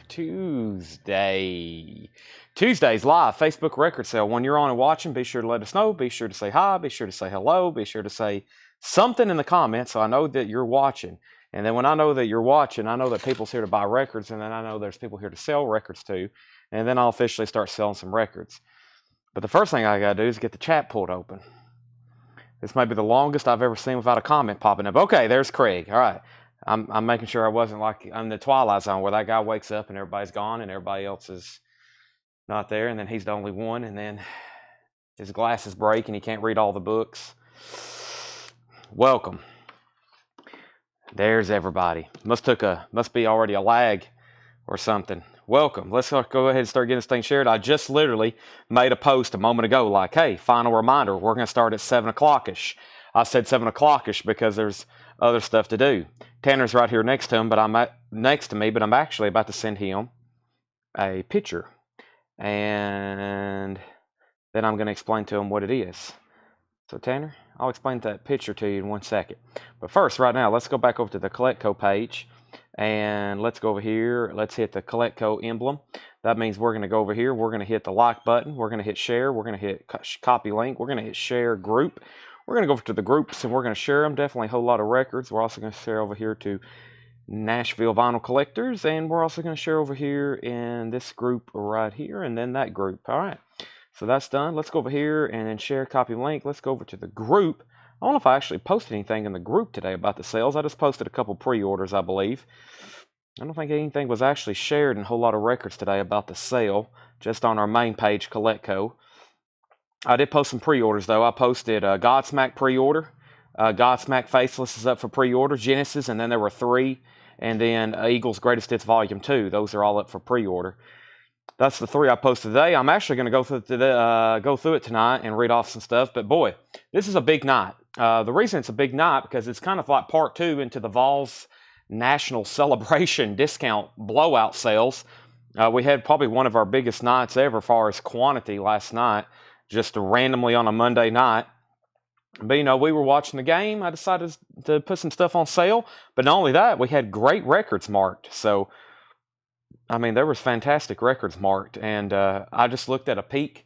Tuesday. Tuesday's live Facebook record sale. When you're on and watching, be sure to let us know. Be sure to say hi. Be sure to say hello. Be sure to say something in the comments so I know that you're watching. And then when I know that you're watching, I know that people's here to buy records, and then I know there's people here to sell records too. And then I'll officially start selling some records. But the first thing I got to do is get the chat pulled open. This might be the longest I've ever seen without a comment popping up. Okay, there's Craig. All right. I'm making sure I wasn't like I'm in the Twilight Zone where that guy wakes up and everybody's gone and everybody else is not there, and then he's the only one, and then his glasses break and he can't read all the books. Welcome. There's everybody. Must be already a lag or something. Welcome. Let's go ahead and start getting this thing shared. I just literally made a post a moment ago like, hey, final reminder, we're going to start at 7 o'clock-ish. I said 7 o'clock-ish because there's other stuff to do. Tanner's right here next to him, but I'm actually about to send him a picture. And then I'm going to explain to him what it is. So Tanner, I'll explain that picture to you in 1 second. But first, right now, let's go back over to the Collectco page. And let's go over here. Let's hit the Collectco emblem. That means we're going to go over here. We're going to hit the like button. We're going to hit share. We're going to hit copy link. We're going to hit share group. We're going to go over to the groups and we're going to share them. Definitely a whole lot of records. We're also going to share over here to Nashville Vinyl Collectors. And we're also going to share over here in this group right here and then that group. All right. So that's done. Let's go over here and then share, copy link. Let's go over to the group. I don't know if I actually posted anything in the group today about the sales. I just posted a couple pre-orders, I believe. I don't think anything was actually shared in a whole lot of records today about the sale, just on our main page, Collectco. I did post some pre-orders, though. I posted Godsmack pre-order. Godsmack Faceless is up for pre-order. Genesis, and then there were 3. And then Eagles Greatest Hits Volume 2. Those are all up for pre-order. That's the 3 I posted today. I'm actually going to go through it tonight and read off some stuff. But boy, this is a big night. The reason it's a big night because it's kind of like part 2 into the Vols National Celebration discount blowout sales. We had probably one of our biggest nights ever as far as quantity last night, just randomly on a Monday night. But, you know, we were watching the game. I decided to put some stuff on sale. But not only that, we had great records marked. So, I mean, there was fantastic records marked. And I just looked at a peek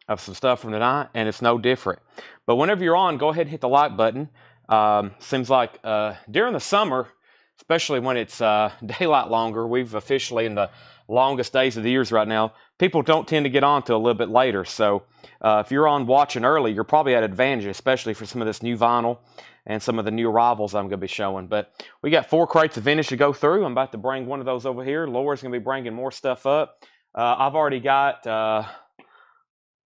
of some stuff from tonight, and it's no different. But whenever you're on, go ahead and hit the like button. Seems like during the summer, especially when it's daylight longer, we've officially in the longest days of the years right now, people don't tend to get on till a little bit later. So if you're on watching early, you're probably at advantage, especially for some of this new vinyl and some of the new arrivals I'm going to be showing. But we got 4 crates of vintage to go through. I'm about to bring one of those over here. Laura's going to be bringing more stuff up. I've already got...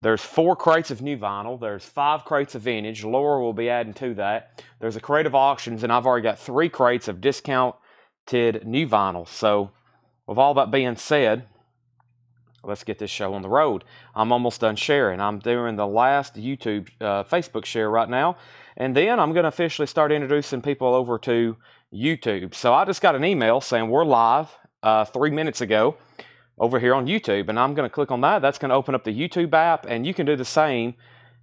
There's 4 crates of new vinyl. There's 5 crates of vintage. Laura will be adding to that. There's a crate of auctions, and I've already got 3 crates of discounted new vinyl. So with all that being said, let's get this show on the road. I'm almost done sharing. I'm doing the last YouTube, Facebook share right now. And then I'm going to officially start introducing people over to YouTube. So I just got an email saying we're live 3 minutes ago over here on YouTube, and I'm going to click on that. That's going to open up the YouTube app, and you can do the same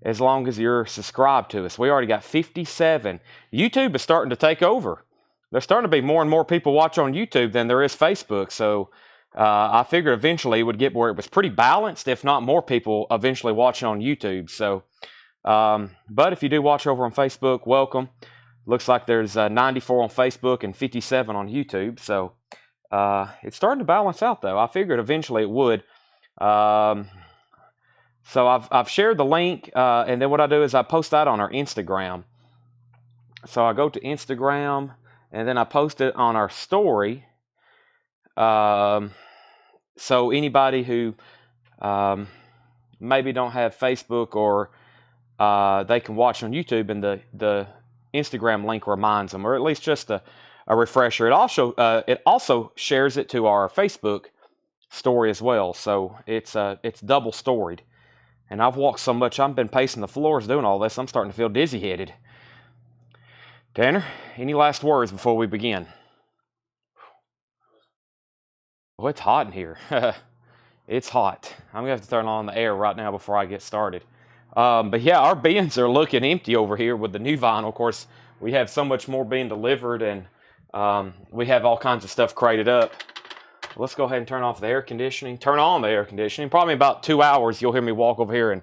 as long as you're subscribed to us. We already got 57. YouTube is starting to take over. There's starting to be more and more people watch on YouTube than there is Facebook, so I figured eventually it would get where it was pretty balanced, if not more people eventually watching on YouTube. So, but if you do watch over on Facebook, welcome. Looks like there's 94 on Facebook and 57 on YouTube, so it's starting to balance out, though. I figured eventually it would. So I've shared the link, and then what I do is I post that on our Instagram. So I go to Instagram, and then I post it on our story. So anybody who maybe don't have Facebook or they can watch on YouTube, and the Instagram link reminds them, or at least just a refresher. It also shares it to our Facebook story as well, so it's double storied. And I've walked so much, I've been pacing the floors doing all this, I'm starting to feel dizzy-headed. Tanner, any last words before we begin? Oh, it's hot in here. It's hot. I'm gonna have to turn on the air right now before I get started. But yeah, our bins are looking empty over here with the new vinyl. Of course, we have so much more being delivered, and we have all kinds of stuff crated up. let's go ahead and turn off the air conditioning. Turn on the air conditioning. Probably about 2 hours, you'll hear me walk over here and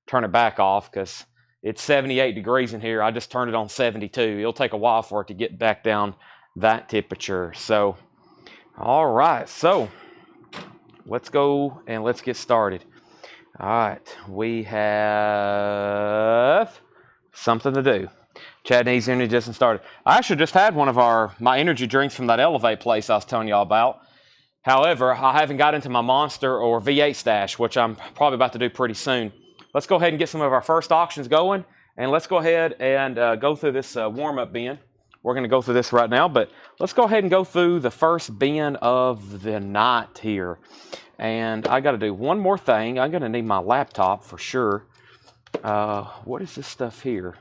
turn it back off because it's 78 degrees in here. I just turned it on 72. It'll take a while for it to get back down that temperature. So, all right. So, let's go and let's get started. All right. We have something to do. Chad needs energy just started. I actually just had one of my energy drinks from that Elevate place I was telling y'all about. However, I haven't got into my Monster or V8 stash, which I'm probably about to do pretty soon. Let's go ahead and get some of our first auctions going, and let's go ahead and go through this warm-up bin. We're going to go through this right now, but let's go ahead and go through the first bin of the night here. And I got to do one more thing. I'm going to need my laptop for sure. What is this stuff here?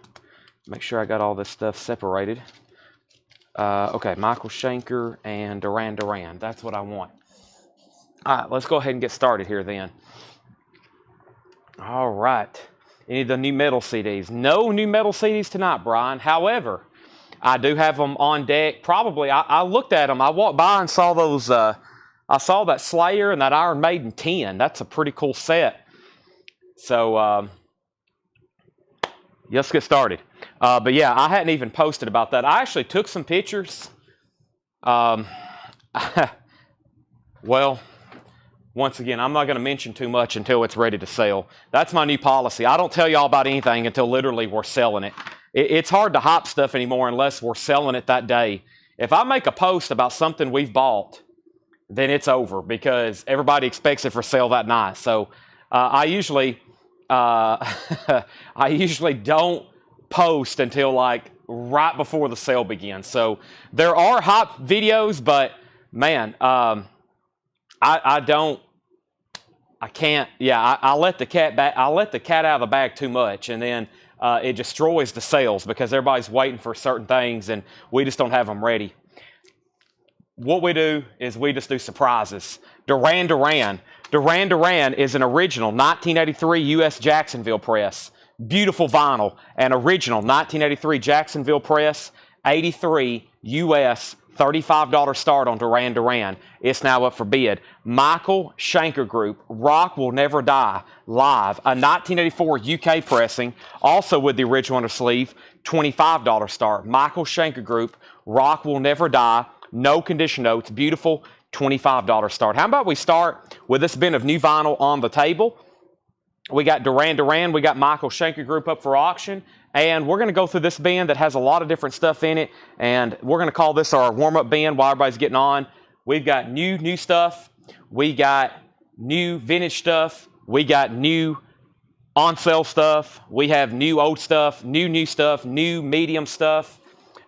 Make sure I got all this stuff separated. Okay, Michael Schenker and Duran Duran. That's what I want. All right, let's go ahead and get started here then. All right. Any of the new metal CDs? No new metal CDs tonight, Brian. However, I do have them on deck. Probably, I looked at them. I walked by and saw those. I saw that Slayer and that Iron Maiden 10. That's a pretty cool set. So, let's get started. But yeah, I hadn't even posted about that. I actually took some pictures. Well, once again, I'm not going to mention too much until it's ready to sell. That's my new policy. I don't tell y'all about anything until literally we're selling it. It's hard to hype stuff anymore unless we're selling it that day. If I make a post about something we've bought, then it's over because everybody expects it for sale that night. So I usually don't post until like right before the sale begins. So there are hype videos, but man, I can't. Yeah, I let the cat back. I let the cat out of the bag too much, and then it destroys the sales because everybody's waiting for certain things, and we just don't have them ready. What we do is we just do surprises. Duran Duran. Duran Duran is an original 1983 U.S. Jacksonville press. Beautiful vinyl. An original 1983 Jacksonville press. 83 U.S. $35 start on Duran Duran. It's now up for bid. Michael Schenker Group, Rock Will Never Die, live. A 1984 UK pressing, also with the original under sleeve, $25 start. Michael Schenker Group, Rock Will Never Die, no condition notes, beautiful, $25 start. How about we start with this bin of new vinyl on the table? We got Duran Duran, we got Michael Schenker Group up for auction, and we're going to go through this bin that has a lot of different stuff in it, and we're going to call this our warm-up bin while everybody's getting on. We've got new stuff, we got new vintage stuff, we got new on-sale stuff, we have new old stuff, new stuff, new medium stuff,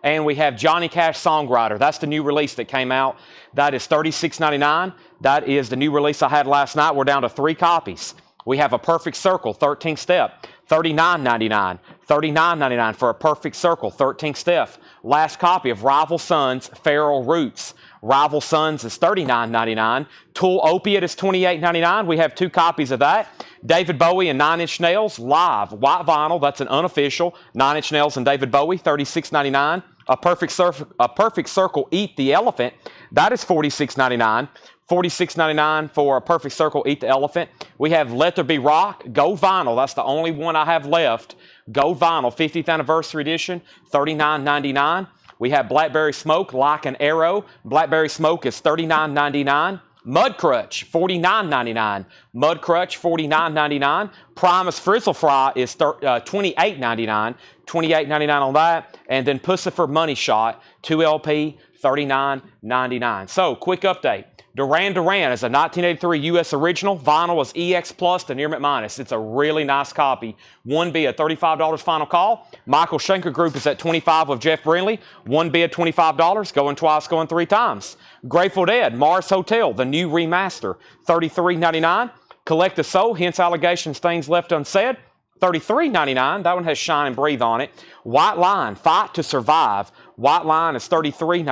and we have Johnny Cash Songwriter. That's the new release that came out. That is $36.99. That is the new release I had last night. We're down to 3 copies. We have a Perfect Circle, 13th step, $39.99. $39.99 for a Perfect Circle, 13th step. Last copy of Rival Sons, Feral Roots. Rival Sons is $39.99. Tool Opiate is $28.99. We have 2 copies of that. David Bowie and 9 Inch Nails, live. White vinyl, that's an unofficial. 9 Inch Nails and David Bowie, $36.99. A Perfect Circle, Eat the Elephant, that is $46.99. $46.99 for a Perfect Circle, Eat the Elephant. We have Let There Be Rock, Gold Vinyl. That's the only one I have left. Gold Vinyl, 50th Anniversary Edition, $39.99. We have Blackberry Smoke, Like an Arrow. Blackberry Smoke is $39.99. Mud Crutch, $49.99. Mud Crutch, $49.99. Primus Frizzle Fry is $28.99. $28.99 on that. And then Pussifer Money Shot, 2 LP, $39.99. So, quick update. Duran Duran is a 1983 U.S. original. Vinyl is EX Plus to near mint minus. It's a really nice copy. 1 bid, $35 final call. Michael Schenker Group is at $25 with Jeff Brindley. 1 bid, $25. Going twice, going 3 times. Grateful Dead, Mars Hotel, the new remaster, $33.99. Collect a Soul, hence allegations, things left unsaid, $33.99. That one has Shine and Breathe on it. White Line, Fight to Survive. White Line is $33.99.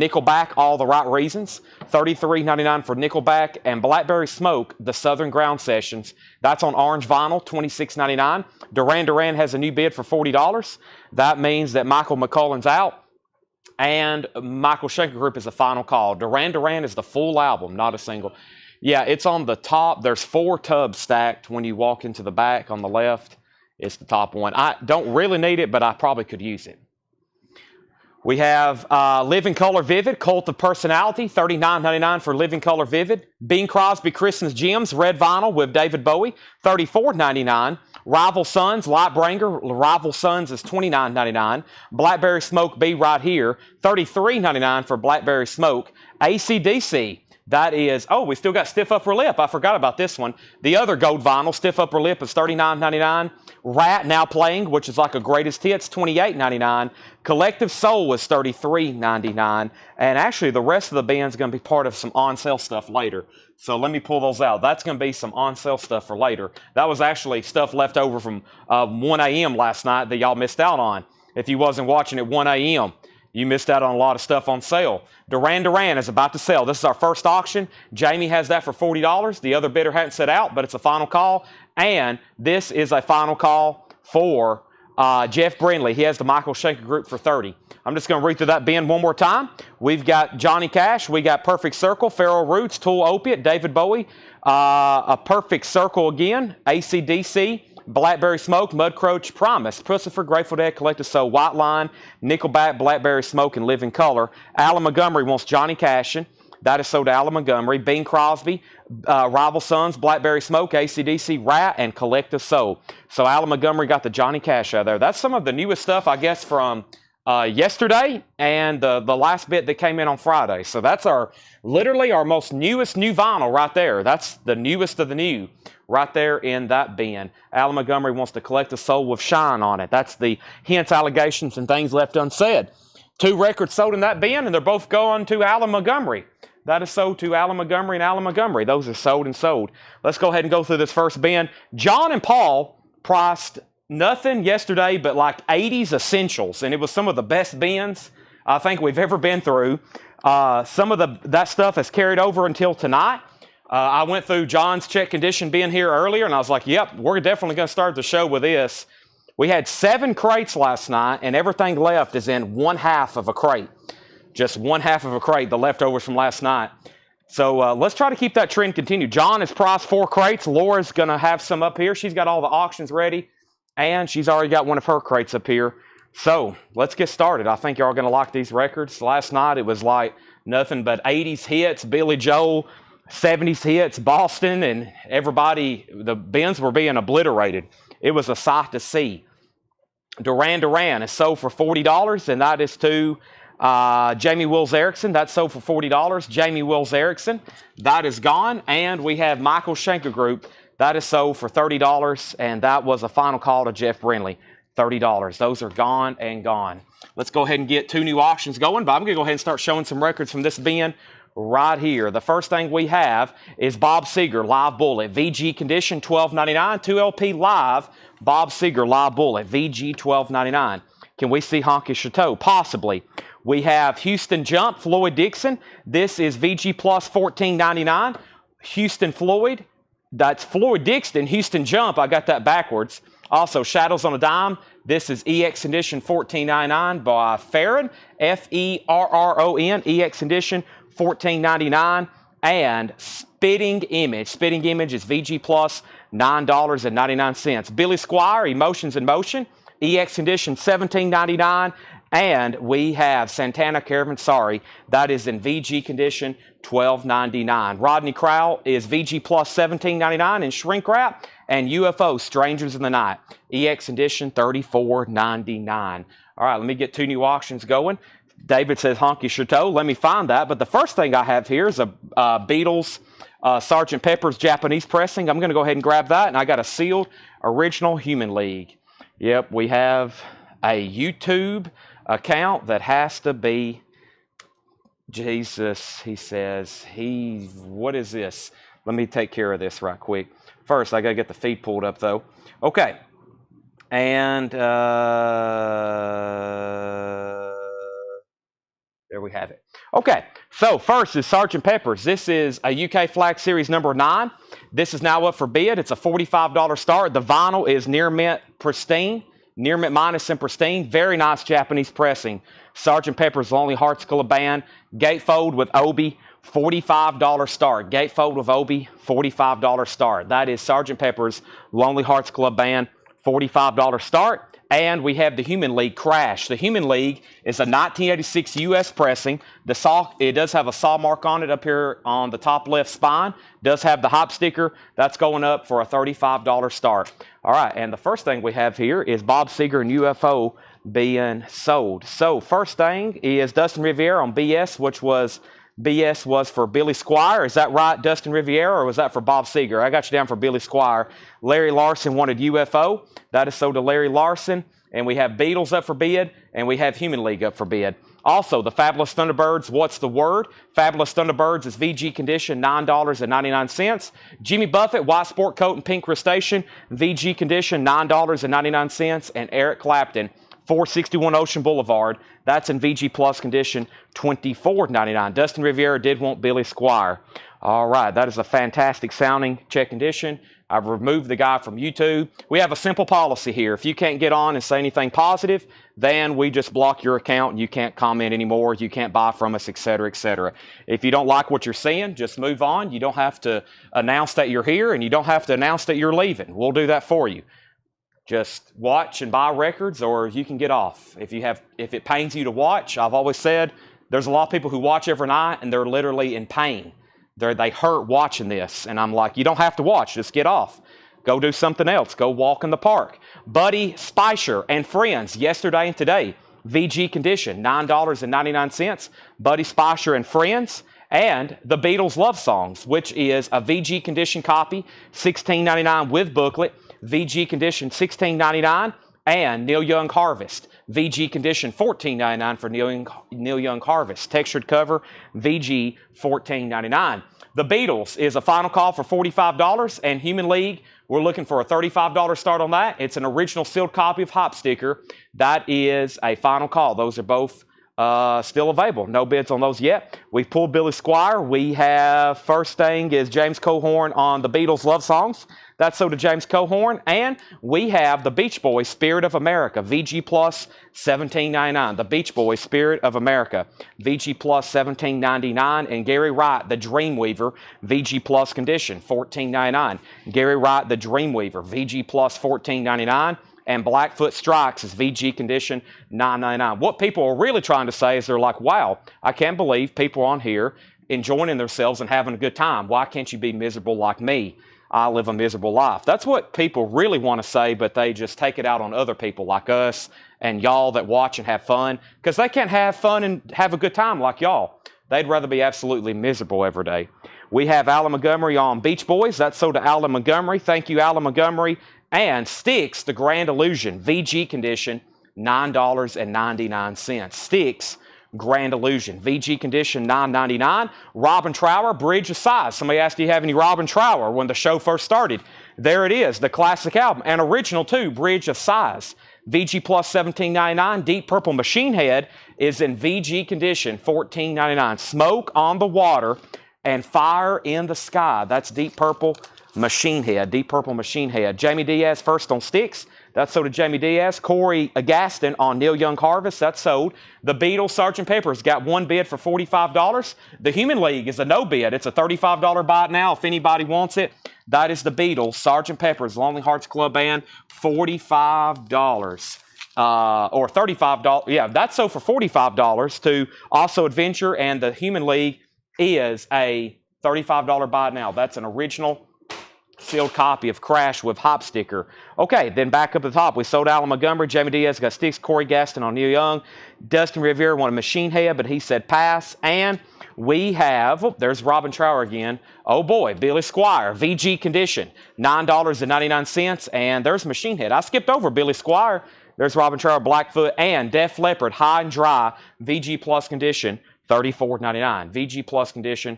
Nickelback, All the Right Reasons, $33.99 for Nickelback. And Blackberry Smoke, The Southern Ground Sessions. That's on orange vinyl, $26.99. Duran Duran has a new bid for $40. That means that Michael McCullen's out. and Michael Schenker Group is the final call. Duran Duran is the full album, not a single. Yeah, it's on the top. There's 4 tubs stacked when you walk into the back on the left. It's the top one. I don't really need it, but I probably could use it. We have Living Color Vivid, Cult of Personality, $39.99 for Living Color Vivid. Bing Crosby, Christmas Gems, red vinyl with David Bowie, $34.99. Rival Sons, Lightbringer, Rival Sons is $29.99. Blackberry Smoke B right here, $33.99 for Blackberry Smoke. AC/DC, that is, oh, we still got Stiff Upper Lip. I forgot about this one. The other gold vinyl, Stiff Upper Lip, is $39.99. Rat Now Playing, which is like a greatest hits, $28.99. Collective Soul is $33.99. And actually, the rest of the band's going to be part of some on-sale stuff later. So let me pull those out. That's going to be some on-sale stuff for later. That was actually stuff left over from 1 a.m. last night that y'all missed out on. If you wasn't watching at 1 a.m., you missed out on a lot of stuff on sale. Duran Duran is about to sell. This is our first auction. Jamie has that for $40. The other bidder hadn't set out, but it's a final call. And this is a final call for Jeff Brindley. He has the Michael Schenker Group for $30. I'm just going to read through that bin one more time. We've got Johnny Cash. We got Perfect Circle, Feral Roots, Tool Opiate, David Bowie. A Perfect Circle again, AC/DC. Blackberry Smoke, Mudcroach, Promise, Pussifer, Grateful Dead, Collective Soul, White Line, Nickelback, Blackberry Smoke, and Living Color. Alan Montgomery wants Johnny Cashin. That is sold to Alan Montgomery. Bing Crosby, Rival Sons, Blackberry Smoke, AC/DC, Rat, and Collective Soul. So Alan Montgomery got the Johnny Cash out there. That's some of the newest stuff, I guess, from yesterday and the last bit that came in on Friday. So that's literally our most newest new vinyl right there. That's the newest of the new right there in that bin. Alan Montgomery wants to collect the soul with shine on it. That's the hints, allegations, and things left unsaid. 2 records sold in that bin, and they're both going to Alan Montgomery. That is sold to Alan Montgomery and Alan Montgomery. Those are sold and sold. Let's go ahead and go through this first bin. John and Paul priced nothing yesterday but like 80s essentials, and it was some of the best bins I think we've ever been through. Some of that stuff has carried over until tonight. I went through John's check condition bin here earlier, and I was like, yep, we're definitely going to start the show with this. We had 7 crates last night, and everything left is in 1/2 of a crate. Just 1/2 of a crate, the leftovers from last night. So let's try to keep that trend continue. John has priced 4 crates. Laura's going to have some up here. She's got all the auctions ready, and she's already got one of her crates up here. So let's get started. I think y'all are going to like these records. Last night it was like nothing but 80s hits, Billy Joel, 70s hits, Boston, and everybody, the bins were being obliterated. It was a sight to see. Duran Duran is sold for $40, and that is to Jamie Wills Erickson. That's sold for $40. Jamie Wills Erickson, that is gone. And we have Michael Schenker Group. That is sold for $30, and that was a final call to Jeff Brindley. $30. Those are gone and gone. Let's go ahead and get 2 new auctions going, but I'm going to go ahead and start showing some records from this bin right here. The first thing we have is Bob Seger, Live Bullet, VG Condition, $12.99, 2LP Live, Bob Seger, Live Bullet, VG, $12.99. Can we see Honky Chateau? Possibly. We have Houston Jump, Floyd Dixon. This is VG Plus, $14.99. Houston Floyd, that's Floyd Dixon, Houston Jump, I got that backwards. Also, Shadows on a Dime. This is EX Condition, $14.99 by Ferron, Ferron, EX Condition, $14.99. And Spitting Image. Spitting Image is VG Plus, $9.99. Billy Squire, Emotions in Motion, EX Condition, $17.99. And we have Santana Caravan, that is in VG Condition, $12.99. Rodney Crowell is VG Plus, $17.99 in Shrink Wrap. And UFO, Strangers in the Night, EX Condition, $34.99. All right, let me get 2 new auctions going. David says Honky Chateau. Let me find that. But the first thing I have here is a Beatles Sgt. Pepper's Japanese pressing. I'm going to go ahead and grab that. And I got a sealed original Human League. Yep, we have a YouTube account that has to be Jesus. He says, what is this? Let me take care of this right quick. First, I got to get the feed pulled up, though. Okay. And there we have it. Okay. So, first is Sgt. Pepper's. This is a UK Flag Series number 9. This is now up for bid. It's a $45 start. The vinyl is near mint pristine. Near mint minus and pristine. Very nice Japanese pressing. Sgt. Pepper's Lonely Hearts Club Band, gatefold with Obi, $45 start. Gatefold with Obi, $45 start. That is Sgt. Pepper's Lonely Hearts Club Band, $45 start. And we have the Human League Crash. The Human League is a 1986 U.S. pressing. It does have a saw mark on it up here on the top left spine. Does have the hop sticker. That's going up for a $35 start. All right, and the first thing we have here is Bob Seger and UFO being sold. So first thing is Dustin Riviera on BS, which was for Billy Squire. Is that right, Dustin Riviera, or was that for Bob Seger? I got you down for Billy Squire. Larry Larson wanted UFO. That is sold to Larry Larson. And we have Beatles up for bid, and we have Human League up for bid. Also, the Fabulous Thunderbirds, What's the Word? Fabulous Thunderbirds is VG condition, $9.99. Jimmy Buffett, white sport coat and pink crustacean, VG condition, $9.99. And Eric Clapton, 461 Ocean Boulevard, that's in VG Plus condition, $24.99. Dustin Riviera did want Billy Squire. All right, that is a fantastic sounding check condition. I've removed the guy from YouTube. We have a simple policy here. If you can't get on and say anything positive, then we just block your account and you can't comment anymore. You can't buy from us, etc., etc. If you don't like what you're seeing, just move on. You don't have to announce that you're here, and you don't have to announce that you're leaving. We'll do that for you. Just watch and buy records, or you can get off. If it pains you to watch, I've always said there's a lot of people who watch every night and they're literally in pain. They hurt watching this, and I'm like, you don't have to watch. Just get off. Go do something else. Go walk in the park. Buddy Spicer and Friends, yesterday and today, VG condition, $9.99. Buddy Spicer and Friends, and the Beatles Love Songs, which is a VG condition copy, $16.99 with booklet. VG condition, $16.99. And Neil Young Harvest, VG condition, $14.99 for Neil Young Harvest. Textured cover, VG, $14.99. The Beatles is a final call for $45, and Human League, we're looking for a $35 start on that. It's an original sealed copy of Hop Sticker. That is a final call. Those are both still available. No bids on those yet. We've pulled Billy Squire. We have, first thing is James Cohorn on the Beatles Love Songs. That's so to James Cohorn. And we have the Beach Boys Spirit of America, VG Plus, $17.99. The Beach Boys Spirit of America, VG Plus, $17.99. And Gary Wright, the Dreamweaver, VG Plus condition, $14.99. Gary Wright, the Dreamweaver, VG Plus, $14.99. And Blackfoot Strikes is VG condition, $9.99. What people are really trying to say is they're like, wow, I can't believe people on here enjoying themselves and having a good time. Why can't you be miserable like me? I live a miserable life. That's what people really want to say, but they just take it out on other people like us and y'all that watch and have fun, because they can't have fun and have a good time like y'all. They'd rather be absolutely miserable every day. We have Alan Montgomery on Beach Boys. That's so to Alan Montgomery. Thank you, Alan Montgomery. And Styx, the Grand Illusion, VG condition, $9.99. Styx, Grand Illusion, VG condition, $9.99. Robin Trower, Bridge of Sighs. Somebody asked, do you have any Robin Trower when the show first started? There it is, the classic album, and original too, Bridge of Sighs. VG Plus, $17.99. Deep Purple Machine Head is in VG condition, $14.99. Smoke on the Water and Fire in the Sky. That's Deep Purple Machine Head, Deep Purple Machine Head. Jamie Diaz first on Styx. That's sold to Jamie Diaz. Corey Gaston on Neil Young Harvest. That's sold. The Beatles, Sgt. Pepper's got one bid for $45. The Human League is a no bid. It's a $35 buy now if anybody wants it. That is the Beatles, Sgt. Pepper's Lonely Hearts Club Band, $45. Or $35. Yeah, that's sold for $45 to Also Adventure, and the Human League is a $35 buy now. That's an original sealed copy of Crash with Hop Sticker. Okay, then back up at the top, we sold Alan Montgomery. Jamie Diaz got Styx. Corey Gaston on Neil Young. Dustin Riviera wanted Machine Head, but he said pass. And we have, there's Robin Trower again. Oh boy, Billy Squire, VG condition, $9.99. And there's Machine Head. I skipped over Billy Squire. There's Robin Trower, Blackfoot, and Def Leppard, High and Dry, VG Plus condition, $34.99. VG Plus condition,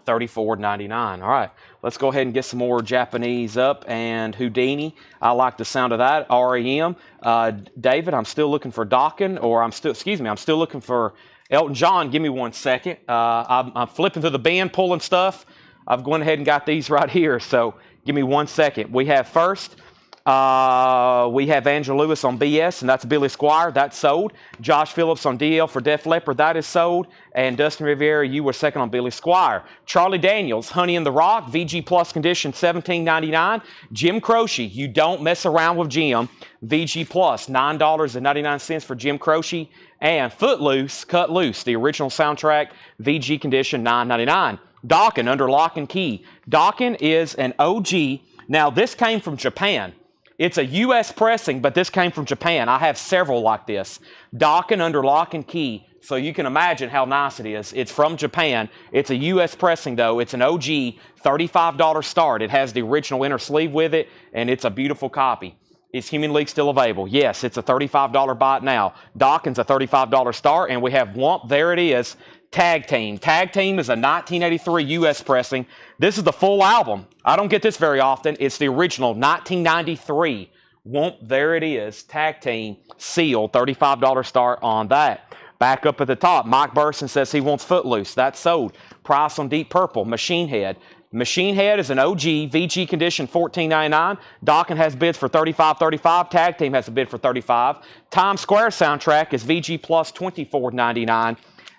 $34.99. All right, let's go ahead and get some more Japanese up. And Houdini, I like the sound of that. REM. David, I'm still looking for Dokken, or I'm still looking for Elton John. Give me 1 second. I'm flipping through the bin, pulling stuff. I've gone ahead and got these right here, so give me 1 second. We have first We have Angela Lewis on BS, and that's Billy Squire. That's sold. Josh Phillips on DL for Def Leppard. That is sold. And Dustin Riviera, you were second on Billy Squire. Charlie Daniels, Honey in the Rock, VG Plus condition, $17.99. Jim Croce, You Don't Mess Around with Jim, VG Plus, $9.99 for Jim Croce. And Footloose, Cut Loose, the original soundtrack, VG condition, $9.99. Dokken, Under Lock and Key. Dokken is an OG. Now, this came from Japan. It's a U.S. pressing, but this came from Japan. I have several like this. Dokken, Under Lock and Key. So you can imagine how nice it is. It's from Japan. It's a U.S. pressing, though. It's an OG, $35 start. It has the original inner sleeve with it, and it's a beautiful copy. Is Human League still available? Yes, it's a $35 buy now. Dokken's a $35 start, and we have Womp. There it is. Tag Team. Tag Team is a 1983 U.S. pressing. This is the full album. I don't get this very often. It's the original 1993. Womp, there it is. Tag Team, sealed, $35 start on that. Back up at the top, Mike Burson says he wants Footloose. That's sold. Price on Deep Purple, Machine Head. Machine Head is an OG, VG condition, $14.99. Dokken has bids for $35.35. Tag Team has a bid for $35. Times Square soundtrack is VG Plus, $24.99.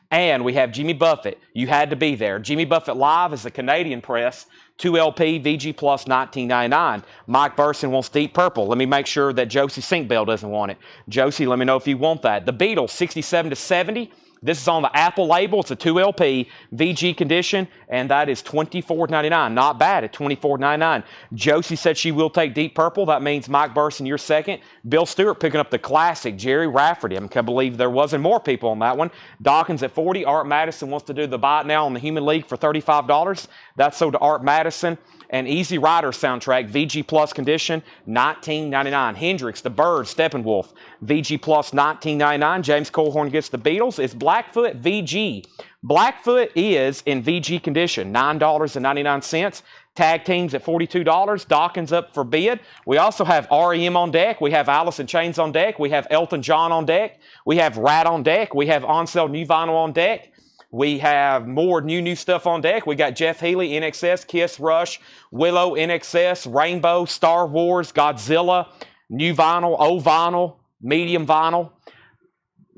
And we have Jimmy Buffett. You had to be there. Jimmy Buffett Live is a Canadian press. 2LP, VG Plus, $19.99. Mike Burson wants Deep Purple. Let me make sure that Josie Sinkbell doesn't want it. Josie, let me know if you want that. The Beatles, 67 to 70. This is on the Apple label. It's a 2LP, VG condition, and that is $24.99. Not bad at $24.99. Josie said she will take Deep Purple. That means Mike Burson, you're second. Bill Stewart picking up the classic, Jerry Rafferty. I can't believe there wasn't more people on that one. Dawkins at 40. Art Madison wants to do the buy it now on the Human League for $35. That's sold to Art Madison. And Easy Rider soundtrack, VG Plus condition, $19.99. Hendrix, The Bird, Steppenwolf, VG Plus, $19.99. James Colehorn gets the Beatles. It's Blackfoot VG. Blackfoot is in VG condition, $9.99. Tag Teams at $42. Dawkins up for bid. We also have REM on deck. We have Alice in Chains on deck. We have Elton John on deck. We have Rat on deck. We have On Sale New Vinyl on deck. We have more new stuff on deck. We got Jeff Healey, NXS, Kiss, Rush, Willow, NXS, Rainbow, Star Wars, Godzilla, new vinyl, old vinyl, medium vinyl.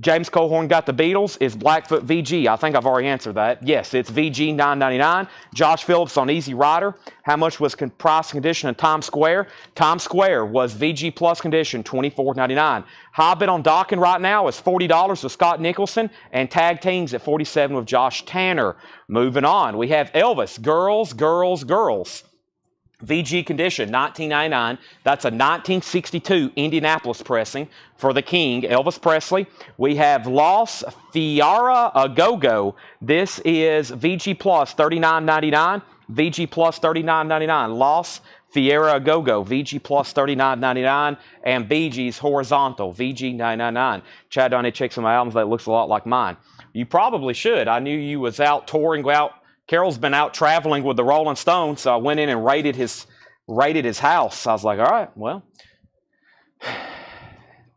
James Colehorn got the Beatles. Is Blackfoot VG? I think I've already answered that. Yes, it's VG, $9.99. Josh Phillips on Easy Rider. How much was price condition in Times Square? Times Square was VG Plus condition, $24.99. High bid on Dokken right now is $40 with Scott Nicholson, and Tag Teams at $47 with Josh Tanner. Moving on, we have Elvis, Girls, Girls, Girls. VG condition, $19.99. That's a 1962 Indianapolis pressing for the King, Elvis Presley. We have Los Fiara A Go-Go. This is VG Plus, $39.99. VG Plus, $39.99. Los Fiera A Go-Go, VG Plus, $39.99. And Bee Gees Horizontal, VG, $9.99. Chad Donnie check some albums that looks a lot like mine. You probably should. I knew you was out touring out. Carol's been out traveling with the Rolling Stones, so I went in and raided his house. I was like, all right, well,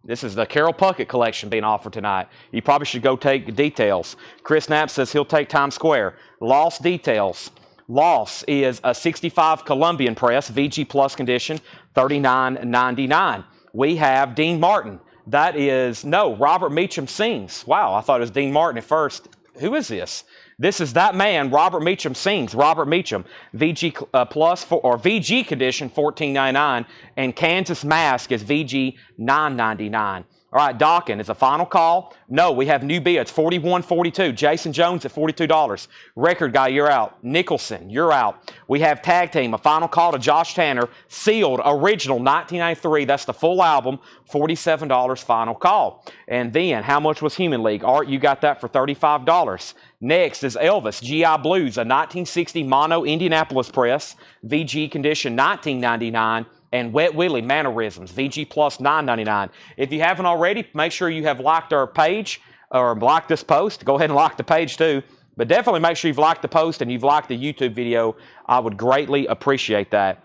this is the Carol Puckett collection being offered tonight. You probably should go take details. Chris Knapp says he'll take Times Square. Lost details. Loss is a 65 Colombian press, VG Plus condition, $39.99. We have Dean Martin. That is, no, Robert Meacham Sings. Wow, I thought it was Dean Martin at first. Who is this? This is that man, Robert Meacham Sings. Robert Meacham, VG Plus or VG condition, $14.99, and Kansas Mask is VG, $9.99. All right, Dokken is a final call. No, we have new bids, $41.42. Jason Jones at $42. Record Guy, you're out. Nicholson, you're out. We have Tag Team, a final call to Josh Tanner, sealed, original, 1993. That's the full album, $47 final call. And then, how much was Human League? Art, you got that for $35. Next is Elvis, GI Blues, a 1960 mono Indianapolis press, VG condition, $19.99. And Wet Willie Mannerisms, VG Plus, $9.99. If you haven't already, make sure you have liked our page or liked this post. Go ahead and like the page too. But definitely make sure you've liked the post and you've liked the YouTube video. I would greatly appreciate that.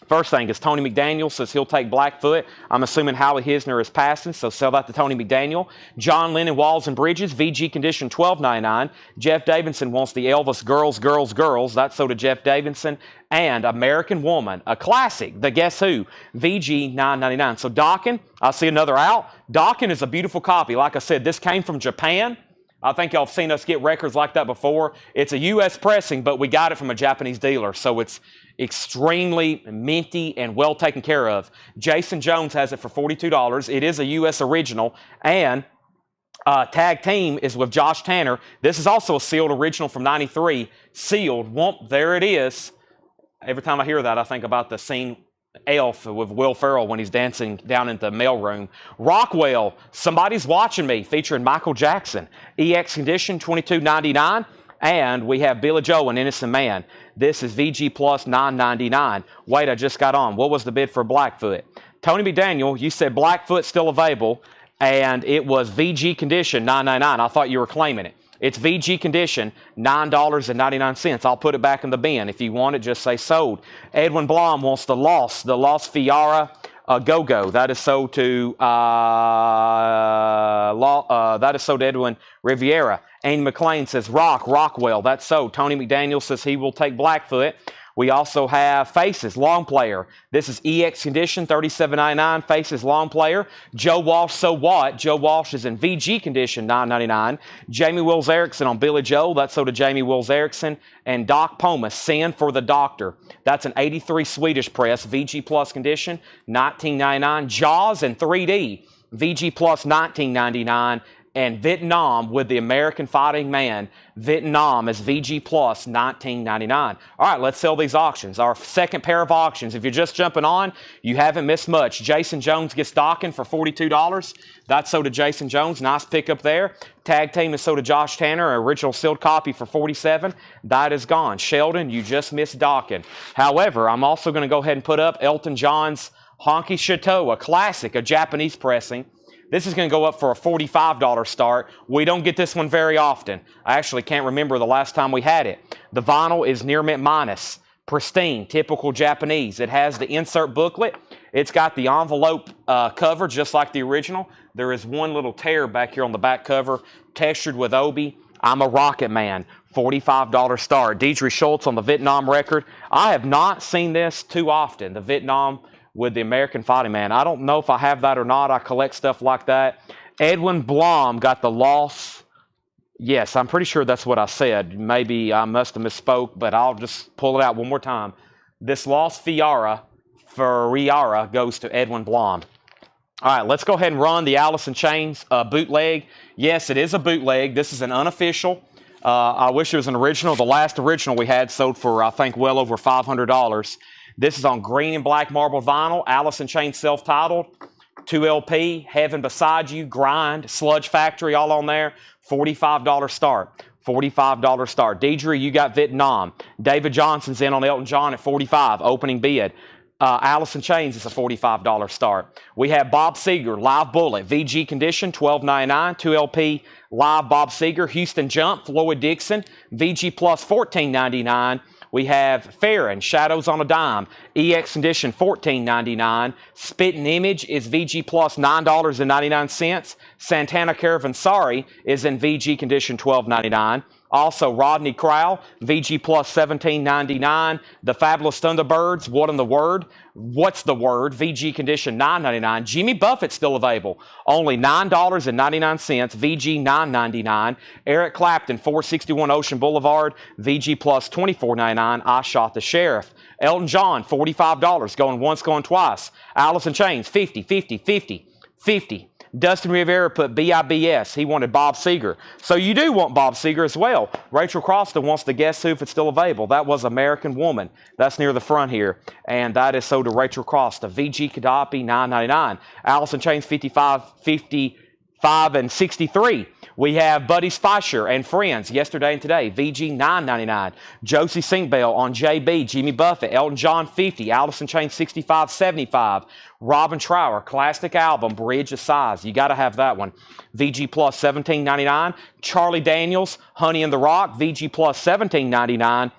First thing is Tony McDaniel says he'll take Blackfoot. I'm assuming Howie Hisner is passing, so sell that to Tony McDaniel. John Lennon, Walls and Bridges, VG condition, $12.99. Jeff Davidson wants the Elvis Girls, Girls, Girls. That's so to Jeff Davidson. And American Woman, a classic, the Guess Who, VG, $9.99. So Dockin, I see another out. Dockin is a beautiful copy. Like I said, this came from Japan. I think y'all have seen us get records like that before. It's a U.S. pressing, but we got it from a Japanese dealer, so it's extremely minty and well taken care of. Jason Jones has it for $42. It is a U.S. original, and tag team is with Josh Tanner. This is also a sealed original from '93, sealed. There it is. Every time I hear that, I think about the scene Elf with Will Ferrell when he's dancing down in the mailroom. Rockwell, Somebody's Watching Me, featuring Michael Jackson. EX condition, $22.99. And we have Billy Joel, An Innocent Man. This is VG Plus, $9.99. Wait, I just got on. What was the bid for Blackfoot? Tony McDaniel, you said Blackfoot still available, and it was VG condition, $9.99. I thought you were claiming it. It's VG condition, $9.99. I'll put it back in the bin. If you want it, just say sold. Edwin Blom wants the Lost Fiara Go-Go. That is sold to Edwin Riviera. Amy McLean says Rockwell. That's sold. Tony McDaniel says he will take Blackfoot. We also have Faces, long player. This is EX condition, $37.99. Faces, long player. Joe Walsh, So What? Joe Walsh is in VG condition, $9.99. Jamie Wills Erickson on Billy Joel. That's so to Jamie Wills Erickson. And Doc Pomus, Sin for the Doctor. That's an 83 Swedish press, VG plus condition, $19.99. Jaws in 3D, VG plus, $19.99. And Vietnam with the American Fighting Man. Vietnam is VG plus, $19.99. All right, let's sell these auctions. Our second pair of auctions. If you're just jumping on, you haven't missed much. Jason Jones gets Dockin for $42. That's so to Jason Jones. Nice pickup there. Tag team is so to Josh Tanner, original sealed copy for $47. That is gone. Sheldon, you just missed Dockin. However, I'm also going to go ahead and put up Elton John's Honky Chateau, a classic, a Japanese pressing. This is going to go up for a $45 start. We don't get this one very often. I actually can't remember the last time we had it. The vinyl is near mint minus. Pristine, typical Japanese. It has the insert booklet. It's got the envelope cover just like the original. There is one little tear back here on the back cover, textured with Obi. I'm a Rocket Man. $45 start. Deidre Schultz on the Vietnam record. I have not seen this too often, the Vietnam with the American Fighting Man. I don't know if I have that or not. I collect stuff like that. Edwin Blom got the Lost. Yes, I'm pretty sure that's what I said. Maybe I must have misspoke, but I'll just pull it out one more time. This Lost Fiara goes to Edwin Blom. All right, let's go ahead and run the Alice in Chains bootleg. Yes, it is a bootleg. This is an unofficial. I wish it was an original. The last original we had sold for, I think, well over $500. This is on green and black marble vinyl, Alice in Chains self-titled, 2 LP, Heaven Beside You, Grind, Sludge Factory, all on there, $45 start. $45 start. Deidre, you got Vietnam. David Johnson's in on Elton John at $45, opening bid. Alice in Chains is a $45 start. We have Bob Seger, Live Bullet, VG condition, $12.99, 2 LP, live Bob Seger. Houston Jump, Floyd Dixon, VG plus, $14.99. We have Farron, Shadows on a Dime, EX condition, $14.99. Spitting Image is VG plus, $9.99. Santana Caravansari is in VG condition, $12.99. Also, Rodney Crowell, VG plus, $17.99. The Fabulous Thunderbirds, What in the Word? What's the Word? VG condition, $9.99. Jimmy Buffett still available, only $9.99. VG, $9.99. Eric Clapton, 461 Ocean Boulevard, VG plus, $24.99. I Shot the Sheriff. Elton John, $45, going once, going twice. Alice in Chains, $50. Dustin Rivera put BIBS. He wanted Bob Seger. So you do want Bob Seger as well. Rachel Croston wants to Guess Who if it's still available. That was American Woman. That's near the front here. And that is sold to Rachel Croston. VG Kadapi, $9.99. Alice in Chains, 55, and 63. We have Buddy Spicer and Friends, Yesterday and Today, VG, $9.99. Josie Sinkbell on JB, Jimmy Buffett, Elton John, 50. Alice in Chains, 65, 75. Robin Trower, classic album, Bridge of Sighs. You got to have that one. VG plus, $17.99. Charlie Daniels, Honey in the Rock, VG plus, $17.99.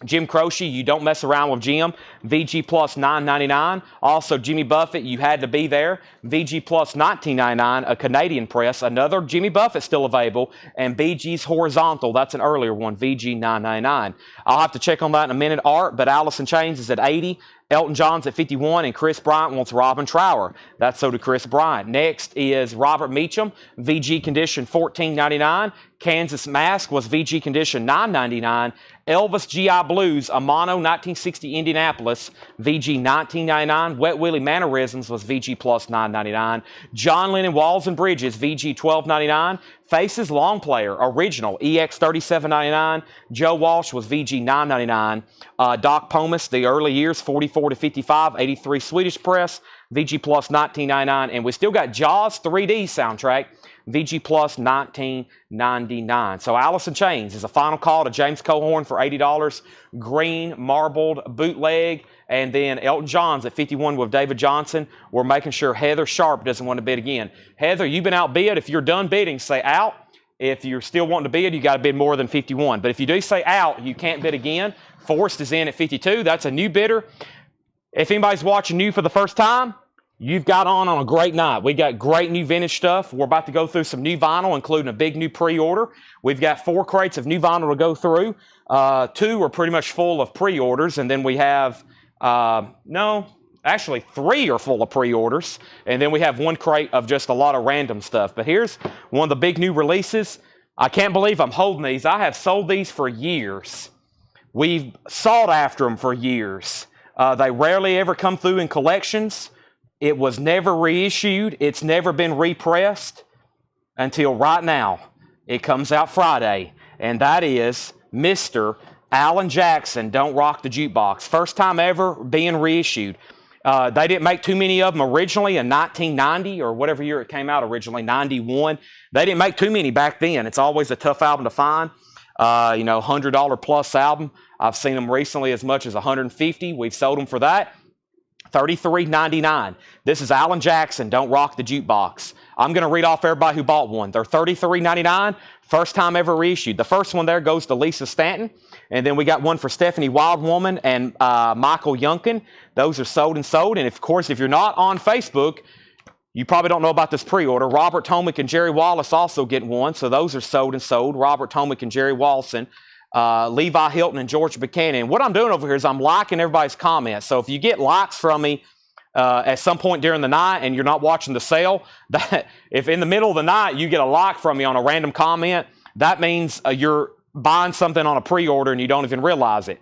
Jim Croce, you don't mess around with Jim. VG plus $9.99. Also, Jimmy Buffett, you had to be there. VG plus $19.99, a Canadian press. Another Jimmy Buffett still available. And BG's horizontal, that's an earlier one, VG $9.99. I'll have to check on that in a minute, Art, but Alice in Chains is at 80. Elton John's at 51, and Chris Bryant wants Robin Trower. That's so to Chris Bryant. Next is Robert Meacham, VG condition $14.99. Kansas Mask was VG condition $9.99. Elvis GI Blues, Amano 1960 Indianapolis, VG $19.99. Wet Willie Mannerisms was VG plus $9.99. John Lennon Walls and Bridges, VG $12.99. Faces Long Player, Original, EX $37.99. Joe Walsh was VG $9.99. Doc Pomus, The Early Years, 44 to 55, 83 Swedish Press, VG plus $19.99. And we still got Jaws 3D soundtrack, VG plus $19.99. So Alice in Chains is a final call to James Cohorn for $80. Green marbled bootleg. And then Elton John's at 51 with David Johnson. We're making sure Heather Sharp doesn't want to bid again. Heather, you've been outbid. If you're done bidding, say out. If you're still wanting to bid, you got to bid more than 51. But if you do say out, you can't bid again. Forrest is in at 52. That's a new bidder. If anybody's watching new for the first time, you've got on a great night. We got great new vintage stuff. We're about to go through some new vinyl, including a big new pre-order. We've got 4 crates of new vinyl to go through. 2 are pretty much full of pre-orders, and then we have, actually 3 are full of pre-orders, and then we have 1 crate of just a lot of random stuff. But here's one of the big new releases. I can't believe I'm holding these. I have sold these for years. We've sought after them for years. They rarely ever come through in collections. It was never reissued. It's never been repressed until right now. It comes out Friday, and that is Mr. Alan Jackson, Don't Rock the Jukebox. First time ever being reissued. They didn't make too many of them originally in 1990 or whatever year it came out originally, 91. They didn't make too many back then. It's always a tough album to find. $100 plus album. I've seen them recently as much as $150. We've sold them for that. $33.99. This is Alan Jackson, Don't Rock the Jukebox. I'm going to read off everybody who bought one. They're $33.99, first time ever reissued. The first one there goes to Lisa Stanton. And then we got one for Stephanie Wildwoman and Michael Yunkin. Those are sold and sold. And of course, if you're not on Facebook, you probably don't know about this pre-order. Robert Tomick and Jerry Wallace also get one. So those are sold and sold. Robert Tomick and Jerry Walson. Levi Hilton and George Buchanan. What I'm doing over here is I'm liking everybody's comments. So if you get likes from me at some point during the night and you're not watching the sale, that if in the middle of the night you get a like from me on a random comment, that means you're buying something on a pre-order and you don't even realize it.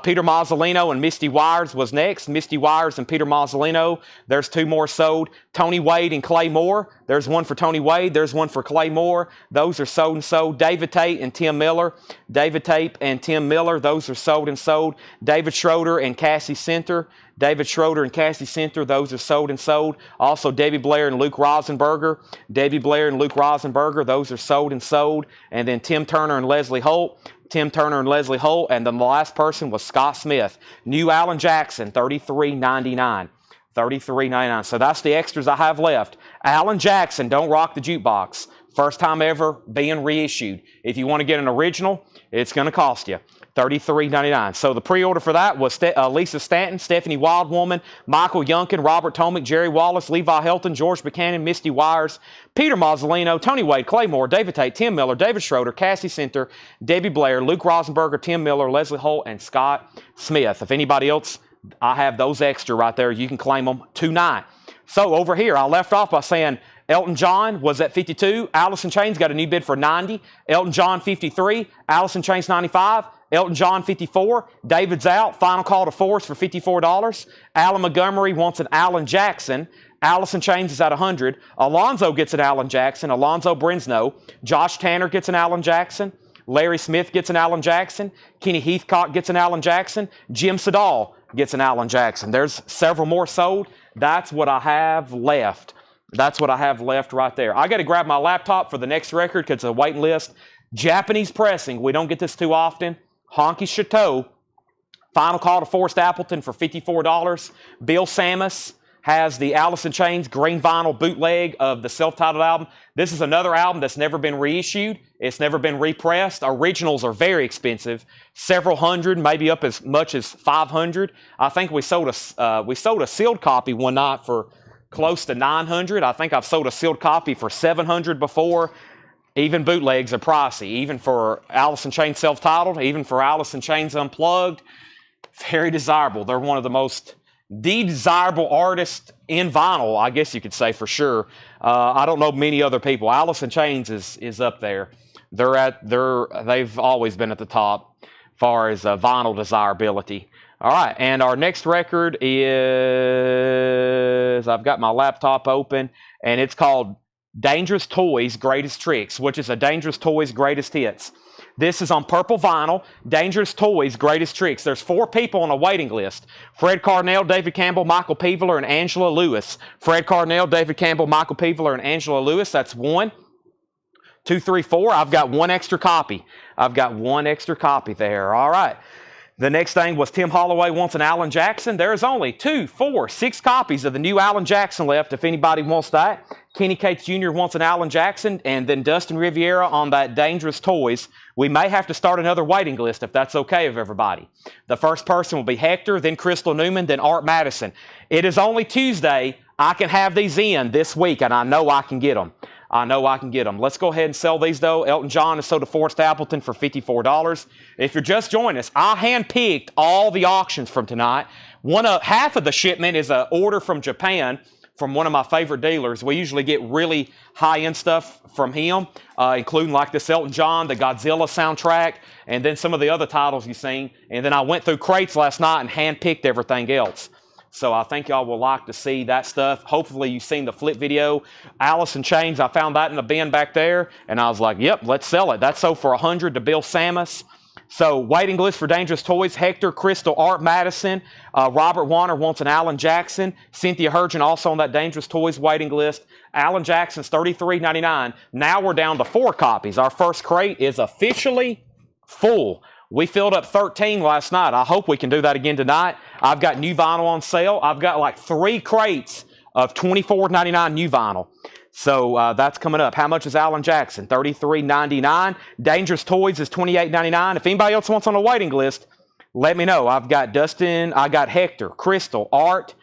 Peter Mazzolino and Misty Wires was next. Misty Wires and Peter Mazzolino. There's 2 more sold. Tony Wade and Clay Moore. There's one for Tony Wade. There's one for Clay Moore. Those are sold and sold. David Tate and Tim Miller. David Tate and Tim Miller. Those are sold and sold. David Schroeder and Cassie Center. David Schroeder and Cassie Center. Those are sold and sold. Also Debbie Blair and Luke Rosenberger. Debbie Blair and Luke Rosenberger. Those are sold and sold. And then Tim Turner and Leslie Holt. Tim Turner and Leslie Holt, and then the last person was Scott Smith. New Alan Jackson, $33.99. $33.99. So that's the extras I have left. Alan Jackson, Don't Rock the Jukebox. First time ever being reissued. If you want to get an original, it's going to cost you $33.99. So the pre-order for that was Lisa Stanton, Stephanie Wildwoman, Michael Yunkin, Robert Tomick, Jerry Wallace, Levi Helton, George Buchanan, Misty Wires, Peter Mazzolino, Tony Wade, Clay Moore, David Tate, Tim Miller, David Schroeder, Cassie Center, Debbie Blair, Luke Rosenberger, Tim Miller, Leslie Holt, and Scott Smith. If anybody else, I have those extra right there. You can claim them tonight. So over here, I left off by saying Elton John was at 52. Alice in Chains got a new bid for 90. Elton John 53. Alice in Chains 95. Elton John 54. David's out. Final call to Forrest for $54. Alan Montgomery wants an Alan Jackson. Alice in Chains is at 100. Alonzo gets an Alan Jackson. Alonzo Brinsnow. Josh Tanner gets an Alan Jackson. Larry Smith gets an Alan Jackson. Kenny Heathcock gets an Alan Jackson. Jim Sedal gets an Alan Jackson. There's several more sold. That's what I have left. That's what I have left right there. I got to grab my laptop for the next record because it's a waiting list. Japanese pressing. We don't get this too often. Honky Chateau. Final call to Forrest Appleton for $54. Bill Samus has the Alice in Chains green vinyl bootleg of the self-titled album. This is another album that's never been reissued. It's never been repressed. Originals are very expensive, several hundred, maybe up as much as 500. I think we sold a sealed copy one night for close to 900. I think I've sold a sealed copy for 700 before. Even bootlegs are pricey, even for Alice in Chains self-titled, even for Alice in Chains Unplugged. Very desirable. They're one of the most desirable artists in vinyl, I guess you could say for sure. I don't know many other people. Alice in Chains is up there. They've always been at the top as far as vinyl desirability. All right, and our next record is, I've got my laptop open, and it's called Dangerous Toys Greatest Tricks, which is a Dangerous Toys Greatest Hits. This is on purple vinyl, Dangerous Toys Greatest Tricks. There's 4 people on a waiting list. Fred Carnell, David Campbell, Michael Peveler, and Angela Lewis. Fred Carnell, David Campbell, Michael Peveler, and Angela Lewis. That's 1, 2, 3, 4. I've got 1 extra copy. I've got 1 extra copy there. All right. The next thing was Tim Holloway wants an Alan Jackson. There's only 2, 4, 6 copies of the new Alan Jackson left if anybody wants that. Kenny Cates Jr. wants an Alan Jackson, and then Dustin Riviera on that Dangerous Toys. We may have to start another waiting list if that's okay with everybody. The first person will be Hector, then Crystal Newman, then Art Madison. It is only Tuesday. I can have these in this week, and I know I can get them. I know I can get them. Let's go ahead and sell these, though. Elton John has sold to Forrest Appleton for $54. If you're just joining us, I handpicked all the auctions from tonight. Half of the shipment is an order from Japan from one of my favorite dealers. We usually get really high-end stuff from him, including like this Elton John, the Godzilla soundtrack, and then some of the other titles you've seen. And then I went through crates last night and handpicked everything else. So I think y'all will like to see that stuff. Hopefully you've seen the flip video. Alice in Chains, I found that in the bin back there, and I was like, yep, let's sell it. That sold for $100 to Bill Samus. So waiting list for Dangerous Toys, Hector, Crystal, Art Madison. Robert Warner wants an Alan Jackson. Cynthia Hurgeon also on that Dangerous Toys waiting list. Alan Jackson's $33.99. Now we're down to 4 copies. Our first crate is officially full. We filled up 13 last night. I hope we can do that again tonight. I've got new vinyl on sale. I've got like 3 crates of $24.99 new vinyl. So that's coming up. How much is Alan Jackson? $33.99. Dangerous Toys is $28.99. If anybody else wants on a waiting list, let me know. I've got Dustin. I got Hector, Crystal, Art,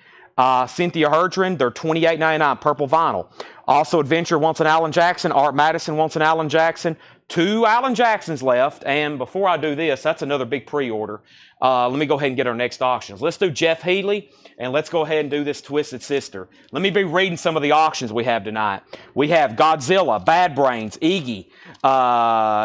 Cynthia Hurgeon. They're $28.99 purple vinyl. Also, Adventure wants an Alan Jackson. Art Madison wants an Alan Jackson. 2 Alan Jacksons left. And before I do this, that's another big pre-order. Let me go ahead and get our next auctions. Let's do Jeff Healey, and let's go ahead and do this Twisted Sister. Let me be reading some of the auctions we have tonight. We have Godzilla, Bad Brains, Iggy,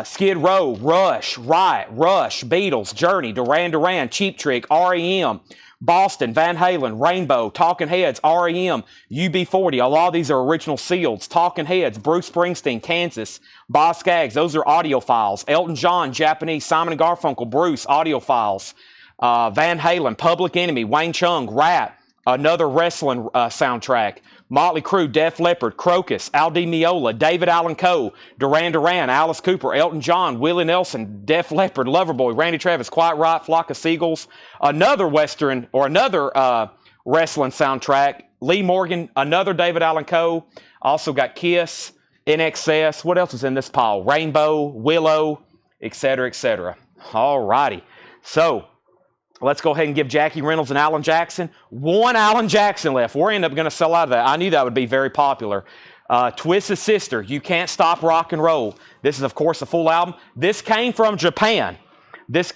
Skid Row, Rush, Riot, Rush, Beatles, Journey, Duran Duran, Cheap Trick, R.E.M., Boston, Van Halen, Rainbow, Talking Heads, R.E.M., UB40. A lot of these are original sealeds. Talking Heads, Bruce Springsteen, Kansas, Boz Scaggs. Those are audio files. Elton John, Japanese, Simon & Garfunkel, Bruce, audio files. Van Halen, Public Enemy, Wayne Chung, Rat, another wrestling soundtrack. Motley Crue, Def Leppard, Crocus, Al Di Meola, David Allan Coe, Duran Duran, Alice Cooper, Elton John, Willie Nelson, Def Leppard, Loverboy, Randy Travis, Quiet Riot, Flock of Seagulls, another western or another wrestling soundtrack. Lee Morgan, another David Allan Coe. Also got Kiss, NXS. What else is in this pile? Rainbow, Willow, etc., etc. All righty. So let's go ahead and give Jackie Reynolds and Alan Jackson. 1 Alan Jackson left. We're going to sell out of that. I knew that would be very popular. Twisted Sister, You Can't Stop Rock and Roll. This is, of course, a full album. This came from Japan. This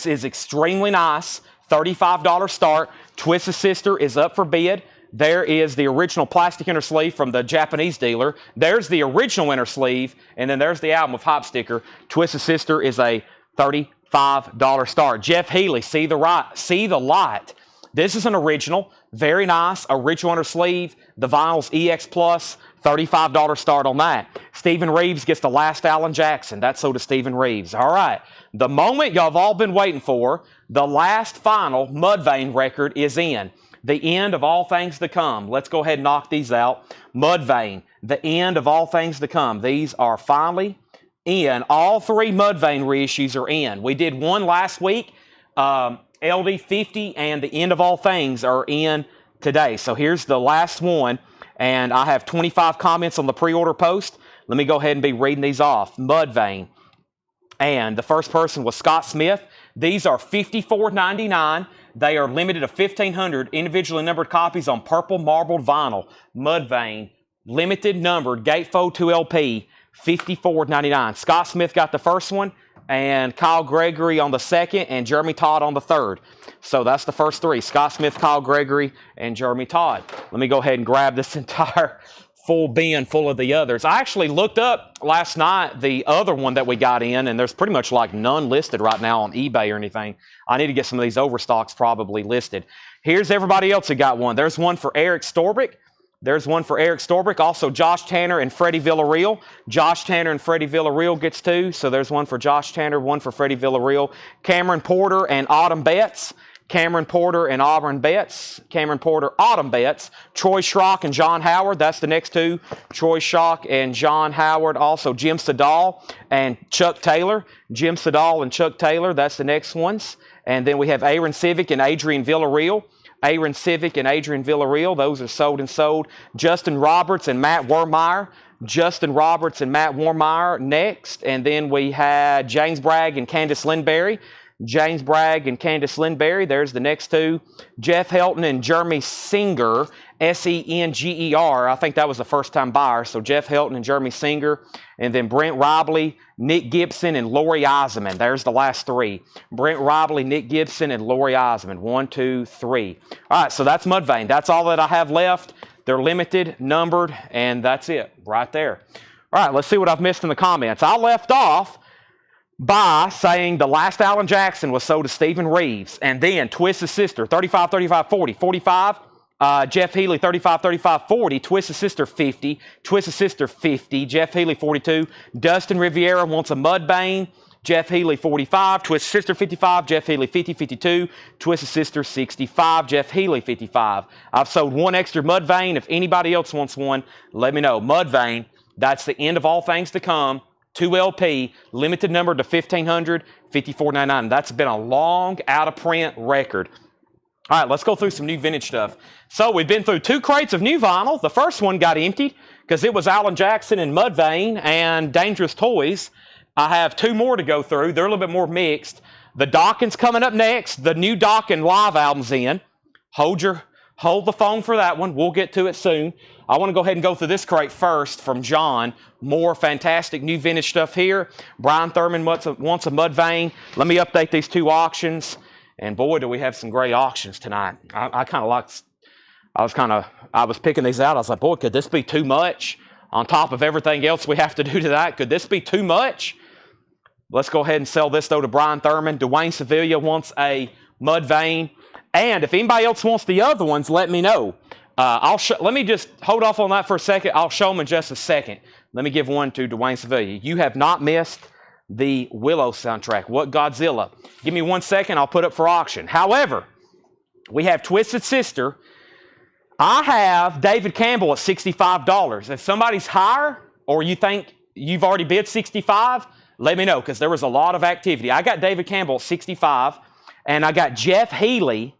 is extremely nice. $35 start. Twisted Sister is up for bid. There is the original plastic inner sleeve from the Japanese dealer. There's the original inner sleeve. And then there's the album with hop sticker. Twisted Sister is a $35 start. Jeff Healey, See the Light. This is an original. Very nice. Original inner sleeve. The vinyl's EX Plus. $35 start on that. Stephen Reeves gets the last Alan Jackson. That's so to Stephen Reeves. All right. The moment y'all have all been waiting for, the last final Mudvayne record is in. The End of All Things to Come. Let's go ahead and knock these out. Mudvayne, The End of All Things to Come. These are finally in. All 3 Mudvayne reissues are in. We did one last week. LD50 and the End of All Things are in today. So here's the last one, and I have 25 comments on the pre-order post. Let me go ahead and be reading these off. Mudvayne, and the first person was Scott Smith. These are $54.99. They are limited to 1,500 individually numbered copies on purple marbled vinyl. Mudvayne, limited numbered, gatefold 2 LP, $54.99. Scott Smith got the first one, and Kyle Gregory on the second, and Jeremy Todd on the third. So that's the first three: Scott Smith, Kyle Gregory, and Jeremy Todd. Let me go ahead and grab this entire full bin full of the others. I actually looked up last night the other one that we got in, and there's pretty much like none listed right now on eBay or anything. I need to get some of these overstocks probably listed. Here's everybody else who got one. There's one for Eric Storbick. There's one for Eric Storbick. Also Josh Tanner and Freddie Villarreal. Josh Tanner and Freddie Villarreal gets two. So there's one for Josh Tanner, one for Freddie Villarreal. Cameron Porter and Autumn Betts. Cameron Porter and Auburn Betts. Cameron Porter, Autumn Betts. Troy Schrock and John Howard. That's the next two. Troy Schrock and John Howard. Also Jim Sedal and Chuck Taylor. Jim Sedal and Chuck Taylor. That's the next ones. And then we have Aaron Civic and Adrian Villarreal. Aaron Civic and Adrian Villarreal. Those are sold and sold. Justin Roberts and Matt Wormeyer. Justin Roberts and Matt Wormeyer next. And then we had James Bragg and Candace Lindberry. James Bragg and Candace Lindberry. There's the next two. Jeff Helton and Jeremy Singer, Senger. I think that was a first-time buyer. So Jeff Helton and Jeremy Singer. And then Brent Robley, Nick Gibson, and Lori Eisenman. There's the last three. Brent Robley, Nick Gibson, and Lori Eisenman. 1, 2, 3. All right, so that's Mudvayne. That's all that I have left. They're limited, numbered, and that's it right there. All right, let's see what I've missed in the comments. I left off by saying the last Alan Jackson was sold to Stephen Reeves, and then Twist's sister, 35, 35, 40, 45. Jeff Healy, 35, 35, 40. Twist's sister, 50. Twist's sister, 50. Jeff Healy, 42. Dustin Riviera wants a Mudvayne. Jeff Healy, 45. Twist's sister, 55. Jeff Healy, 50, 52. Twist's sister, 65. Jeff Healy, 55. I've sold one extra Mudvayne. If anybody else wants one, let me know. Mudvayne, that's the End of All Things to Come. 2 LP, limited number to 1,500, $54.99. That's been a long out-of-print record. All right, let's go through some new vintage stuff. So we've been through 2 crates of new vinyl. The first one got emptied because it was Alan Jackson and Mudvayne and Dangerous Toys. I have 2 more to go through. They're a little bit more mixed. The Dawkins coming up next. The new Dawkins live album's in. Hold the phone for that one. We'll get to it soon. I want to go ahead and go through this crate first from John. More fantastic new vintage stuff here. Brian Thurman wants a Mudvayne. Let me update these 2 auctions. And boy, do we have some great auctions tonight. I was picking these out. I was like, boy, could this be too much? On top of everything else we have to do tonight, could this be too much? Let's go ahead and sell this, though, to Brian Thurman. Dwayne Sevilla wants a Mudvayne. And if anybody else wants the other ones, let me know. Let me just hold off on that for a second. I'll show them in just a second. Let me give one to Dwayne Sevilla. You have not missed the Willow soundtrack. What Godzilla? Give me 1 second. I'll put up for auction. However, we have Twisted Sister. I have David Campbell at $65. If somebody's higher, or you think you've already bid $65, let me know, because there was a lot of activity. I got David Campbell at $65, and I got Jeff Healy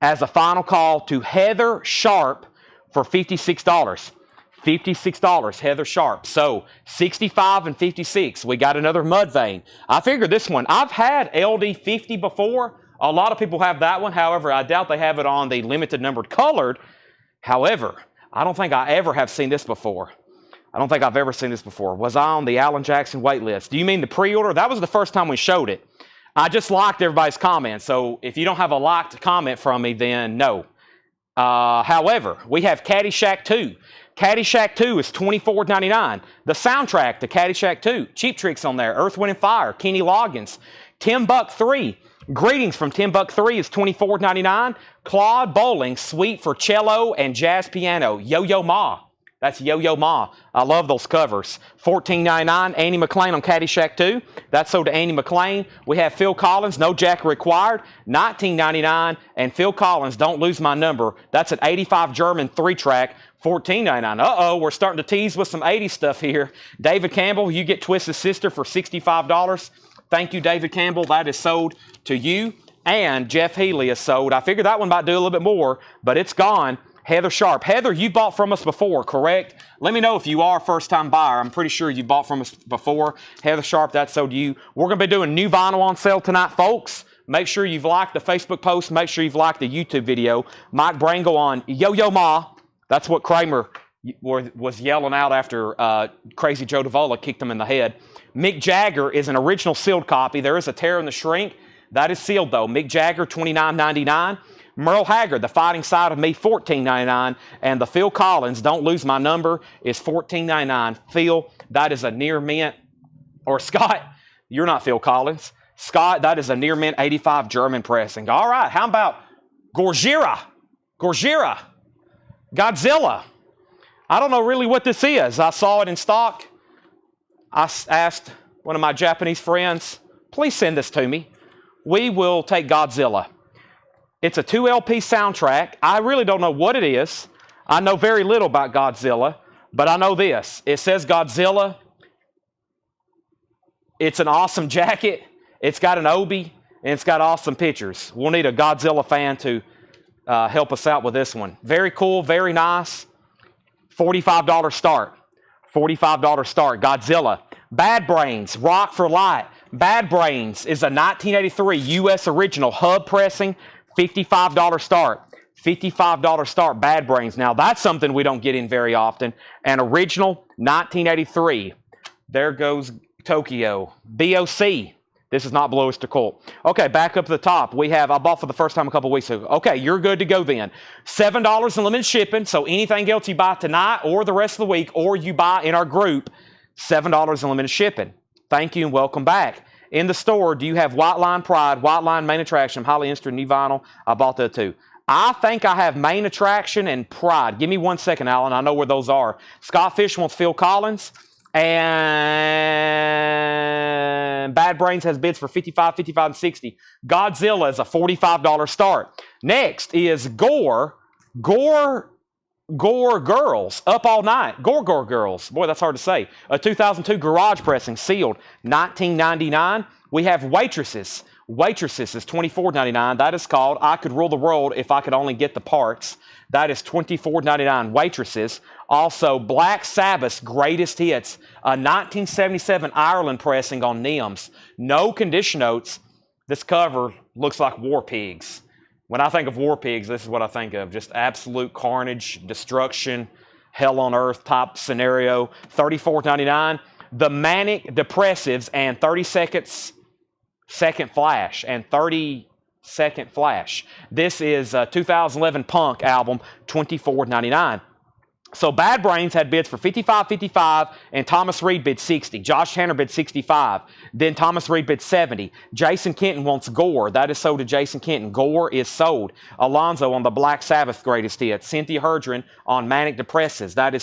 as a final call to Heather Sharp for $56. $56, Heather Sharp. So 65 and 56. We got another Mudvayne. I figured this one. I've had LD50 before. A lot of people have that one. However, I doubt they have it on the limited numbered colored. However, I don't think I ever have seen this before. I don't think I've ever seen this before. Was I on the Alan Jackson wait list? Do you mean the pre-order? That was the first time we showed it. I just liked everybody's comments. So if you don't have a liked comment from me, then no. However, we have Caddyshack 2. Caddyshack 2 is $24.99. The soundtrack to Caddyshack 2. Cheap Tricks on there. Earth, Wind & Fire. Kenny Loggins. Tim Buck 3. Greetings from Tim Buck 3 is $24.99. Claude Bowling, Suite for Cello and Jazz Piano. Yo-Yo Ma. That's Yo-Yo Ma. I love those covers. $14.99. Andy McLean on Caddyshack 2. That's sold to Andy McLean. We have Phil Collins, No Jacket Required. $19.99. And Phil Collins, Don't Lose My Number. That's an 85 German 3-track. $14.99. Uh-oh, we're starting to tease with some 80s stuff here. David Campbell, you get Twisted Sister for $65. Thank you, David Campbell. That is sold to you. And Jeff Healy is sold. I figured that one might do a little bit more, but it's gone. Heather Sharp. Heather, you bought from us before, correct? Let me know if you are a first-time buyer. I'm pretty sure you bought from us before. Heather Sharp, that's sold to you. We're going to be doing new vinyl on sale tonight, folks. Make sure you've liked the Facebook post. Make sure you've liked the YouTube video. Mike Brangle on Yo-Yo Ma. That's what Kramer was yelling out after Crazy Joe Davola kicked him in the head. Mick Jagger is an original sealed copy. There is a tear in the shrink. That is sealed, though. Mick Jagger, $29.99. Merle Haggard, The Fighting Side of Me, $14.99. And the Phil Collins, Don't Lose My Number, is $14.99. Phil, that is a near mint. Or Scott, you're not Phil Collins. Scott, that is a near mint 85 German pressing. All right, how about Gojira? Gojira. Godzilla. I don't know really what this is. I saw it in stock. I asked one of my Japanese friends, please send this to me. We will take Godzilla. It's a 2 LP soundtrack. I really don't know what it is. I know very little about Godzilla, but I know this. It says Godzilla. It's an awesome jacket. It's got an obi, and it's got awesome pictures. We'll need a Godzilla fan to help us out with this one. Very cool, very nice. $45 start. $45 start. Godzilla. Bad Brains, Rock for Light. Bad Brains is a 1983 U.S. original hub pressing. $55 start. $55 start, Bad Brains. Now, that's something we don't get in very often. An original 1983. There goes Tokyo. BOC. This is not Below Us to Colt. Okay, back up to the top. I bought for the first time a couple weeks ago. Okay, you're good to go then. $7 in limited shipping. So anything else you buy tonight or the rest of the week or you buy in our group, $7 in limited shipping. Thank you and welcome back. In the store, do you have White Line Pride, White Line Main Attraction, highly interested in new vinyl? I bought that too. I think I have Main Attraction and Pride. Give me 1 second, Alan. I know where those are. Scott Fish wants Phil Collins. And Bad Brains has bids for $55, $55, and $60. Godzilla is a $45 start. Next is Gore Girls, Up All Night. Gore Girls. Boy, that's hard to say. A 2002 garage pressing, sealed, $19.99. We have Waitresses. Waitresses is $24.99. That is called I Could Rule the World If I Could Only Get the Parts. That is $24.99. Waitresses. Also, Black Sabbath's Greatest Hits, a 1977 Ireland pressing on NIMS. No condition notes. This cover looks like War Pigs. When I think of War Pigs, this is what I think of. Just absolute carnage, destruction, hell on earth type scenario. $34.99. The Manic Depressives and 30 Second Flash and 30 Second Flash. This is a 2011 Punk album, $24.99. So Bad Brains had bids for $55, and Thomas Reed bid $60. Josh Tanner bid $65. Then Thomas Reed bid $70. Jason Kenton wants Gore. That is sold to Jason Kenton. Gore is sold. Alonzo on the Black Sabbath Greatest Hits. Cynthia Herdren on Manic Depressives. That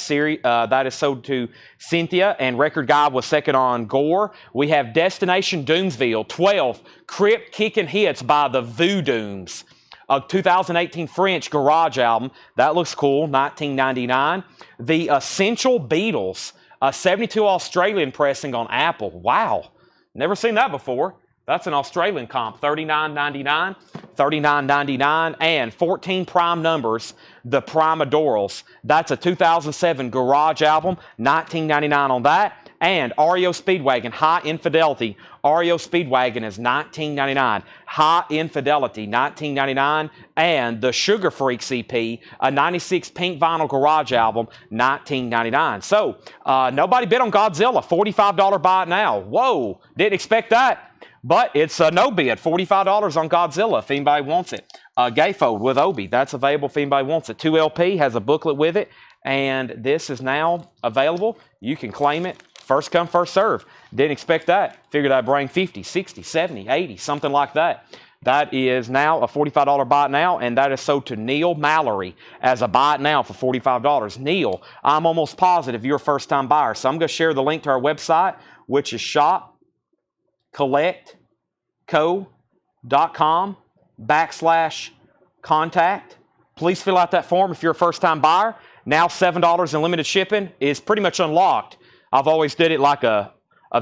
is sold to Cynthia, and Record Guy was second on Gore. We have Destination Doomsville, 12 Crypt Kicking Hits by the Voodooms. A 2018 French garage album. That looks cool, $19.99. The Essential Beatles, a 72 Australian pressing on Apple. Wow, never seen that before. That's an Australian comp, $39.99. $39.99. And 14 prime numbers, the Primadorals. That's a 2007 garage album, $19.99 on that. And REO Speedwagon, High Infidelity. REO Speedwagon is $19.99. High Infidelity, $19.99. And the Sugar Freaks EP, a 96 pink vinyl garage album, $19.99. So, nobody bid on Godzilla. $45 buy it now. Whoa, didn't expect that. But it's a no bid, $45 on Godzilla if anybody wants it. Gatefold with Obi, that's available if anybody wants it. 2 LP, has a booklet with it. And this is now available. You can claim it. First come, first serve. Didn't expect that. Figured I'd bring 50, 60, 70, 80, something like that. That is now a $45 buy it now, and that is sold to Neil Mallory as a buy it now for $45. Neil, I'm almost positive you're a first-time buyer, so I'm going to share the link to our website, which is shopcollectco.com/contact. Please fill out that form if you're a first-time buyer. Now $7 in limited shipping is pretty much unlocked. I've always did it like a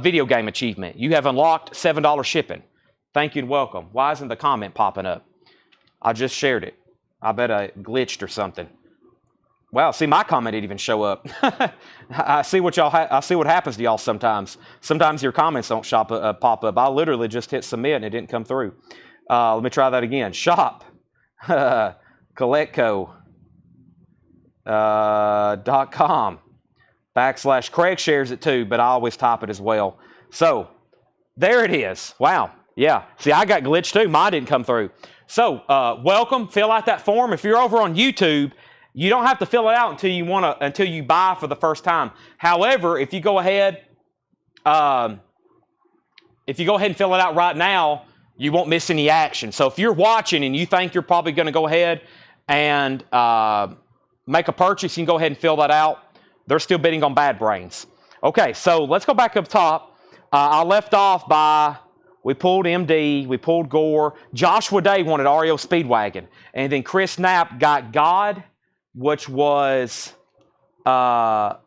video game achievement. You have unlocked $7 shipping. Thank you and welcome. Why isn't the comment popping up? I just shared it. I bet I glitched or something. Wow, see, my comment didn't even show up. I see what I see what happens to y'all sometimes. Sometimes your comments don't pop up. I literally just hit submit and it didn't come through. Let me try that again. Shop. collectco.com / Craig shares it too, but I always type it as well. So there it is. Wow. Yeah. See, I got glitched too. Mine didn't come through. So welcome. Fill out that form. If you're over on YouTube, you don't have to fill it out until you buy for the first time. However, if you go ahead and fill it out right now, you won't miss any action. So if you're watching and you think you're probably going to go ahead and make a purchase, you can go ahead and fill that out. They're still bidding on Bad Brains. Okay, so let's go back up top. I left off by, we pulled MD, we pulled Gore. Joshua Day wanted REO Speedwagon. And then Chris Knapp got God, which was, that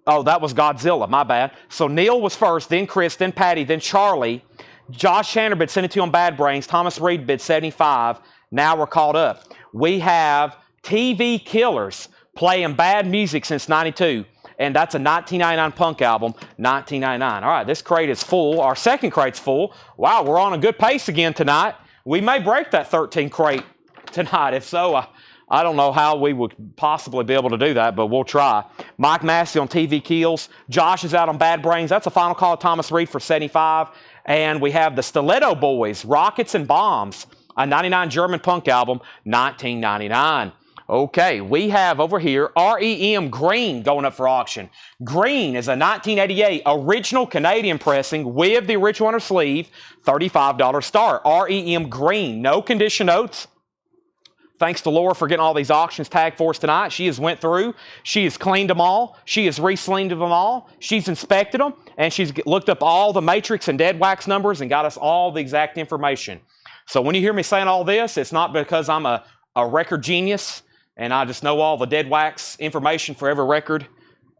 was Godzilla, my bad. So Neil was first, then Chris, then Patty, then Charlie. Josh Chandler bid 72 on Bad Brains. Thomas Reed bid 75. Now we're caught up. We have TV Killers playing bad music since 92. And that's a 1999 punk album, 1999. All right, this crate is full. Our second crate's full. Wow, we're on a good pace again tonight. We may break that 13 crate tonight. If so, I don't know how we would possibly be able to do that, but we'll try. Mike Massey on TV Kills. Josh is out on Bad Brains. That's a final call of Thomas Reed for 75. And we have the Stiletto Boys, Rockets and Bombs, a 99 German punk album, 1999. Okay, we have over here REM Green going up for auction. Green is a 1988 original Canadian pressing with the original on her sleeve, $35 start. REM Green, no condition notes. Thanks to Laura for getting all these auctions tagged for us tonight. She has went through. She has cleaned them all. She has re-sleeved them all. She's inspected them. And she's looked up all the matrix and dead wax numbers and got us all the exact information. So when you hear me saying all this, it's not because I'm a record genius and I just know all the dead wax information for every record.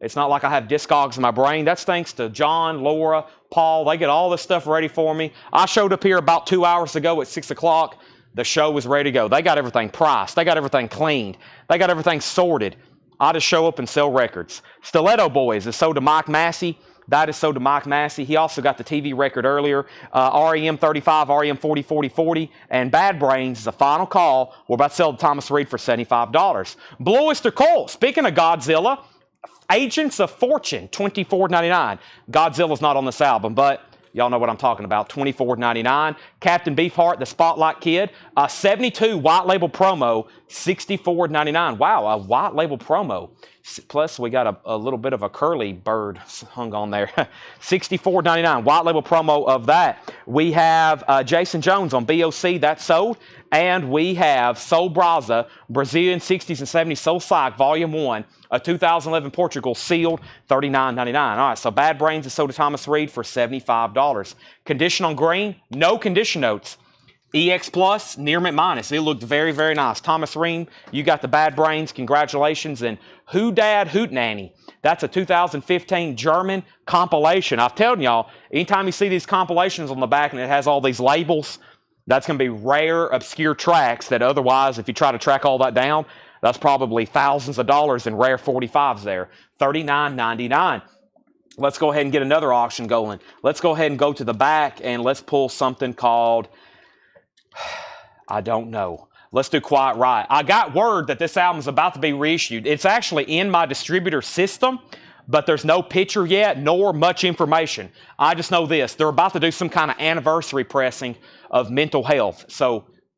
It's not like I have discogs in my brain. That's thanks to John, Laura, Paul. They get all this stuff ready for me. I showed up here about 2 hours ago at 6 o'clock. The show was ready to go. They got everything priced. They got everything cleaned. They got everything sorted. I just show up and sell records. Stiletto Boys is sold to Mike Massey. That is sold to Mike Massey. He also got the TV record earlier. REM 35, REM 40, 40, 40. And Bad Brains is a final call. We're about to sell to Thomas Reed for $75. Blue Oyster Cult. Speaking of Godzilla, Agents of Fortune, $24.99. Godzilla's not on this album, but y'all know what I'm talking about. $24.99. Captain Beefheart, the Spotlight Kid. 72 white label promo, $64.99. Wow, a white label promo. Plus, we got a little bit of a curly bird hung on there. $64.99. White label promo of that. We have Jason Jones on BOC. That's sold. And we have Soul Braza, Brazilian 60s and 70s Soul Psych, Volume 1, a 2011 Portugal, sealed, $39.99. All right, so Bad Brains is sold to Thomas Reed for $75. Condition on Green, no condition notes. EX Plus, near mint minus. It looked very, very nice. Thomas Reed, you got the Bad Brains. Congratulations. And Who Dad Hootenanny. That's a 2015 German compilation. I've told y'all, anytime you see these compilations on the back and it has all these labels, that's going to be rare, obscure tracks that otherwise, if you try to track all that down, that's probably thousands of dollars in rare 45s there. $39.99. Let's go ahead and get another auction going. Let's go ahead and go to the back and let's pull something called, I don't know. Let's do Quiet Riot. I got word that this album is about to be reissued. It's actually in my distributor system, but there's no picture yet, nor much information. I just know this. They're about to do some kind of anniversary pressing of Mental Health.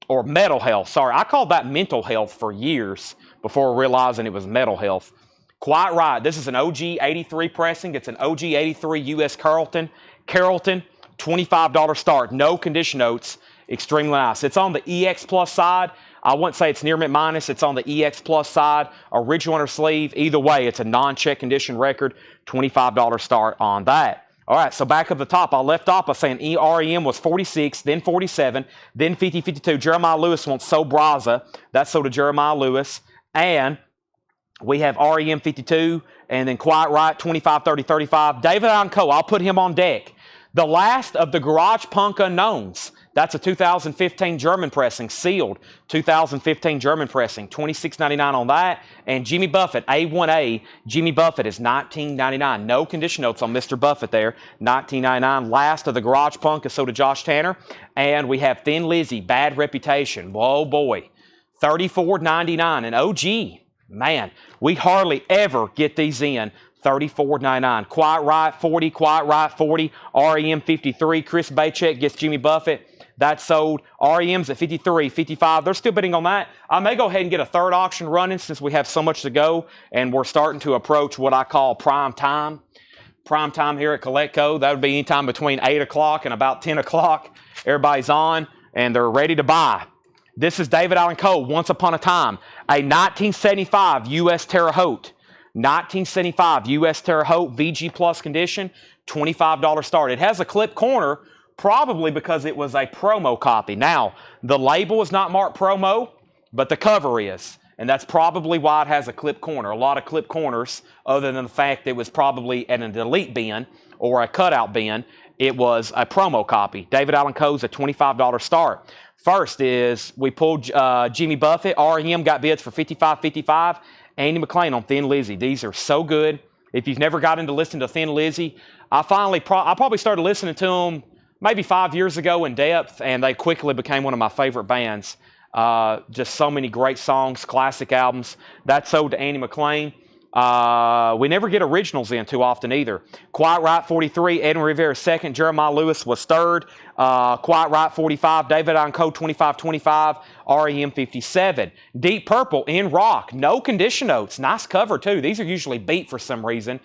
Or Metal Health, sorry. I called that Mental Health for years before realizing it was Metal Health. Quiet Riot. This is an OG 83 pressing. It's an OG 83 US Carrollton, $25 start. No condition notes. Extremely nice. It's on the EX Plus side. I wouldn't say it's near mint minus. It's on the EX Plus side. Original on her sleeve. Either way, it's a non-check condition record. $25 start on that. All right, so back up the top, I left off by saying REM was 46, then 47, then 50, 52. Jeremiah Lewis wants So Braza. That's sold to Jeremiah Lewis. And we have REM 52, and then Quiet Riot 25, 30, 35. David Allen Co., I'll put him on deck. The last of the Garage Punk Unknowns. That's a 2015 German pressing, sealed 2015 German pressing, $26.99 on that. And Jimmy Buffett, A1A, Jimmy Buffett is $19.99. No condition notes on Mr. Buffett there, $19.99. Last of the Garage Punk is sold to Josh Tanner. And we have Thin Lizzy, Bad Reputation. Whoa, boy, $34.99. And OG, man, we hardly ever get these in. $34.99. Quiet Riot 40, Quiet Riot 40, REM 53. Chris Bachek gets Jimmy Buffett. That's sold. REM's at 53, 55. They're still bidding on that. I may go ahead and get a third auction running since we have so much to go and we're starting to approach what I call prime time. Prime time here at CollectCo. That would be anytime between 8 o'clock and about 10 o'clock. Everybody's on and they're ready to buy. This is David Allen Coe, Once Upon a Time. A 1975 U.S. Terre Haute. 1975 U.S. Terre Haute VG Plus condition, $25 start. It has a clip corner, probably because it was a promo copy. Now, the label is not marked promo, but the cover is. And that's probably why it has a clip corner. A lot of clip corners, other than the fact that it was probably at an delete bin or a cutout bin, it was a promo copy. David Allen Coe's a $25 start. First is we pulled Jimmy Buffett. REM got bids for $55.55. Andy McLean on Thin Lizzy. These are so good. If you've never got into listening to Thin Lizzy, I probably started listening to them maybe 5 years ago in depth, and they quickly became one of my favorite bands. Just so many great songs, classic albums. That's sold to Andy McLean. We never get originals in too often either. Quiet Riot 43, Edwin Rivera 2nd, Jeremiah Lewis was 3rd. Quiet Riot 45, David Allen Coe 2525, REM 57. Deep Purple in rock, no condition notes. Nice cover too. These are usually beat for some reason.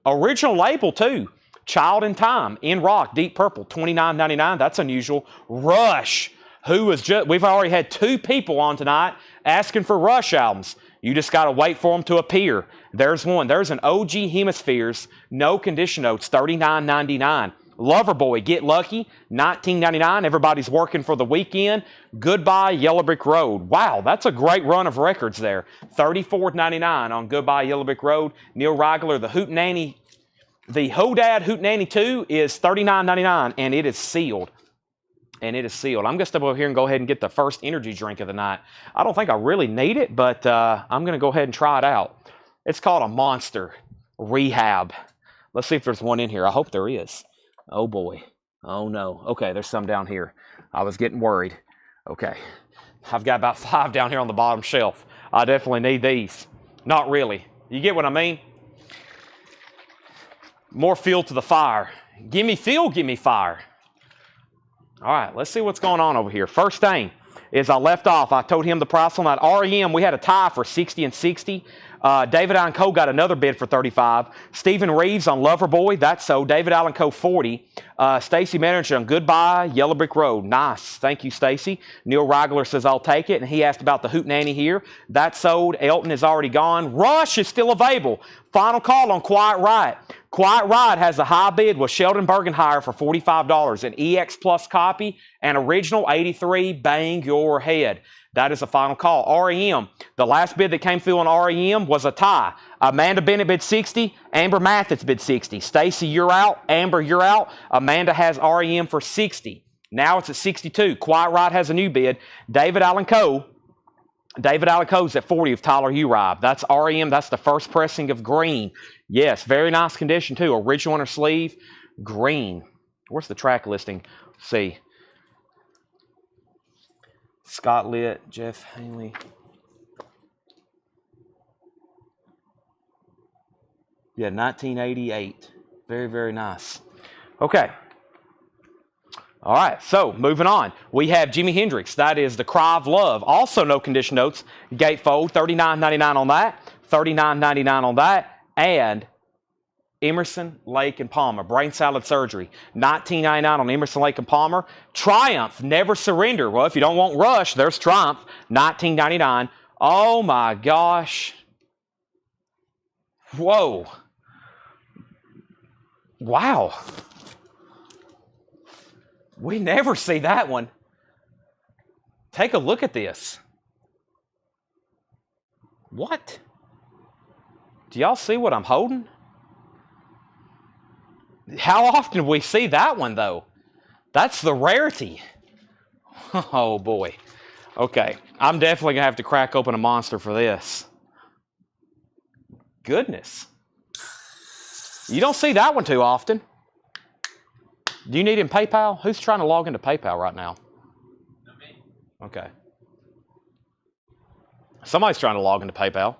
Original label too. Child in Time in rock, Deep Purple, $29.99. That's unusual. Rush, who was just, we've already had 2 people on tonight asking for Rush albums. You just got to wait for them to appear. There's one. There's an OG Hemispheres, no condition notes, $39.99. Loverboy, Get Lucky, $19.99. Everybody's working for the weekend. Goodbye, Yellow Brick Road. Wow, that's a great run of records there. $34.99 on Goodbye, Yellow Brick Road. Neil Rigler, the Hootenanny, the Hodad Hootenanny 2 is $39.99, and it is sealed. And it is sealed. I'm going to step over here and go ahead and get the first energy drink of the night. I don't think I really need it, but I'm going to go ahead and try it out. It's called a Monster Rehab. Let's see if there's one in here. I hope there is. Oh, boy. Oh, no. Okay, there's some down here. I was getting worried. Okay. I've got about 5 down here on the bottom shelf. I definitely need these. Not really. You get what I mean? More fuel to the fire. Give me fuel, give me fire. All right, let's see what's going on over here. First thing is I left off. I told him the price on that REM. We had a tie for 60 and 60. David Allen Coe got another bid for 35. Stephen Reeves on Loverboy. That's so. David Allen Coe 40. Stacy Manager on Goodbye, Yellow Brick Road. Nice. Thank you, Stacy. Neil Rigler says, I'll take it. And he asked about the Hootenanny here. That's sold. Elton is already gone. Rush is still available. Final call on Quiet Riot. Quiet Riot has a high bid with Sheldon Bergenhire for $45. An EX Plus copy and original 83. Bang your head. That is a final call. REM, the last bid that came through on REM was a tie. Amanda Bennett bid 60. Amber Mathis bid 60. Stacy, you're out. Amber, you're out. Amanda has REM for 60. Now it's at 62. Quiet Riot has a new bid. David Allen Coe. David Allen Coe's at 40 of Tyler Uribe. That's REM. That's the first pressing of Green. Yes, very nice condition too. Original inner sleeve. Green. Where's the track listing? Let's see. Scott Litt, Jeff Haley. Yeah, 1988. Very, very nice. Okay. All right, so moving on. We have Jimi Hendrix. That is The Cry of Love. Also no condition notes. Gatefold, $39.99 on that. $39.99 on that. And Emerson, Lake, and Palmer. Brain salad surgery. $19.99 on Emerson, Lake, and Palmer. Triumph, Never Surrender. Well, if you don't want Rush, there's Triumph. $19.99. Oh, my gosh. Whoa. Wow. We never see that one. Take a look at this. What? Do y'all see what I'm holding? How often do we see that one, though? That's the rarity. Oh, boy. Okay, I'm definitely going to have to crack open a monster for this. Goodness. You don't see that one too often. Do you need in PayPal? Who's trying to log into PayPal right now? Not me. Okay. Somebody's trying to log into PayPal.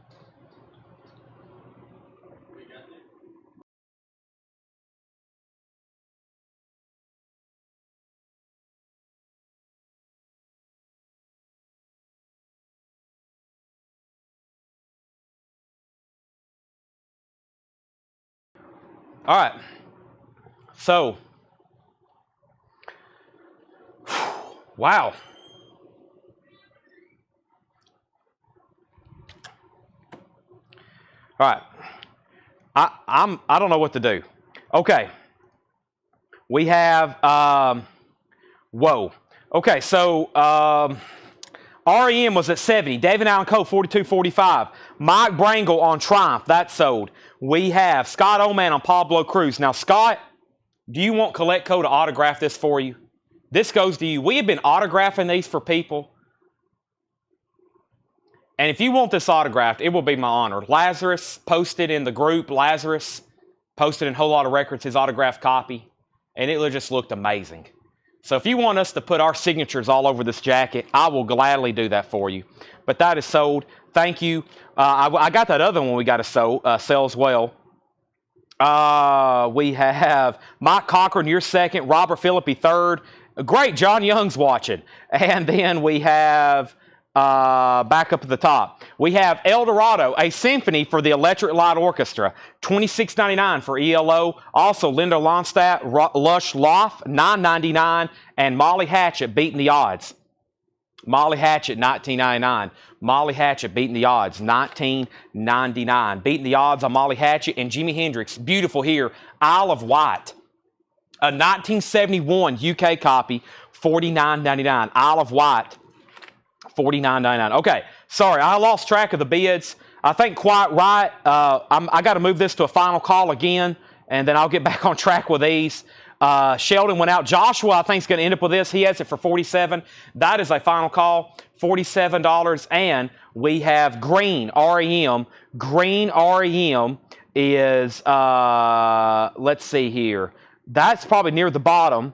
All right. So, wow. All right. I don't know what to do. Okay. We have whoa. Okay, so REM was at 70. David Allen Coe 42.45. Mike Brangle on Triumph, that's sold. We have Scott Oman on Pablo Cruz. Now, Scott, do you want Collectco to autograph this for you? This goes to you. We have been autographing these for people. And if you want this autographed, it will be my honor. Lazarus posted in the group. Lazarus posted in a whole lot of records his autographed copy. And it just looked amazing. So if you want us to put our signatures all over this jacket, I will gladly do that for you. But that is sold. Thank you. I got that other one we got to sell as well. We have Mike Cochran, you're second. Robert Philippi, third. Great, John Young's watching. And then we have, back up at the top, we have El Dorado, a symphony for the Electric Light Orchestra, $26.99 for ELO. Also, Linda Lonstadt, Lush Loft, $9.99. And Molly Hatchet, Beating the Odds. Molly Hatchet, $19.99. Molly Hatchet, Beating the Odds, $19.99. Beating the Odds on Molly Hatchet. And Jimi Hendrix, beautiful here, Isle of Wight. A 1971 UK copy, $49.99. Isle of Wight, $49.99. Okay, sorry, I lost track of the bids. I think quite right. I got to move this to a final call again, and then I'll get back on track with these. Sheldon went out. Joshua, I think, is going to end up with this. He has it for $47. That is a final call, $47. And we have Green REM. Green REM is, let's see here. That's probably near the bottom.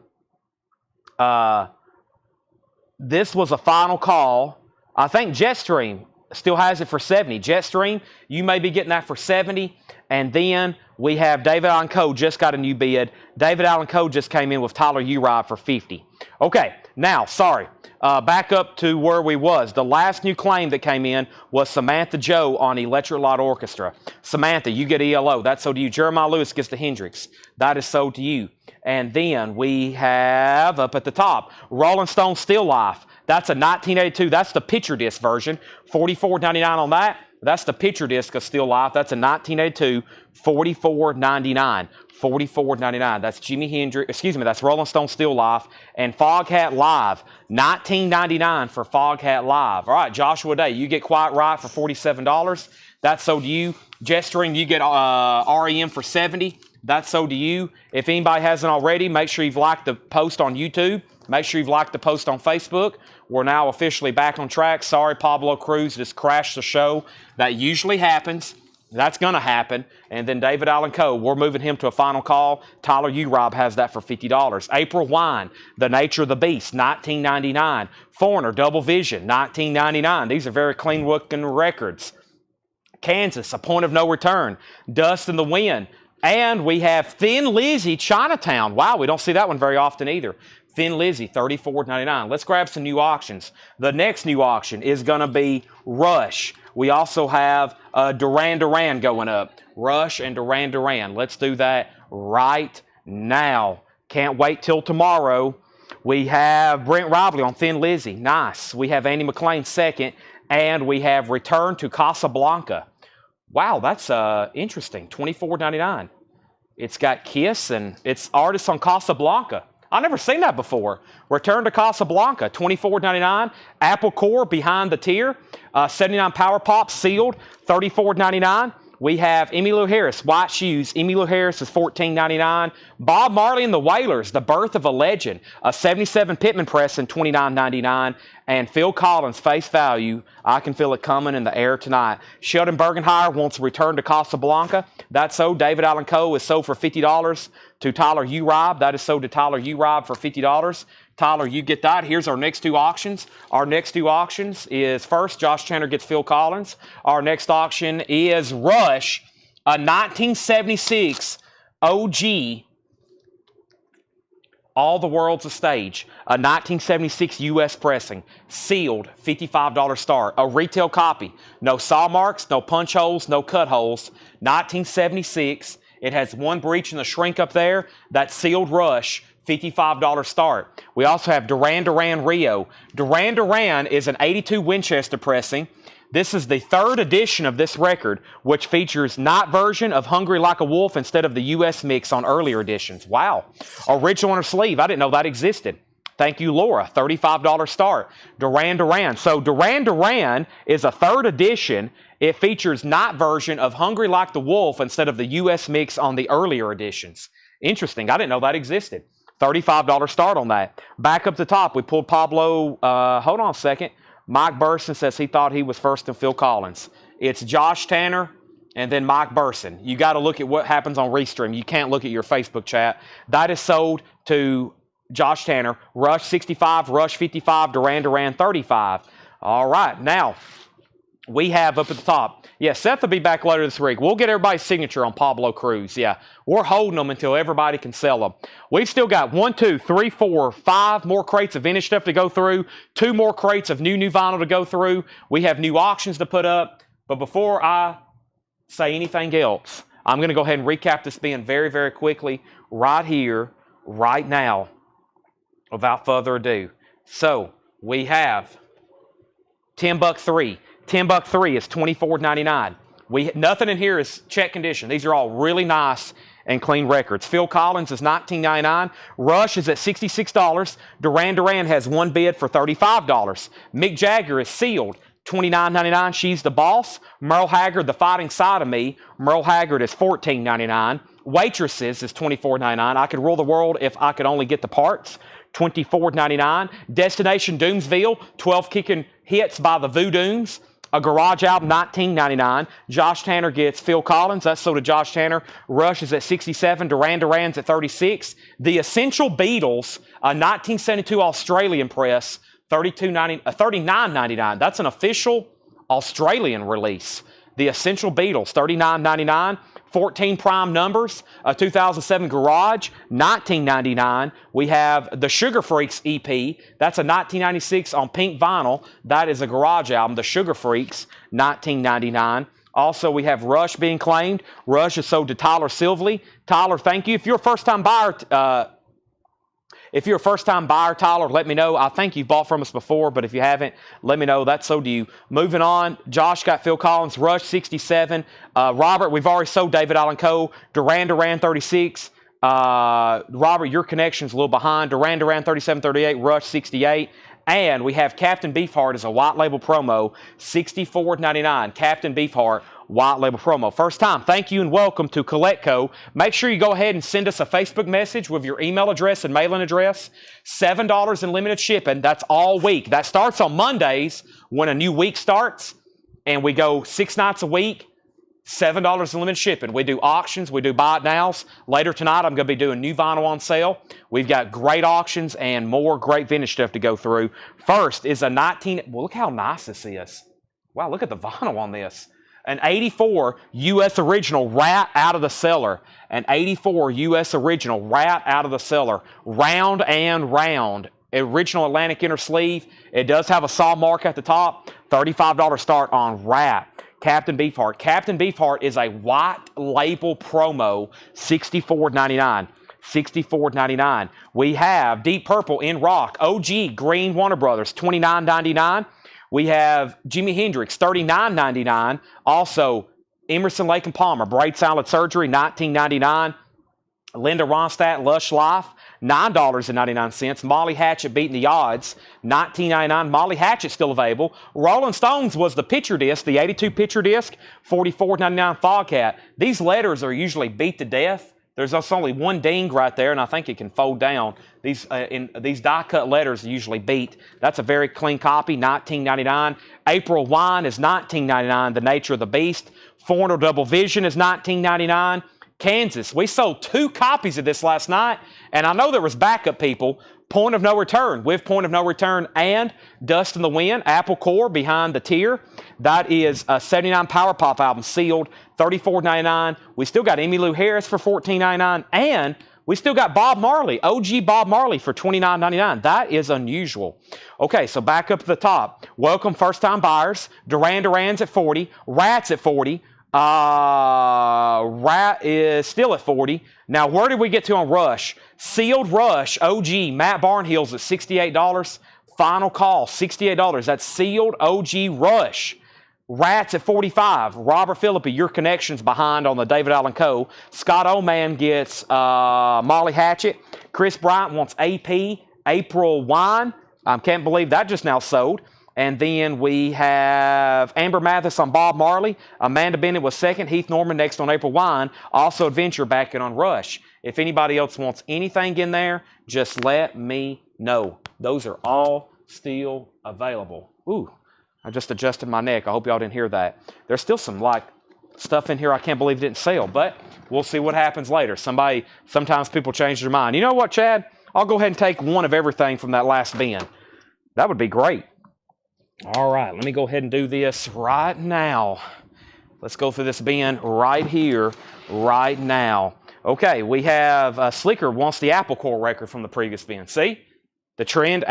This was a final call. I think Jetstream still has it for $70. Jetstream, you may be getting that for $70. And then we have David Allen Coe just got a new bid. David Allen Coe just came in with Tyler Uride for $50. Okay, now, sorry. Back up to where we was. The last new claim that came in was Samantha Joe on Electric Light Orchestra. Samantha, you get ELO. That's sold to you. Jeremiah Lewis gets the Hendrix. That is sold to you. And then we have, up at the top, Rolling Stone Still Life. That's a 1982. That's the picture disc version. $44.99 on that. That's the picture disc of Still Life. That's a 1982. $44.99. $44.99. That's Jimi Hendrix. Excuse me. That's Rolling Stone Still Life. And Foghat Live. $19.99 for Foghat Live. All right, Joshua Day, you get Quiet Right for $47. That's sold to you. Jetstream, you get REM for $70. That's sold to you. If anybody hasn't already, make sure you've liked the post on YouTube. Make sure you've liked the post on Facebook. We're now officially back on track. Sorry, Pablo Cruz just crashed the show. That usually happens. That's going to happen. And then David Allen Coe, we're moving him to a final call. Tyler Uride has that for $50. April Wine, The Nature of the Beast, $19.99. Foreigner, Double Vision, $19.99. These are very clean-looking records. Kansas, A Point of No Return, Dust in the Wind. And we have Thin Lizzy, Chinatown. Wow, we don't see that one very often either. Thin Lizzy, $34.99. Let's grab some new auctions. The next new auction is going to be Rush. We also have Duran Duran going up. Rush and Duran Duran. Let's do that right now. Can't wait till tomorrow. We have Brent Robley on Thin Lizzy. Nice. We have Andy McLean second. And we have Return to Casablanca. Wow, that's interesting. $24.99. It's got Kiss and it's artists on Casablanca. I've never seen that before. Return to Casablanca, $24.99. Apple Core, Behind the Tear, 79 Power Pop, sealed, $34.99. We have Emmylou Harris, white shoes. Emmylou Harris is $14.99. Bob Marley and the Wailers, The Birth of a Legend, a 77 Pittman press in $29.99. And Phil Collins, Face Value, I Can Feel It Coming in the Air Tonight. Sheldon Bergenheyer wants to return to Casablanca. That's sold. David Allen Coe is sold for $50 to Tyler Urob. That is sold to Tyler Urob for $50. Tyler, you get that. Here's our next two auctions. Our next two auctions is first, Josh Chandler gets Phil Collins. Our next auction is Rush, a 1976 OG, All the World's a Stage, a 1976 U.S. pressing, sealed, $55 start, a retail copy, no saw marks, no punch holes, no cut holes, 1976. It has one breach in the shrink up there. That's sealed Rush, $55 start. We also have Duran Duran Rio. Duran Duran is an 82 Winchester pressing. This is the third edition of this record, which features night version of Hungry Like a Wolf instead of the U.S. mix on earlier editions. Wow. Original on her sleeve. I didn't know that existed. Thank you, Laura. $35 start. Duran Duran. So Duran Duran is a third edition. It features night version of Hungry Like the Wolf instead of the U.S. mix on the earlier editions. Interesting. I didn't know that existed. $35 start on that. Back up the top, we pulled Pablo. Hold on a second. Mike Burson says he thought he was first in Phil Collins. It's Josh Tanner and then Mike Burson. You got to look at what happens on Restream. You can't look at your Facebook chat. That is sold to Josh Tanner. Rush 65, Rush 55, Duran Duran 35. All right, now we have up at the top. Yeah, Seth will be back later this week. We'll get everybody's signature on Pablo Cruz. Yeah, we're holding them until everybody can sell them. We've still got 1, 2, 3, 4, 5 more crates of vintage stuff to go through, 2 more crates of new vinyl to go through. We have new auctions to put up. But before I say anything else, I'm going to go ahead and recap this bin very, very quickly right here, right now, without further ado. So we have $10.3. $10.3 is $24.99. Nothing in here is check condition. These are all really nice and clean records. Phil Collins is $19.99. Rush is at $66. Duran Duran has one bid for $35. Mick Jagger is sealed. $29.99. She's the Boss. Merle Haggard, The Fighting Side of Me. Merle Haggard is $14.99. Waitresses is $24.99. I Could Rule the World If I Could Only Get the Parts. $24.99. Destination Doomsville, 12 kicking hits by the Voodooms. A Garage album, $19.99. Josh Tanner gets Phil Collins. That's sold to Josh Tanner. Rush is at $67. Duran Duran's at $36. The Essential Beatles, a 1972 Australian press, $39.99. That's an official Australian release. The Essential Beatles, $39.99. 14 prime numbers, a 2007 Garage, $19.99. We have the Sugar Freaks EP. That's a 1996 on pink vinyl. That is a Garage album, the Sugar Freaks, $19.99. Also, we have Rush being claimed. Rush is sold to Tyler Silvley. Tyler, thank you. If you're a first-time buyer, Tyler, let me know. I think you've bought from us before, but if you haven't, let me know. That's sold to you. Moving on, Josh got Phil Collins. Rush, 67. Robert, we've already sold David Allen Coe. Duran Duran, 36. Robert, your connection's a little behind. Duran Duran, 37, 38. Rush, 68. And we have Captain Beefheart as a white label promo, $64.99. Captain Beefheart, white label promo. First time, thank you and welcome to Collectco. Make sure you go ahead and send us a Facebook message with your email address and mailing address. $7 in limited shipping. That's all week. That starts on Mondays when a new week starts, and we go 6 nights a week. $7 in limited shipping. We do auctions. We do buy it nows. Later tonight, I'm going to be doing new vinyl on sale. We've got great auctions and more great vintage stuff to go through. First is a well, look how nice this is. Wow, look at the vinyl on this. An 84 U.S. original Rat out of the cellar. An 84 U.S. original Rat out of the cellar. Round and round. Original Atlantic inner sleeve. It does have a saw mark at the top. $35 start on Rat. Captain Beefheart. Captain Beefheart is a white label promo, $64.99. $64.99. We have Deep Purple in rock. OG Green Warner Brothers, $29.99. We have Jimi Hendrix, $39.99. Also, Emerson, Lake and Palmer, Braid Salad Surgery, $19.99. Linda Ronstadt, Lush Life, $9.99. Molly Hatchet beating the odds, $19.99. Molly Hatchet still available. Rolling Stones was the picture disc, the 82 picture disc, $44.99. Foghat. These letters are usually beat to death. There's also only one ding right there, and I think it can fold down. These die-cut letters are usually beat. That's a very clean copy, $19.99. April Wine is $19.99, The Nature of the Beast. Foreigner Double Vision is $19.99. Kansas, we sold 2 copies of this last night, and I know there was backup people. Point of No Return, with Point of No Return and Dust in the Wind, Apple Core behind the tier. That is a 79 Power Pop album, sealed, $34.99. We still got Emmylou Harris for $14.99, and we still got Bob Marley, OG Bob Marley for $29.99. That is unusual. Okay, so back up to the top. Welcome First Time Buyers. Duran Duran's at $40. Rat's at $40. Rat is still at $40. Now, where did we get to on Rush? Sealed Rush, OG, Matt Barnhill's at $68. Final Call, $68. That's sealed OG Rush. Rat's at $45. Robert Philippi, Your Connection's behind on the David Allen Co. Scott Oman gets Molly Hatchet. Chris Bryant wants AP, April Wine. Can't believe that just now sold. And then we have Amber Mathis on Bob Marley. Amanda Bennett was second. Heath Norman next on April Wine. Also Adventure back in on Rush. If anybody else wants anything in there, just let me know. Those are all still available. Ooh, I just adjusted my neck. I hope y'all didn't hear that. There's still some stuff in here I can't believe didn't sell, but we'll see what happens later. Sometimes people change their mind. You know what, Chad? I'll go ahead and take one of everything from that last bin. That would be great. All right, let me go ahead and do this right now. Let's go through this bin right here, right now. Okay, we have Slicker wants the Apple Core record from the previous bin. See? The trend,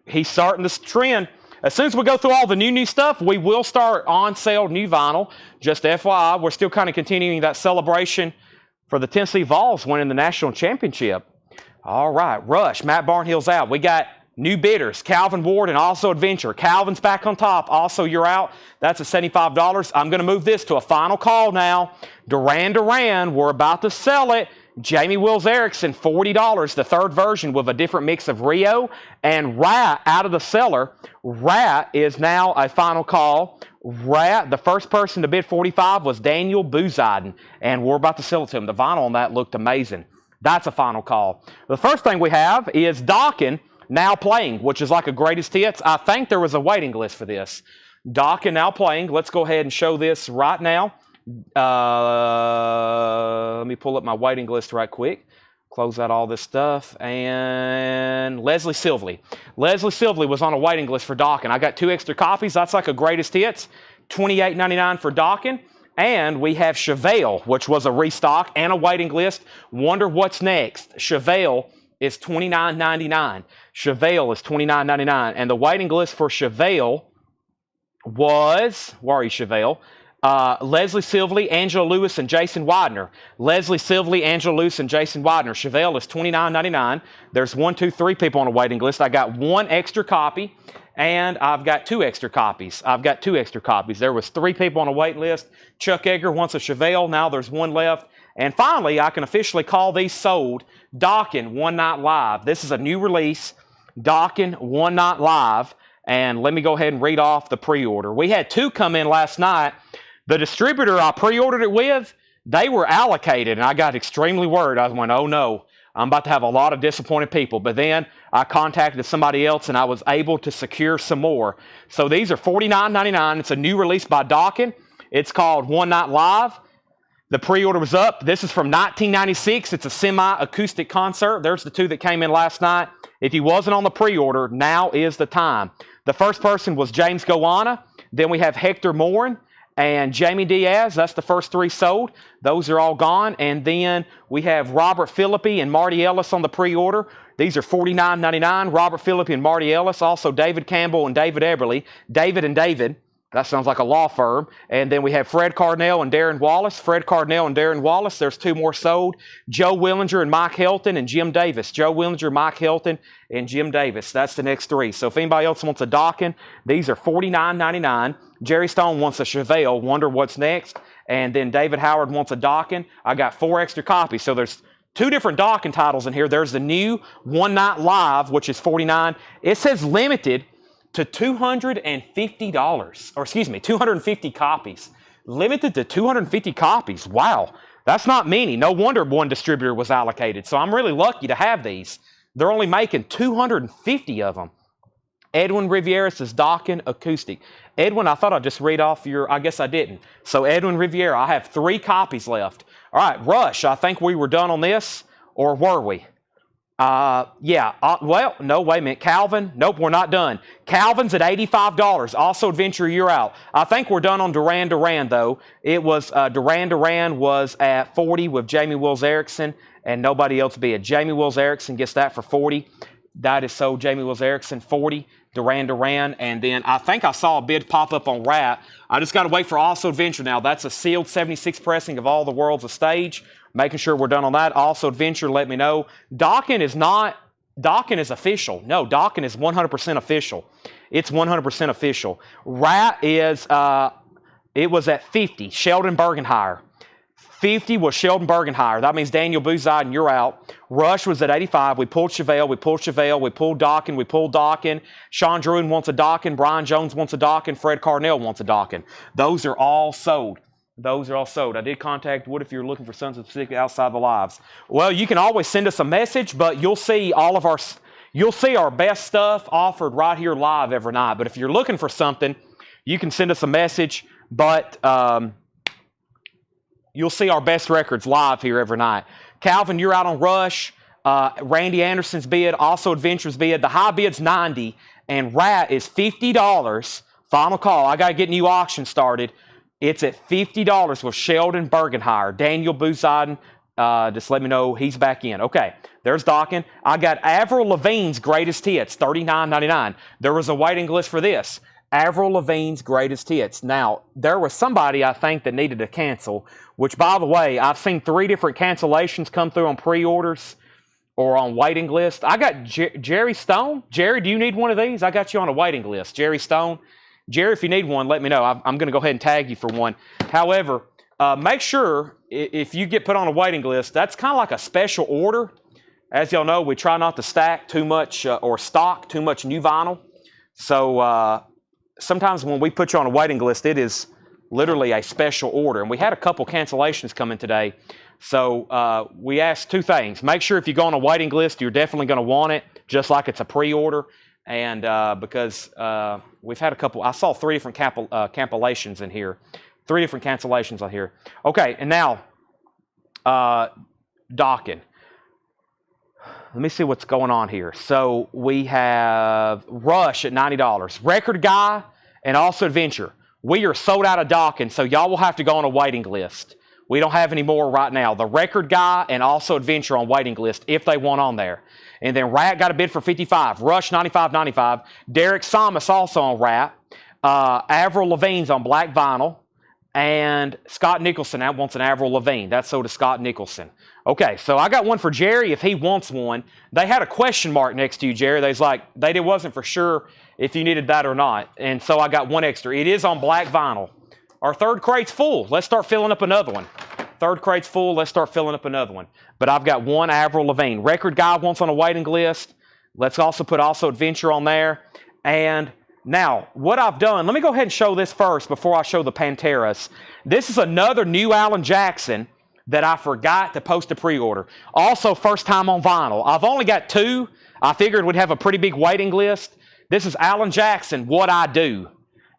he's starting this trend. As soon as we go through all the new stuff, we will start on sale new vinyl. Just FYI, we're still kind of continuing that celebration for the Tennessee Vols winning the national championship. All right, Rush, Matt Barnhill's out. We got new bidders, Calvin Ward and Also Adventure. Calvin's back on top. Also, You're Out. That's at $75. I'm going to move this to a final call now. Duran Duran, we're about to sell it. Jamie Wills Erickson, $40. The third version with a different mix of Rio and Rat out of the cellar. Rat is now a final call. Rat, the first person to bid $45 was Daniel Booziden, and we're about to sell it to him. The vinyl on that looked amazing. That's a final call. The first thing we have is Dawkin Now Playing, which is like a greatest hits. I think there was a waiting list for this. Dawkin Now Playing. Let's go ahead and show this right now. Let me pull up my waiting list right quick. Close out all this stuff. And Leslie Silvley. Leslie Silvley was on a waiting list for Dawkin. I got 2 extra copies. That's like a greatest hits. $28.99 for Dawkin. And we have Chevelle, which was a restock and a waiting list. Wonder what's next. Chevelle is $29.99. Chevelle is $29.99. And the waiting list for Chevelle was, where are you, Chevelle? Leslie Silvley, Angela Lewis, and Jason Widener. Leslie Silvley, Angela Lewis, and Jason Widener. Chevelle is $29.99. There's 1, 2, 3 people on a waiting list. I got 1 extra copy, and I've got 2 extra copies. There was 3 people on a wait list. Chuck Egger wants a Chevelle. Now there's 1 left. And finally, I can officially call these sold. Dawkin One Night Live. This is a new release. Dawkin One Night Live. And let me go ahead and read off the pre-order. We had 2 come in last night. The distributor I pre-ordered it with, they were allocated, and I got extremely worried. I went, oh no, I'm about to have a lot of disappointed people. But then I contacted somebody else, and I was able to secure some more. So these are $49.99. It's a new release by Dawkin. It's called One Night Live. The pre-order was up. This is from 1996. It's a semi-acoustic concert. There's the 2 that came in last night. If you wasn't on the pre-order, now is the time. The first person was James Gowana. Then we have Hector Morin and Jamie Diaz. That's the first 3 sold. Those are all gone. And then we have Robert Philippi and Marty Ellis on the pre-order. These are $49.99. Robert Philippi and Marty Ellis. Also David Campbell and David Eberly. David and David. That sounds like a law firm. And then we have Fred Cardinell and Darren Wallace. Fred Cardinell and Darren Wallace. There's 2 more sold. Joe Willinger and Mike Helton and Jim Davis. Joe Willinger, Mike Helton, and Jim Davis. That's the next 3. So if anybody else wants a Dawkin, these are $49.99. Jerry Stone wants a Chevelle. Wonder what's next. And then David Howard wants a Dawkin. I got 4 extra copies. So there's two different docking titles in here. There's the new One Night Live, which is $49. It says limited to $250, or excuse me, 250 copies. Limited to 250 copies. Wow, that's not many. No wonder one distributor was allocated. So I'm really lucky to have these. They're only making 250 of them. Edwin Riviera says docking acoustic. Edwin, I thought I'd just read off your, I guess I didn't. So Edwin Riviera, I have 3 copies left. All right, Rush, I think we were done on this, or were we? Well, no, wait a minute. Calvin, nope, we're not done. Calvin's at $85. Also Adventure, you're out. I think we're done on Duran Duran, though. It was, Duran Duran was at 40 with Jamie Wills Erickson, and nobody else bid. Jamie Wills Erickson gets that for 40. That is so Jamie Wills Erickson, 40. Duran Duran, and then I think I saw a bid pop up on Rat. I just got to wait for Also Adventure now. That's a sealed 76 pressing of All the World's a Stage. Making sure we're done on that. Also Adventure, let me know. Docking is official. No, Docking is 100% official. It's 100% official. Rat is, it was at 50. Sheldon Bergenhire. 50 was Sheldon Bergenhire. That means Daniel Buzide, you're out. Rush was at 85. We pulled Chevelle. We pulled Chevelle. We pulled Dockin. We pulled Dockin. Sean Druin wants a Dockin. Brian Jones wants a Dockin. Fred Carnell wants a Dockin. Those are all sold. Those are all sold. I did contact Wood if you're looking for something specific outside the lives. Well, you can always send us a message, but you'll see our best stuff offered right here live every night. But if you're looking for something, you can send us a message, but you'll see our best records live here every night. Calvin, you're out on Rush. Randy Anderson's bid, Also Adventure's bid. The high bid's $90, and Rat is $50. Final call. I got to get new auction started. It's at $50 with Sheldon Bergenhire. Daniel Buziden, just let me know he's back in. Okay, there's Dockin. I got Avril Lavigne's Greatest Hits, $39.99. There was a waiting list for this. Avril Lavigne's Greatest Hits. Now, there was somebody, I think, that needed to cancel, which, by the way, I've seen 3 different cancellations come through on pre-orders or on waiting list. I got Jerry Stone. Jerry, do you need one of these? I got you on a waiting list. Jerry Stone. Jerry, if you need one, let me know. I'm going to go ahead and tag you for one. However, make sure if you get put on a waiting list, that's kind of like a special order. As y'all know, we try not to stack too much or stock too much new vinyl. So sometimes when we put you on a waiting list, it is literally a special order. And we had a couple cancellations come in today. So we asked 2 things. Make sure if you go on a waiting list, you're definitely going to want it, just like it's a pre-order. And because we've had a couple, I saw 3 different cancellations in here. 3 different cancellations on here. Okay, and now, Dockin. Let me see what's going on here. So we have Rush at $90. Record Guy and Also Adventure. We are sold out of Dockin, so y'all will have to go on a waiting list. We don't have any more right now. The Record Guy and Also Adventure on waiting list if they want on there. And then Rat got a bid for $55. Rush $95.95. Derek Samus also on Rat. Avril Lavigne's on Black Vinyl. And Scott Nicholson wants an Avril Lavigne. That's sold to Scott Nicholson. Okay, so I got one for Jerry if he wants one. They had a question mark next to you, Jerry. They was like, they wasn't for sure if you needed that or not. And so I got one extra. It is on Black Vinyl. Our 3rd crate's full. Let's start filling up another one. 3rd crate's full. Let's start filling up another one. But I've got one Avril Lavigne. Record Guy wants on a waiting list. Let's also put Also Adventure on there. And now, what I've done, let me go ahead and show this first before I show the Panteras. This is another new Alan Jackson that I forgot to post a pre-order. Also, first time on vinyl. I've only got 2. I figured we'd have a pretty big waiting list. This is Alan Jackson, What I Do.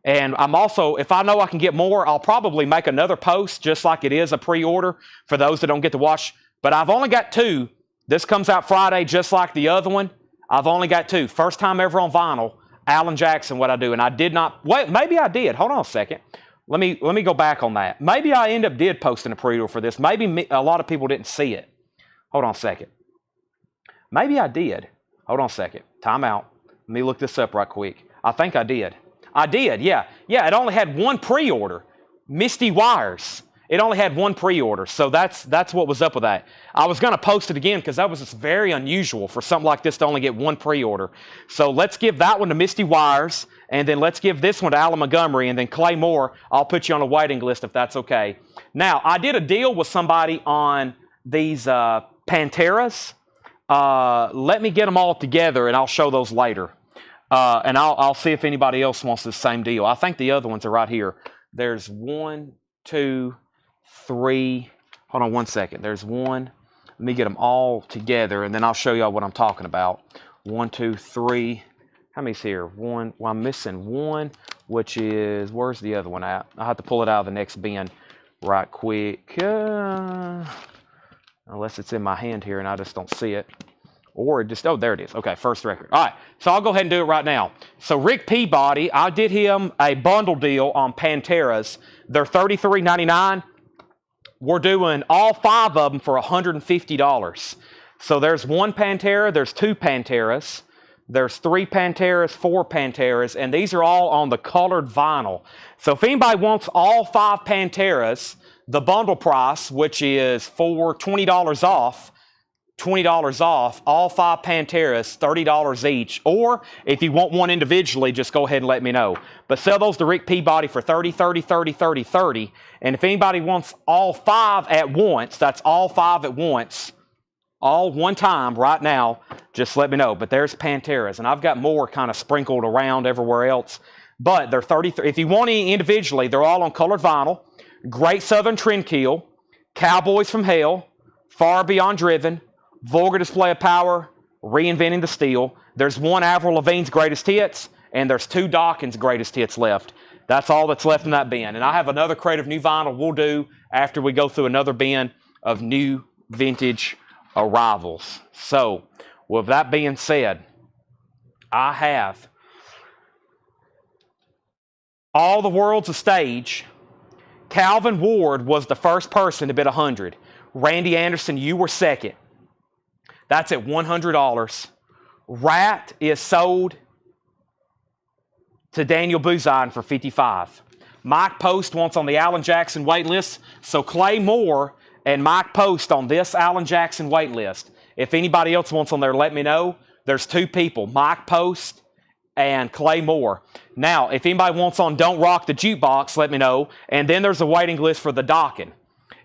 And I'm also, if I know I can get more, I'll probably make another post just like it is a pre-order for those that don't get to watch. But I've only got 2. This comes out Friday just like the other one. I've only got 2. First time ever on vinyl, Alan Jackson, What I Do. And I did not, wait, maybe I did. Hold on a second. Let me go back on that. Maybe I end up posting a pre-order for this. Maybe a lot of people didn't see it. Hold on a second. Maybe I did. Hold on a second. Time out. Let me look this up right quick. I think I did. I did, yeah. Yeah, it only had 1 pre-order. Misty Wires. It only had 1 pre-order, so that's what was up with that. I was going to post it again because that was just very unusual for something like this to only get 1 pre-order. So let's give that one to Misty Wires, and then let's give this one to Alan Montgomery, and then Clay Moore, I'll put you on a waiting list if that's okay. Now, I did a deal with somebody on these Panteras. Let me get them all together, and I'll show those later. And I'll see if anybody else wants the same deal. I think the other ones are right here. There's 1, 2, 3. Hold on one second. There's 1. Let me get them all together, and then I'll show y'all what I'm talking about. 1, 2, 3. How many's here? 1. Well, I'm missing 1, which is, where's the other one at? I'll have to pull it out of the next bin right quick. Unless it's in my hand here and I just don't see it. Or it just, oh, there it is. Okay, first record. All right, so I'll go ahead and do it right now. So Rick Peabody, I did him a bundle deal on Panteras. They're $33.99. We're doing all 5 of them for $150. So there's 1 Pantera, there's 2 Panteras, there's 3 Panteras, 4 Panteras, and these are all on the colored vinyl. So if anybody wants all 5 Panteras, the bundle price, which is for $20 off, all 5 Panteras, $30 each. Or if you want one individually, just go ahead and let me know. But sell those to Rick Peabody for $30, $30, $30, $30, $30. And if anybody wants all 5 at once, that's all 5 at once, all one time right now, just let me know. But there's Panteras. And I've got more kind of sprinkled around everywhere else. But they're $30. If you want any individually, they're all on colored vinyl. Great Southern Trendkill, Cowboys from Hell, Far Beyond Driven, Vulgar Display of Power, Reinventing the Steel. There's 1 Avril Lavigne's Greatest Hits, and there's 2 Dawkins' Greatest Hits left. That's all that's left in that bin. And I have another crate of new vinyl we'll do after we go through another bin of new vintage arrivals. So, with that being said, I have All the World's a Stage. Calvin Ward was the first person to bid 100. Randy Anderson, you were second. That's at $100. Rat is sold to Daniel Buzine for $55. Mike Post wants on the Alan Jackson wait list. So Clay Moore and Mike Post on this Alan Jackson wait list. If anybody else wants on there, let me know. There's 2 people, Mike Post and Clay Moore. Now, if anybody wants on Don't Rock the Jukebox, let me know. And then there's a waiting list for the Dockin.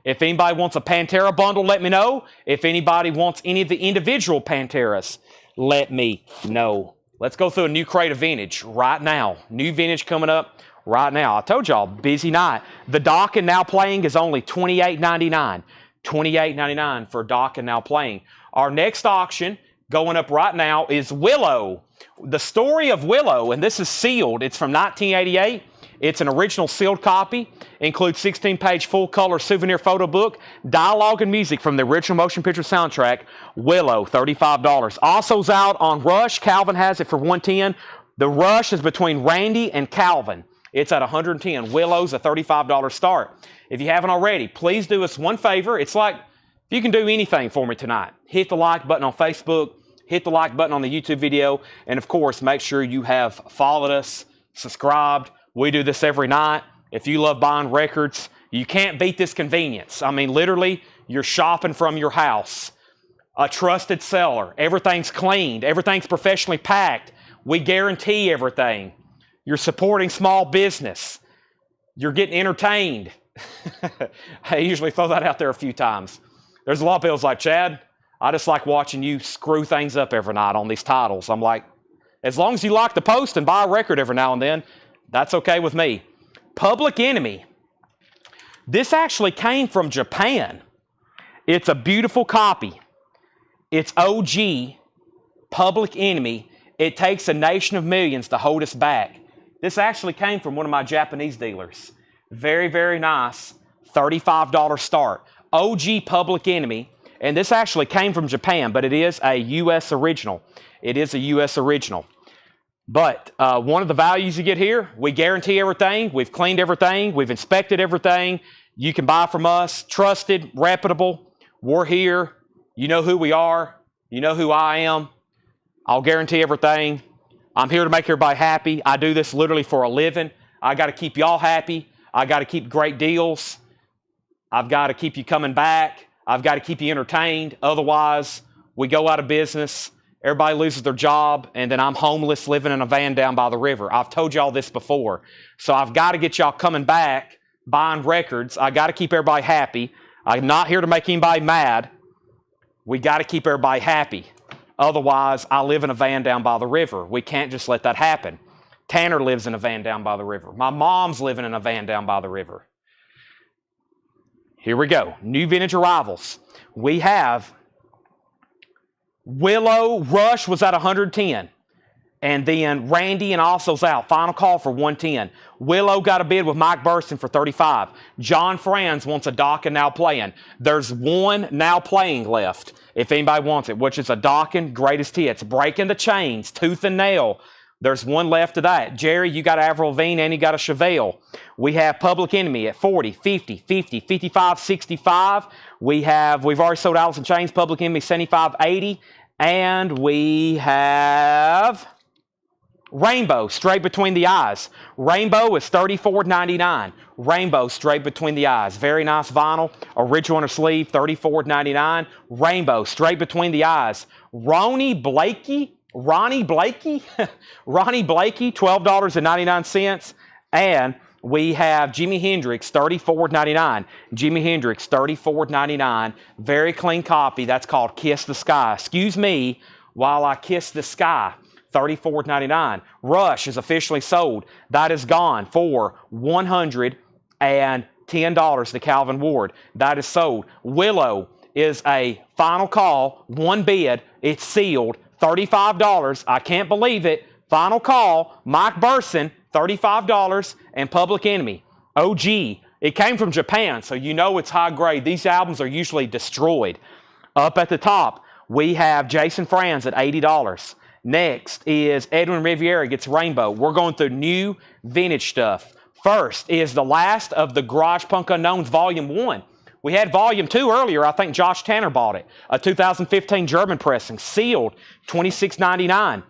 If anybody wants a Pantera bundle, let me know. If anybody wants any of the individual Panteras, let me know. Let's go through a new crate of vintage right now. New vintage coming up right now. I told y'all, busy night. The Dockin now playing is only $28.99. $28.99 for Dockin now playing. Our next auction going up right now is Willow. The Story of Willow, and this is sealed. It's from 1988. It's an original sealed copy. Includes 16-page full-color souvenir photo book, dialogue and music from the original motion picture soundtrack. Willow, $35. Also's out on Rush. Calvin has it for $110. The Rush is between Randy and Calvin. It's at $110. Willow's a $35 start. If you haven't already, please do us one favor. It's like, if you can do anything for me tonight, hit the like button on Facebook, hit the like button on the YouTube video, and of course, make sure you have followed us, subscribed. We do this every night. If you love buying records, you can't beat this convenience. I mean, literally, you're shopping from your house. A trusted seller. Everything's cleaned. Everything's professionally packed. We guarantee everything. You're supporting small business. You're getting entertained. I usually throw that out there a few times. There's a lot of people like, Chad, I just like watching you screw things up every night on these titles. I'm like, as long as you like the post and buy a record every now and then, that's okay with me. Public Enemy. This actually came from Japan. It's a beautiful copy. It's OG Public Enemy. It takes a nation of millions to hold us back. This actually came from one of my Japanese dealers. Very, very nice. $35 start. OG Public Enemy. And this actually came from Japan, but it is a U.S. original. It is a U.S. original. But one of the values you get here, we guarantee everything. We've cleaned everything. We've inspected everything. You can buy from us. Trusted, reputable. We're here. You know who we are. You know who I am. I'll guarantee everything. I'm here to make everybody happy. I do this literally for a living. I got to keep y'all happy. I got to keep great deals. I've got to keep you coming back. I've got to keep you entertained. Otherwise, we go out of business. Everybody loses their job, and then I'm homeless living in a van down by the river. I've told y'all this before. So I've got to get y'all coming back, buying records. I got to keep everybody happy. I'm not here to make anybody mad. We got to keep everybody happy. Otherwise, I live in a van down by the river. We can't just let that happen. Tanner lives in a van down by the river. My mom's living in a van down by the river. Here we go. New vintage arrivals. We have Willow Rush was at 110. And then Randy and Also's out. Final call for 110. Willow got a bid with Mike Burston for 35. John Franz wants a Dawkin now playing. There's one now playing left, if anybody wants it, which is a Dawkin greatest hits. Breaking the chains, tooth and nail. There's one left of that. Jerry, you got Avril Lavigne and you got a Chevelle. We have Public Enemy at 40, 50, 50, 55, 65. We've already sold Alice in Chains, Public Enemy 75, 80. And we have Rainbow, Straight Between the Eyes. Rainbow is $34.99. Rainbow, Straight Between the Eyes. Very nice vinyl. Original inner sleeve, $34.99. Rainbow, Straight Between the Eyes. Ronnie Blakey, $12.99. And we have Jimi Hendrix, $34.99. Jimi Hendrix, $34.99. Very clean copy. That's called Kiss the Sky. Excuse me while I kiss the sky. $34.99. Rush is officially sold. That is gone for $110 to Calvin Ward. That is sold. Willow is a final call. One bid. It's sealed. $35. I can't believe it. Final call. Mike Burson, $35. And Public Enemy. OG. It came from Japan, so you know it's high grade. These albums are usually destroyed. Up at the top, we have Jason Franz at $80. Next is Edwin Riviera gets Rainbow. We're going through new vintage stuff. First is the last of the Garage Punk Unknowns Volume 1. We had Volume 2 earlier. I think Josh Tanner bought it. A 2015 German pressing. Sealed, $26.99.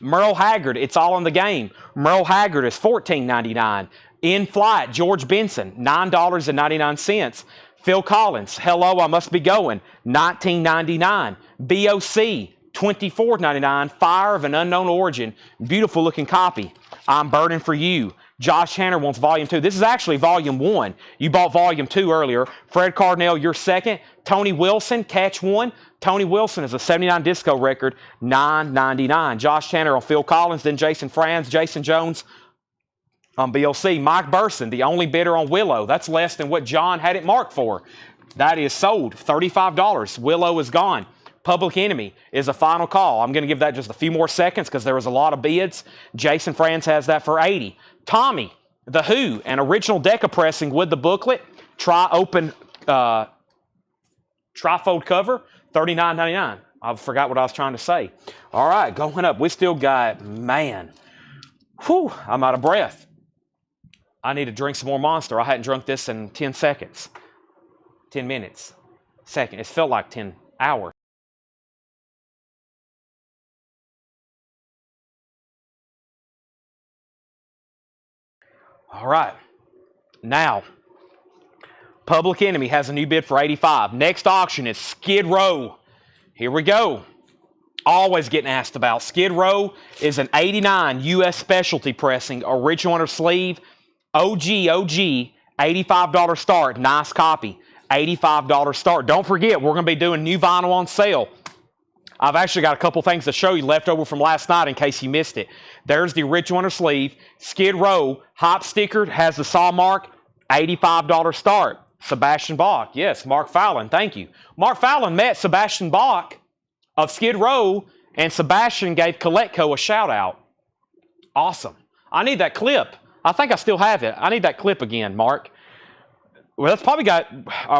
Merle Haggard, It's All in the Game. Merle Haggard is $14.99. In Flight, George Benson, $9.99. Phil Collins, Hello, I Must Be Going, $19.99. BOC, $24.99. Fire of an Unknown Origin. Beautiful looking copy. I'm Burning for You. Josh Tanner wants Volume 2. This is actually Volume 1. You bought Volume 2 earlier. Fred Cardinale, you're second. Tony Wilson, Catch 1. Tony Wilson is a 79 disco record, $9.99. Josh Tanner on Phil Collins, then Jason Franz, Jason Jones on BLC. Mike Burson, the only bidder on Willow. That's less than what John had it marked for. That is sold, $35. Willow is gone. Public Enemy is a final call. I'm going to give that just a few more seconds because there was a lot of bids. Jason Franz has that for $80. Tommy, The Who, an original Decca pressing with the booklet. Tri-open, trifold cover, $39.99. I forgot what I was trying to say. All right, going up. We still got, man, whew, I'm out of breath. I need to drink some more Monster. I hadn't drunk this in 10 seconds. 10 minutes. Second. It felt like 10 hours. All right. Now, Public Enemy has a new bid for $85. Next auction is Skid Row. Here we go. Always getting asked about. Skid Row is an 89 U.S. specialty pressing, original inner sleeve, OG, $85 start. Nice copy. $85 start. Don't forget, we're going to be doing new vinyl on sale. I've actually got a couple things to show you left over from last night in case you missed it. There's the original inner sleeve. Skid Row, hop sticker, has the saw mark, $85 start. Sebastian Bach. Yes, Mark Fallon. Thank you. Mark Fallon met Sebastian Bach of Skid Row, and Sebastian gave Coletco a shout out. Awesome. I need that clip. I think I still have it. I need that clip again, Mark. Well, that's probably got,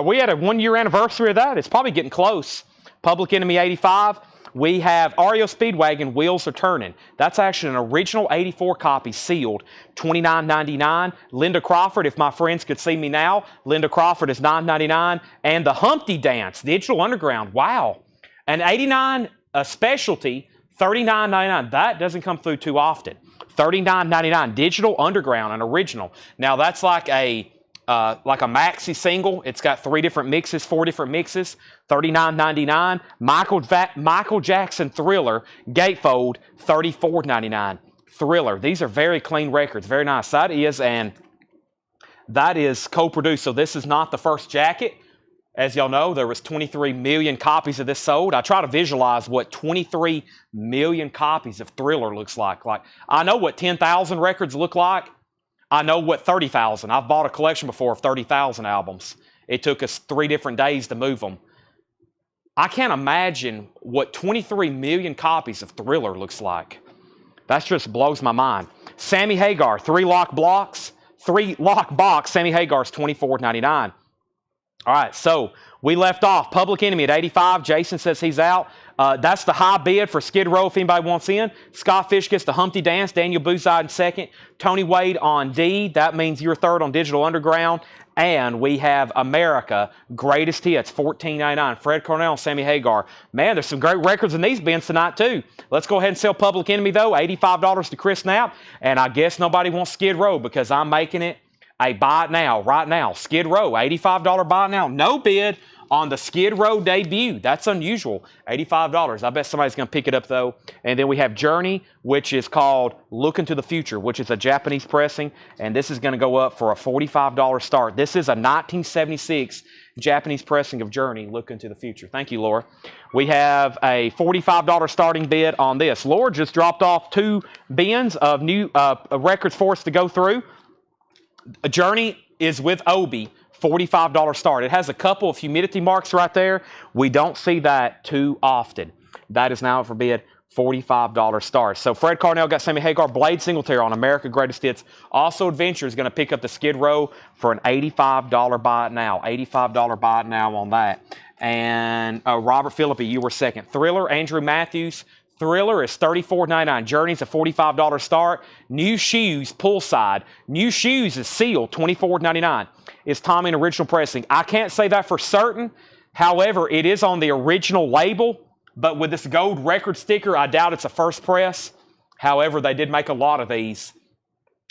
we had a 1-year anniversary of that. It's probably getting close. Public Enemy 85. We have REO Speedwagon, Wheels Are Turning. That's actually an original 84 copy, sealed, $29.99. Linda Crawford, If My Friends Could See Me Now. Linda Crawford is $9.99. And the Humpty Dance, Digital Underground. Wow. An 89 specialty, $39.99. That doesn't come through too often. $39.99. Digital Underground, an original. Now that's like a maxi single. It's got 3 different mixes, 4 different mixes. $39.99. Michael Jackson Thriller, Gatefold, $34.99. Thriller. These are very clean records. Very nice. That is co-produced. So this is not the first jacket. As y'all know, there was 23 million copies of this sold. I try to visualize what 23 million copies of Thriller looks like. Like, I know what 10,000 records look like. I know what 30,000. I've bought a collection before of 30,000 albums. It took us 3 different days to move them. I can't imagine what 23 million copies of Thriller looks like. That just blows my mind. Sammy Hagar, 3 lock box. Sammy Hagar's $24.99. All right, so we left off Public Enemy at 85. Jason says he's out. That's the high bid for Skid Row if anybody wants in. Scott Fish gets the Humpty Dance. Daniel Boozide in second. Tony Wade on D. That means you're third on Digital Underground. And we have America Greatest Hits, $14.99. Fred Cornell, Sammy Hagar. Man, there's some great records in these bins tonight, too. Let's go ahead and sell Public Enemy, though. $85 to Chris Knapp. And I guess nobody wants Skid Row because I'm making it a buy it now, right now. Skid Row, $85 buy it now. No bid on the Skid Row debut. That's unusual. $85. I bet somebody's going to pick it up, though. And then we have Journey, which is called Look Into the Future, which is a Japanese pressing. And this is going to go up for a $45 start. This is a 1976 Japanese pressing of Journey, Look Into the Future. Thank you, Laura. We have a $45 starting bid on this. Laura just dropped off 2 bins of new records for us to go through. A Journey is with Obi, $45 start. It has a couple of humidity marks right there. We don't see that too often. That is now for bid, $45 start. So Fred Cornell got Sammy Hagar, Blade Singletary on America Greatest Hits. Also Adventure is going to pick up the Skid Row for an $85 buy it now. $85 buy it now on that. And Robert Philippi, you were second. Thriller, Andrew Matthews. Thriller is $34.99. Journey's a $45 start. New Shoes, Poolside. New Shoes is sealed, $24.99. Is Tommy an original pressing? I can't say that for certain. However, it is on the original label. But with this gold record sticker, I doubt it's a first press. However, they did make a lot of these.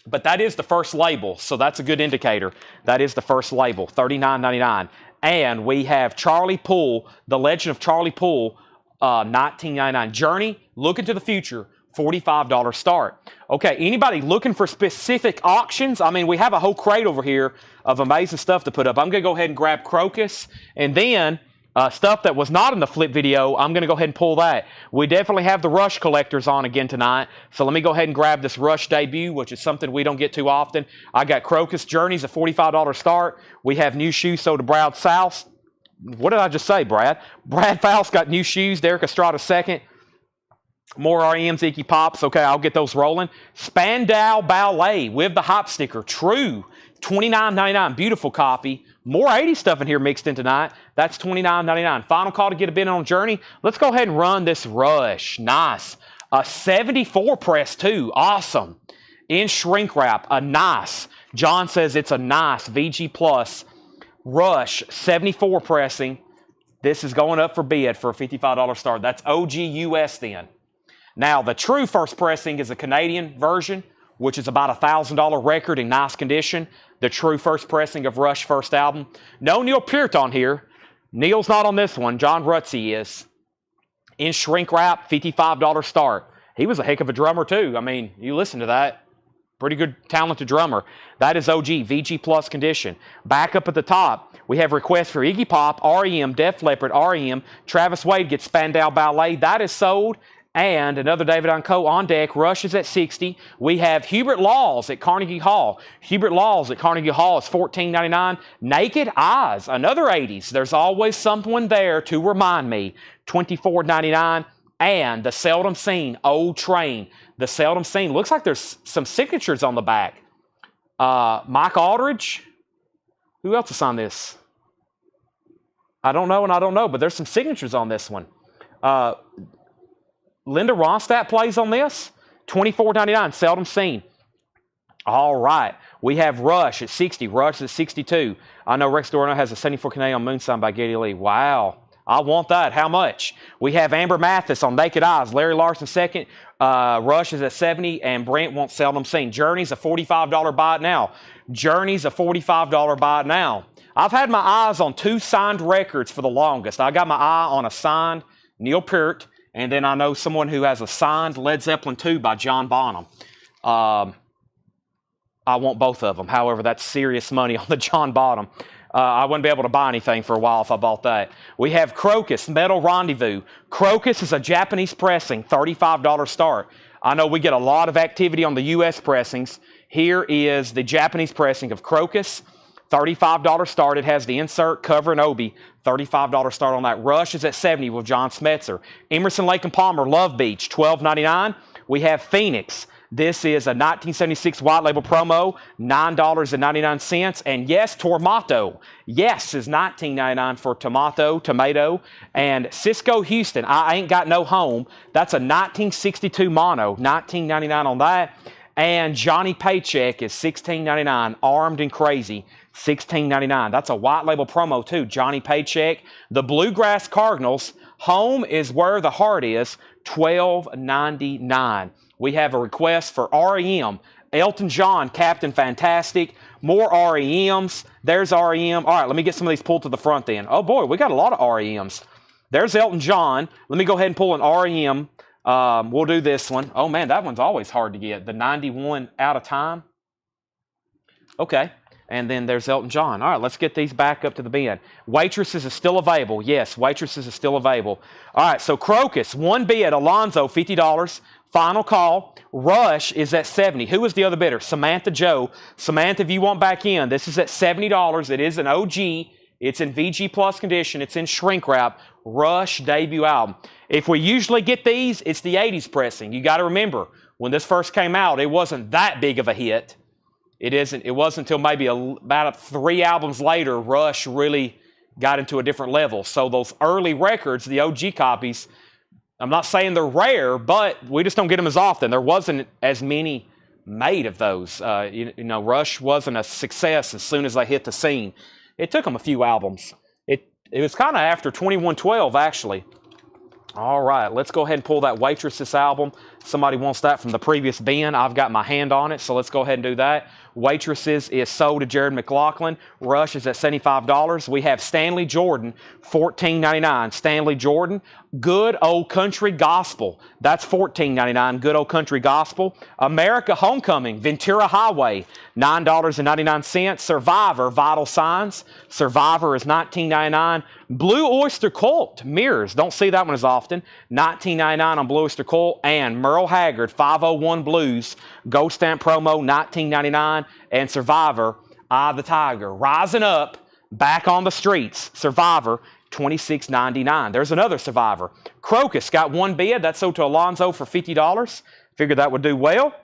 But that is the first label, so that's a good indicator. That is the first label, $39.99. And we have Charlie Poole, The Legend of Charlie Poole, $19.99. Journey, Look Into the Future, $45 start. Okay, anybody looking for specific auctions? I mean, we have a whole crate over here of amazing stuff to put up. I'm going to go ahead and grab Crocus, and then stuff that was not in the flip video, I'm going to go ahead and pull that. We definitely have the Rush collectors on again tonight, so let me go ahead and grab this Rush debut, which is something we don't get too often. I got Crocus. Journey's a $45 start. We have New Shoes sold to Brad South. What did I just say, Brad? Brad Faust got New Shoes. Derek Estrada second. More REMs, Iggy Pops. Okay, I'll get those rolling. Spandau Ballet with the hop sticker. True. $29.99. Beautiful copy. More 80 stuff in here mixed in tonight. That's $29.99. Final call to get a bid on Journey. Let's go ahead and run this Rush. Nice. A 74 press too. Awesome. In shrink wrap. A nice. John says it's a nice VG Plus. Rush, 74 pressing. This is going up for bid for a $55 start. That's OG US then. Now, the true first pressing is a Canadian version, which is about a $1,000 record in nice condition. The true first pressing of Rush first album. No Neil Peart on here. Neil's not on this one. John Rutsey is. In shrink wrap, $55 start. He was a heck of a drummer too. I mean, you listen to that. Pretty good, talented drummer. That is OG, VG Plus condition. Back up at the top, we have requests for Iggy Pop, REM, Def Leppard, REM. Travis Wade gets Spandau Ballet. That is sold. And another David Unco on deck. Rush is at 60. We have Hubert Laws at Carnegie Hall. Hubert Laws at Carnegie Hall is $14.99. Naked Eyes, another 80s. There's always someone there to remind me. $24.99. And the Seldom Seen Old Train. The Seldom Seen. Looks like there's some signatures on the back. Mike Aldridge. Who else is on this? I don't know and I don't know, but there's some signatures on this one. Linda Ronstadt plays on this. $24.99. Seldom Seen. All right. We have Rush at 60. Rush at 62. I know Rex Dorno has a 74 Canadian Moonsign by Geddy Lee. Wow. I want that. How much? We have Amber Mathis on Naked Eyes. Larry Larson second. Rush is at 70. And Brent wants Seldom Seen. Journey's a $45 buy it now. Journey's a $45 buy it now. I've had my eyes on 2 signed records for the longest. I got my eye on a signed Neil Peart. And then I know someone who has a signed Led Zeppelin 2 by John Bonham. I want both of them. However, that's serious money on the John Bonham. I wouldn't be able to buy anything for a while if I bought that. We have Crocus, Metal Rendezvous. Crocus is a Japanese pressing, $35 start. I know we get a lot of activity on the U.S. pressings. Here is the Japanese pressing of Crocus, $35 start. It has the insert, cover, and obi. $35 start on that. Rush is at $70 with John Smetzer. Emerson, Lake and Palmer, Love Beach, $12.99. We have Phoenix. This is a 1976 white label promo, $9.99. And yes, Tormato. Yes is $19.99 for tomato. And Cisco Houston, I ain't got no home. That's a 1962 mono, $19.99 on that. And Johnny Paycheck is $16.99, Armed and Crazy, $16.99. That's a white label promo too, Johnny Paycheck. The Bluegrass Cardinals, Home is Where the Heart Is, $12.99. We have a request for REM. Elton John, Captain Fantastic. More REMs. There's REM. All right, let me get some of these pulled to the front then. Oh boy, we got a lot of REMs. There's Elton John. Let me go ahead and pull an REM. We'll do this one. Oh man, that one's always hard to get. The 91 Out of Time. Okay. And then there's Elton John. All right, let's get these back up to the bin. Waitresses is still available. Yes, Waitresses is still available. All right, so Crocus, one bid. Alonzo, $50. Final call. Rush is at $70. Who was the other bidder? Samantha Joe. Samantha, if you want back in, this is at $70. It is an OG. It's in VG Plus condition. It's in shrink wrap. Rush debut album. If we usually get these, it's the 80s pressing. You got to remember, when this first came out, it wasn't that big of a hit. It wasn't until maybe about 3 albums later, Rush really got into a different level. So those early records, the OG copies, I'm not saying they're rare, but we just don't get them as often. There wasn't as many made of those. Rush wasn't a success as soon as they hit the scene. It took them a few albums. It was kind of after 2112, actually. All right, let's go ahead and pull that Waitresses album. Somebody wants that from the previous bin. I've got my hand on it, so let's go ahead and do that. Waitresses is sold to Jared McLaughlin. Rush is at $75. We have Stanley Jordan, $14.99. Stanley Jordan, Good Old Country Gospel. That's $14.99. Good Old Country Gospel. America Homecoming, Ventura Highway, $9.99. Survivor, Vital Signs. Survivor is $19.99. Blue Oyster Cult, Mirrors. Don't see that one as often. $19.99 on Blue Oyster Cult. And Merle Haggard, 501 Blues. Gold Stamp promo, $19.99. And Survivor, Eye of the Tiger. Rising Up, Back on the Streets. Survivor, $26.99. There's another Survivor. Crocus got one bid. That's sold to Alonzo for $50. Figured that would do well.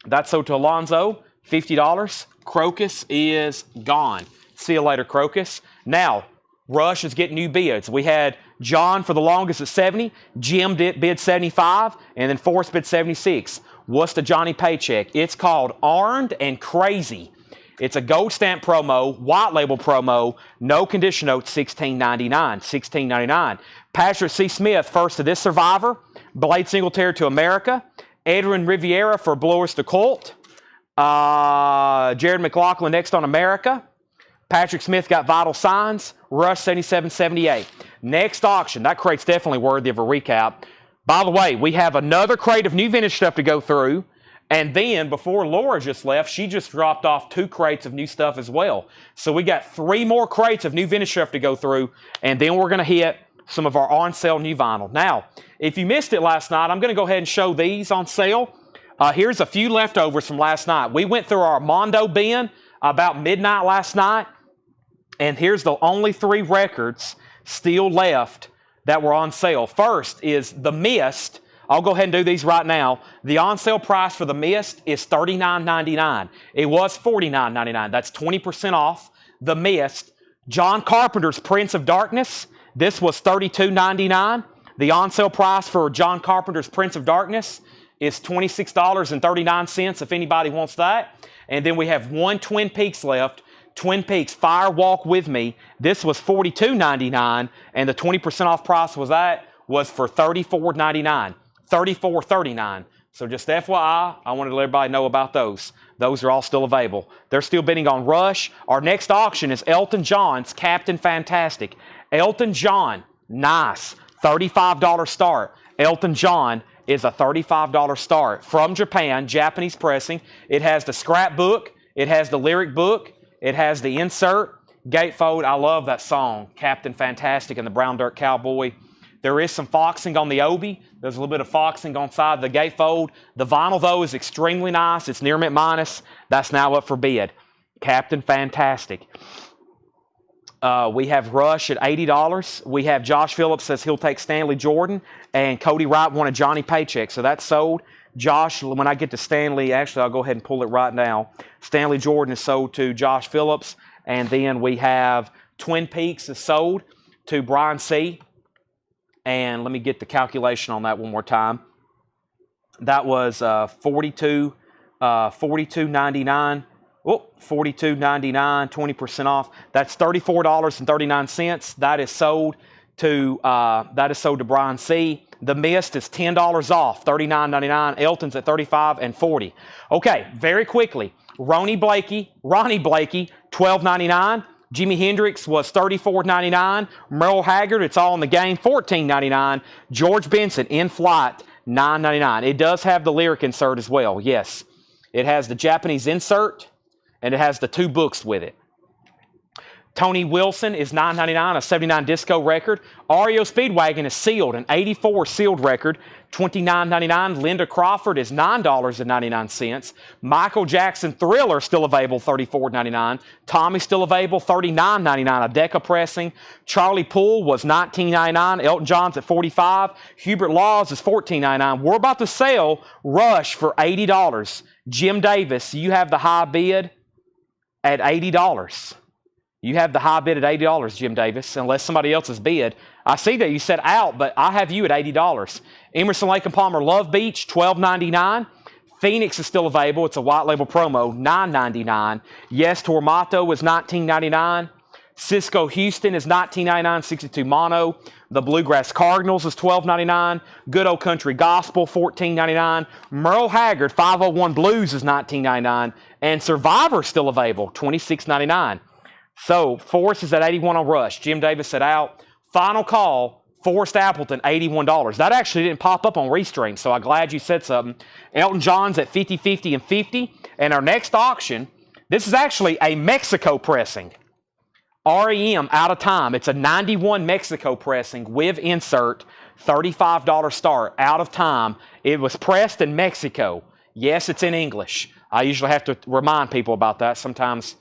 That's sold to Alonzo, $50. Crocus is gone. See you later, Crocus. Now, Rush is getting new bids. We had John for the longest at 70. Jim bid 75. And then Forrest bid 76. What's the Johnny Paycheck? It's called Armed and Crazy. It's a gold stamp promo, white label promo, no condition note, $16.99. $16.99. Patrick C. Smith first to this Survivor. Blade Singletary to America. Edwin Riviera for Blue Oyster Cult. Jared McLaughlin next on America. Patrick Smith got Vital Signs. Rush 77.78. Next auction. That crate's definitely worthy of a recap. By the way, we have another crate of new vintage stuff to go through. And then, before Laura just left, she just dropped off 2 crates of new stuff as well. So we got 3 more crates of new vintage stuff to go through. And then we're going to hit some of our on-sale new vinyl. Now, if you missed it last night, I'm going to go ahead and show these on sale. Here's a few leftovers from last night. We went through our Mondo bin about midnight last night. And here's the only 3 records still left that were on sale. First is The Mist. I'll go ahead and do these right now. The on-sale price for The Mist is $39.99. It was $49.99. That's 20% off. The Mist. John Carpenter's Prince of Darkness. This was $32.99. The on-sale price for John Carpenter's Prince of Darkness is $26.39 if anybody wants that. And then we have 1 Twin Peaks left. Twin Peaks Fire Walk With Me. This was $42.99, and the 20% off price was for $34.99. $34.39. So just FYI, I wanted to let everybody know about those. Those are all still available. They're still bidding on Rush. Our next auction is Elton John's Captain Fantastic. Elton John, nice. $35 start. Elton John is a $35 start from Japan, Japanese pressing. It has the scrapbook. It has the lyric book. It has the insert. Gatefold, I love that song, Captain Fantastic and the Brown Dirt Cowboy. There is some foxing on the Obi. There's a little bit of foxing on side of the gatefold. The vinyl, though, is extremely nice. It's near mint minus. That's now up for bid. Captain Fantastic. We have Rush at $80. We have Josh Phillips says he'll take Stanley Jordan. And Cody Wright wanted Johnny Paycheck. So that's sold. Josh, when I get to Stanley, actually, I'll go ahead and pull it right now. Stanley Jordan is sold to Josh Phillips. And then we have Twin Peaks is sold to Brian C. And let me get the calculation on that one more time. That was $42.99. Oh, $42.99, 20% off. That's $34.39. That is sold to Brian C. The Mist is $10 off, $39.99. Elton's at $35 and $40. Okay, very quickly. Ronnie Blakey, $12.99. Jimi Hendrix was $34.99. Merle Haggard, it's all in the game, $14.99. George Benson, In Flight, $9.99. It does have the lyric insert as well, yes. It has the Japanese insert, and it has the 2 books with it. Tony Wilson is $9.99, a '79 disco record. REO Speedwagon is sealed, an '84 sealed record, $29.99. Linda Crawford is $9.99. Michael Jackson Thriller still available, $34.99. Tommy still available, $39.99. A Decca pressing. Charlie Poole was $19.99. Elton John's at $45. Hubert Laws is $14.99. We're about to sell Rush for $80. Jim Davis, you have the high bid at $80. You have the high bid at $80, Jim Davis, unless somebody else has bid. I see that you said out, but I have you at $80. Emerson, Lake and Palmer Love Beach, $12.99. Phoenix is still available. It's a white label promo, $9.99. Yes, Tormato is $19.99. Cisco Houston is $19.99, 62 mono. The Bluegrass Cardinals is $12.99. Good Old Country Gospel, $14.99. Merle Haggard, 501 Blues is $19.99. And Survivor still available, $26.99. So, Forrest is at $81 on Rush. Jim Davis said out. Final call, Forrest Appleton, $81. That actually didn't pop up on Restream, so I'm glad you said something. Elton John's at $50, $50, and $50. And our next auction, this is actually a Mexico pressing. REM out of time. It's a 91 Mexico pressing with insert, $35 start, out of time. It was pressed in Mexico. Yes, it's in English. I usually have to remind people about that. Sometimes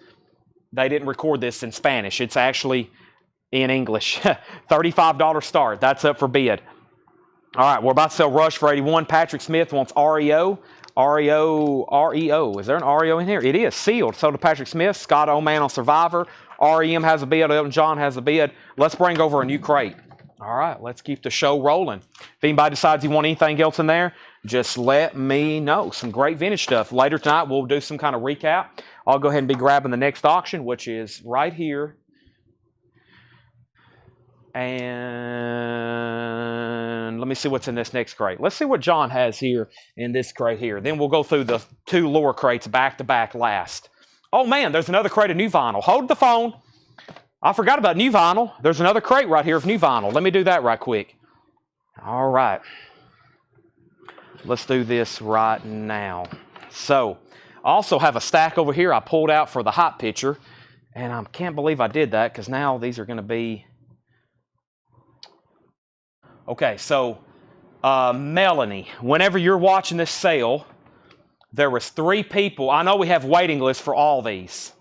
they didn't record this in Spanish. It's actually in English. $35 start. That's up for bid. All right, we're about to sell Rush for $81. Patrick Smith wants REO. REO. Is there an REO in here? It is sealed. So to Patrick Smith. Scott Oman on Survivor. REM has a bid. Elton John has a bid. Let's bring over a new crate. All right, let's keep the show rolling. If anybody decides you want anything else in there, just let me know. Some great vintage stuff. Later tonight, we'll do some kind of recap. I'll go ahead and be grabbing the next auction, which is right here. And let me see what's in this next crate. Let's see what John has here in this crate here. Then we'll go through the 2 lower crates back to back last. Oh, man, there's another crate of new vinyl. Hold the phone. I forgot about new vinyl. There's another crate right here of new vinyl. Let me do that right quick. All right. Let's do this right now. So, I also have a stack over here I pulled out for the hot picture. And I can't believe I did that because now these are going to be... Okay, so Melanie, whenever you're watching this sale, there was 3 people. I know we have waiting lists for all these.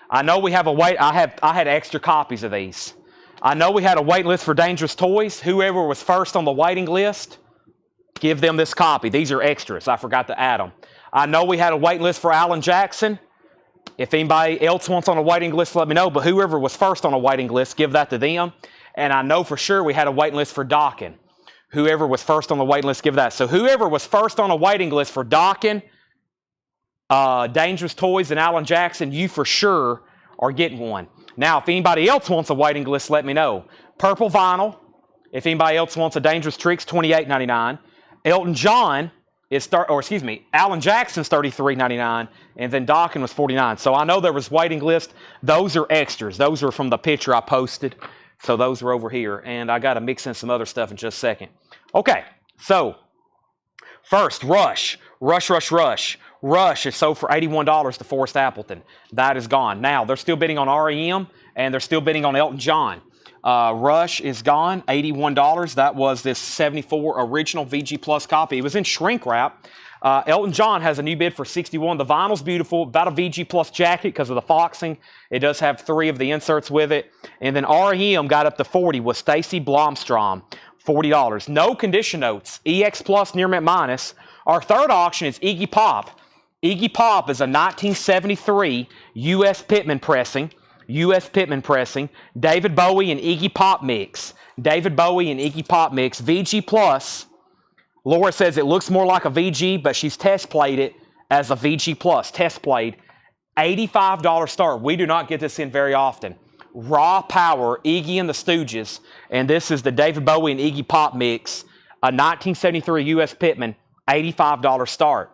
I know we have a wait. I had extra copies of these. I know we had a wait list for Dangerous Toys. Whoever was first on the waiting list, give them this copy. These are extras. I forgot to add them. I know we had a wait list for Alan Jackson. If anybody else wants on a waiting list, let me know. But whoever was first on a waiting list, give that to them. And I know for sure we had a waiting list for Dockin. Whoever was first on the waiting list, give that. So whoever was first on a waiting list for Dockin, Dangerous Toys, and Alan Jackson, you for sure are getting one. Now, if anybody else wants a waiting list, let me know. Purple vinyl. If anybody else wants a Dangerous Tricks, $28.99. Elton John is Alan Jackson's $33.99, and then Dockin was $49. So I know there was waiting list. Those are extras. Those are from the picture I posted. So those are over here, and I got to mix in some other stuff in just a second. Okay, so first, Rush. Rush is sold for $81 to Forrest Appleton. That is gone. Now, they're still bidding on REM, and they're still bidding on Elton John. Rush is gone, $81. That was this 74 original VG Plus copy. It was in shrink wrap. Elton John has a new bid for $61. The vinyl's beautiful, about a VG Plus jacket because of the foxing. It does have 3 of the inserts with it. And then REM got up to $40 with Stacy Blomstrom, $40. No condition notes. EX Plus near mint minus. Our third auction is Iggy Pop. Iggy Pop is a 1973 U.S. Pittman pressing. U.S. Pittman pressing. David Bowie and Iggy Pop mix. David Bowie and Iggy Pop mix. VG Plus. Laura says it looks more like a VG, but she's test played it as a VG Plus. Test played. $85 start. We do not get this in very often. Raw Power, Iggy and the Stooges. And this is the David Bowie and Iggy Pop mix. A 1973 U.S. Pittman. $85 start.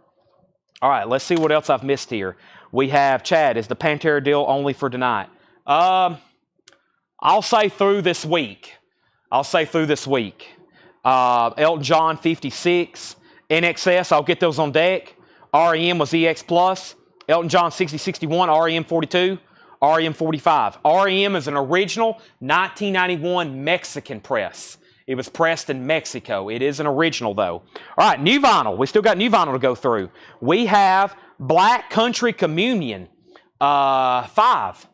All right, let's see what else I've missed here. We have, Chad, is the Pantera deal only for tonight? I'll say through this week. I'll say through this week. Elton John, 56. NXS, I'll get those on deck. REM was EX Plus. Elton John, 6061. REM, 42. REM, 45. REM is an original 1991 Mexican press. It was pressed in Mexico. It is an original, though. All right, new vinyl. We still got new vinyl to go through. We have Black Country Communion, 5.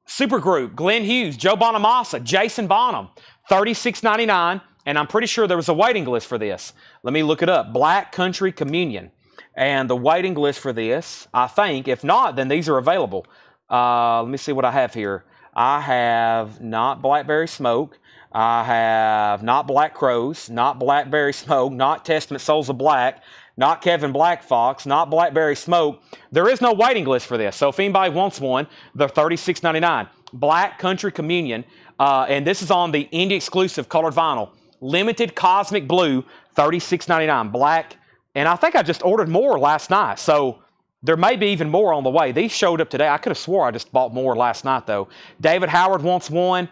Supergroup, Glenn Hughes, Joe Bonamassa, Jason Bonham, $36.99. And I'm pretty sure there was a waiting list for this. Let me look it up. Black Country Communion. And the waiting list for this, I think, if not, then these are available. Let me see what I have here. I have not Blackberry Smoke. I have not Black Crows, not Blackberry Smoke, not Testament Souls of Black, not Kevin Black Fox, not Blackberry Smoke. There is no waiting list for this. So if anybody wants one, they're $36.99. Black Country Communion. And this is on the indie exclusive colored vinyl. Limited Cosmic Blue, $36.99. Black. And I think I just ordered more last night. So there may be even more on the way. These showed up today. I could have swore I just bought more last night, though. David Howard wants one.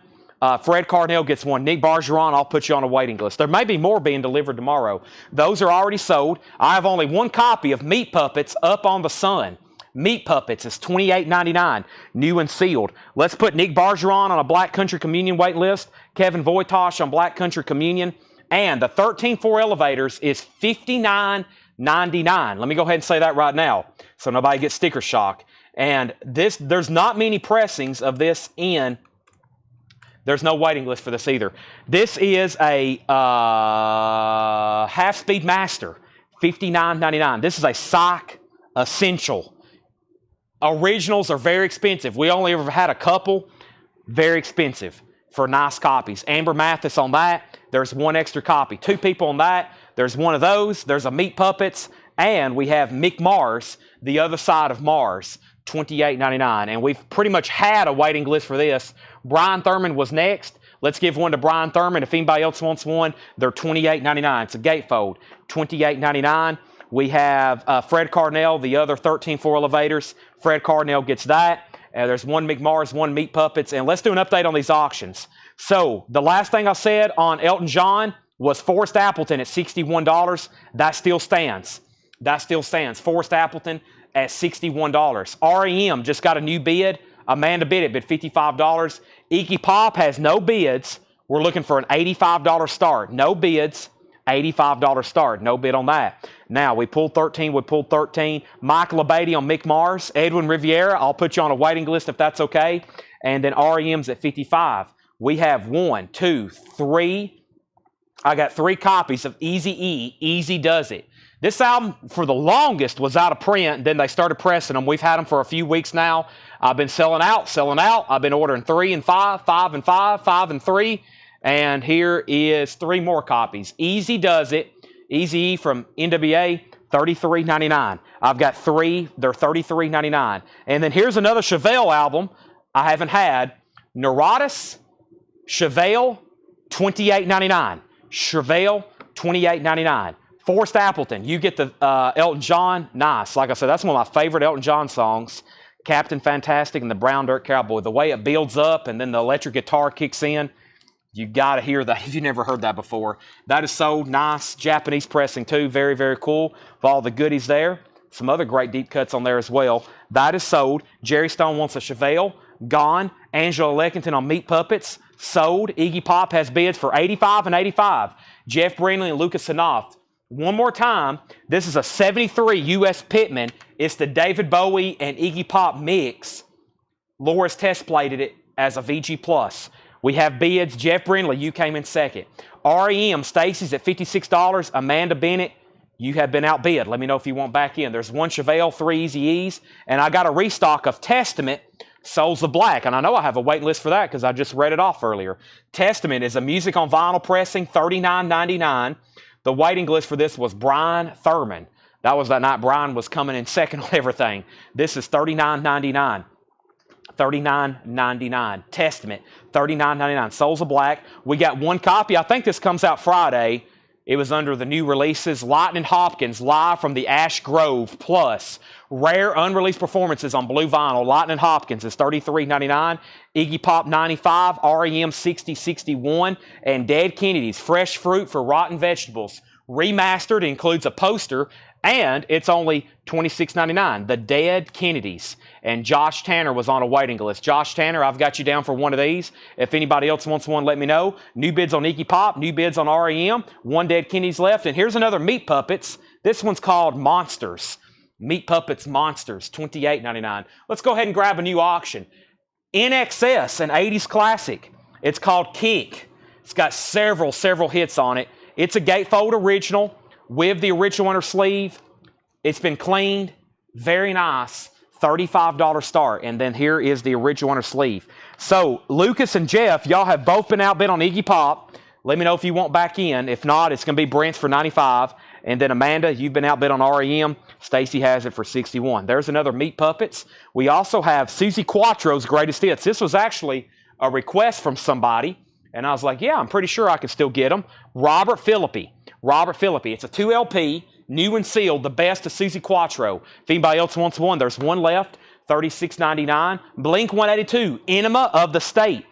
Fred Cardinal gets one. Nick Bargeron, I'll put you on a waiting list. There may be more being delivered tomorrow. Those are already sold. I have only one copy of Meat Puppets up on the sun. Meat Puppets is $28.99, new and sealed. Let's put Nick Bargeron on a Black Country Communion wait list. Kevin Voitosh on Black Country Communion. And the 13.4 Elevators is $59.99. Let me go ahead and say that right now so nobody gets sticker shock. And this, there's not many pressings of this in. There's no waiting list for this either. This is a half-speed master, $59.99. This is a sock essential. Originals are very expensive. We only ever had a couple. Very expensive for nice copies. Amber Mathis on that. There's one extra copy. 2 people on that. There's one of those. There's a Meat Puppets. And we have Mick Mars, The Other Side of Mars, $28.99. And we've pretty much had a waiting list for this. Brian Thurman was next. Let's give one to Brian Thurman. If anybody else wants one, they're $28.99. It's a gatefold, $28.99. We have Fred Cardinal, the other 13.4 Elevators. Fred Cardinal gets that. There's one McMars, one Meat Puppets. And let's do an update on these auctions. So the last thing I said on Elton John was Forrest Appleton at $61. That still stands. That still stands. Forrest Appleton at $61. REM just got a new bid. Amanda bid it, bid $55. Iggy Pop has no bids. We're looking for an $85 start. No bids, $85 start. No bid on that. Now, we pulled 13. We pulled 13. Mike LeBady on Mick Mars. Edwin Riviera, I'll put you on a waiting list if that's okay. And then REM's at 55. We have 1, 2, 3. I got 3 copies of Easy E. Easy Does It. This album, for the longest, was out of print. Then they started pressing them. We've had them for a few weeks now. I've been selling out. I've been ordering 3 and 5, 5 and 5, 5 and 3. And here is 3 more copies. Easy Does It. Easy E from NWA, $33.99. I've got 3. They're $33.99. And then here's another Chevelle album I haven't had. Neurotis, Chevelle, $28.99. Chevelle, $28.99. Forrest Appleton, you get the Elton John. Nice. Like I said, that's one of my favorite Elton John songs. Captain Fantastic and the Brown Dirt Cowboy. The way it builds up and then the electric guitar kicks in. You got to hear that if you've never heard that before. That is sold. Nice. Japanese pressing too. Very, very cool. With all the goodies there. Some other great deep cuts on there as well. That is sold. Jerry Stone wants a Chevelle. Gone. Angela Leckington on Meat Puppets. Sold. Iggy Pop has bids for $85 and $85. Jeff Brindley and Lucas Sanoff. One more time. This is a 73 U.S. Pitman. It's the David Bowie and Iggy Pop mix. Laura's test plated it as a VG+. We have bids. Jeff Brindley, you came in second. REM, Stacy's at $56. Amanda Bennett, you have been outbid. Let me know if you want back in. There's one Chevelle, 3 Easy E's, and I got a restock of Testament, Souls of Black, and I know I have a waiting list for that because I just read it off earlier. Testament is a music on vinyl pressing, $39.99. The waiting list for this was Brian Thurman. That was that night Brian was coming in second on everything. This is $39.99. $39.99. Testament, $39.99. Souls of Black. We got one copy. I think this comes out Friday. It was under the new releases. Lightning Hopkins, live from the Ash Grove Plus. Rare unreleased performances on blue vinyl. Lightning Hopkins is $33.99. Iggy Pop $95. REM $60.61. And Dead Kennedys, Fresh Fruit for Rotten Vegetables. Remastered, includes a poster, and it's only $26.99. The Dead Kennedys. And Josh Tanner was on a waiting list. Josh Tanner, I've got you down for one of these. If anybody else wants one, let me know. New bids on Iggy Pop, new bids on REM. One Dead Kennedys left. And here's another Meat Puppets. This one's called Monsters. Meat Puppets Monsters, $28.99. Let's go ahead and grab a new auction. In Excess, an 80s classic. It's called Kick. It's got several hits on it. It's a gatefold original with the original inner sleeve. It's been cleaned. Very nice. $35 start. And then here is the original inner sleeve. So, Lucas and Jeff, y'all have both been outbid on Iggy Pop. Let me know if you want back in. If not, it's going to be Brent's for $95. And then Amanda, you've been outbid on REM. Stacy has it for $61. There's another Meat Puppets. We also have Susie Quattro's Greatest Hits. This was actually a request from somebody. And I was like, yeah, I'm pretty sure I can still get them. Robert Philippi. It's a 2 LP, new and sealed, the best of Susie Quattro. If anybody else wants one, there's one left, $36.99. Blink 182, Enema of the State.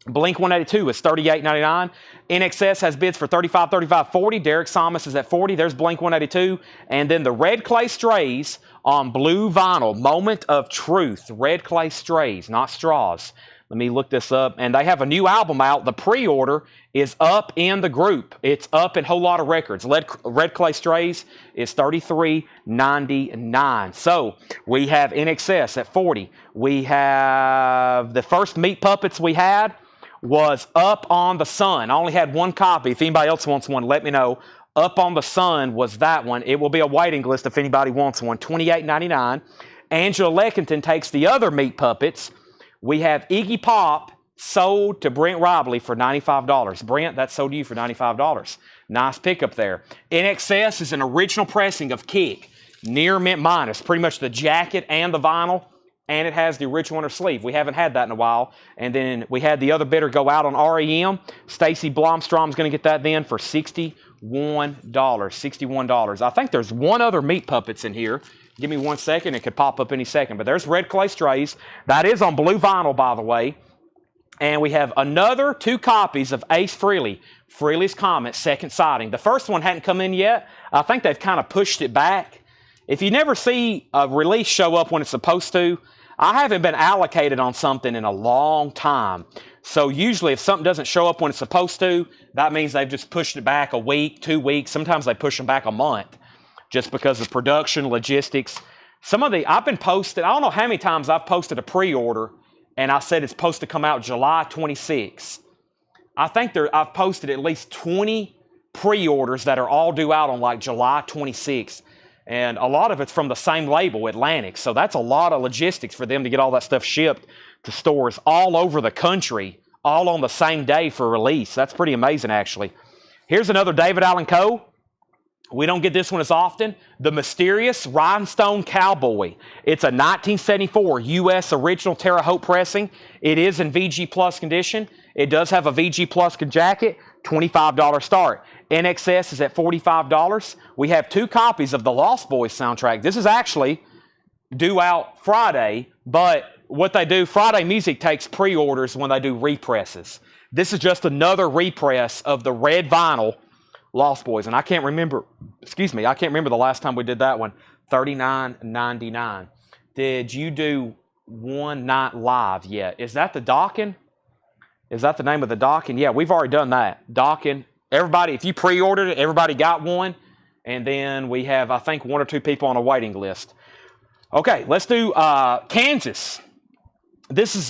Blink 182 is $38.99. NXS has bids for $35, $35, $40. Derek Thomas is at $40. There's Blink 182. And then the Red Clay Strays on blue vinyl. Moment of Truth. Red Clay Strays, not straws. Let me look this up. And they have a new album out. The pre-order is up in the group. It's up in Whole Lot of Records. Red Clay Strays is $33.99. So we have NXS at $40. We have the first Meat Puppets we had was Up on the Sun. I only had one copy. If anybody else wants one, let me know. Up on the Sun was that one. It will be a waiting list if anybody wants one. $28.99. Angela Leckington takes the other Meat Puppets. We have Iggy Pop sold to Brent Robley for $95. Brent, that's sold to you for $95. Nice pickup there. NXS is an original pressing of Kick. Near mint minus. Pretty much the jacket and the vinyl. And it has the original inner sleeve. We haven't had that in a while. And then we had the other bidder go out on REM. Stacy Blomstrom's going to get that then for $61. $61. I think there's one other Meat Puppets in here. Give me 1 second. It could pop up any second. But there's Red Clay Strays. That is on blue vinyl, by the way. And we have another 2 copies of Ace Frehley. Frehley's Comet, second sighting. The first one hadn't come in yet. I think they've kind of pushed it back. If you never see a release show up when it's supposed to, I haven't been allocated on something in a long time. So usually if something doesn't show up when it's supposed to, that means they've just pushed it back a week, 2 weeks. Sometimes they push them back a month just because of production, logistics. I've been posted, I don't know how many times I've posted a pre-order and I said it's supposed to come out July 26th. I think I've posted at least 20 pre-orders that are all due out on like July 26th. And a lot of it's from the same label, Atlantic. So that's a lot of logistics for them to get all that stuff shipped to stores all over the country, all on the same day for release. That's pretty amazing, actually. Here's another David Allan Coe. We don't get this one as often. The Mysterious Rhinestone Cowboy. It's a 1974 U.S. original Terre Haute pressing. It is in VG Plus condition. It does have a VG Plus jacket. $25 start. NXS is at $45. We have 2 copies of the Lost Boys soundtrack. This is actually due out Friday, but what they do, Friday Music takes pre-orders when they do represses. This is just another repress of the red vinyl Lost Boys, and I can't remember the last time we did that one. $39.99. Did you do One Night Live yet? Is that the docking? Is that the name of the docking? Yeah, we've already done that. Docking. Everybody, if you pre-ordered it, everybody got one. And then we have, I think, 1 or 2 people on a waiting list. Okay, let's do Kansas.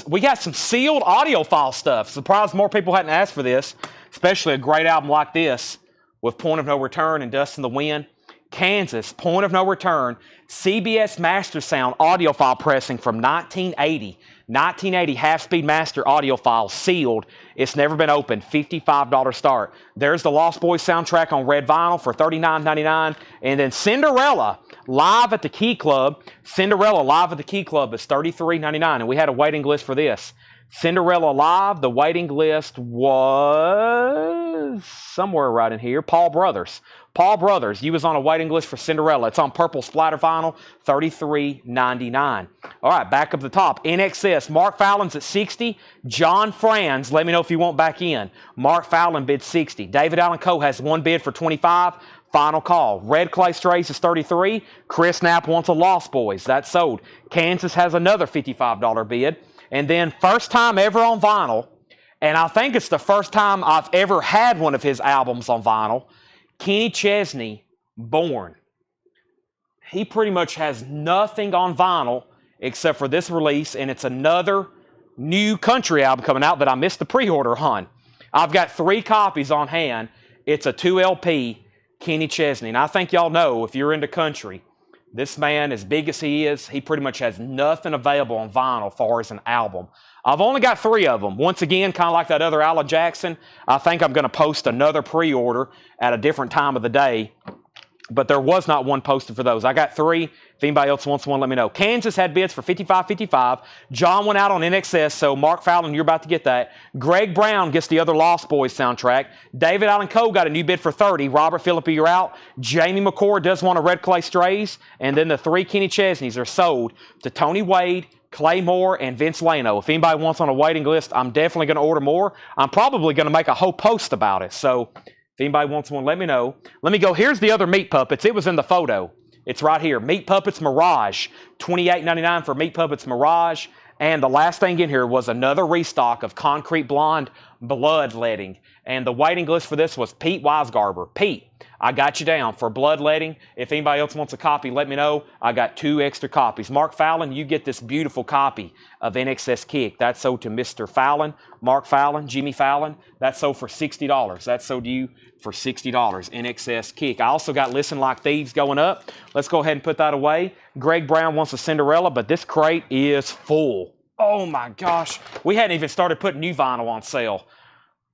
We got some sealed audio file stuff. Surprised more people hadn't asked for this, especially a great album like this with Point of No Return and Dust in the Wind. Kansas, Point of No Return, CBS Master Sound audio file pressing from 1980. 1980 half-speed master audio file, sealed. It's never been opened. $55 start. There's the Lost Boys soundtrack on red vinyl for $39.99. And then Cinderella, live at the Key Club. Cinderella live at the Key Club is $33.99. And we had a waiting list for this. Cinderella live, the waiting list was somewhere right in here. Paul Brothers. Paul Brothers, you was on a waiting list for Cinderella. It's on purple splatter vinyl, $33.99. All right, back up the top. NXS, Mark Fallon's at 60. John Franz, let me know if you want back in. Mark Fallon bid 60. David Allen Coe has one bid for 25. Final call. Red Clay Strays is 33. Chris Knapp wants a Lost Boys. That's sold. Kansas has another $55 bid. And then first time ever on vinyl, and I think it's the first time I've ever had one of his albums on vinyl, Kenny Chesney, Born. He pretty much has nothing on vinyl except for this release, and it's another new country album coming out that I missed the pre-order on. I've got 3 copies on hand. It's a 2 LP, Kenny Chesney. And I think y'all know, if you're into country, this man, as big as he is, he pretty much has nothing available on vinyl as far as an album. I've only got 3 of them. Once again, kind of like that other Alan Jackson, I think I'm going to post another pre-order at a different time of the day. But there was not one posted for those. I got 3. If anybody else wants one, let me know. Kansas had bids for $55.55. John went out on NXS, so Mark Fallon, you're about to get that. Greg Brown gets the other Lost Boys soundtrack. David Allen Coe got a new bid for $30. Robert Philippi, you're out. Jamie McCord does want a Red Clay Strays. And then the 3 Kenny Chesneys are sold to Tony Wade, Clay Moore, and Vince Lano. If anybody wants on a waiting list, I'm definitely going to order more. I'm probably going to make a whole post about it. So if anybody wants one, let me know. Let me go. Here's the other Meat Puppets. It was in the photo. It's right here. Meat Puppets Mirage. $28.99 for Meat Puppets Mirage. And the last thing in here was another restock of Concrete Blonde Bloodletting. And the waiting list for this was Pete Weisgarber. Pete, I got you down for Bloodletting. If anybody else wants a copy, let me know. I got 2 extra copies. Mark Fallon, you get this beautiful copy of NXS Kick. That's sold to Mr. Fallon, Mark Fallon, Jimmy Fallon. That's sold for $60. That's sold to you for $60. NXS Kick. I also got Listen Like Thieves going up. Let's go ahead and put that away. Greg Brown wants a Cinderella, but this crate is full. Oh my gosh. We hadn't even started putting new vinyl on sale.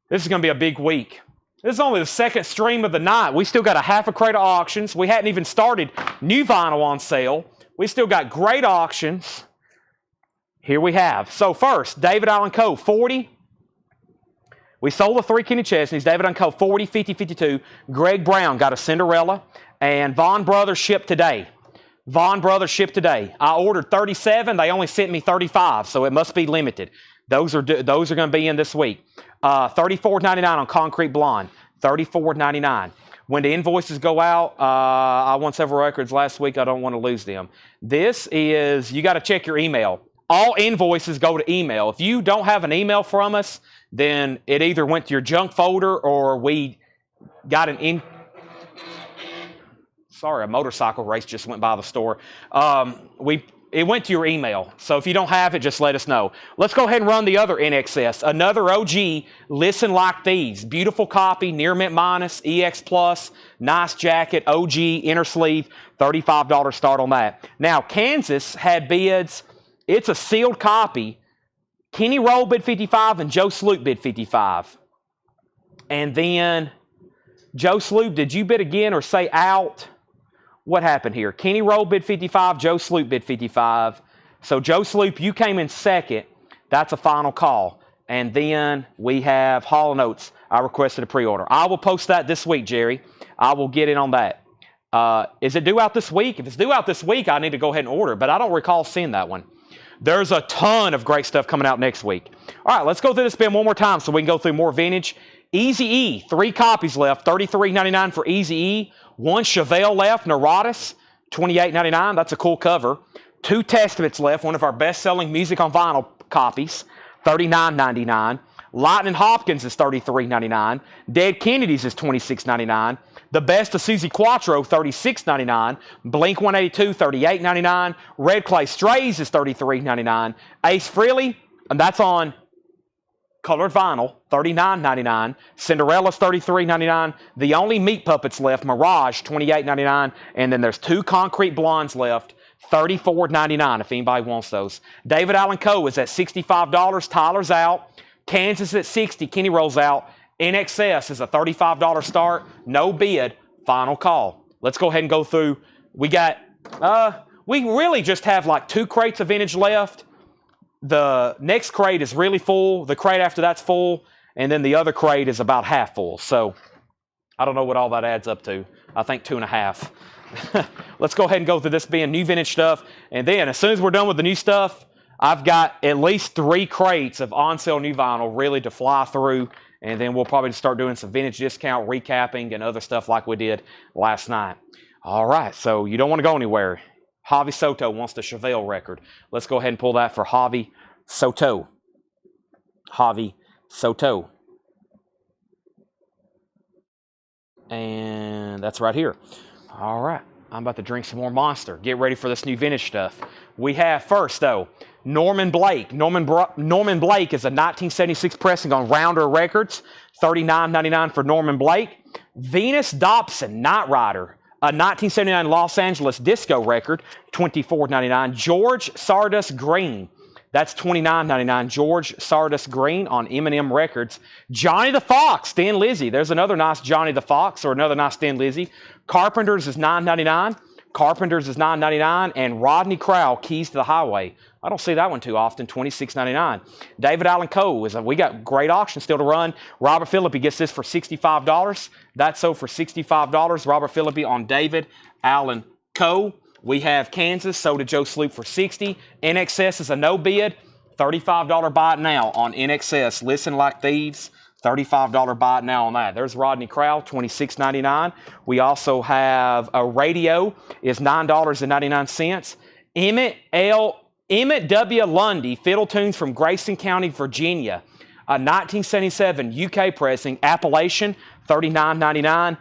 This is going to be a big week. This is only the second stream of the night. We still got a half a crate of auctions. We hadn't even started new vinyl on sale. We still got great auctions. Here we have. So first, David Allen Coe, 40. We sold the 3 Kenny Chesneys. David Allen Coe, 40, 50, 52. Greg Brown got a Cinderella. And Vaughn Brothers shipped today. Vaughn Brothers shipped today. I ordered 37. They only sent me 35, so it must be limited. Those are going to be in this week. $34.99 on Concrete Blonde. $34.99. When the invoices go out, I won several records last week. I don't want to lose them. This is, you got to check your email. All invoices go to email. If you don't have an email from us, then it either went to your junk folder or we got an Sorry, a motorcycle race just went by the store. It went to your email. So if you don't have it, just let us know. Let's go ahead and run the other NXS. Another OG, Listen Like Thieves. Beautiful copy, near mint minus, EX Plus, nice jacket, OG, inner sleeve, $35 start on that. Now, Kansas had bids. It's a sealed copy. Kenny Roll bid 55 and Joe Sloop bid 55. And then, Joe Sloop, did you bid again or say out? What happened here? Kenny Roll bid 55, Joe Sloop bid 55. So Joe Sloop, you came in second. That's a final call. And then we have Hall & Oates. I requested a pre-order. I will post that this week, Jerry. I will get in on that. Is it due out this week? If it's due out this week, I need to go ahead and order, but I don't recall seeing that one. There's a ton of great stuff coming out next week. All right, let's go through this bin one more time so we can go through more vintage. Eazy-E, 3 copies left, $33.99 for Eazy-E. 1 Chevelle left, Neurotis. $28.99. That's a cool cover. Two Testaments left, one of our best-selling music on vinyl copies, $39.99. Lightning Hopkins is $33.99. Dead Kennedys is $26.99. The Best of Susie Quattro, $36.99. Blink 182, $38.99. Red Clay Strays is $33.99. Ace Frehley, and that's on colored vinyl, $39.99. Cinderella's $33.99. The only Meat Puppets left, Mirage, $28.99. And then there's two Concrete Blondes left, $34.99 if anybody wants those. David Allen Coe is at $65. Tyler's out. Kansas at $60. Kenny rolls out. NXS is a $35 start. No bid. Final call. Let's go ahead and go through. We got, we really just have like 2 crates of vintage left. The next crate is really full. The crate after that's full. And then the other crate is about half full. So I don't know what all that adds up to. I think 2.5. Let's go ahead and go through this being new vintage stuff. And then as soon as we're done with the new stuff, I've got at least 3 crates of on-sale new vinyl really to fly through. And then we'll probably start doing some vintage discount recapping and other stuff like we did last night. All right, so you don't want to go anywhere. Javi Soto wants the Chevelle record. Let's go ahead and pull that for Javi Soto. Javi Soto. And that's right here. All right, I'm about to drink some more Monster. Get ready for this new vintage stuff. We have first, though, Norman Blake. Norman Blake is a 1976 pressing on Rounder Records. $39.99 for Norman Blake. Venus Dobson, Knight Rider. A 1979 Los Angeles disco record. $24.99. George Sardus Green. That's $29.99. George Sardus Green on M&M Records. Johnny the Fox, Thin Lizzy. There's another nice Johnny the Fox or another nice Thin Lizzy. Carpenters is $9.99. Carpenters is $9.99. And Rodney Crowell, Keys to the Highway. I don't see that one too often, $26.99. David Allen Coe, we got great auction still to run. Robert Phillippe gets this for $65. That's sold for $65. Robert Phillippe on David Allen Coe. We have Kansas, sold to Joe Sloop for $60. NXS is a no bid, $35 buy it now on NXS. Listen Like Thieves, $35 buy it now on that. There's Rodney Crowell, $26.99. We also have a radio, is $9.99. Emmett W. Lundy, Fiddle Tunes from Grayson County, Virginia. A 1977 UK pressing, Appalachian, $39.99.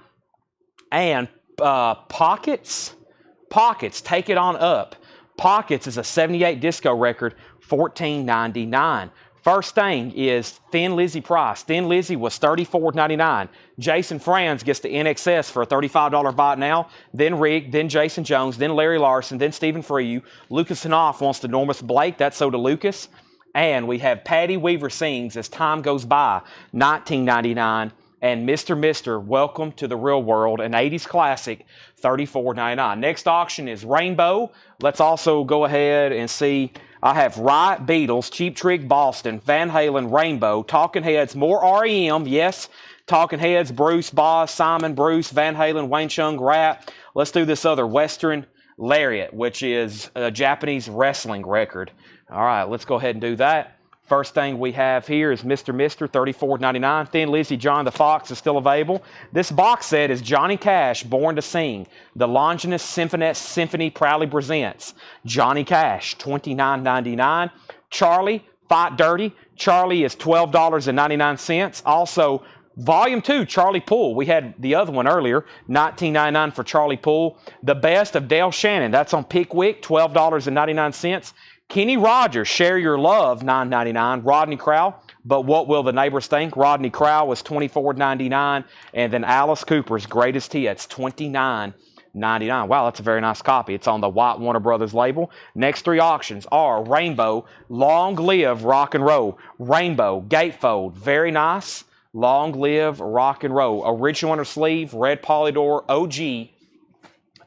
And Pockets, Take It On Up. Pockets is a 78 disco record, $14.99. First thing is Thin Lizzy price. Thin Lizzy was $34.99. Jason Franz gets the NXS for a $35 buy now. Then Rick, then Jason Jones, then Larry Larson, then Stephen Freyu. Lucas Hanoff wants the Normus Blake. That's so to Lucas. And we have Patty Weaver Sings As Time Goes By, $19.99. And Mr. Welcome to the Real World, an 80s classic, $34.99. Next auction is Rainbow. Let's also go ahead and see. I have Riot, Beatles, Cheap Trick, Boston, Van Halen, Rainbow, Talking Heads, more REM, yes. Talking Heads, Bruce, Boz, Simon, Bruce, Van Halen, Wayne Chung, Rat. Let's do this other Western Lariat, which is a Japanese wrestling record. All right, let's go ahead and do that. First thing we have here is Mr. $34.99. Thin Lizzy, John the Fox is still available. This box set is Johnny Cash, Born to Sing. The Longinus Symphony proudly presents. Johnny Cash, $29.99. Charlie, Fight Dirty. Charlie is $12.99. Also, Volume 2, Charlie Poole. We had the other one earlier, $19.99 for Charlie Poole. The Best of Dale Shannon. That's on Pickwick, $12.99. Kenny Rogers, Share Your Love, $9.99. Rodney Crowell, But What Will the Neighbors Think? Rodney Crowell was $24.99. And then Alice Cooper's Greatest Hits, $29.99. Wow, that's a very nice copy. It's on the White Warner Brothers label. Next 3 auctions are Rainbow, Long Live Rock and Roll. Rainbow, Gatefold, very nice. Long Live Rock and Roll. Original inner sleeve, red polydor, OG,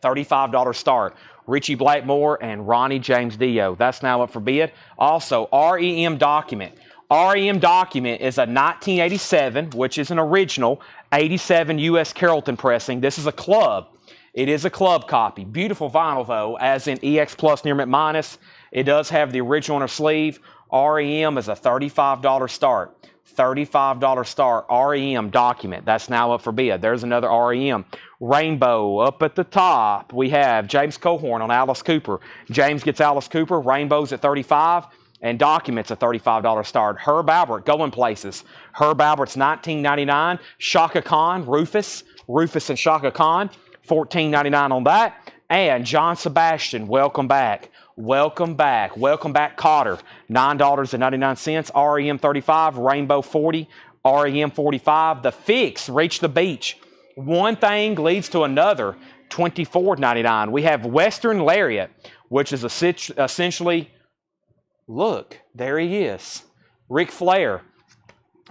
$35 start. Richie Blackmore and Ronnie James Dio. That's now up for bid. Also, REM Document. REM Document is a 1987, which is an original, 87 U.S. Carrollton pressing. This is a club. It is a club copy. Beautiful vinyl, though, as in EX Plus near McMinus. It does have the original inner sleeve. REM is a $35 start. $35 start REM document. That's now up for bid. There's another REM. Rainbow up at the top. We have James Cohorn on Alice Cooper. James gets Alice Cooper. Rainbow's at $35. And documents a $35 start. Herb Albert, Going Places. Herb Albert's $19.99. Shaka Khan, Rufus and Shaka Khan, $14.99 on that. And John Sebastian, Welcome Back. Welcome Back Cotter, $9.99. REM 35, Rainbow 40, REM 45. The Fix, Reach the Beach. One thing leads to another, $24.99. We have Western Lariat, which is essentially, look, there he is, Ric Flair.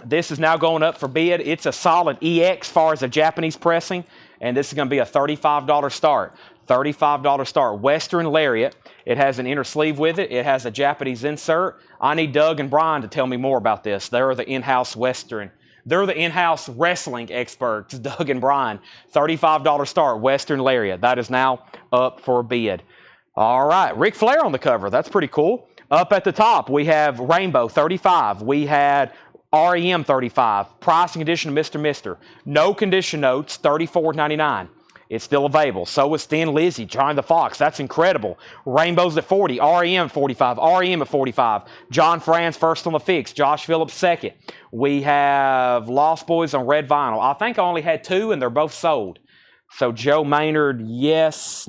This is now going up for bid. It's a solid EX as far as a Japanese pressing, and this is going to be a $35 start. $35 start. Western Lariat. It has an inner sleeve with it. It has a Japanese insert. I need Doug and Brian to tell me more about this. They're the in-house Western. They're the in-house wrestling experts, Doug and Brian. $35 start. Western Lariat. That is now up for bid. All right. Ric Flair on the cover. That's pretty cool. Up at the top, we have Rainbow 35. We had REM 35. Price and condition of Mr. Mister. No condition notes, $34.99. It's still available. So is Thin Lizzy, John the Fox. That's incredible. Rainbow's at 40. REM 45. REM at 45. John Franz first on the Fix. Josh Phillips second. We have Lost Boys on red vinyl. I think I only had 2 and they're both sold. So Joe Maynard, yes.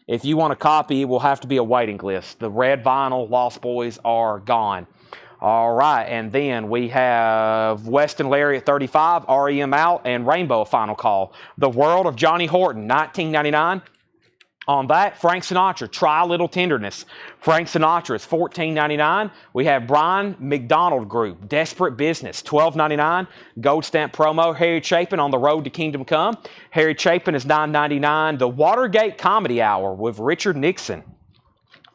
If you want a copy, it will have to be a waiting list. The red vinyl Lost Boys are gone. All right, and then we have Weston Lariat 35, REM out, and Rainbow final call. The World of Johnny Horton, $19.99. On that, Frank Sinatra, Try a Little Tenderness. Frank Sinatra is $14.99. We have Brian McDonald Group, Desperate Business, $12.99. Gold stamp promo, Harry Chapin on the Road to Kingdom Come. Harry Chapin is $9.99. The Watergate Comedy Hour with Richard Nixon,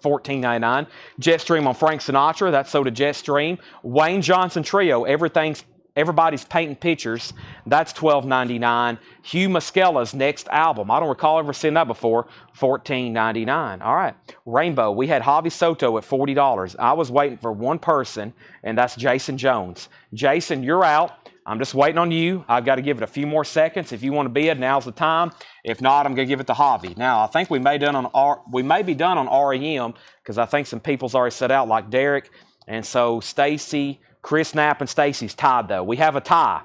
$14.99. Jetstream on Frank Sinatra. That's sold to Jetstream. Wayne Johnson Trio. Everybody's Painting Pictures. That's $12.99. Hugh Muskella's next album. I don't recall ever seeing that before. $14.99. All right. Rainbow. We had Javi Soto at $40. I was waiting for one person, and that's Jason Jones. Jason, you're out. I'm just waiting on you. I've got to give it a few more seconds. If you want to bid, now's the time. If not, I'm going to give it to Javi. Now, I think we may be done on REM because I think some people's already set out, like Derek. And so Stacy, Chris Knapp, and Stacy's tied, though. We have a tie.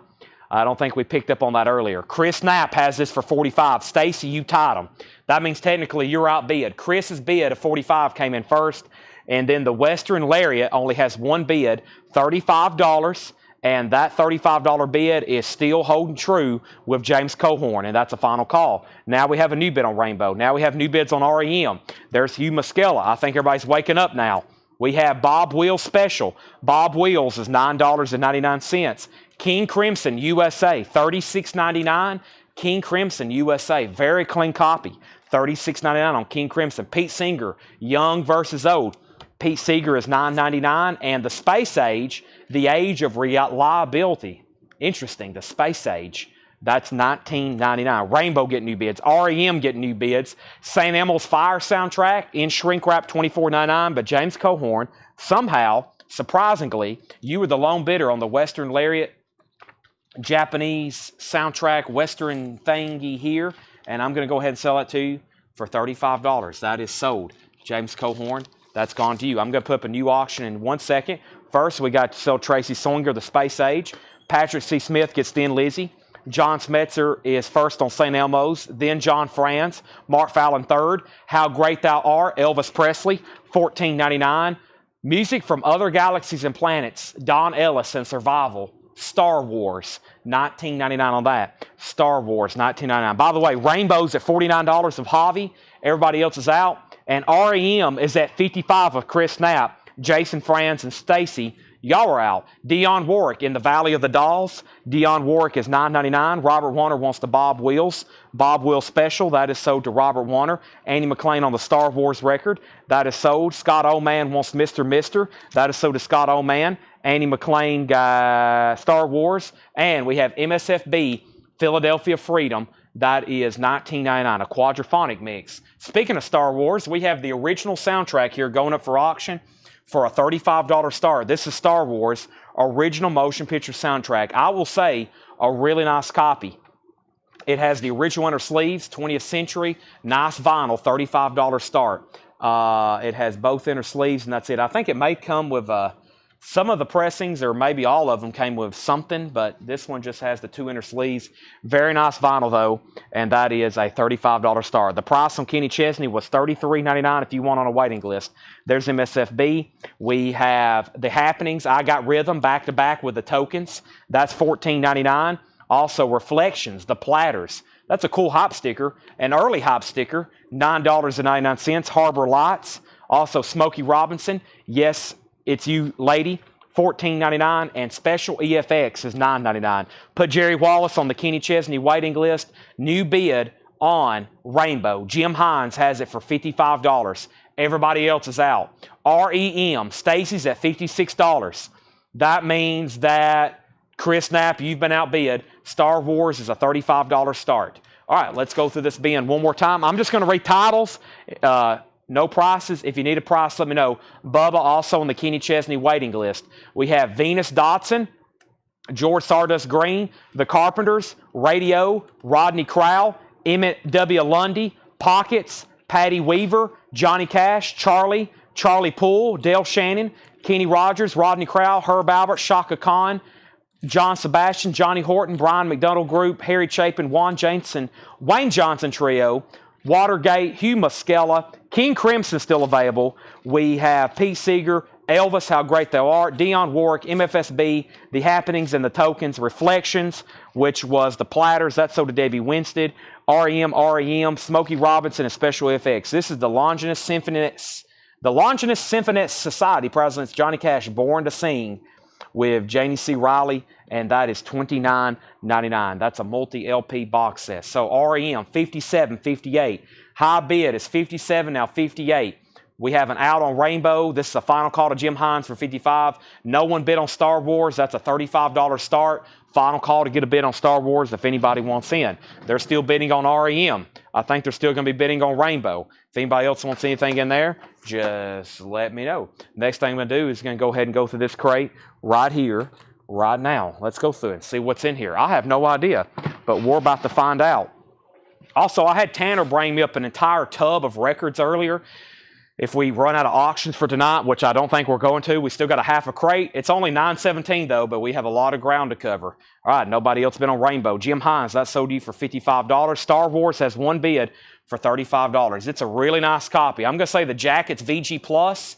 I don't think we picked up on that earlier. Chris Knapp has this for 45. Stacy, you tied him. That means technically you're outbid. Chris's bid of 45 came in first. And then the Western Lariat only has one bid, $35. And that $35 bid is still holding true with James Cohorn, and that's a final call. Now we have a new bid on Rainbow. Now we have new bids on REM. There's Hugh Muskella. I think everybody's waking up now. We have Bob Wheels Special. Bob Wheels is $9.99. King Crimson USA, $36.99. King Crimson USA, very clean copy. $36.99 on King Crimson. Pete Seeger, Young versus Old. Pete Seeger is $9.99. And the Space Age, the Age of Reliability. Interesting, the Space Age. That's $19.99. Rainbow getting new bids. REM getting new bids. St. Elmo's Fire soundtrack in shrink wrap, $24.99. But James Cohorn, somehow, surprisingly, you were the lone bidder on the Western Lariat Japanese soundtrack Western thingy here. And I'm going to go ahead and sell that to you for $35. That is sold. James Cohorn, that's gone to you. I'm going to put up a new auction in 1 second. First, we got to sell Tracy Sawyer, the Space Age. Patrick C. Smith gets Thin Lizzy. John Smetzer is first on St. Elmo's. Then John Franz. Mark Fallon third. How Great Thou Art, Elvis Presley, $14.99. Music from Other Galaxies and Planets, Don Ellis and Survival. Star Wars, $19.99 on that. Star Wars, $19.99. By the way, Rainbow's at $49 of Javi. Everybody else is out. And REM is at $55 of Chris Knapp, Jason Franz, and Stacy. Y'all are out. Dionne Warwick in the Valley of the Dolls. Dionne Warwick is $9.99. Robert Warner wants the Bob Wheels. Bob Wheels Special. That is sold to Robert Warner. Andy McLean on the Star Wars record. That is sold. Scott Oman wants Mr. Mister. That is sold to Scott Oman. Andy McLean Star Wars. And we have MSFB Philadelphia Freedom. That is $19.99, a quadraphonic mix. Speaking of Star Wars, we have the original soundtrack here going up for auction for a $35 start. This is Star Wars original motion picture soundtrack. I will say a really nice copy. It has the original inner sleeves, 20th century, nice vinyl, $35 start. It has both inner sleeves, and that's it. I think it may come with some of the pressings, or maybe all of them came with something, but this one just has the 2 inner sleeves. Very nice vinyl, though, and that is a $35 start. The price on Kenny Chesney was $33.99 if you want on a waiting list. There's MSFB. We have The Happenings, I Got Rhythm, back-to-back with the tokens. That's $14.99. Also, Reflections, The Platters. That's a cool hop sticker, an early hop sticker, $9.99. Harbor Lights. Also, Smokey Robinson, Yes, It's You, Lady, $14.99, and Special EFX is $9.99. Put Jerry Wallace on the Kenny Chesney waiting list. New bid on Rainbow. Jim Hines has it for $55. Everybody else is out. REM, Stacy's at $56. That means that, Chris Knapp, you've been outbid. Star Wars is a $35 start. All right, let's go through this bin one more time. I'm just going to read titles. No prices. If you need a price, let me know. Bubba also on the Kenny Chesney waiting list. We have Venus Dotson, George Stardust Green, The Carpenters, Radio, Rodney Crowell, Emmett W. Lundy, Pockets, Patty Weaver, Johnny Cash, Charlie Poole, Dale Shannon, Kenny Rogers, Rodney Crowell, Herb Albert, Shaka Khan, John Sebastian, Johnny Horton, Brian McDonald Group, Harry Chapin, Wayne Johnson Trio, Watergate, Hugh Muscella, King Crimson still available. We have Pete Seeger, Elvis, How Great Thou Art, Dionne Warwick, MFSB, The Happenings and the Tokens, Reflections, which was The Platters, that's so to Debbie Winstead, REM, Smokey Robinson, and Special FX. This is the Longinus Symphonette Society President's Johnny Cash, Born to Sing, with Janie C. Riley, and that is $29.99. That's a multi-LP box set. So REM, $57, $58. High bid is $57, now $58. We have an out on Rainbow. This is a final call to Jim Hines for $55. No one bid on Star Wars. That's a $35 start. Final call to get a bid on Star Wars if anybody wants in. They're still bidding on REM. I think they're still going to be bidding on Rainbow. If anybody else wants anything in there, just let me know. Next thing I'm going to do is going to go ahead and go through this crate right here, right now. Let's go through it and see what's in here. I have no idea, but we're about to find out. Also, I had Tanner bring me up an entire tub of records earlier. If we run out of auctions for tonight, which I don't think we're going to, we still got a half a crate. It's only $9.17 though, but we have a lot of ground to cover. All right, nobody else been on Rainbow. Jim Hines, that sold you for $55. Star Wars has one bid for $35. It's a really nice copy. I'm going to say the jacket's VG Plus,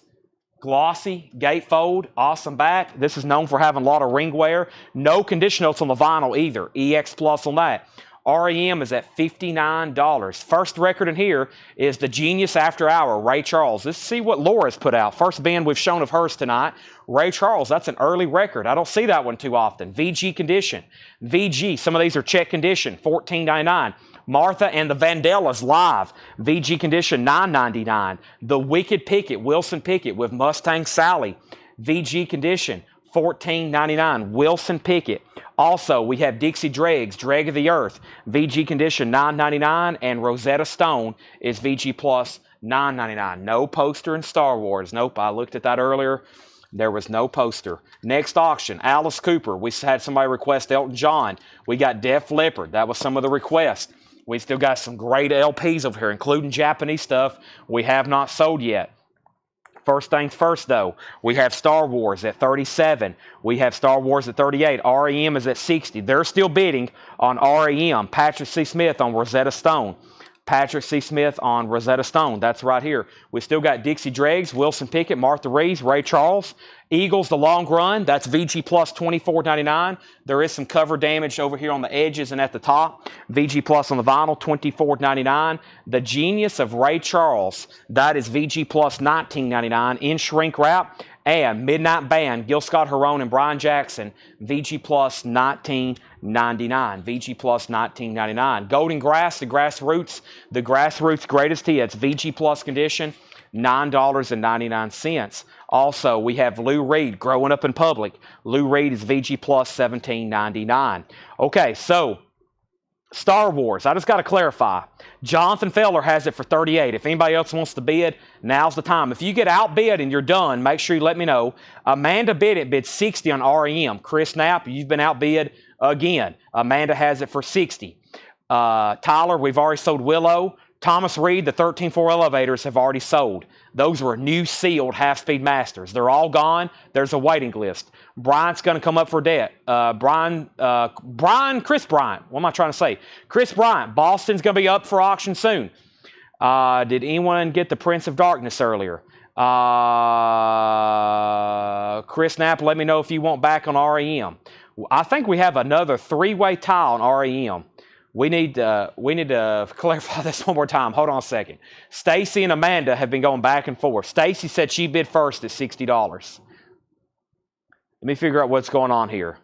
glossy, gatefold, awesome back. This is known for having a lot of ring wear. No condition notes on the vinyl either. EX Plus on that. REM is at $59. First record in here is The Genius After Hour, Ray Charles. Let's see what Laura's put out. First band we've shown of hers tonight. Ray Charles, that's an early record. I don't see that one too often. VG Condition. VG, some of these are check condition, $14.99. Martha and the Vandellas live, VG Condition, $9.99. The Wicked Pickett, Wilson Pickett with Mustang Sally, VG Condition, $14.99. Wilson Pickett. Also, we have Dixie Dregs, Drag of the Earth, VG Condition, $9.99, and Rosetta Stone is VG Plus, $9.99. No poster in Star Wars. Nope, I looked at that earlier. There was no poster. Next auction, Alice Cooper. We had somebody request Elton John. We got Def Leppard. That was some of the requests. We still got some great LPs over here, including Japanese stuff we have not sold yet. First things first, though, we have Star Wars at $37. We have Star Wars at $38. REM is at $60. They're still bidding on REM. Patrick C. Smith on Rosetta Stone. Patrick C. Smith on Rosetta Stone. That's right here. We still got Dixie Dregs, Wilson Pickett, Martha Reeves, Ray Charles. Eagles, The Long Run. That's VG Plus, $24.99. There is some cover damage over here on the edges and at the top. VG Plus on the vinyl, $24.99. The Genius of Ray Charles. That is VG Plus, $19.99 in shrink wrap. And Midnight Band, Gil Scott-Heron and Brian Jackson, VG Plus, $19.99. VG Plus, $19.99. Golden Grass, the Grassroots Greatest Hits, VG Plus condition, $9.99. Also, we have Lou Reed, Growing Up in Public. Lou Reed is VG Plus, $17.99. Okay, so Star Wars. I just got to clarify. Jonathan Feller has it for $38. If anybody else wants to bid, now's the time. If you get outbid and you're done, make sure you let me know. Amanda bid 60 on REM. Chris Knapp, you've been outbid again. Amanda has it for 60. Tyler, we've already sold Willow. Thomas Reed, the 13.4 elevators have already sold. Those were new sealed half-speed masters. They're all gone. There's a waiting list. Bryant's going to come up for debt. Chris Bryant. What am I trying to say? Chris Bryant. Boston's going to be up for auction soon. Did anyone get the Prince of Darkness earlier? Chris Knapp, let me know if you want back on REM. I think we have another three-way tie on REM. We need to clarify this one more time. Hold on a second. Stacy and Amanda have been going back and forth. Stacy said she bid first at $60. Let me figure out what's going on here.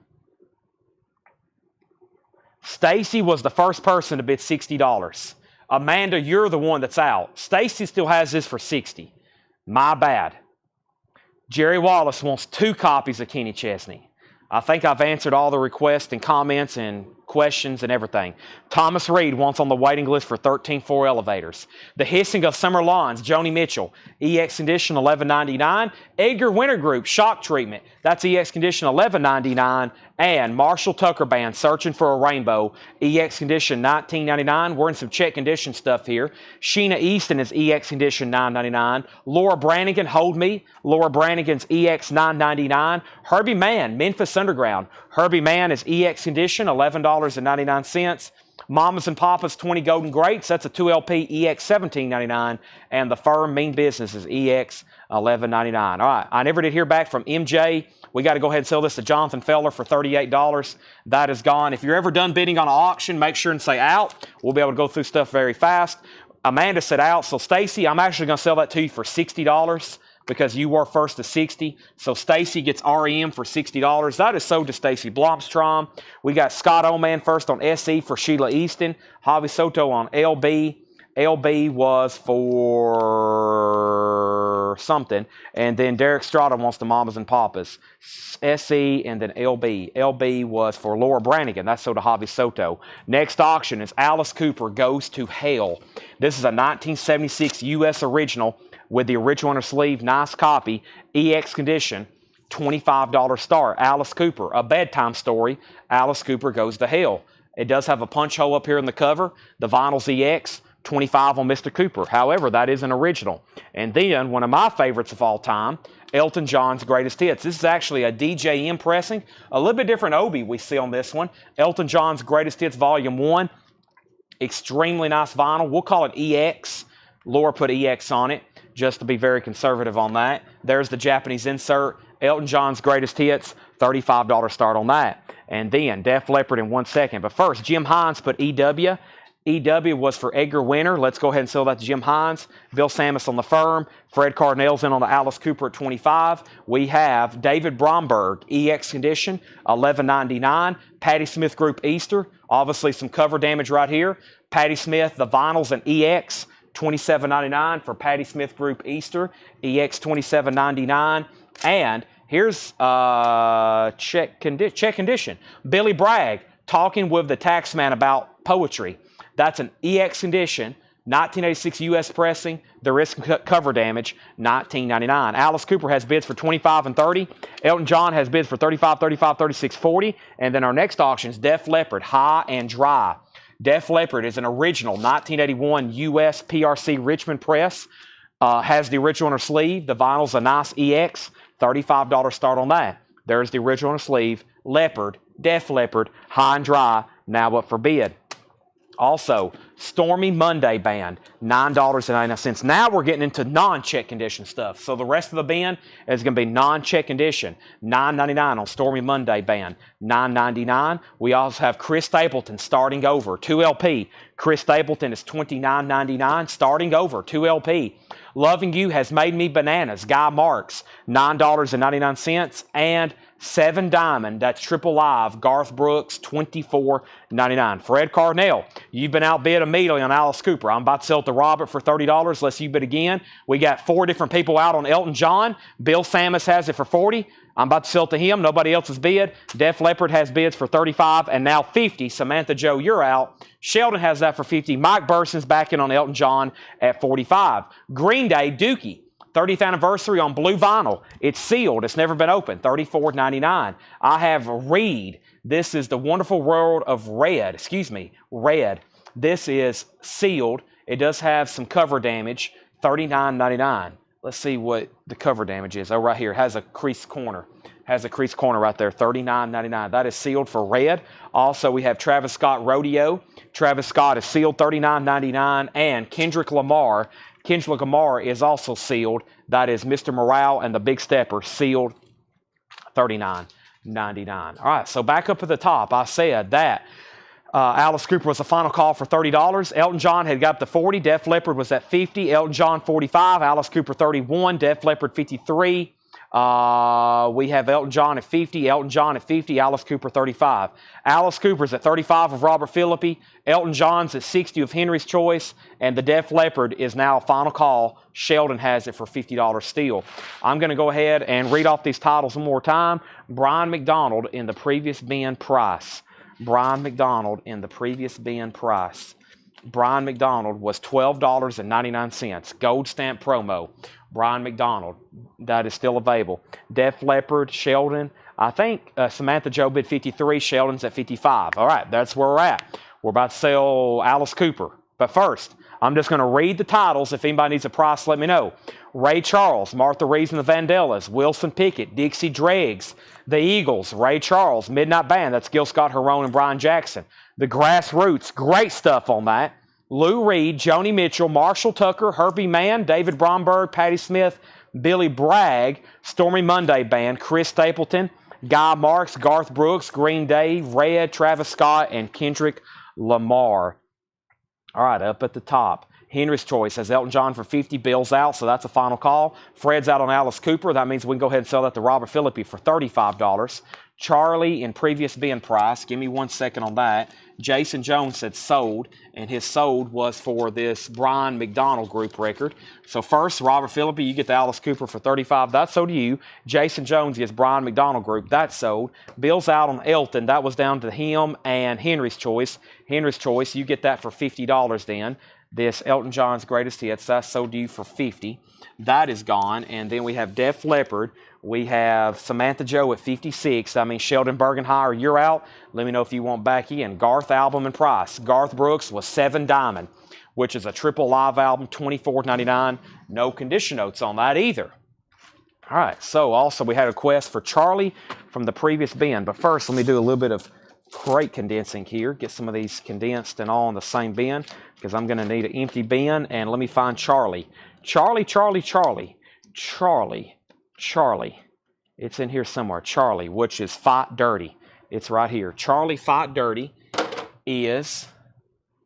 Stacy was the first person to bid $60. Amanda, you're the one that's out. Stacy still has this for $60. My bad. Jerry Wallace wants 2 copies of Kenny Chesney. I think I've answered all the requests and comments and questions and everything. Thomas Reed wants on the waiting list for 13.4 elevators. The Hissing of Summer Lawns, Joni Mitchell, EX Condition $11.99. Edgar Winter Group, Shock Treatment, that's EX Condition $11.99. And Marshall Tucker Band, Searching for a Rainbow, EX Condition $19.99. We're in some check condition stuff here. Sheena Easton is EX Condition $9.99. Laura Brannigan, Hold Me. Laura Brannigan's EX $9.99. Herbie Mann, Memphis Underground. Herbie Mann is EX Condition $11.99. Mamas and Papas 20 Golden Greats, that's a 2LP EX $17.99. And the Firm Mean Business is EX $11.99. All right, I never did hear back from MJ. We got to go ahead and sell this to Jonathan Feller for $38. That is gone. If you're ever done bidding on an auction, make sure and say out. We'll be able to go through stuff very fast. Amanda said out. So Stacy, I'm actually going to sell that to you for $60 because you were first to $60. So Stacy gets REM for $60. That is sold to Stacy Blomstrom. We got Scott Oman first on SE for Sheila Easton. Javi Soto on LB. LB was for something. And then Derek Strada wants the Mamas and Papas. SE and then LB. LB was for Laura Brannigan. That's sold to Javi Soto. Next auction is Alice Cooper Goes to Hell. This is a 1976 U.S. original with the original on her sleeve. Nice copy. EX condition. $25 start. Alice Cooper. A bedtime story. Alice Cooper Goes to Hell. It does have a punch hole up here in the cover. The vinyl's EX. 25 on Mr. Cooper. However, that is an original. And then, one of my favorites of all time, Elton John's Greatest Hits. This is actually a DJM pressing. A little bit different Obi we see on this one. Elton John's Greatest Hits Volume 1. Extremely nice vinyl. We'll call it EX. Laura put EX on it, just to be very conservative on that. There's the Japanese insert. Elton John's Greatest Hits. $35 start on that. And then, Def Leppard in 1 second. But first, Jim Hines put EW. EW was for Edgar Winter. Let's go ahead and sell that to Jim Hines. Bill Samus on the Firm. Fred Cardinale's in on the Alice Cooper at 25. We have David Bromberg, EX condition, $11.99. Patti Smith Group Easter. Obviously some cover damage right here. Patti Smith, the vinyls and EX, $27.99 for Patti Smith Group Easter. EX $27.99. And here's check condition. Billy Bragg talking with the taxman about poetry. That's an EX condition, 1986 U.S. pressing. There is cover damage, $19.99. Alice Cooper has bids for $25 and $30. Elton John has bids for $35, $35, $36, $40. And then our next auction is Def Leppard, High and Dry. Def Leppard is an original 1981 U.S. PRC Richmond press. Has the original on her sleeve. The vinyl's a nice EX, $35 start on that. There's the original on her sleeve. Leopard, Def Leppard, High and Dry, now up for bid. Also, Stormy Monday Band, $9.99. Now we're getting into non-check condition stuff. So the rest of the band is going to be non-check condition. $9.99 on Stormy Monday Band, $9.99. We also have Chris Stapleton starting over, 2LP. Chris Stapleton is $29.99, starting over, 2LP. Loving You Has Made Me Bananas, Guy Marks, $9.99. And 7 diamond. That's triple live. Garth Brooks, $24.99. Fred Carnell, you've been outbid immediately on Alice Cooper. I'm about to sell it to Robert for $30. Let's you bid again. We got 4 different people out on Elton John. Bill Samus has it for $40. I'm about to sell it to him. Nobody else has bid. Def Leppard has bids for $35 and now $50. Samantha Joe, you're out. Sheldon has that for $50. Mike Burson's back in on Elton John at $45. Green Day, Dookie, 30th anniversary on blue vinyl. It's sealed. It's never been opened. $34.99. I have Reed. This is The Wonderful World of Red. Red. This is sealed. It does have some cover damage. $39.99. Let's see what the cover damage is. Oh, right here. It has a creased corner. Has a creased corner right there. $39.99. That is sealed for Red. Also, we have Travis Scott Rodeo. Travis Scott is sealed. $39.99. And Kendrick Lamar. Kendrick Lamar is also sealed. That is Mr. Morale and the Big Stepper. Sealed. $39.99. All right. So back up at the top, I said that Alice Cooper was the final call for $30. Elton John had got up to $40. Def Leppard was at $50. Elton John $45. Alice Cooper $31. Def Leppard $53. We have Elton John at $50. Elton John at $50. Alice Cooper $35. Alice Cooper's at $35 of Robert Phillippe. Elton John's at $60 of Henry's Choice. And the Def Leppard is now a final call. Sheldon has it for $50 still. I'm going to go ahead and read off these titles one more time. Brian McDonald in the previous bin price. Brian McDonald in the previous bin price. Brian McDonald was $12.99. Gold stamp promo. Brian McDonald. That is still available. Def Leppard, Sheldon. I think Samantha Joe bid 53. Sheldon's at 55. All right, that's where we're at. We're about to sell Alice Cooper. But first, I'm just going to read the titles. If anybody needs a price, let me know. Ray Charles, Martha Reeves and the Vandellas, Wilson Pickett, Dixie Dregs, The Eagles, Ray Charles, Midnight Band, that's Gil Scott-Heron and Brian Jackson. The Grassroots, great stuff on that. Lou Reed, Joni Mitchell, Marshall Tucker, Herbie Mann, David Bromberg, Patti Smith, Billy Bragg, Stormy Monday Band, Chris Stapleton, Guy Marks, Garth Brooks, Green Day, Red, Travis Scott, and Kendrick Lamar. All right, up at the top. Henry's Choice has Elton John for $50. Bill's out, so that's a final call. Fred's out on Alice Cooper. That means we can go ahead and sell that to Robert Phillippe for $35. Charlie in previous bin price. Give me 1 second on that. Jason Jones said sold, and his sold was for this Brian McDonald group record. So first, Robert Phillippe, you get the Alice Cooper for $35. That's sold to you. Jason Jones gets Brian McDonald group. That's sold. Bill's out on Elton. That was down to him and Henry's Choice. Henry's Choice, you get that for $50 then. This Elton John's Greatest Hits, that's sold to you for $50. That is gone. And then we have Def Leppard. We have Samantha Joe at $56. Sheldon Bergenheier, you're out. Let me know if you want back in. Garth album and price. Garth Brooks was 7 diamond, which is a triple live album, $24.99. No condition notes on that either. All right, so also we had a request for Charlie from the previous bin. But first, let me do a little bit of crate condensing here. Get some of these condensed and all in the same bin because I'm going to need an empty bin. And let me find Charlie. Charlie. It's in here somewhere. Charlie, which is Fight Dirty. It's right here. Charlie Fight Dirty is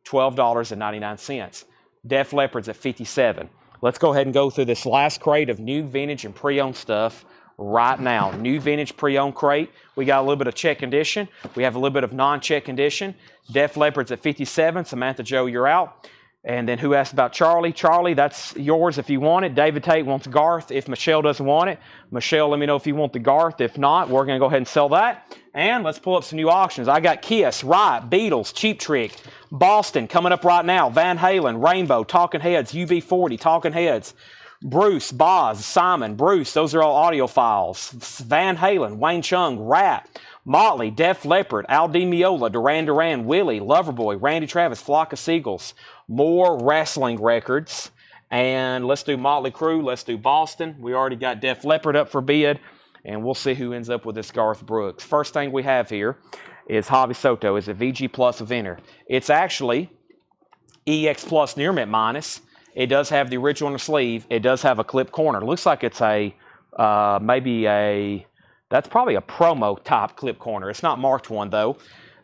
$12.99. Def Leppard's at $57. Let's go ahead and go through this last crate of new vintage and pre-owned stuff right now. New vintage pre-owned crate. We got a little bit of check condition. We have a little bit of non-check condition. Def Leppard's at $57. Samantha Joe, you're out. And then who asked about Charlie? Charlie, that's yours if you want it. David Tate wants Garth if Michelle doesn't want it. Michelle, let me know if you want the Garth. If not, we're going to go ahead and sell that. And let's pull up some new auctions. I got Kiss, Riot, Beatles, Cheap Trick, Boston coming up right now. Van Halen, Rainbow, Talking Heads, UB40, Talking Heads, Bruce, Boz, Simon, Bruce. Those are all audio files. Van Halen, Wayne Chung, Rat, Motley, Def Leppard, Al Di Meola, Duran Duran, Willie, Loverboy, Randy Travis, Flock of Seagulls. More wrestling records. And let's do Motley Crue. Let's do Boston. We already got Def Leppard up for bid. And we'll see who ends up with this Garth Brooks. First thing we have here is Javi Soto. Is a VG Plus Eventer. It's actually EX Plus Near Mint Minus. It does have the original on the sleeve. It does have a clip corner. It looks like it's a that's probably a promo type clip corner. It's not marked one though.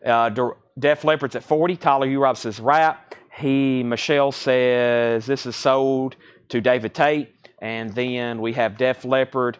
Def Leppard's at 40. Tyler Urop says Rap. Michelle says this is sold to David Tate. And then we have Def Leppard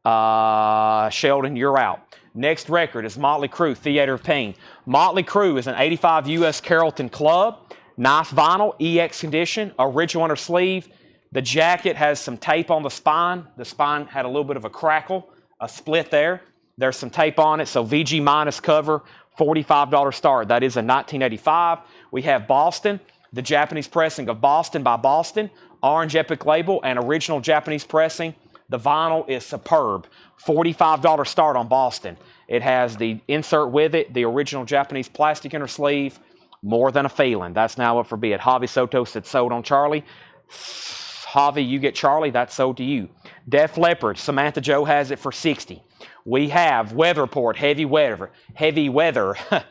Sheldon, you're out. Next record is Motley Crue, Theater of Pain. Motley Crue is an 85 U.S. Carrollton Club. Nice vinyl, EX condition, original under sleeve. The jacket has some tape on the spine. The spine had a little bit of a crackle, a split there. There's some tape on it, so VG minus cover, $45 start. That is a 1985. We have Boston, the Japanese pressing of Boston by Boston, orange Epic label, and original Japanese pressing. The vinyl is superb. $45 start on Boston. It has the insert with it, the original Japanese plastic inner sleeve. More than a feeling. That's now up for bid. Javi Soto said sold on Charlie. Javi, you get Charlie. That's sold to you. Def Leppard, Samantha Joe has it for $60. We have Weatherport, heavy weather, Weatherport,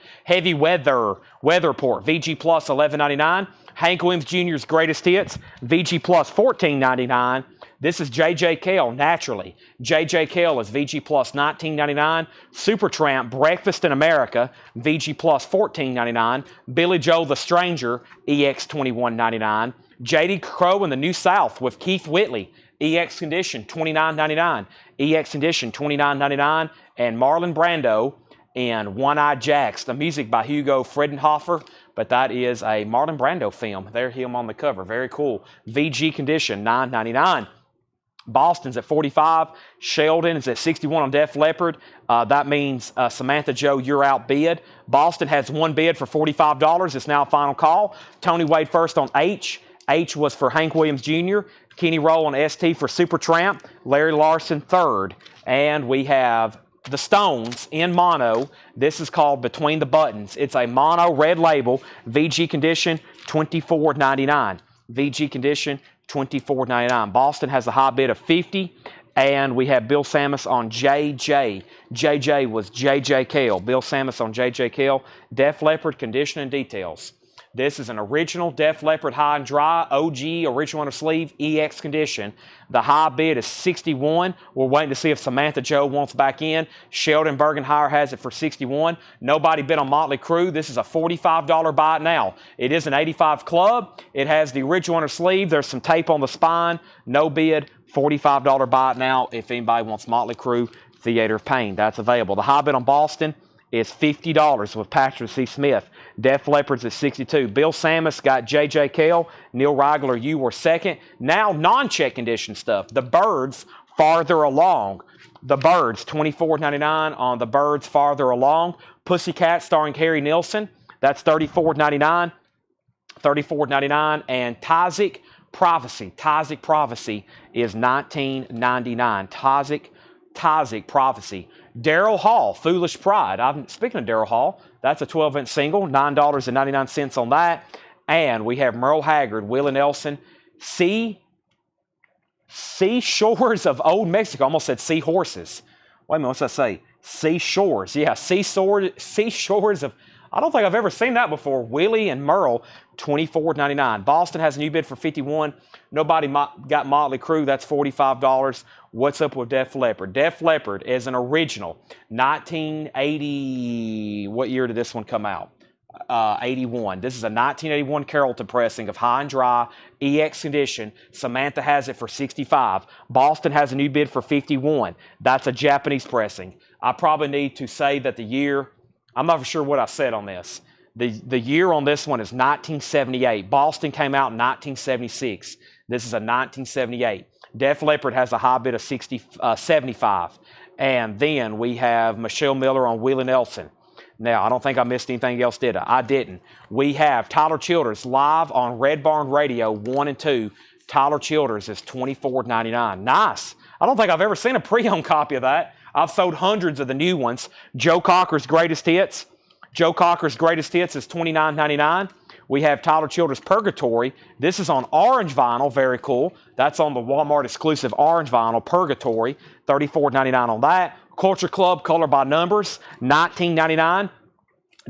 VG Plus $11.99. Hank Williams Jr.'s greatest hits, VG Plus $14.99. This is J.J. Cale, naturally. J.J. Cale is VG Plus $19.99. Supertramp, Breakfast in America, VG Plus $14.99. Billy Joel the Stranger, EX $21.99. J.D. Crowe in the New South with Keith Whitley, EX Condition $29.99. EX Condition $29.99. And Marlon Brando in One-Eyed Jacks, the music by Hugo Friedenhofer, but that is a Marlon Brando film. There's him on the cover. Very cool. VG Condition $9.99. Boston's at 45. Sheldon is at 61 on Def Leppard. That means Samantha Joe, you're outbid. Boston has one bid for $45. It's now a final call. Tony Wade first on H. H was for Hank Williams Jr. Kenny Roll on ST for Supertramp. Larry Larson third. And we have the Stones in mono. This is called Between the Buttons. It's a mono red label. VG Condition $24.99. VG Condition $24.99. Boston has a high bid of $50. And we have Bill Samus on JJ. JJ was JJ Cale. Bill Samus on JJ Cale. Def Leppard Condition and Details. This is an original Def Leppard high and dry, OG, original under sleeve, EX condition. The high bid is $61. We're waiting to see if Samantha Joe wants back in. Sheldon Bergenhire has it for $61. Nobody bid on Motley Crue. This is a $45 buy it now. It is an 85 club. It has the original under sleeve. There's some tape on the spine. No bid. $45 buy it now if anybody wants Motley Crue Theater of Pain. That's available. The high bid on Boston is $50 with Patrick C. Smith. Def Leppard's at $62. Bill Samus got J.J. Cale. Neil Rigler, you were second. Now non-check condition stuff. The Birds farther along. The Birds, $24.99 on The Birds farther along. Pussycat starring Harry Nilsson. That's $34.99. $34.99. And Tyzik Prophecy. Tyzik Prophecy is $19.99. Tyzik Prophecy. Daryl Hall, Foolish Pride. Speaking of Daryl Hall, that's a 12-inch single, $9.99 on that. And we have Merle Haggard, Willie Nelson, Seashores of Old Mexico. Almost said Seahorses. Wait a minute, what's that say? Seashores. Yeah, Seashores of... I don't think I've ever seen that before. Willie and Merle, $24.99. Boston has a new bid for $51. Nobody got Motley Crue. That's $45. What's up with Def Leppard? Def Leppard is an original. 1980... What year did this one come out? 81. This is a 1981 Carrollton pressing of high and dry, EX condition. Samantha has it for $65. Boston has a new bid for $51. That's a Japanese pressing. I probably need to say that the year... I'm not sure what I said on this. The year on this one is 1978. Boston came out in 1976. This is a 1978. Def Leppard has a high bid of 75. And then we have Michelle Miller on Willie Nelson. Now, I don't think I missed anything else, did I? I didn't. We have Tyler Childers live on Red Barn Radio 1 and 2. Tyler Childers is $24.99. Nice. I don't think I've ever seen a pre-owned copy of that. I've sold hundreds of the new ones. Joe Cocker's Greatest Hits. Joe Cocker's Greatest Hits is $29.99. We have Tyler Childers' Purgatory. This is on orange vinyl. Very cool. That's on the Walmart exclusive orange vinyl, Purgatory. $34.99 on that. Culture Club, Color by Numbers, $19.99.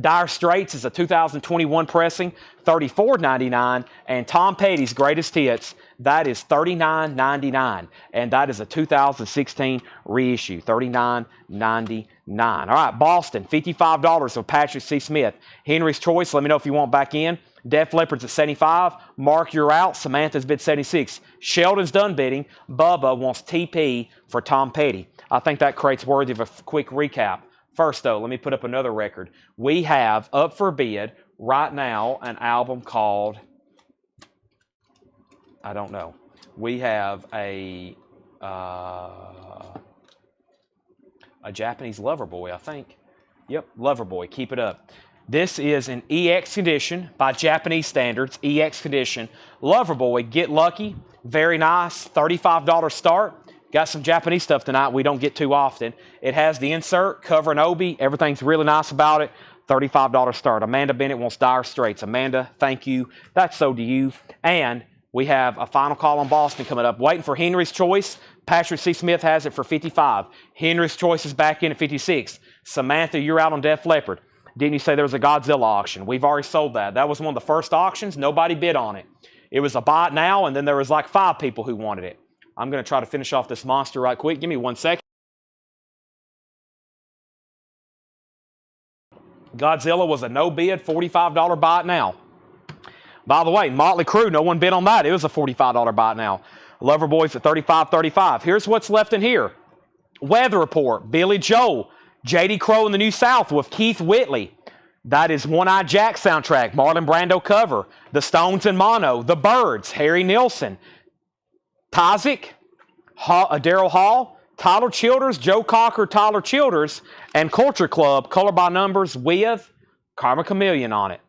Dire Straits is a 2021 pressing, $34.99, and Tom Petty's Greatest Hits, that is $39.99, and that is a 2016 reissue, $39.99. All right, Boston, $55 of Patrick C. Smith. Henry's Choice, let me know if you want back in. Def Leppard's at 75. Mark, you're out. Samantha's bid 76. Sheldon's done bidding. Bubba wants TP for Tom Petty. I think that crate's worthy of a quick recap. First, though, let me put up another record. We have up for bid right now an album called, I don't know. We have a Japanese Loverboy, I think. Yep, Loverboy. Keep it up. This is an EX condition by Japanese standards. EX condition. Loverboy, Get Lucky. Very nice. $35 start. Got some Japanese stuff tonight we don't get too often. It has the insert, cover and obi. Everything's really nice about it. $35 start. Amanda Bennett wants Dire Straits. Amanda, thank you. That's so do you. And we have a final call on Boston coming up. Waiting for Henry's Choice. Patrick C. Smith has it for 55. Henry's Choice is back in at 56. Samantha, you're out on Def Leppard. Didn't you say there was a Godzilla auction? We've already sold that. That was one of the first auctions. Nobody bid on it. It was a buy it now, and then there was like 5 people who wanted it. I'm going to try to finish off this monster right quick. Give me 1 second. Godzilla was a no bid, $45 buy it now. By the way, Motley Crue, no one bid on that. It was a $45 buy it now. Loverboys at $35.35. Here's what's left in here. Weather Report, Billy Joel, J.D. Crowe in the New South with Keith Whitley. That is One-Eyed Jack soundtrack, Marlon Brando cover. The Stones in mono, The Byrds, Harry Nilsson. Tazik, Daryl Hall, Tyler Childers, Joe Cocker, Tyler Childers, and Culture Club, color by numbers with Karma Chameleon on it.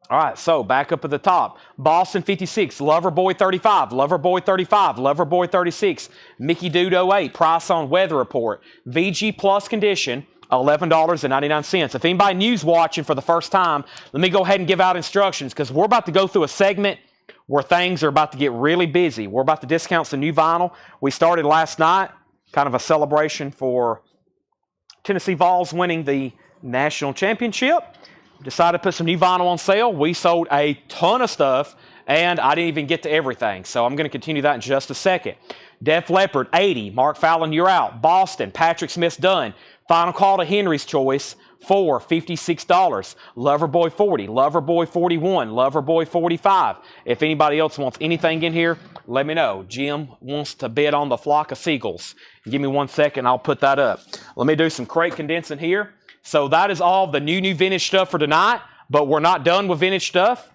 All right, so back up at the top. Boston 56, Loverboy 35, Loverboy 35, Loverboy 36, Mickey Dude 08, price on Weather Report. VG Plus condition, $11.99. If anybody new's watching for the first time, let me go ahead and give out instructions because we're about to go through a segment where things are about to get really busy. We're about to discount some new vinyl. We started last night, kind of a celebration for Tennessee Vols winning the national championship. Decided to put some new vinyl on sale. We sold a ton of stuff, and I didn't even get to everything. So I'm going to continue that in just a second. Def Leppard, 80. Mark Fallon, you're out. Boston, Patrick Smith's done. Final call to Henry's Choice for $56. Loverboy 40, Loverboy 41, Loverboy 45. If anybody else wants anything in here, let me know. Jim wants to bid on the Flock of Seagulls. Give me 1 second, I'll put that up. Let me do some crate condensing here. So that is all the new vintage stuff for tonight, but we're not done with vintage stuff.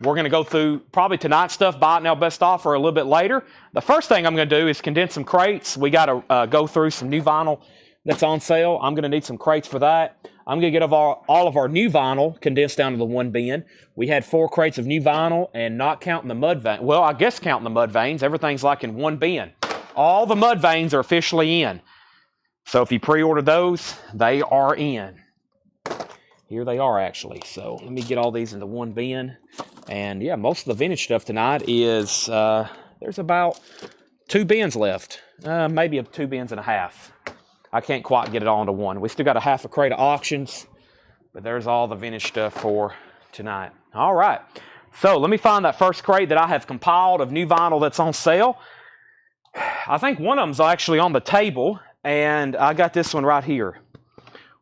We're going to go through probably tonight's stuff, buy it now, best offer a little bit later. The first thing I'm going to do is condense some crates. We got to go through some new vinyl that's on sale. I'm going to need some crates for that. I'm going to get all of our new vinyl condensed down to the 1 bin. We had 4 crates of new vinyl and not counting the Mudvayne. Well, I guess counting the Mudvaynes. Everything's like in 1 bin. All the Mudvaynes are officially in. So if you pre-order those, they are in. Here they are actually. So let me get all these into 1 bin. And yeah, most of the vintage stuff tonight is, there's about 2 bins left. Maybe 2 bins and a half. I can't quite get it all into one. We still got a half a crate of auctions, but there's all the vintage stuff for tonight. All right. So let me find that first crate that I have compiled of new vinyl that's on sale. I think one of them's actually on the table, and I got this one right here,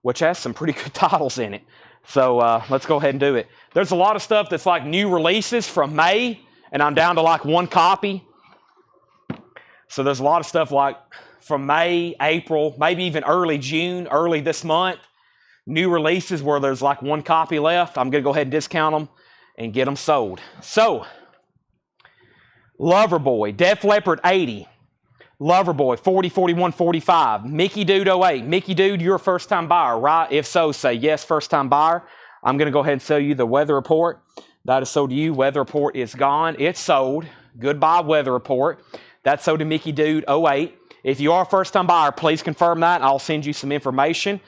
which has some pretty good titles in it. So let's go ahead and do it. There's a lot of stuff that's like new releases from May, and I'm down to like 1 copy. So there's a lot of stuff like from May, April, maybe even early June, early this month. New releases where there's like 1 copy left. I'm going to go ahead and discount them and get them sold. So, Loverboy, Def Leppard 80. Loverboy 40, 41, 45. Mickey Dude 08. Mickey Dude, you're a first-time buyer, right? If so, say yes, first-time buyer. I'm going to go ahead and sell you the Weather Report. That is sold to you. Weather Report is gone. It's sold. Goodbye, Weather Report. That's sold to Mickey Dude 08. If you are a first-time buyer, please confirm that. I'll send you some information.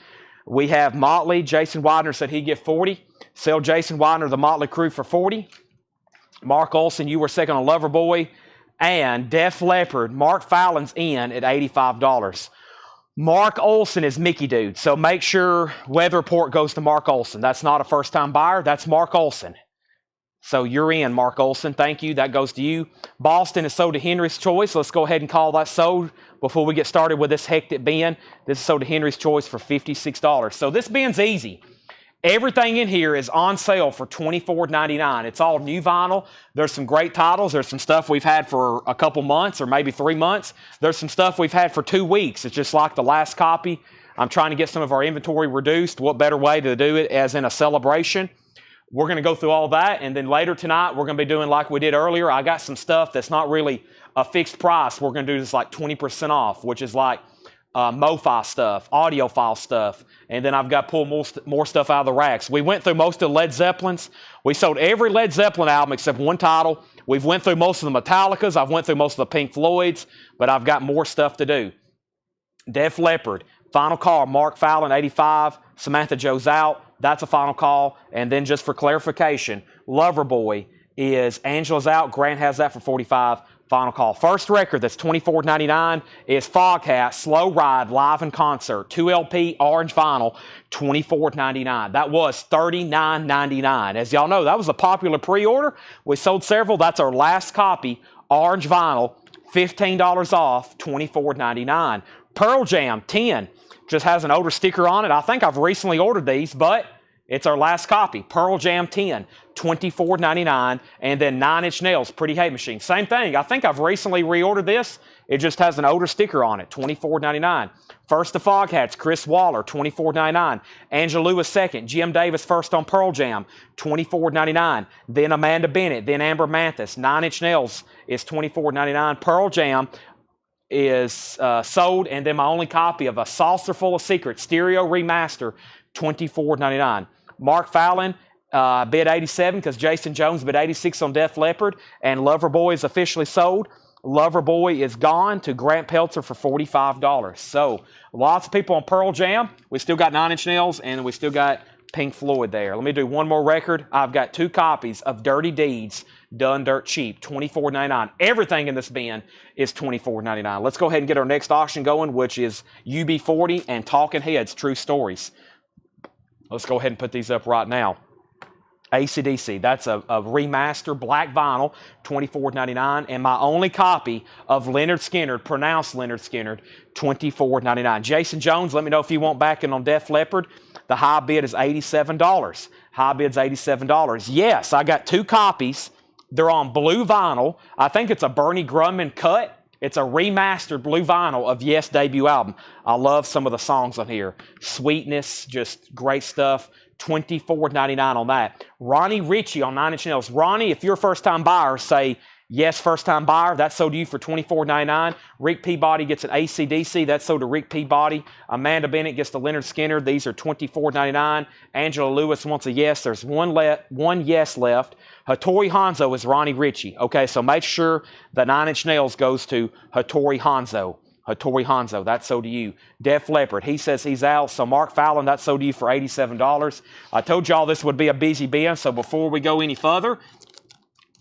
We have Motley. Jason Widener said he'd get 40. Sell Jason Widener the Motley Crue for 40. Mark Olson, you were second on Loverboy. And Def Leppard, Mark Fallon's in at $85. Mark Olson is Mickey Dude. So make sure weather report goes to Mark Olson. That's not a first-time buyer. That's Mark Olson. So you're in, Mark Olson. Thank you. That goes to you. Boston is sold to Henry's Choice. Let's go ahead and call that sold before we get started with this hectic bin. This is sold to Henry's Choice for $56. So this bin's easy. Everything in here is on sale for $24.99. It's all new vinyl. There's some great titles. There's some stuff we've had for a couple months or maybe 3 months. There's some stuff we've had for 2 weeks. It's just like the last copy. I'm trying to get some of our inventory reduced. What better way to do it as in a celebration? We're going to go through all that, and then later tonight, we're going to be doing like we did earlier. I got some stuff that's not really a fixed price. We're going to do this like 20% off, which is like MoFi stuff, audiophile stuff, and then I've got to pull more stuff out of the racks. We went through most of the Led Zeppelins. We sold every Led Zeppelin album except one title. We've went through most of the Metallicas. I've went through most of the Pink Floyds, but I've got more stuff to do. Def Leppard, final call, Mark Fallon, 85. Samantha Joe's out. That's a final call. And then just for clarification, Loverboy is Angela's out. Grant has that for 45. Final call. First record that's $24.99 is Foghat, Slow Ride, live in concert. 2 LP, orange vinyl, $24.99. That was $39.99. As y'all know, that was a popular pre-order. We sold several. That's our last copy. Orange vinyl, $15 off, $24.99. Pearl Jam, 10. Just has an older sticker on it. I think I've recently ordered these, but it's our last copy. Pearl Jam 10, $24.99. And then 9 Inch Nails, Pretty Hate Machine. Same thing. I think I've recently reordered this. It just has an older sticker on it, $24.99. First to Foghats, Chris Waller, $24.99. Angela Lewis second. Jim Davis first on Pearl Jam, $24.99. Then Amanda Bennett. Then Amber Mathis. 9 Inch Nails is $24.99. Pearl Jam is sold, and then my only copy of A Saucer Full of Secrets stereo remaster, $24.99. Mark Fallon bid 87 because Jason Jones bid 86 on Def Leppard, and Loverboy is officially sold. Loverboy is gone to Grant Peltzer for $45. So lots of people on Pearl Jam. We still got 9 Inch Nails, and we still got Pink Floyd there. Let me do one more record. I've got 2 copies of Dirty Deeds, done dirt cheap, $24.99. Everything in this bin is $24.99. Let's go ahead and get our next auction going, which is UB40 and Talking Heads, True Stories. Let's go ahead and put these up right now. AC/DC, that's a remaster black vinyl, $24.99. And my only copy of Leonard Skinner, pronounced Leonard Skinner, $24.99. Jason Jones, let me know if you want backing on Def Leppard. The high bid is $87. High bid's $87. Yes, I got 2 copies. They're on blue vinyl. I think it's a Bernie Grundman cut. It's a remastered blue vinyl of Yes' debut album. I love some of the songs on here. Sweetness, just great stuff. $24.99 on that. Ronnie Ritchie on 9 Inch Nails. Ronnie, if you're a first-time buyer, say yes, first-time buyer. That's sold to you for $24.99. Rick Peabody gets an AC/DC. That's sold to Rick Peabody. Amanda Bennett gets the Leonard Skinner. These are $24.99. Angela Lewis wants a yes. There's one yes left. Hattori Hanzo is Ronnie Ritchie. Okay, so make sure the 9 Inch Nails goes to Hattori Hanzo. Hattori Hanzo, that's sold to you. Def Leppard, he says he's out. So Mark Fallon, that's sold to you for $87. I told y'all this would be a busy bin, so before we go any further,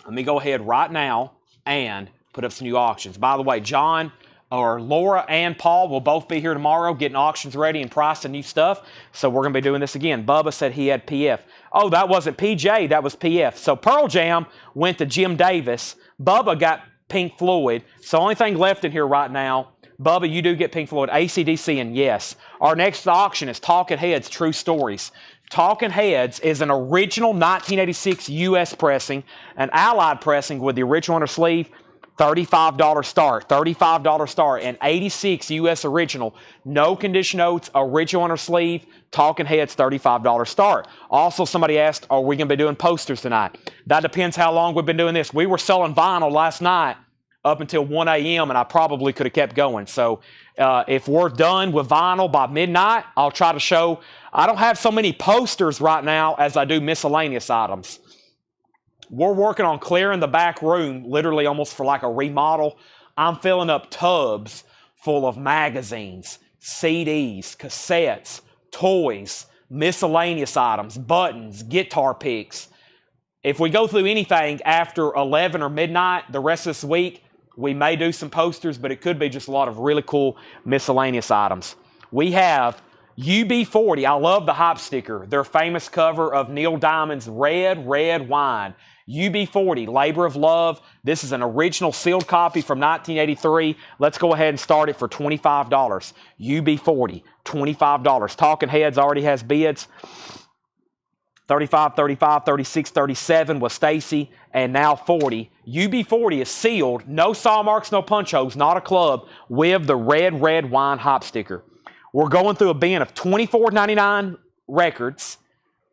let me go ahead right now and put up some new auctions. By the way, John or Laura and Paul will both be here tomorrow getting auctions ready and pricing new stuff. So we're going to be doing this again. Bubba said he had PF. Oh, that wasn't PJ, that was PF. So Pearl Jam went to Jim Davis. Bubba got Pink Floyd. So only thing left in here right now, Bubba, you do get Pink Floyd, AC/DC, and yes. Our next auction is Talking Heads, True Stories. Talking Heads is an original 1986 U.S. pressing, an Allied pressing with the original on the sleeve, $35 start, $35 start, and 86 U.S. original, no condition notes, original on her sleeve, Talking Heads, $35 start. Also, somebody asked, are we going to be doing posters tonight? That depends how long we've been doing this. We were selling vinyl last night up until 1 a.m., and I probably could have kept going. So if we're done with vinyl by midnight, I'll try to show. I don't have so many posters right now as I do miscellaneous items. We're working on clearing the back room, literally almost for like a remodel. I'm filling up tubs full of magazines, CDs, cassettes, toys, miscellaneous items, buttons, guitar picks. If we go through anything after 11 or midnight the rest of this week, we may do some posters, but it could be just a lot of really cool miscellaneous items. We have UB40. I love the hop sticker. Their famous cover of Neil Diamond's Red, Red Wine. UB40, Labor of Love. This is an original sealed copy from 1983. Let's go ahead and start it for $25. UB40, $25. Talking Heads already has bids. 35, 35, 36, 37 was Stacy, and now 40. UB40 is sealed, no saw marks, no punch holes, not a club, with the Red, Red Wine hop sticker. We're going through a bin of $24.99 records.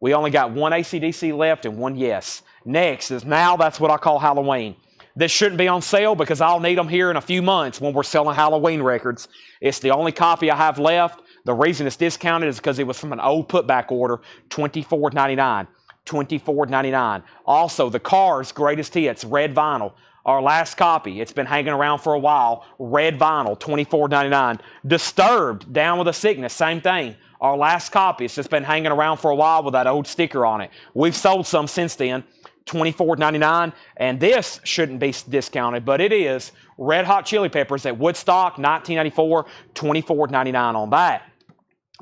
We only got one AC/DC left and one Yes. Next is now that's what I call Halloween. This shouldn't be on sale because I'll need them here in a few months when we're selling Halloween records. It's the only copy I have left. The reason it's discounted is because it was from an old putback order, $24.99. $24.99. Also, the Cars Greatest Hits, red vinyl. Our last copy, it's been hanging around for a while, red vinyl, $24.99. Disturbed, Down with a Sickness, same thing. Our last copy, it's just been hanging around for a while with that old sticker on it. We've sold some since then. $24.99, and this shouldn't be discounted, but it is. Red Hot Chili Peppers at Woodstock, 1994, $24.99 on that.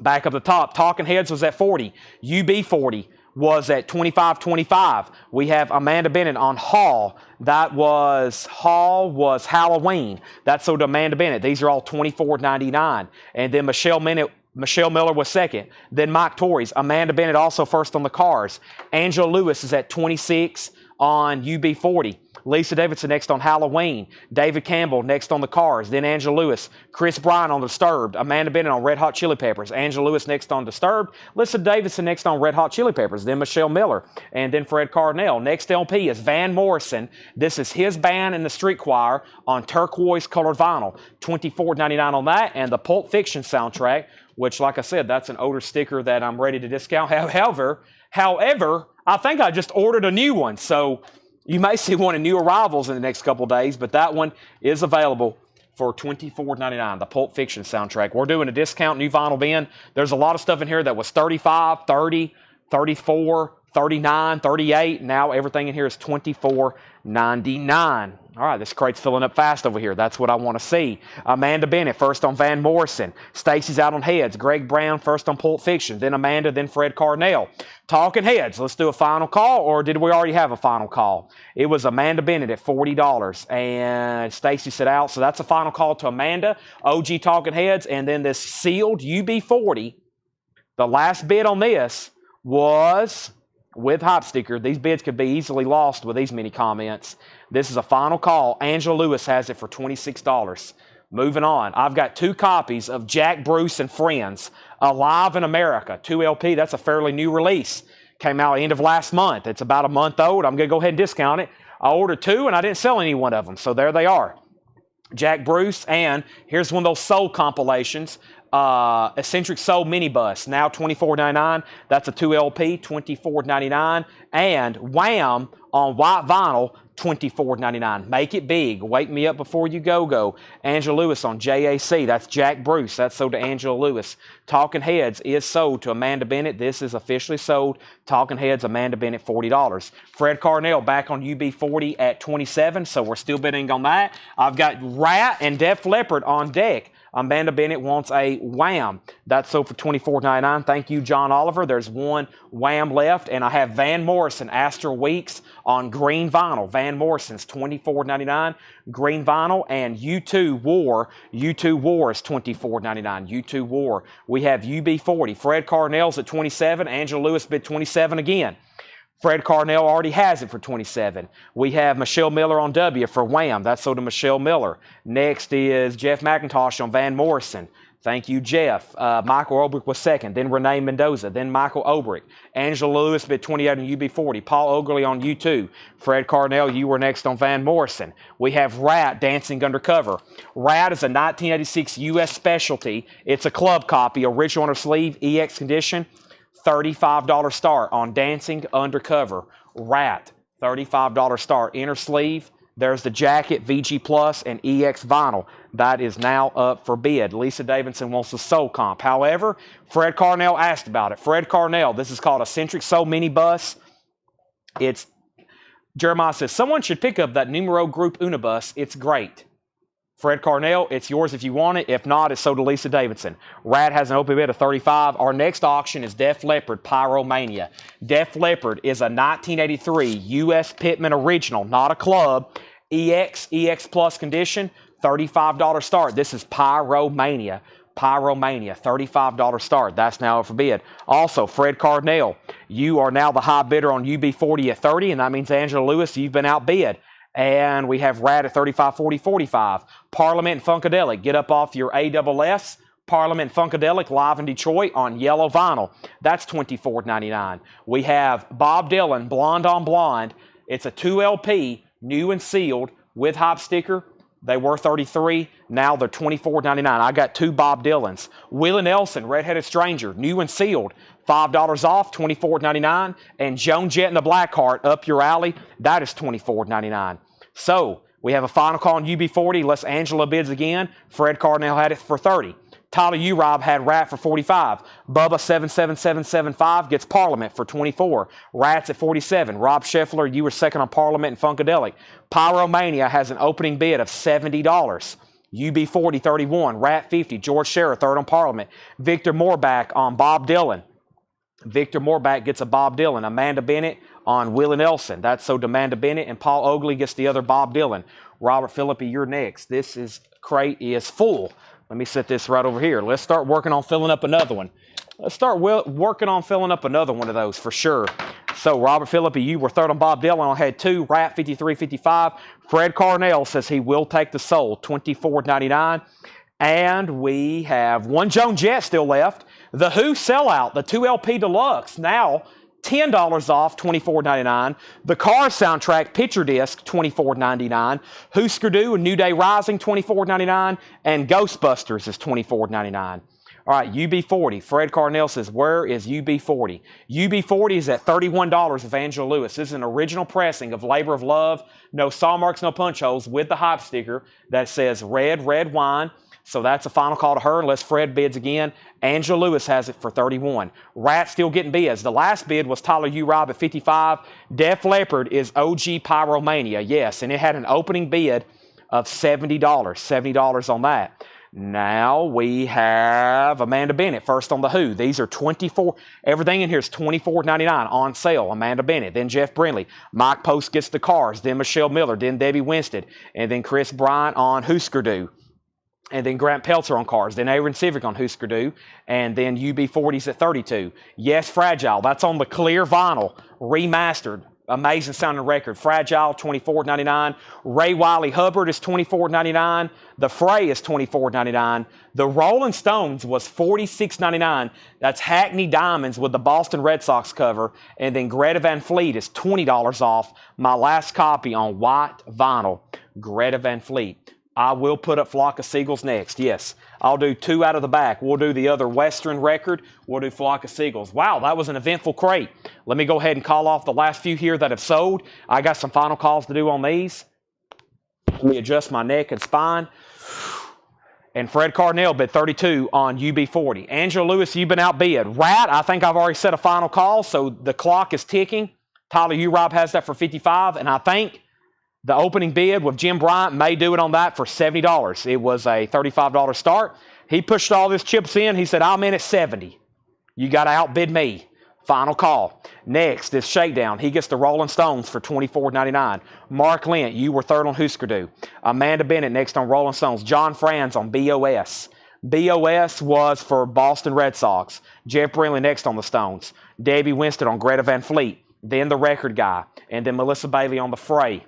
Back up the top, Talking Heads was at 40. UB40 was at $25.25. We have Amanda Bennett on Hall. Hall was Halloween. That's sold to Amanda Bennett. These are all $24.99. And then Michelle Miller was second. Then Mike Torres. Amanda Bennett also first on the Cars. Angela Lewis is at 26 on UB40. Lisa Davidson next on Halloween. David Campbell next on the Cars. Then Angela Lewis. Chris Bryan on Disturbed. Amanda Bennett on Red Hot Chili Peppers. Angela Lewis next on Disturbed. Lisa Davidson next on Red Hot Chili Peppers. Then Michelle Miller. And then Fred Carnell. Next LP is Van Morrison. This is his band and the street choir on turquoise colored vinyl. $24.99 on that. And the Pulp Fiction soundtrack, which, like I said, that's an older sticker that I'm ready to discount. However, I think I just ordered a new one. So you may see one of new arrivals in the next couple days, but that one is available for $24.99, the Pulp Fiction soundtrack. We're doing a discount new vinyl bin. There's a lot of stuff in here that was $35, $30, $34, $39, $38. Now everything in here is $24.99. All right, this crate's filling up fast over here. That's what I want to see. Amanda Bennett first on Van Morrison. Stacy's out on Heads. Greg Brown first on Pulp Fiction. Then Amanda, then Fred Carnell. Talking Heads. Let's do a final call, or did we already have a final call? It was Amanda Bennett at $40, and Stacy said out. So that's a final call to Amanda, OG Talking Heads, and then this sealed UB40. The last bid on this was with hop sticker. These bids could be easily lost with these many comments. This is a final call. Angela Lewis has it for $26. Moving on. I've got two copies of Jack Bruce and Friends, Alive in America, 2 LP. That's a fairly new release. Came out end of last month. It's about a month old. I'm going to go ahead and discount it. I ordered two, and I didn't sell any one of them. So there they are. Jack Bruce, and here's one of those soul compilations. Eccentric Soul Minibus, now $24.99. That's a 2 LP, $24.99. And Wham! On white vinyl, $24.99. Make it big. Wake me up before you go. Angela Lewis on JAC. That's Jack Bruce. That's sold to Angela Lewis. Talking Heads is sold to Amanda Bennett. This is officially sold. Talking Heads, Amanda Bennett, $40. Fred Carnell back on UB40 at $27, so we're still bidding on that. I've got Rat and Def Leppard on deck. Amanda Bennett wants a Wham! That's sold for $24.99. Thank you, John Oliver. There's one Wham left. And I have Van Morrison, Astra Weeks on green vinyl. Van Morrison's $24.99. Green vinyl. And U2 War. U2 War is $24.99. U2 War. We have UB40. Fred Carnell's at $27. Angela Lewis bid $27 again. Fred Carnell already has it for $27. We have Michelle Miller on W for Wham! That's sold to Michelle Miller. Next is Jeff McIntosh on Van Morrison. Thank you, Jeff. Michael Obrick was second. Then Renee Mendoza. Then Michael Obrick. Angela Lewis bid $28 on UB40. Paul Ogerly on U2. Fred Carnell, you were next on Van Morrison. We have Rat Dancing Undercover. Rat is a 1986 U.S. specialty. It's a club copy, original on her sleeve, EX condition. $35 start on Dancing Undercover. Rat, $35 start. Inner sleeve. There's the jacket, VG Plus, and EX vinyl. That is now up for bid. Lisa Davidson wants the Soul Comp. However, Fred Carnell asked about it. Fred Carnell, this is called Eccentric Soul Minibus. Jeremiah says, someone should pick up that Numero Group Unibus. It's great. Fred Carnell, it's yours if you want it. If not, it's sold to Lisa Davidson. Rat has an open bid of $35. Our next auction is Def Leppard Pyromania. Def Leppard is a 1983 U.S. Pittman original, not a club. EX Plus condition, $35 start. This is Pyromania. Pyromania, $35 start. That's now up for bid. Also, Fred Carnell, you are now the high bidder on UB40 at $30, and that means Angela Lewis, you've been outbid. And we have Rad at $35, $40, $45. Parliament and Funkadelic, get up off your ASS. Parliament and Funkadelic live in Detroit on yellow vinyl. That's $24.99. We have Bob Dylan, Blonde on Blonde. It's a 2LP, new and sealed, with hop sticker. They were $33. Now they're $24.99. I got 2 Bob Dylans. Willie Nelson, Redheaded Stranger, new and sealed. $5 off, $24.99. And Joan Jett and the Blackheart, up your alley, that is $24.99. So we have a final call on UB40. Let's Angela bids again. Fred Carnell had it for $30. Tyler Urob had Rat for $45. Bubba 77775 gets Parliament for $24. Rat's at $47. Rob Scheffler, you were second on Parliament and Funkadelic. Pyromania has an opening bid of $70. UB40 $31. Rat $50. George Scherer third on Parliament. Victor Moorback on Bob Dylan. Victor Moorback gets a Bob Dylan. Amanda Bennett on Willie Nelson. That's so Amanda Bennett, and Paul Oakley gets the other Bob Dylan. Robert Philippi, you're next. This crate is full. Let me set this right over here. Let's start working on filling up another one. Let's start working on filling up another one of those for sure. So, Robert Philippi, you were third on Bob Dylan. I had 2. Rat 53.55. Fred Carnell says he will take the soul, $24.99. And we have 1 Joan Jett still left. The Who Sellout, the 2LP Deluxe, now $10 off, $24.99. The Cars soundtrack picture disc, $24.99. Husker Du and New Day Rising, $24.99. And Ghostbusters is $24.99. All right, UB40. Fred Carnell says, where is UB40? UB40 is at $31 of Angela Lewis. This is an original pressing of Labor of Love. No saw marks, no punch holes, with the hype sticker that says red wine. So that's a final call to her unless Fred bids again. Angela Lewis has it for $31. Rat still getting bids. The last bid was Tyler Urob at $55. Def Leppard is OG Pyromania, yes, and it had an opening bid of $70. $70 on that. Now we have Amanda Bennett first on the Who. These are $24. Everything in here is $24.99 on sale. Amanda Bennett, then Jeff Brindley. Mike Post gets the Cars, then Michelle Miller, then Debbie Winstead, and then Chris Bryant on Husker Du. And then Grant Peltzer on Cars, then Aaron Civic on Husker Du, and then UB40's at $32. Yes, Fragile, that's on the clear vinyl, remastered, amazing sounding record. Fragile, $24.99. Ray Wiley Hubbard is $24.99. The Fray is $24.99. The Rolling Stones was $46.99. That's Hackney Diamonds with the Boston Red Sox cover. And then Greta Van Fleet is $20 off. My last copy on white vinyl, Greta Van Fleet. I will put up Flock of Seagulls next. Yes, I'll do 2 out of the back. We'll do the other Western record. We'll do Flock of Seagulls. Wow, that was an eventful crate. Let me go ahead and call off the last few here that have sold. I got some final calls to do on these. Let me adjust my neck and spine. And Fred Carnell bid $32 on UB40. Angela Lewis, you've been outbid. Rat, I think I've already set a final call, so the clock is ticking. Tyler Urob has that for $55, and I think the opening bid with Jim Bryant may do it on that for $70. It was a $35 start. He pushed all his chips in. He said, I'm in at $70. You got to outbid me. Final call. Next is Shakedown. He gets the Rolling Stones for $24.99. Mark Lent, you were third on Husker Du. Amanda Bennett next on Rolling Stones. John Franz on BOS. BOS was for Boston Red Sox. Jeff Brindley next on the Stones. Debbie Winstead on Greta Van Fleet. Then the Record Guy. And then Melissa Bailey on the Fray.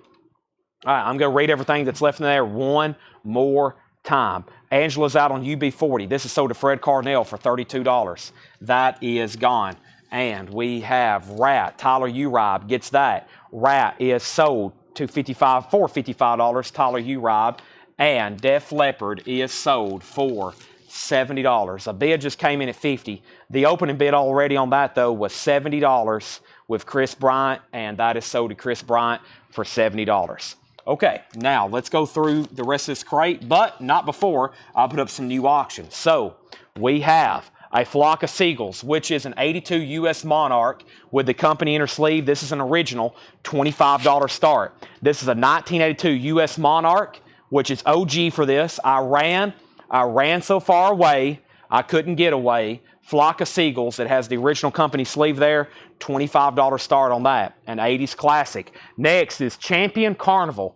All right, I'm going to read everything that's left in there one more time. Angela's out on UB40. This is sold to Fred Carnell for $32. That is gone. And we have Rat. Tyler Urob gets that. Rat is sold to $55. Tyler Urob. And Def Leppard is sold for $70. A bid just came in at $50. The opening bid already on that, though, was $70 with Chris Bryant. And that is sold to Chris Bryant for $70. Okay, now let's go through the rest of this crate, but not before I put up some new auctions. So we have a Flock of Seagulls, which is an 82 U.S. Monarch with the company inner sleeve. This is an original $25 start. This is a 1982 U.S. Monarch which is OG for this. I ran so far away, I couldn't get away. Flock of Seagulls, it has the original company sleeve there, $25 start on that, an 80s classic. Next is Champion Carnival,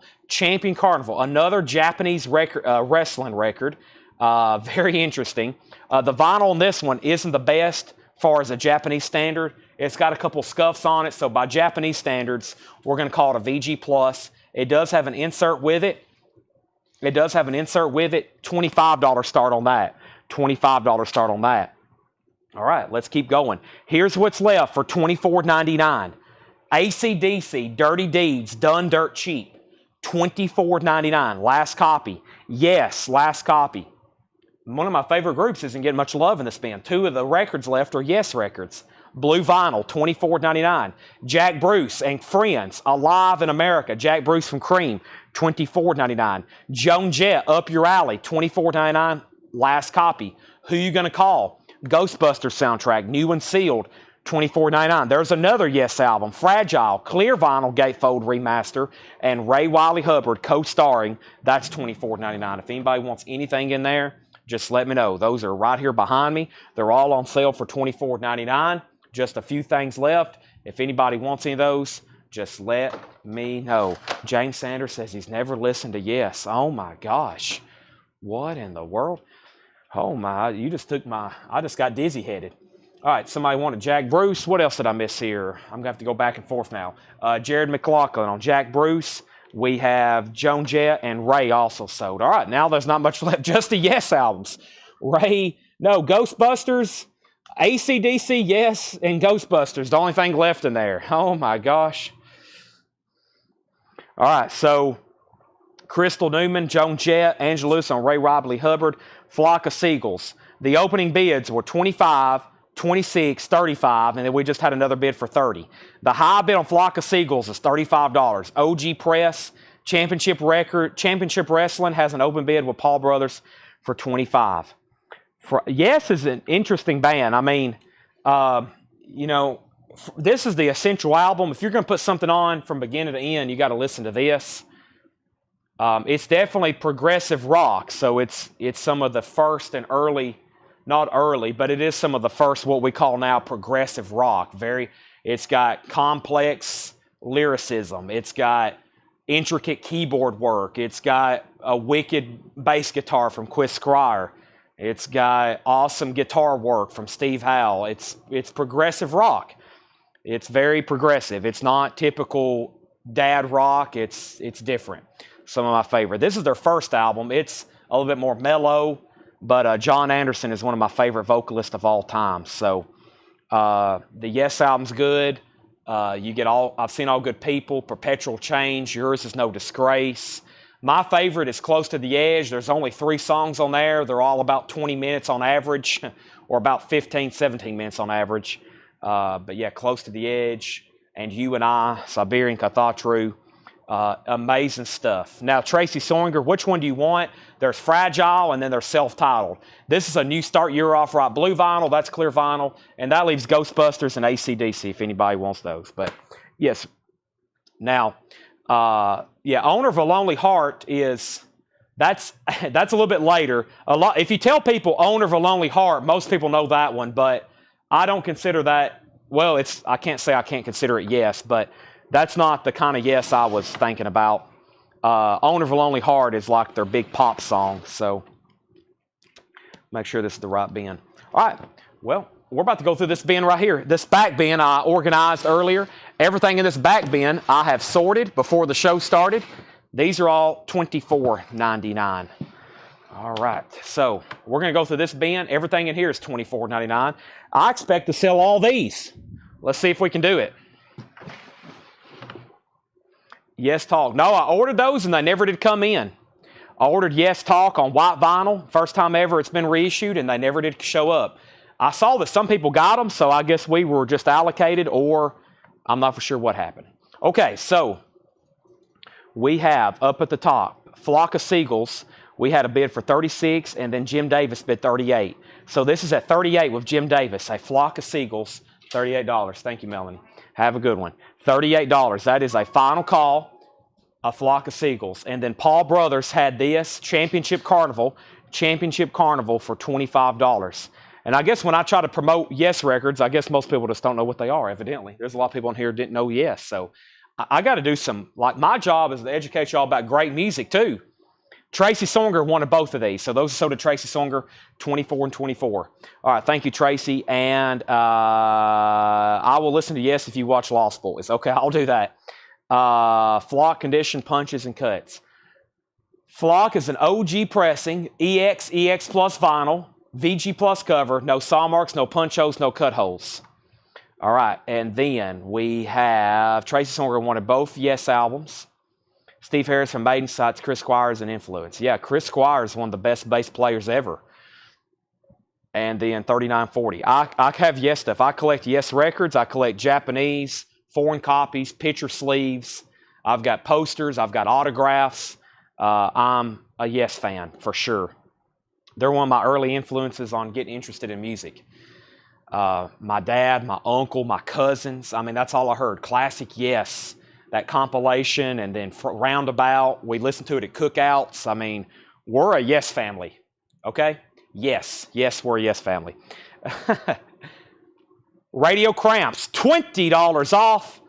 another Japanese record, wrestling record. Very interesting. The vinyl on this one isn't the best as far as a Japanese standard. It's got a couple scuffs on it, so by Japanese standards, we're going to call it a VG+. It does have an insert with it. $25 start on that. $25 start on that. All right, let's keep going. Here's what's left for $24.99. AC/DC, Dirty Deeds, Done Dirt Cheap. $24.99. Last copy. Yes, last copy. One of my favorite groups isn't getting much love in this band. 2 of the records left are Yes records. Blue vinyl, $24.99. Jack Bruce and Friends, Alive in America. Jack Bruce from Cream, $24.99. Joan Jett, Up Your Alley, $24.99. Last copy. Who You Gonna Call? Ghostbusters soundtrack, new and sealed, $24.99. There's another Yes album, Fragile, clear vinyl gatefold remaster, and Ray Wiley Hubbard co-starring. That's $24.99. If anybody wants anything in there, just let me know. Those are right here behind me. They're all on sale for $24.99. Just a few things left. If anybody wants any of those, just let me know. James Sanders says he's never listened to Yes. Oh my gosh. What in the world? Oh my, you just took my, I just got dizzy headed. All right, somebody wanted Jack Bruce. What else did I miss here? I'm going to have to go back and forth now. Jared McLaughlin on Jack Bruce. We have Joan Jett and Ray also sold. All right, now there's not much left. Just the Yes albums. Ray, no, Ghostbusters, AC/DC, Yes, and Ghostbusters. The only thing left in there. Oh my gosh. All right, so Crystal Newman, Joan Jett, Angela Lewis on Ray Wiley Hubbard, Flock of Seagulls. The opening bids were $25, $26, $35, and then we just had another bid for $30. The high bid on Flock of Seagulls is $35. OG Press, Championship Wrestling has an open bid with Paul Brothers for $25. Yes is an interesting band. I mean, you know, this is the essential album. If you're going to put something on from beginning to end, you got to listen to this. It's definitely progressive rock, so it's some of the first and early, not early, but it is some of the first what we call now progressive rock. It's got complex lyricism. It's got intricate keyboard work. It's got a wicked bass guitar from Chris Squire. It's got awesome guitar work from Steve Howe. It's progressive rock. It's very progressive. It's not typical dad rock. It's different. Some of my favorite. This is their first album. It's a little bit more mellow, but John Anderson is one of my favorite vocalists of all time. So the Yes album's good. I've seen All Good People, Perpetual Change, Yours Is No Disgrace. My favorite is Close to the Edge. There's only 3 songs on there. They're all about 20 minutes on average, or about 15, 17 minutes on average. But yeah, Close to the Edge, and You and I, Siberian Cathatru. Amazing stuff. Now, Tracy Soinger, which one do you want? There's Fragile, and then there's Self-Titled. This is a new Start Your Off Right blue vinyl. That's clear vinyl. And that leaves Ghostbusters and AC/DC if anybody wants those. But, yes. Now, yeah, Owner of a Lonely Heart that's a little bit later. If you tell people Owner of a Lonely Heart, most people know that one. But I don't consider that, well, I can't say I can't consider it Yes, but that's not the kind of Yes I was thinking about. Owner of a Lonely Heart is like their big pop song. So make sure this is the right bin. All right. Well, we're about to go through this bin right here. This back bin I organized earlier. Everything in this back bin I have sorted before the show started. These are all $24.99. All right. So we're going to go through this bin. Everything in here is $24.99. I expect to sell all these. Let's see if we can do it. Yes Talk. No, I ordered those and they never did come in. I ordered Yes Talk on white vinyl. First time ever it's been reissued and they never did show up. I saw that some people got them, so I guess we were just allocated, or I'm not for sure what happened. Okay, so we have up at the top, Flock of Seagulls. We had a bid for $36 and then Jim Davis bid $38. So this is at $38 with Jim Davis, a Flock of Seagulls, $38. Thank you, Melanie. Have a good one. $38. That is a final call. A Flock of Seagulls. And then Paul Brothers had this Championship Carnival for $25. And I guess when I try to promote Yes records, I guess most people just don't know what they are, evidently. There's a lot of people in here who didn't know Yes. So I got to do some, like my job is to educate y'all about great music too. Tracy Songer wanted both of these. So those are sold to Tracy Songer, 24 and 24. All right, thank you, Tracy. And I will listen to Yes if you watch Lost Boys. Okay, I'll do that. Flock Condition Punches and Cuts. Flock is an OG pressing, EX Plus vinyl, VG Plus cover, no saw marks, no punch holes, no cut holes. All right, and then we have Tracy Songer wanted both Yes albums. Steve Harris from Maiden cites Chris Squires and influence. Yeah, Chris Squires is one of the best bass players ever. And then 3940. I have Yes stuff. I collect Yes records. I collect Japanese, foreign copies, picture sleeves. I've got posters. I've got autographs. I'm a Yes fan for sure. They're one of my early influences on getting interested in music. My dad, my uncle, my cousins. I mean, that's all I heard. Classic Yes. That compilation, and then Roundabout. We listened to it at cookouts. I mean, we're a Yes family. Okay? Yes. Yes, we're a Yes family. Radio Cramps, $20 off,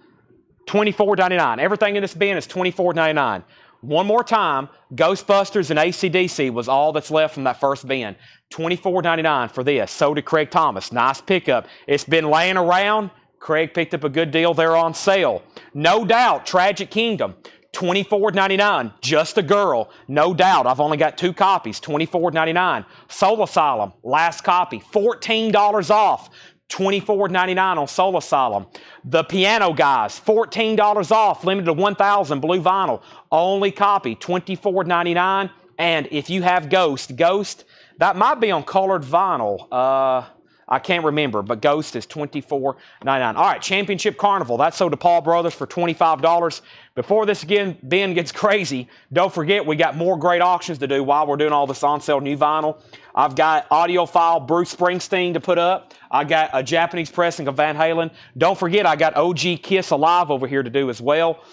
$24.99. Everything in this bin is $24.99. One more time, Ghostbusters and AC/DC was all that's left from that first bin. $24.99 for this. So did Craig Thomas. Nice pickup. It's been laying around. Craig picked up a good deal there on sale. No Doubt, Tragic Kingdom, $24.99. Just a Girl, No Doubt. I've only got 2 copies, $24.99. Soul Asylum, last copy, $14 off, $24.99 on Soul Asylum. The Piano Guys, $14 off, limited to 1,000, blue vinyl. Only copy, $24.99. And if you have Ghost, that might be on colored vinyl. I can't remember, but Ghost is $24.99. All right, Championship Carnival. That's sold to Paul Brothers for $25. Before this again then gets crazy, don't forget we got more great auctions to do while we're doing all this on sale new vinyl. I've got audiophile Bruce Springsteen to put up. I got a Japanese pressing of Van Halen. Don't forget I got OG Kiss Alive over here to do as well.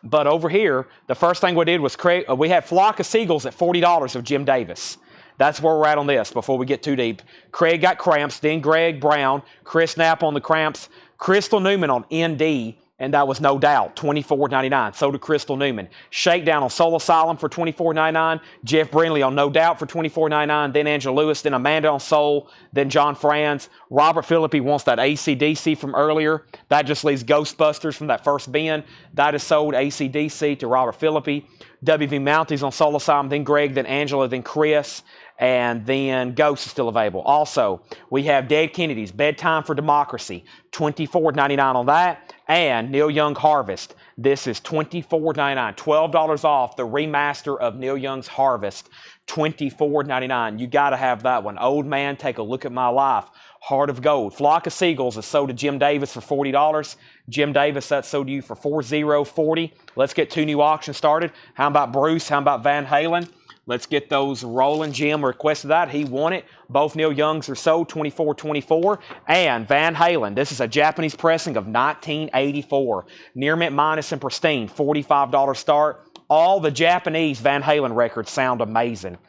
But over here, the first thing we did was we had Flock of Seagulls at $40 of Jim Davis. That's where we're at on this before we get too deep. Craig got Cramps, then Greg Brown, Chris Knapp on the Cramps, Crystal Newman on ND, and that was No Doubt, $24.99. So did Crystal Newman. Shakedown on Soul Asylum for $24.99. Jeff Brindley on No Doubt for $24.99. Then Angela Lewis, then Amanda on Soul, then John Franz. Robert Phillippe wants that AC/DC from earlier. That just leaves Ghostbusters from that first bin. That is sold AC/DC to Robert Phillippe. WV Mounties on Soul Asylum, then Greg, then Angela, then Chris. And then Ghost is still available. Also, we have Dead Kennedys, Bedtime for Democracy, $24.99 on that. And Neil Young Harvest. This is $24.99, $12 off the remaster of Neil Young's Harvest, $24.99. You got to have that one. Old Man, Take a Look at My Life, Heart of Gold. Flock of Seagulls is sold to Jim Davis for $40. Jim Davis, that's sold to you for $40.40. Let's get 2 new auctions started. How about Bruce? How about Van Halen? Let's get those rolling. Jim requested that. He won it. Both Neil Youngs are sold, $24.24. And Van Halen, this is a Japanese pressing of 1984. Near mint minus and pristine, $45 start. All the Japanese Van Halen records sound amazing.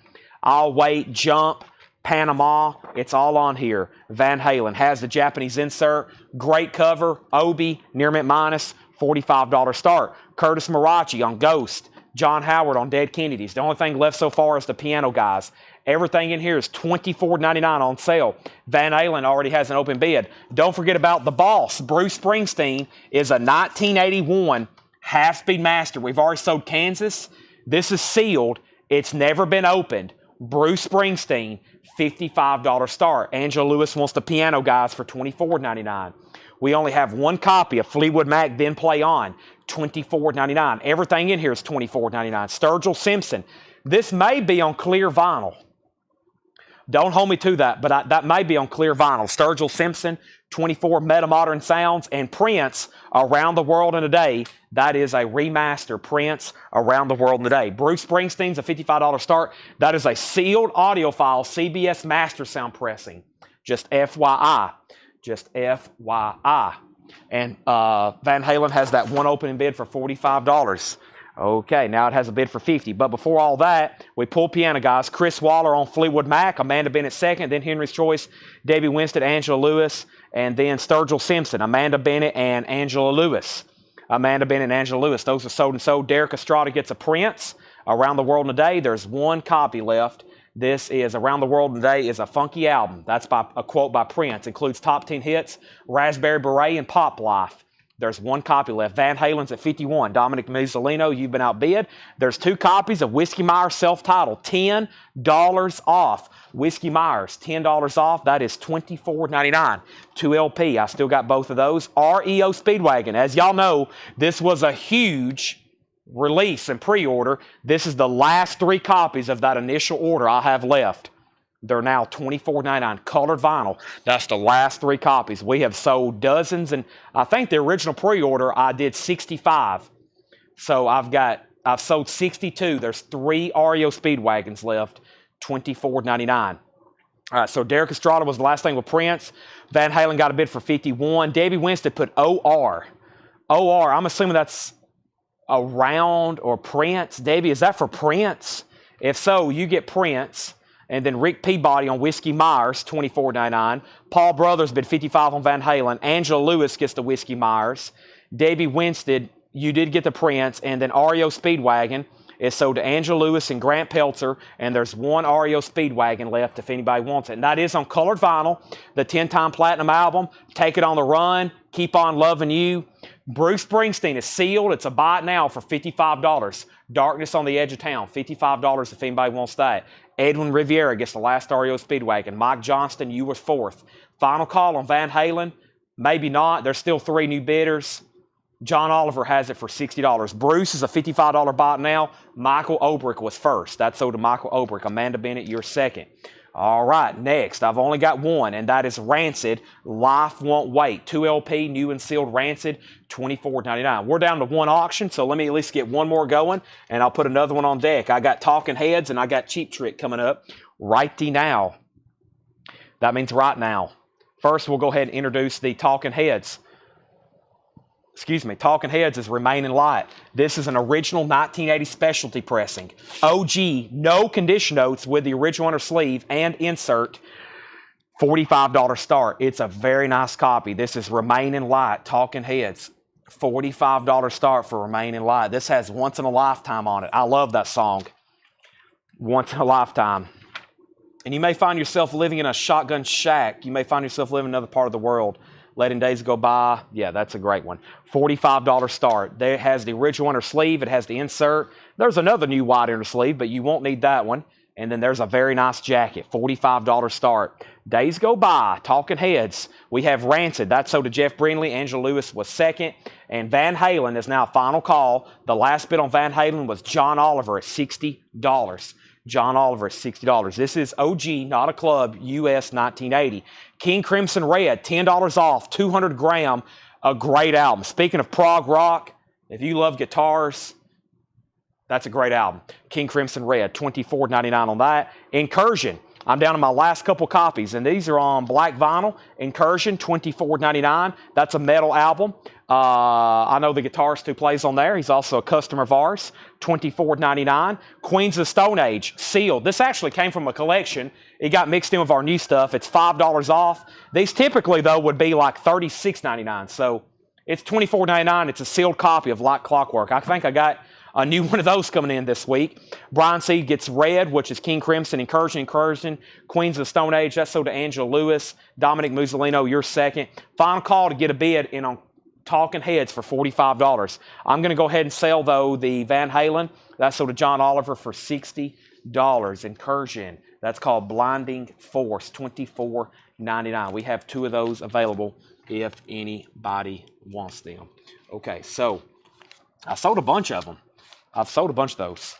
I'll Wait, Jump, Panama, it's all on here. Van Halen has the Japanese insert. Great cover. Obi, near mint minus, $45 start. Curtis Marachi on Ghost. John Howard on Dead Kennedys. The only thing left so far is the Piano Guys. Everything in here is $24.99 on sale. Van Halen already has an open bid. Don't forget about the boss. Bruce Springsteen is a 1981 half-speed master. We've already sold Kansas. This is sealed. It's never been opened. Bruce Springsteen, $55 start. Angela Lewis wants the Piano Guys for $24.99. We only have 1 copy of Fleetwood Mac, Then Play On, $24.99. Everything in here is $24.99. Sturgill Simpson. This may be on clear vinyl. Don't hold me to that, but that may be on clear vinyl. Sturgill Simpson, 24 Metamodern Sounds, and Prince, Around the World in a Day. That is a remaster, Prince, Around the World in a Day. Bruce Springsteen's a $55 start. That is a sealed audiophile CBS Master Sound pressing. Just FYI. Just FYI. And Van Halen has that one opening bid for $45. Okay, now it has a bid for 50. But before all that, we pulled piano guys. Chris Waller on Fleetwood Mac, Amanda Bennett second, then Henry's Choice, Debbie Winstead, Angela Lewis, and then Sturgill Simpson, Amanda Bennett and Angela Lewis. Amanda Bennett and Angela Lewis. Those are sold and sold. Derek Estrada gets a Prince, Around the World in a Day. There's one copy left. This is Around the World in a Day is a funky album. That's by a quote by Prince. Includes top 10 hits, Raspberry Beret, and Pop Life. There's one copy left. Van Halen's at 51. Dominic Mussolino, You've Been Outbid. There's two copies of Whiskey Myers self-titled. $10 off. Whiskey Myers, $10 off. That is $24.99. 2 LP. I still got both of those. REO Speedwagon. As y'all know, this was a huge release and pre-order. This is the last 3 copies of that initial order I have left. They're now $24.99, colored vinyl. That's the last 3 copies. We have sold dozens, and I think the original pre-order I did 65. So I've sold 62. There's 3 REO Speedwagons left, $24.99. All right, so Derek Estrada was the last thing with Prince. Van Halen got a bid for 51. Debbie Winstead put OR. OR, I'm assuming that's Around or Prince. Debbie, is that for Prince? If so, you get Prince. And then Rick Peabody on Whiskey Myers, $24.99. Paul Brothers bid 55 on Van Halen. Angela Lewis gets the Whiskey Myers. Debbie Winstead, you did get the Prince. And then REO Speedwagon is sold to Angela Lewis and Grant Peltzer. And there's one REO Speedwagon left if anybody wants it. And that is on colored vinyl, the 10-time platinum album. Take It on the Run, Keep on Loving You. Bruce Springsteen is sealed. It's a buy it now for $55. Darkness on the Edge of Town, $55 if anybody wants that. Edwin Riviera gets the last REO Speedwagon. Mike Johnston, you were 4th. Final call on Van Halen. Maybe not. There's still 3 new bidders. John Oliver has it for $60. Bruce is a $55 buy now. Michael Obrick was 1st. That's sold to Michael Obrick. Amanda Bennett, you're 2nd. All right, next, I've only got one, and that is Rancid, Life Won't Wait. 2 LP, new and sealed Rancid, $24.99. We're down to 1 auction, so let me at least get one more going, and I'll put another one on deck. I got Talking Heads, and I got Cheap Trick coming up righty now. That means right now. First, we'll go ahead and introduce the Talking Heads. Talking Heads is Remain in Light. This is an original 1980 specialty pressing. OG, no condition notes with the original inner sleeve and insert. $45 start. It's a very nice copy. This is Remain in Light, Talking Heads. $45 start for Remain in Light. This has Once in a Lifetime on it. I love that song. Once in a Lifetime. And you may find yourself living in a shotgun shack. You may find yourself living in another part of the world. Letting Days Go By. Yeah, that's a great one. $45 start. There it has the original inner sleeve. It has the insert. There's another new wide inner sleeve, but you won't need that one. And then there's a very nice jacket. $45 start. Days Go By. Talking Heads. We have Rancid. That's sold to Jeff Brindley. Angela Lewis was 2nd. And Van Halen is now final call. The last bid on Van Halen was John Oliver at $60. John Oliver at $60. This is OG, not a club, US 1980. King Crimson Red, $10 off, 200 gram, a great album. Speaking of prog rock, if you love guitars, that's a great album. King Crimson Red, $24.99 on that. Incursion, I'm down to my last couple copies, and these are on black vinyl. Incursion, $24.99. That's a metal album. I know the guitarist who plays on there. He's also a customer of ours. $24.99. Queens of the Stone Age, sealed. This actually came from a collection. It got mixed in with our new stuff. It's $5 off. These typically, though, would be like $36.99. So it's $24.99. It's a sealed copy of Like Clockwork. I think I got a new one of those coming in this week. Brian Seed gets Red, which is King Crimson. Incursion. Queens of the Stone Age, that's sold to Angela Lewis. Dominic Mussolino, you're 2nd. Final call to get a bid in on Talking Heads for $45. I'm going to go ahead and sell, though, the Van Halen. That's sold to John Oliver for $60. Incursion. That's called Blinding Force, $24.99. We have 2 of those available if anybody wants them. Okay, so I sold a bunch of them. I've sold a bunch of those.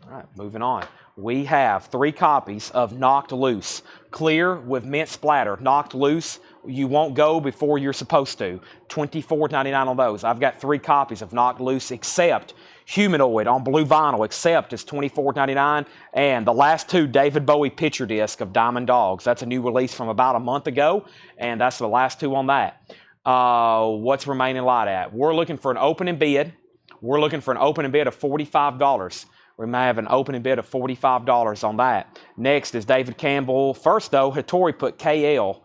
All right, moving on. We have 3 copies of Knocked Loose. Clear with mint splatter. Knocked Loose. You won't go before you're supposed to. $24.99 on those. I've got 3 copies of Knocked Loose, except Humanoid on blue vinyl, except is $24.99. And the last 2 David Bowie picture disc of Diamond Dogs. That's a new release from about a month ago, and that's the last 2 on that. What's Remaining Light at? We're looking for an opening bid We're looking for an opening bid of $45. We may have an opening bid of $45 on that. Next is David Campbell. First, though, Hattori put KL.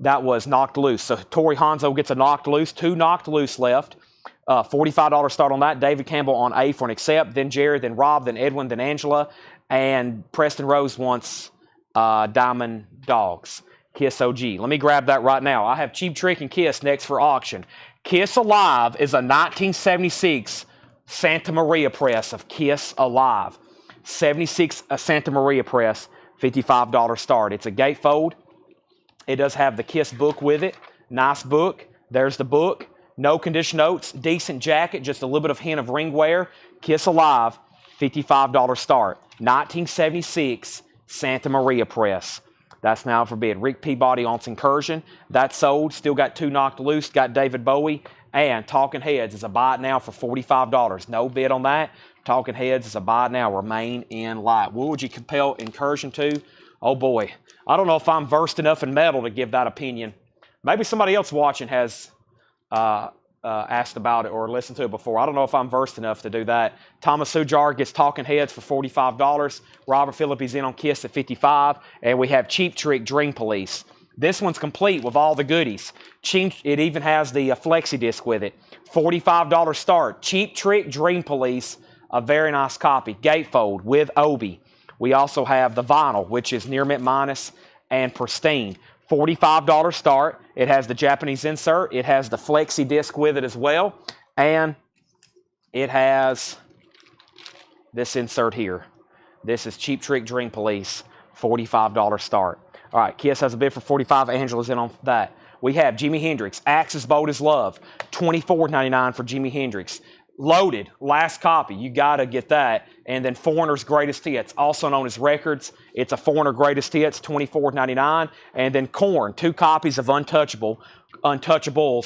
That was knocked loose. So Hattori Hanzo gets a knocked loose. 2 knocked loose left. $45 start on that. David Campbell on A for an accept. Then Jared, then Rob, then Edwin, then Angela. And Preston Rose wants Diamond Dogs. Kiss OG. Let me grab that right now. I have Cheap Trick and Kiss next for auction. Kiss Alive is a 1976 Santa Maria press of Kiss Alive. 76 Santa Maria press, $55 start. It's a gatefold. It does have the Kiss book with it. Nice book. There's the book. No condition notes. Decent jacket. Just a little bit of hint of ring wear. Kiss Alive, $55 start. 1976 Santa Maria press. That's now for bid. Rick Peabody on Incursion. That's sold. Still got 2 knocked loose. Got David Bowie. And Talking Heads is a buy it now for $45. No bid on that. Talking Heads is a buy it now. Remain in light. What would you compel Incursion to? Oh boy. I don't know if I'm versed enough in metal to give that opinion. Maybe somebody else watching has asked about it or listened to it before. I don't know if I'm versed enough to do that. Thomas Sujar gets Talking Heads for $45. Robert Phillippe's in on Kiss at $55. And we have Cheap Trick Dream Police. This one's complete with all the goodies. It even has the flexi disc with it. $45 start. Cheap Trick Dream Police, a very nice copy. Gatefold with Obi. We also have the vinyl, which is near mint minus and pristine. $45 start. It has the Japanese insert. It has the flexi disc with it as well. And it has this insert here. This is Cheap Trick Dream Police, $45 start. All right, Kiss has a bid for $45. Angela's in on that. We have Jimi Hendrix, Axis Bold as Love, $24.99 for Jimi Hendrix. Loaded, last copy. You got to get that. And then Foreigner's Greatest Hits, also known as Records. It's a Foreigner Greatest Hits, $24.99. And then Korn, 2 copies of Untouchables.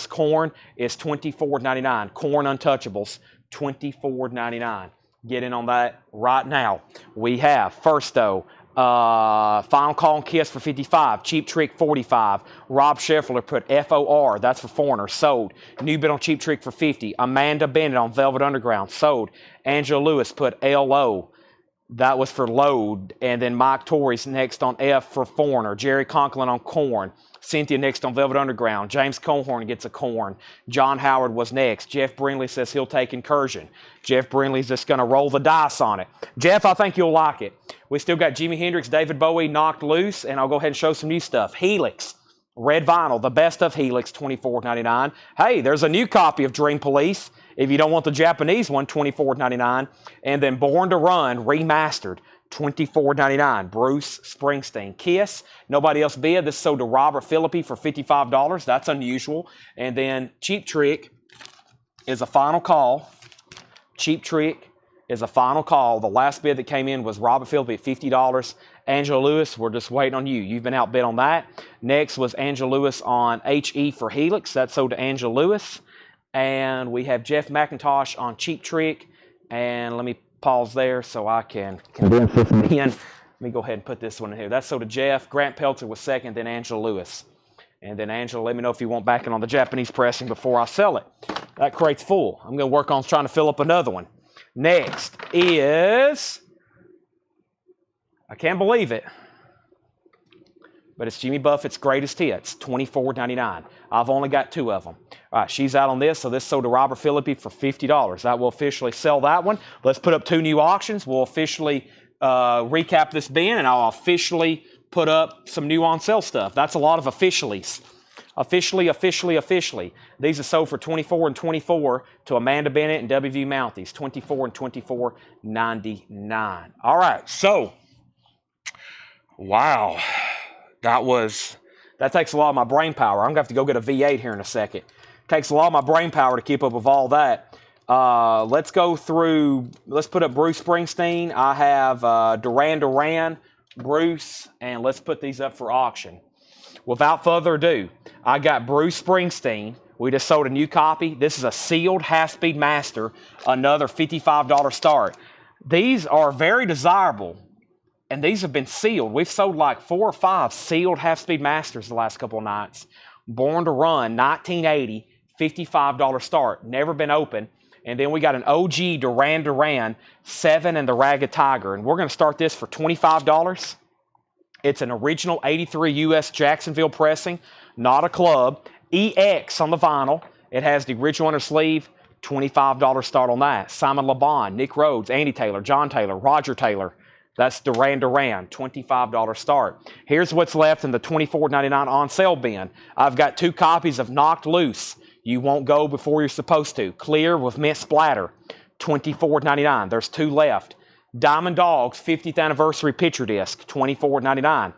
Korn is $24.99. Korn Untouchables, $24.99. Get in on that right now. We have, first though, Final Call and Kiss for $55. Cheap Trick $45. Rob Scheffler put FOR. That's for Foreigner. Sold. New bid on Cheap Trick for $50. Amanda Bennett on Velvet Underground. Sold. Angela Lewis put LO. That was for Load. And then Mike Torrey's next on F for Foreigner. Jerry Conklin on Korn. Cynthia next on Velvet Underground. James Cohorn gets a Korn. John Howard was next. Jeff Brindley says he'll take Incursion. Jeff Brindley's just going to roll the dice on it. Jeff, I think you'll like it. We still got Jimi Hendrix, David Bowie knocked loose, and I'll go ahead and show some new stuff. Helix, red vinyl, the best of Helix, $24.99. Hey, there's a new copy of Dream Police. If you don't want the Japanese one, $24.99. And then Born to Run, remastered, $24.99. Bruce Springsteen. Kiss, nobody else bid. This sold to Robert Phillippe for $55. That's unusual. And then Cheap Trick is a final call. Cheap Trick is a final call. The last bid that came in was Robert Phillippe at $50. Angela Lewis, we're just waiting on you. You've been outbid on that. Next was Angela Lewis on HE for Helix. That sold to Angela Lewis. And we have Jeff McIntosh on Cheap Trick. And let me pause there so I can condense this in. Let me go ahead and put this one in here. That's sold to Jeff. Grant Peltzer was second, then Angela Lewis. And then Angela, let me know if you want backing on the Japanese pressing before I sell it. That crate's full. I'm going to work on trying to fill up another one. Next is, I can't believe it, but it's Jimmy Buffett's Greatest Hits, $24.99. I've only got 2 of them. All right, she's out on this, so this sold to Robert Phillippe for $50. That will officially sell that one. Let's put up 2 new auctions. We'll officially recap this bin, and I'll officially put up some new on sale stuff. That's a lot of officiallys. Officially. These are sold for $24 and $24 to Amanda Bennett and WV Mounties. $24 and $24.99. All right, so, wow. That takes a lot of my brain power. I'm going to have to go get a V8 here in a second. Takes a lot of my brain power to keep up with all that. Let's go through, let's put up Bruce Springsteen. I have Duran, Bruce, and let's put these up for auction. Without further ado, I got Bruce Springsteen. We just sold a new copy. This is a sealed half-speed master, another $55 start. These are very desirable, and these have been sealed. We've sold like 4 or 5 sealed half-speed masters the last couple of nights. Born to Run, 1980, $55 start. Never been open. And then we got an OG Duran Duran 7 and the Ragged Tiger. And we're going to start this for $25. It's an original 83 US Jacksonville pressing, not a club. EX on the vinyl. It has the original inner sleeve. $25 start on that. Simon LeBon, Nick Rhodes, Andy Taylor, John Taylor, Roger Taylor. That's Duran Duran, $25 start. Here's what's left in the $24.99 on sale bin. I've got 2 copies of Knocked Loose. You won't go before you're supposed to. Clear with mint splatter, $24.99. There's 2 left. Diamond Dogs 50th anniversary picture disc, $24.99.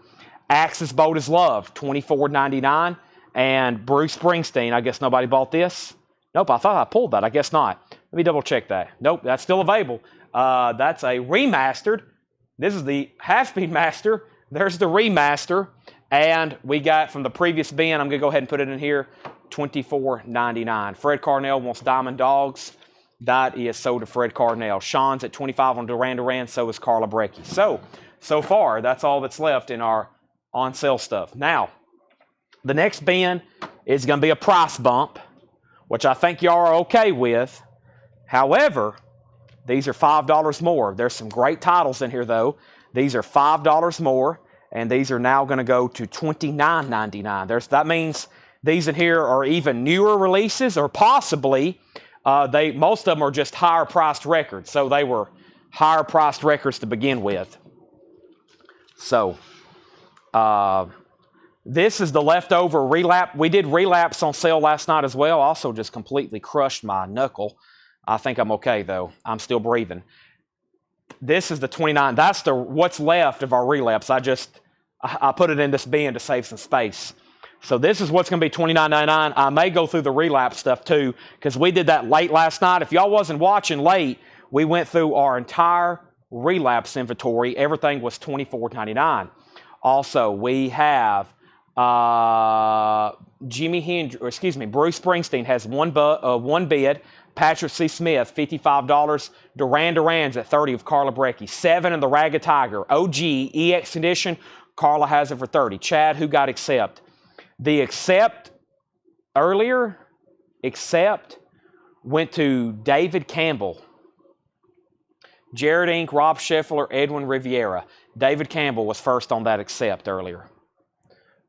Axis Boat is Love, $24.99. And Bruce Springsteen, I guess nobody bought this. Nope, I thought I pulled that. I guess not. Let me double check that. Nope, that's still available. That's a remastered. This is the half-speed master. There's the remaster. And we got from the previous bin, I'm going to go ahead and put it in here, $24.99. Fred Carnell wants Diamond Dogs. That is sold to Fred Carnell. Sean's at $25 on Duran Duran, so is Carla Brecky. So far, that's all that's left in our on-sale stuff. Now, the next bin is going to be a price bump, which I think y'all are okay with. However, these are $5 more. There's some great titles in here, though. These are $5 more, and these are now going to go to $29.99. That means these in here are even newer releases, or possibly most of them are just higher-priced records. So they were higher-priced records to begin with. So this is the leftover Relapse. We did Relapse on sale last night as well. Also just completely crushed my knuckle. I think I'm okay, though. I'm still breathing. This is the 29. That's what's left of our Relapse. I put it in this bin to save some space. So this is what's going to be $29.99. I may go through the Relapse stuff, too, because we did that late last night. If y'all wasn't watching late, we went through our entire Relapse inventory. Everything was $24.99. Also, we have Bruce Springsteen has one bid. Patrick C. Smith, $55. Duran Duran's at $30 of Carla Brecky. 7 in the Ragged Tiger. OG, EX edition. Carla has it for $30. Chad, who got Accept? The Accept went to David Campbell. Jared Inc., Rob Scheffler, Edwin Riviera. David Campbell was first on that Accept earlier.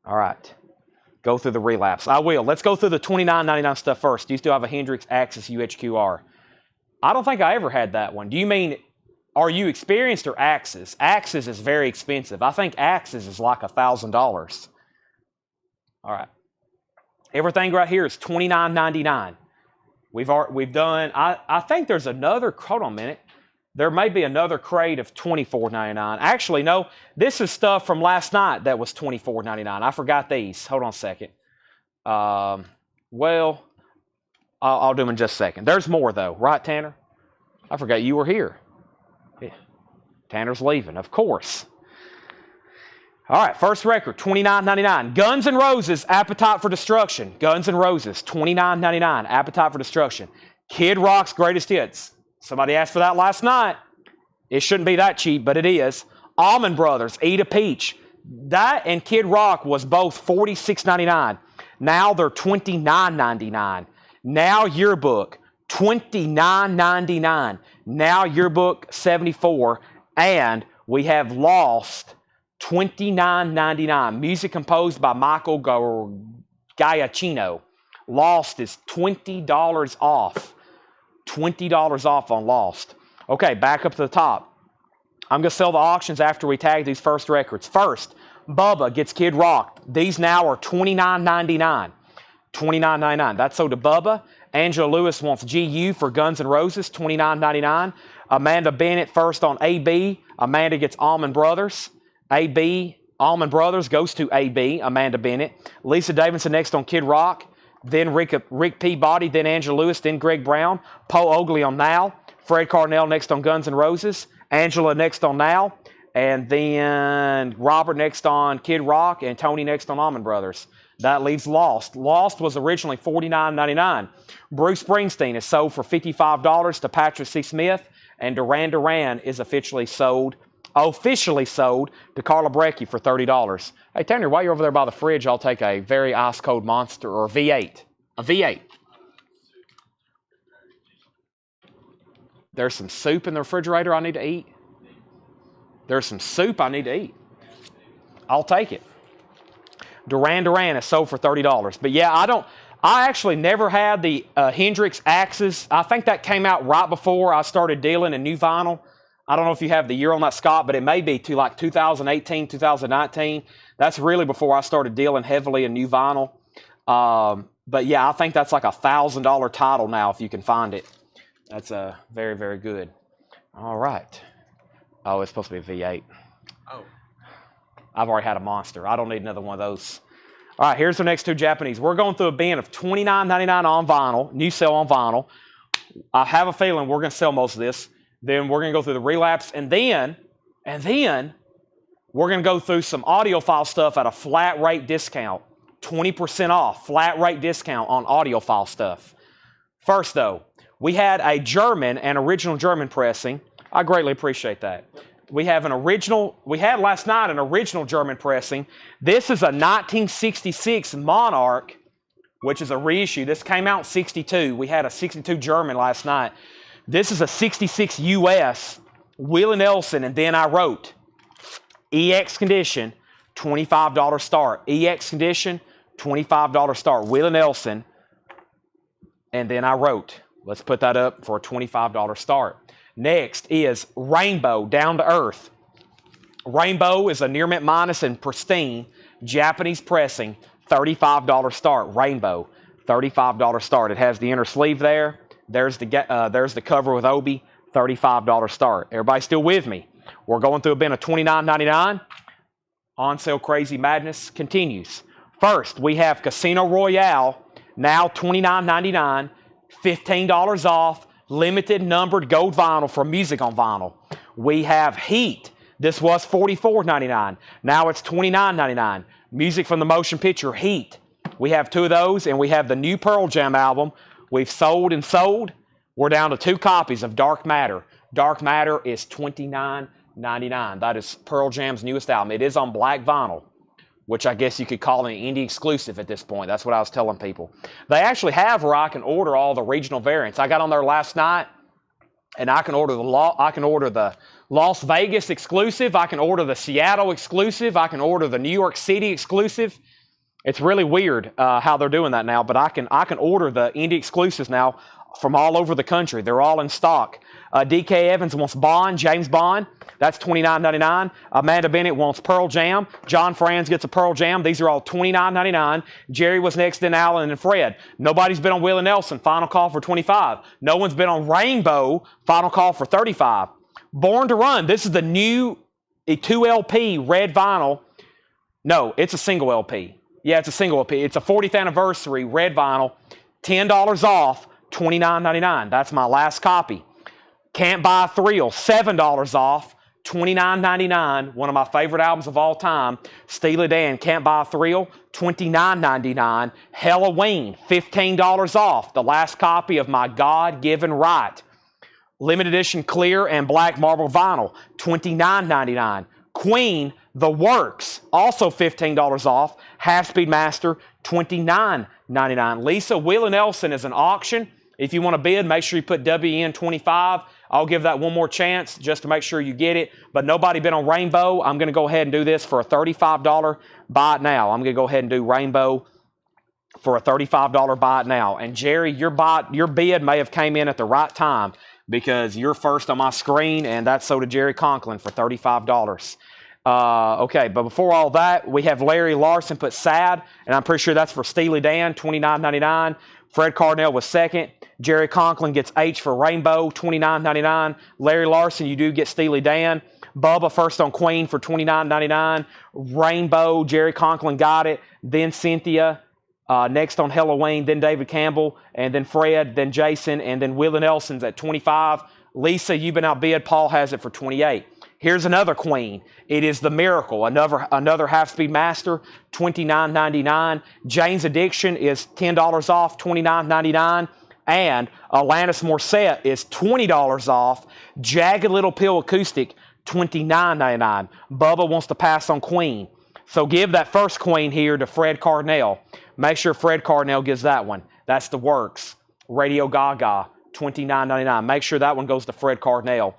All right. Go through the Relapse. I will. Let's go through the $29.99 stuff first. Do you still have a Hendrix Axis UHQR? I don't think I ever had that one. Do you mean, are you experienced or Axis? Axis is very expensive. I think Axis is like $1,000. All right. Everything right here is $29.99. We've done, I think there's another, hold on a minute. There may be another crate of $24.99. Actually, no, this is stuff from last night that was $24.99. I forgot these. Hold on a second. Well, I'll do them in just a second. There's more, though. Right, Tanner? I forgot you were here. Yeah. Tanner's leaving, of course. All right, first record, $29.99. Guns N' Roses, Appetite for Destruction. Guns N' Roses, $29.99. Appetite for Destruction. Kid Rock's Greatest Hits. Somebody asked for that last night. It shouldn't be that cheap, but it is. Allman Brothers, Eat a Peach. That and Kid Rock was both $46.99. Now they're $29.99. Now Yearbook, $29.99. Now Yearbook, $74. And we have Lost, $29.99. Music composed by Michael Giacchino. Lost is $20 off. $20 off on Lost. Okay, back up to the top. I'm going to sell the auctions after we tag these first records. First, Bubba gets Kid Rock. These now are $29.99. $29.99. That's sold to Bubba. Angela Lewis wants GU for Guns N' Roses, $29.99. Amanda Bennett first on AB. Amanda gets Allman Brothers. AB, Allman Brothers goes to AB, Amanda Bennett. Lisa Davidson next on Kid Rock. Then Rick Peabody, then Angela Lewis, then Greg Brown. Poe Oakley on Now. Fred Carnell next on Guns N' Roses. Angela next on Now. And then Robert next on Kid Rock. And Tony next on Allman Brothers. That leaves Lost. Lost was originally $49.99. Bruce Springsteen is sold for $55 to Patrick C. Smith. And Duran Duran is officially sold to Carla Brecky for $30. Hey, Tanner, while you're over there by the fridge, I'll take a very ice-cold Monster or V8. A V8. There's some soup in the refrigerator I need to eat. There's some soup I need to eat. I'll take it. Duran Duran is sold for $30. But yeah, I actually never had the Hendrix Axis. I think that came out right before I started dealing in new vinyl. I don't know if you have the year on that, Scott, but it may be to like 2018, 2019. That's really before I started dealing heavily in new vinyl. But yeah, I think that's like a $1,000 title now if you can find it. That's very, very good. All right. Oh, it's supposed to be a V8. Oh. I've already had a monster. I don't need another one of those. All right, here's the next two Japanese. We're going through a bin of $29.99 on vinyl, new sale on vinyl. I have a feeling we're going to sell most of this. Then we're going to go through the relapse, and then we're going to go through some audiophile stuff at a flat rate discount. 20% off, flat rate discount on audiophile stuff. First, though, we had a German and original German pressing. I greatly appreciate that. We had last night an original German pressing. This is a 1966 Monarch, which is a reissue. This came out in 62. We had a 62 German last night. This is a 66 US, Willie Nelson, and then I wrote. EX condition, $25 start. EX condition, $25 start. Willie Nelson, and then I wrote. Let's put that up for a $25 start. Next is Rainbow, Down to Earth. Rainbow is a near mint minus and pristine Japanese pressing, $35 start. Rainbow, $35 start. It has the inner sleeve there. There's the cover with Obi, $35 start. Everybody still with me? We're going through a bin of $29.99. On sale crazy madness continues. First, we have Casino Royale, now $29.99, $15 off. Limited numbered gold vinyl for music on vinyl. We have Heat. This was $44.99. Now it's $29.99. Music from the motion picture Heat. We have two of those, and we have the new Pearl Jam album. We've sold and sold. We're down to 2 copies of Dark Matter. Dark Matter is $29.99. That is Pearl Jam's newest album. It is on black vinyl, which I guess you could call an indie exclusive at this point. That's what I was telling people. They actually have where I can order all the regional variants. I got on there last night, and I can order the Las Vegas exclusive. I can order the Seattle exclusive. I can order the New York City exclusive. It's really weird how they're doing that now, but I can order the indie exclusives now from all over the country. They're all in stock. DK Evans wants Bond, James Bond. That's $29.99. Amanda Bennett wants Pearl Jam. John Franz gets a Pearl Jam. These are all $29.99. Jerry was next, then Alan and Fred. Nobody's been on Willie Nelson. Final call for $25. No one's been on Rainbow. Final call for $35. Born to Run. This is the new 2 LP red vinyl. No, it's a single LP. Yeah, it's a single LP. It's a 40th anniversary red vinyl. $10 off, $29.99. That's my last copy. Can't Buy a Thrill, $7 off, $29.99. One of my favorite albums of all time. Steely Dan, Can't Buy a Thrill, $29.99. Halloween, $15 off. The last copy of My God-Given Right. Limited edition clear and black marble vinyl, $29.99. Queen, The Works, also $15 off. Half-Speed Master, $29.99. Lisa Willie Nelson is an auction. If you want to bid, make sure you put WN25. I'll give that one more chance just to make sure you get it. But nobody been on Rainbow. I'm going to go ahead and do this for a $35 buy it now. I'm going to go ahead and do Rainbow for a $35 buy it now. And Jerry, your bid may have came in at the right time because you're first on my screen, and that's so did Jerry Conklin for $35. Okay, but before all that, we have Larry Larson put Sad, and I'm pretty sure that's for Steely Dan, $29.99. Fred Cardinal was second. Jerry Conklin gets H for Rainbow, $29.99. Larry Larson, you do get Steely Dan. Bubba first on Queen for $29.99. Rainbow, Jerry Conklin got it. Then Cynthia, next on Halloween. Then David Campbell, and then Fred, then Jason, and then Willie Nelson's at $25. Lisa, you've been outbid. Paul has it for $28. Here's another Queen. It is The Miracle, another half-speed master, $29.99. Jane's Addiction is $10 off, $29.99. And Alanis Morissette is $20 off. Jagged Little Pill Acoustic, $29.99. Bubba wants to pass on Queen. So give that first Queen here to Fred Cardinal. Make sure Fred Cardinal gives that one. That's The Works. Radio Gaga, $29.99. Make sure that one goes to Fred Cardinal.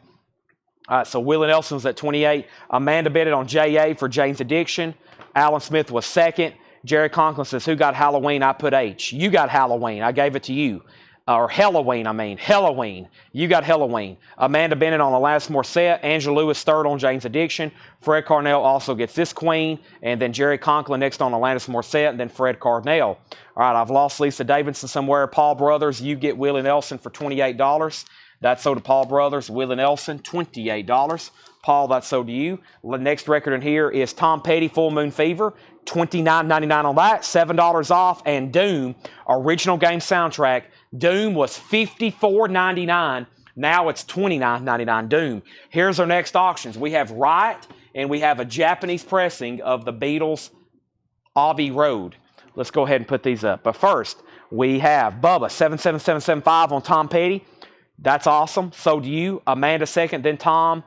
All right, so Willie Nelson's at 28. Amanda betted on J.A. for Jane's Addiction. Alan Smith was second. Jerry Conklin says, who got Halloween? I put H. You got Halloween. I gave it to you. Or Halloween, I mean. Halloween. You got Halloween. Amanda Bennett on Alanis Morissette. Angela Lewis third on Jane's Addiction. Fred Cardinal also gets this queen. And then Jerry Conklin next on Alanis Morissette. And then Fred Cardinal. All right, I've lost Lisa Davidson somewhere. Paul Brothers, you get Willie Nelson for $28. That's sold to Paul Brothers. Willie Nelson, $28. Paul, that's sold to you. The next record in here is Tom Petty, Full Moon Fever. $29.99 on that. $7 off. And Doom, original game soundtrack. Doom was $54.99. Now it's $29.99. Doom. Here's our next auctions. We have Riot, and we have a Japanese pressing of the Beatles' Abbey Road. Let's go ahead and put these up. But first, we have Bubba, 77775 on Tom Petty. That's awesome. So do you. Amanda second, then Tom,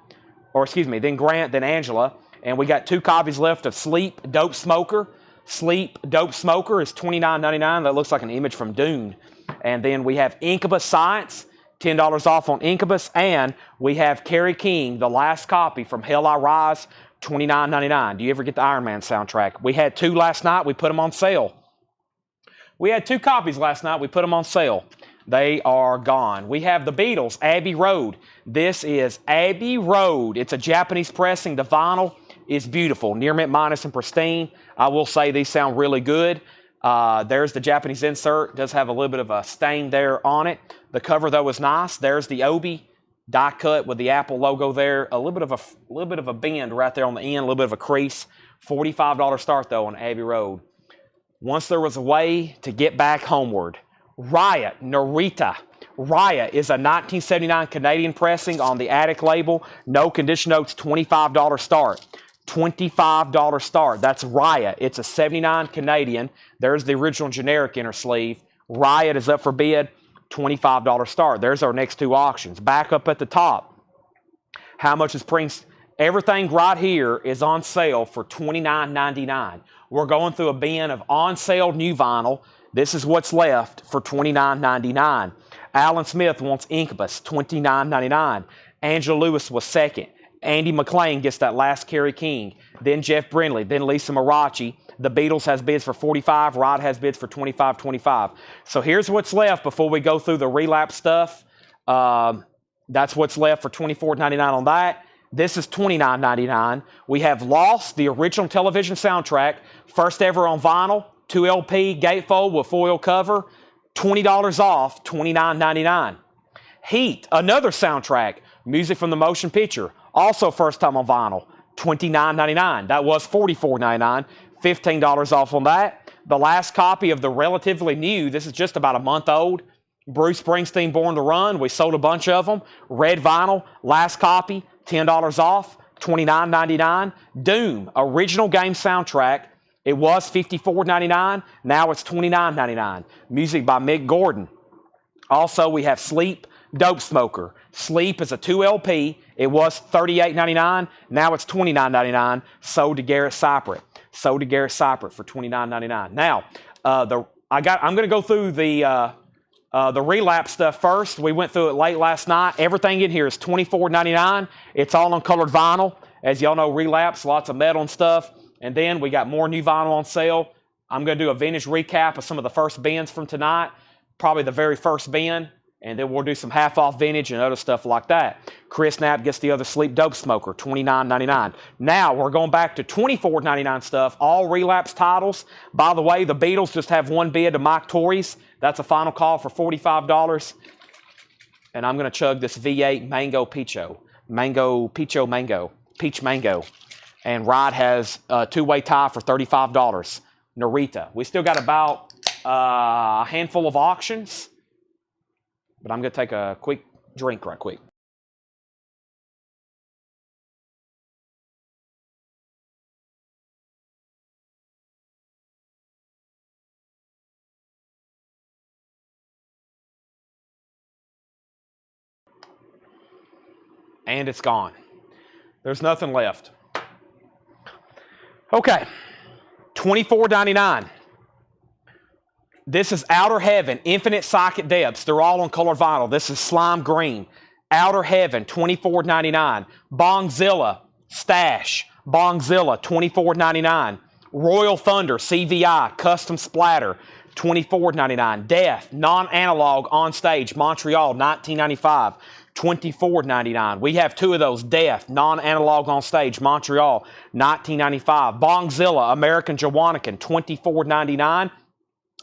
then Grant, then Angela. And we got 2 copies left of Sleep, Dope Smoker. Sleep, Dope Smoker is $29.99. That looks like an image from Dune. And then we have Incubus Science, $10 off on Incubus. And we have Kerry King, the last copy from Hell I Rise, $29.99. Do you ever get the Iron Man soundtrack? We had 2 last night. We put them on sale. We had 2 copies last night. We put them on sale. They are gone. We have the Beatles, Abbey Road. This is Abbey Road. It's a Japanese pressing. The vinyl is beautiful. Near mint minus and pristine. I will say these sound really good. There's the Japanese insert. It does have a little bit of a stain there on it. The cover, though, is nice. There's the Obi die cut with the Apple logo there. A little bit of a bend right there on the end. A little bit of a crease. $45 start, though, on Abbey Road. Once there was a way to get back homeward. Riot, Narita. Riot is a 1979 Canadian pressing on the Attic label. No condition notes, $25 start. $25 start. That's Riot. It's a 79 Canadian. There's the original generic inner sleeve. Riot is up for bid. $25 start. There's our next 2 auctions. Back up at the top. How much is Prince? Everything right here is on sale for $29.99. We're going through a bin of on sale new vinyl. This is what's left for $29.99. Alan Smith wants Incubus, $29.99. Angela Lewis was second. Andy McLean gets that last Kerry King. Then Jeff Brindley. Then Lisa Marachi. The Beatles has bids for $45. Rod has bids for $25.25. So here's what's left before we go through the relapse stuff. That's what's left for $24.99 on that. This is $29.99. We have Lost, the original television soundtrack. First ever on vinyl. 2 LP gatefold with foil cover, $20 off, $29.99. Heat, another soundtrack, music from the motion picture, also first time on vinyl, $29.99. That was $44.99, $15 off on that. The last copy of the relatively new, this is just about a month old, Bruce Springsteen, Born to Run. We sold a bunch of them. Red vinyl, last copy, $10 off, $29.99. Doom, original game soundtrack. It was $54.99. Now it's $29.99. Music by Mick Gordon. Also, we have Sleep, Dope Smoker. Sleep is a 2 LP. It was $38.99. Now it's $29.99. Sold to Garrett Cyprit. Sold to Garrett Cyprit for $29.99. Now, I'm going to go through the relapse stuff first. We went through it late last night. Everything in here is $24.99. It's all on colored vinyl. As y'all know, relapse, lots of metal and stuff. And then we got more new vinyl on sale. I'm going to do a vintage recap of some of the first bins from tonight. Probably the very first bin. And then we'll do some half-off vintage and other stuff like that. Chris Knapp gets the other Sleep Dope Smoker, $29.99. Now we're going back to $24.99 stuff, all relapse titles. By the way, the Beatles just have 1 bid to Mike Torres. That's a final call for $45. And I'm going to chug this V8 Mango Peach Mango. And Rod has a 2-way tie for $35. Narita. We still got about a handful of auctions. But I'm going to take a quick drink right quick. And it's gone. There's nothing left. Okay. $24.99. This is Outer Heaven, Infinite Socket Depths. They're all on colored vinyl. This is Slime Green. Outer Heaven, $24.99. Bongzilla, Stash. Bongzilla, $24.99. Royal Thunder, CVI, Custom Splatter, $24.99. Death, non-analog on stage, Montreal, 1995, $24.99. We have two of those. Death, non-analog on stage, Montreal, 1995. Bongzilla, American Jawanakan, $24.99.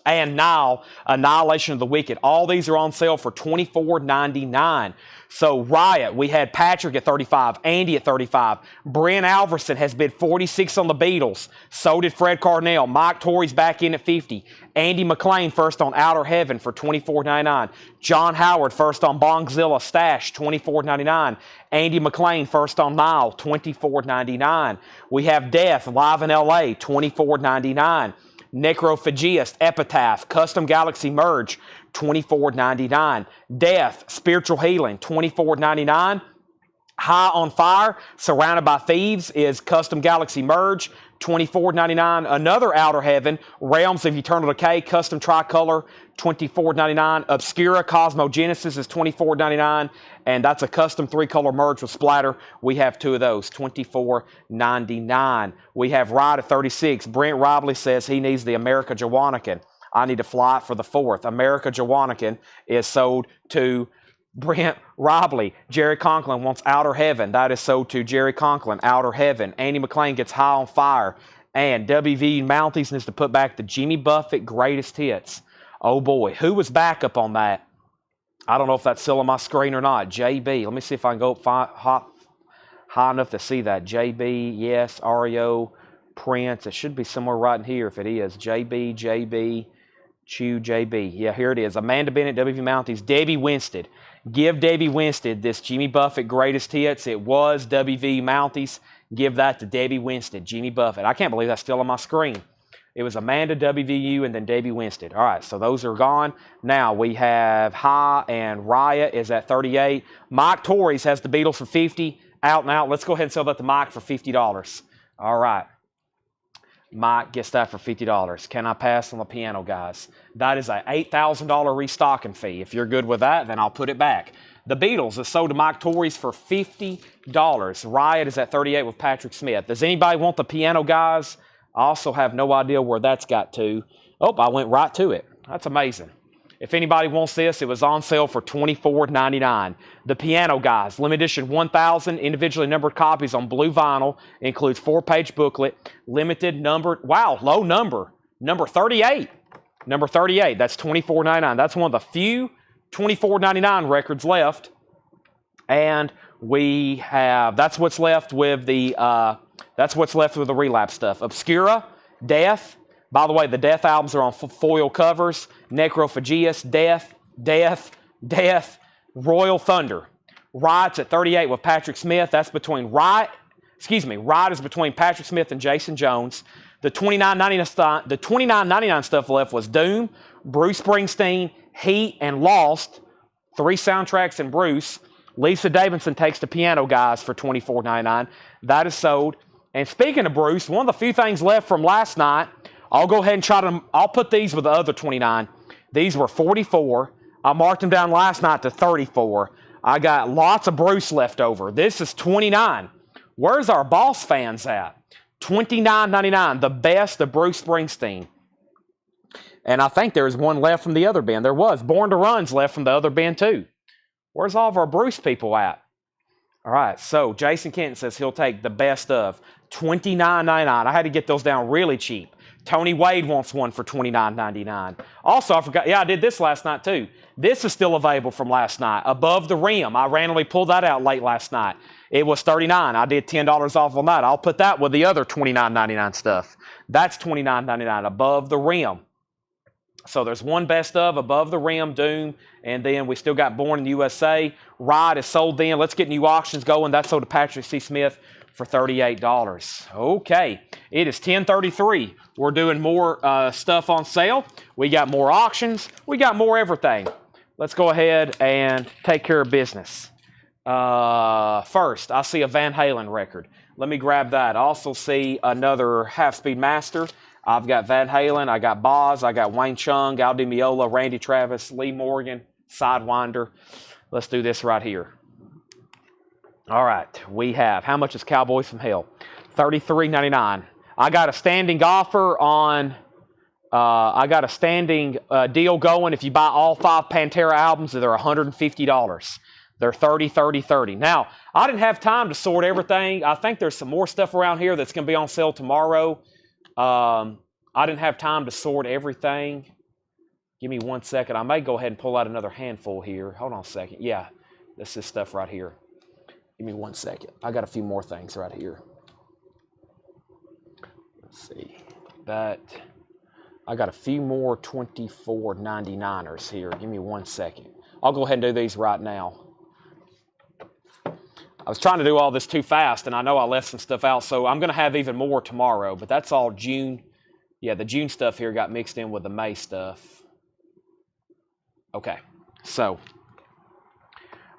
And now, Annihilation of the Wicked. All these are on sale for $24.99. So, Riot, we had Patrick at 35, Andy at 35. Brent Alverson has bid 46 on the Beatles. So did Fred Carnell. Mike Torrey's back in at 50. Andy McLean first on Outer Heaven for $24.99. John Howard first on Bongzilla Stash, $24.99. Andy McLean first on Nile, $24.99. We have Death live in LA, $24.99. Necrophagiast, Epitaph, Custom Galaxy Merge, $24.99. Death, Spiritual Healing, $24.99. High on Fire, Surrounded by Thieves is Custom Galaxy Merge, $24.99. Another Outer Heaven, Realms of Eternal Decay, Custom Tricolor, $24.99. Obscura Cosmogenesis is $24.99. And that's a custom 3-color merge with splatter. We have two of those, $24.99. We have Ride at 36. Brent Robley says he needs the America Jawanakan. I need to fly it for the 4th. America Jawanakan is sold to Brent Robley. Jerry Conklin wants Outer Heaven. That is sold to Jerry Conklin, Outer Heaven. Andy McLean gets High on Fire. And WV Mounties needs to put back the Jimmy Buffett Greatest Hits. Oh boy, who was backup on that? I don't know if that's still on my screen or not. JB, let me see if I can go up high enough to see that. JB, yes, REO, Prince. It should be somewhere right in here if it is. JB, Chew, JB. Yeah, here it is. Amanda Bennett, WV Mounties. Debbie Winstead. Give Debbie Winstead this Jimmy Buffett Greatest Hits. It was WV Mounties. Give that to Debbie Winstead, Jimmy Buffett. I can't believe that's still on my screen. It was Amanda WVU and then Debbie Winstead. All right, so those are gone. Now we have High and Riot is at 38. Mike Torrey's has the Beatles for 50. Out and out. Let's go ahead and sell that to Mike for $50. All right. Mike gets that for $50. Can I pass on the piano, guys? That is an $8,000 restocking fee. If you're good with that, then I'll put it back. The Beatles is sold to Mike Torrey's for $50. Riot is at 38 with Patrick Smith. Does anybody want the piano, guys? I also have no idea where that's got to. Oh, I went right to it. That's amazing. If anybody wants this, it was on sale for $24.99. The Piano Guys, limited edition 1,000 individually numbered copies on blue vinyl. Includes 4-page booklet, limited numbered. Wow, low number. Number 38. Number 38. That's $24.99. That's one of the few $24.99 records left. And we have. That's what's left with the. Relapse stuff. Obscura, Death. By the way, the Death albums are on foil covers. Necrophagiast, Death, Royal Thunder. Riot's at 38 with Patrick Smith. That's between Riot is between Patrick Smith and Jason Jones. The $29.99 stuff left was Doom, Bruce Springsteen, Heat, and Lost. 3 soundtracks and Bruce. Lisa Davidson takes the Piano Guys for $24.99. That is sold. And speaking of Bruce, one of the few things left from last night, I'll go ahead and I'll put these with the other 29. These were 44. I marked them down last night to 34. I got lots of Bruce left over. This is 29. Where's our Boss fans at? $29.99, the best of Bruce Springsteen. And I think there's one left from the other bin. There was. Born to Run's left from the other bin too. Where's all of our Bruce people at? All right, so Jason Kenton says he'll take the best of $29.99. I had to get those down really cheap. Tony Wade wants one for $29.99. Also, I forgot, I did this last night too. This is still available from last night. Above the Rim. I randomly pulled that out late last night. It was $39. I did $10 off on that. I'll put that with the other $29.99 stuff. That's $29.99. Above the Rim. So there's one best of, Above the Rim, Doom, and then we still got Born in the USA. Ride is sold then. Let's get new auctions going. That's sold to Patrick C. Smith for $38. Okay, it is 10:33. We're doing more stuff on sale. We got more auctions. We got more everything. Let's go ahead and take care of business. First, I see a Van Halen record. Let me grab that. I also see another Half Speed Master. I've got Van Halen, I got Boz, I got Wayne Chung, Al Di Meola, Randy Travis, Lee Morgan, Sidewinder. Let's do this right here. All right, we have, how much is Cowboys from Hell? $33.99. I got a standing offer on, I got a standing deal going. If you buy all 5 Pantera albums, they're $150. They're 30, 30, 30. Now, I didn't have time to sort everything. I think there's some more stuff around here that's going to be on sale tomorrow. I didn't have time to sort everything. Give me 1 second. I may go ahead and pull out another handful here. Hold on a second. Yeah, this is stuff right here. Give me 1 second. I got a few more things right here. Let's see. That. I got a few more $24.99ers here. Give me 1 second. I'll go ahead and do these right now. I was trying to do all this too fast, and I know I left some stuff out, so I'm going to have even more tomorrow, but that's all June. Yeah, the June stuff here got mixed in with the May stuff. Okay, so, all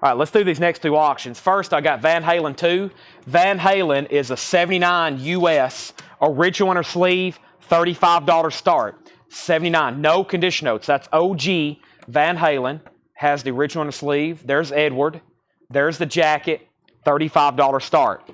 right, let's do these next 2 auctions. First, I got Van Halen 2. Van Halen is a $79 US original inner sleeve, $35 start. $79, no condition notes. That's OG Van Halen, has the original inner sleeve. There's Edward. There's the jacket. $35 start.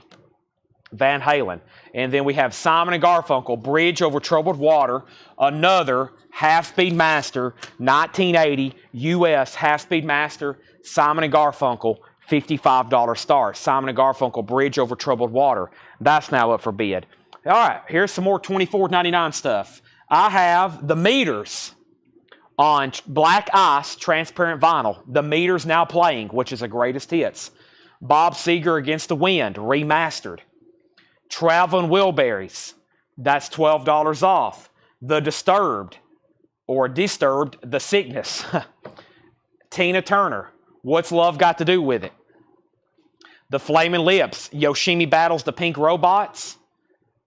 Van Halen. And then we have Simon & Garfunkel, Bridge Over Troubled Water, another half-speed master, 1980 US half-speed master, Simon & Garfunkel, $55 start. Simon & Garfunkel, Bridge Over Troubled Water. That's now up for bid. All right, here's some more $24.99 stuff. I have the Meters on Black Ice transparent vinyl. The Meters now playing, which is a greatest hits. Bob Seger Against the Wind, remastered. Traveling Wilburys, that's $12 off. The Disturbed, or Disturbed, The Sickness. Tina Turner, What's Love Got to Do with It? The Flaming Lips, Yoshimi Battles the Pink Robots.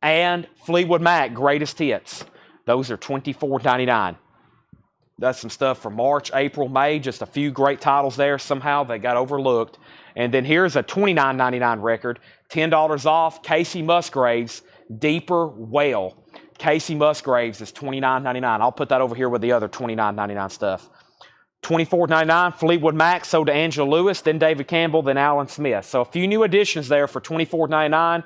And Fleetwood Mac, Greatest Hits. Those are $24.99. That's some stuff for March, April, May. Just a few great titles there. Somehow they got overlooked. And then here's a $29.99 record. $10 off. Casey Musgraves, Deeper Well. Casey Musgraves is $29.99. I'll put that over here with the other $29.99 stuff. $24.99. Fleetwood Mac sold to Angela Lewis, then David Campbell, then Alan Smith. So a few new additions there for $24.99.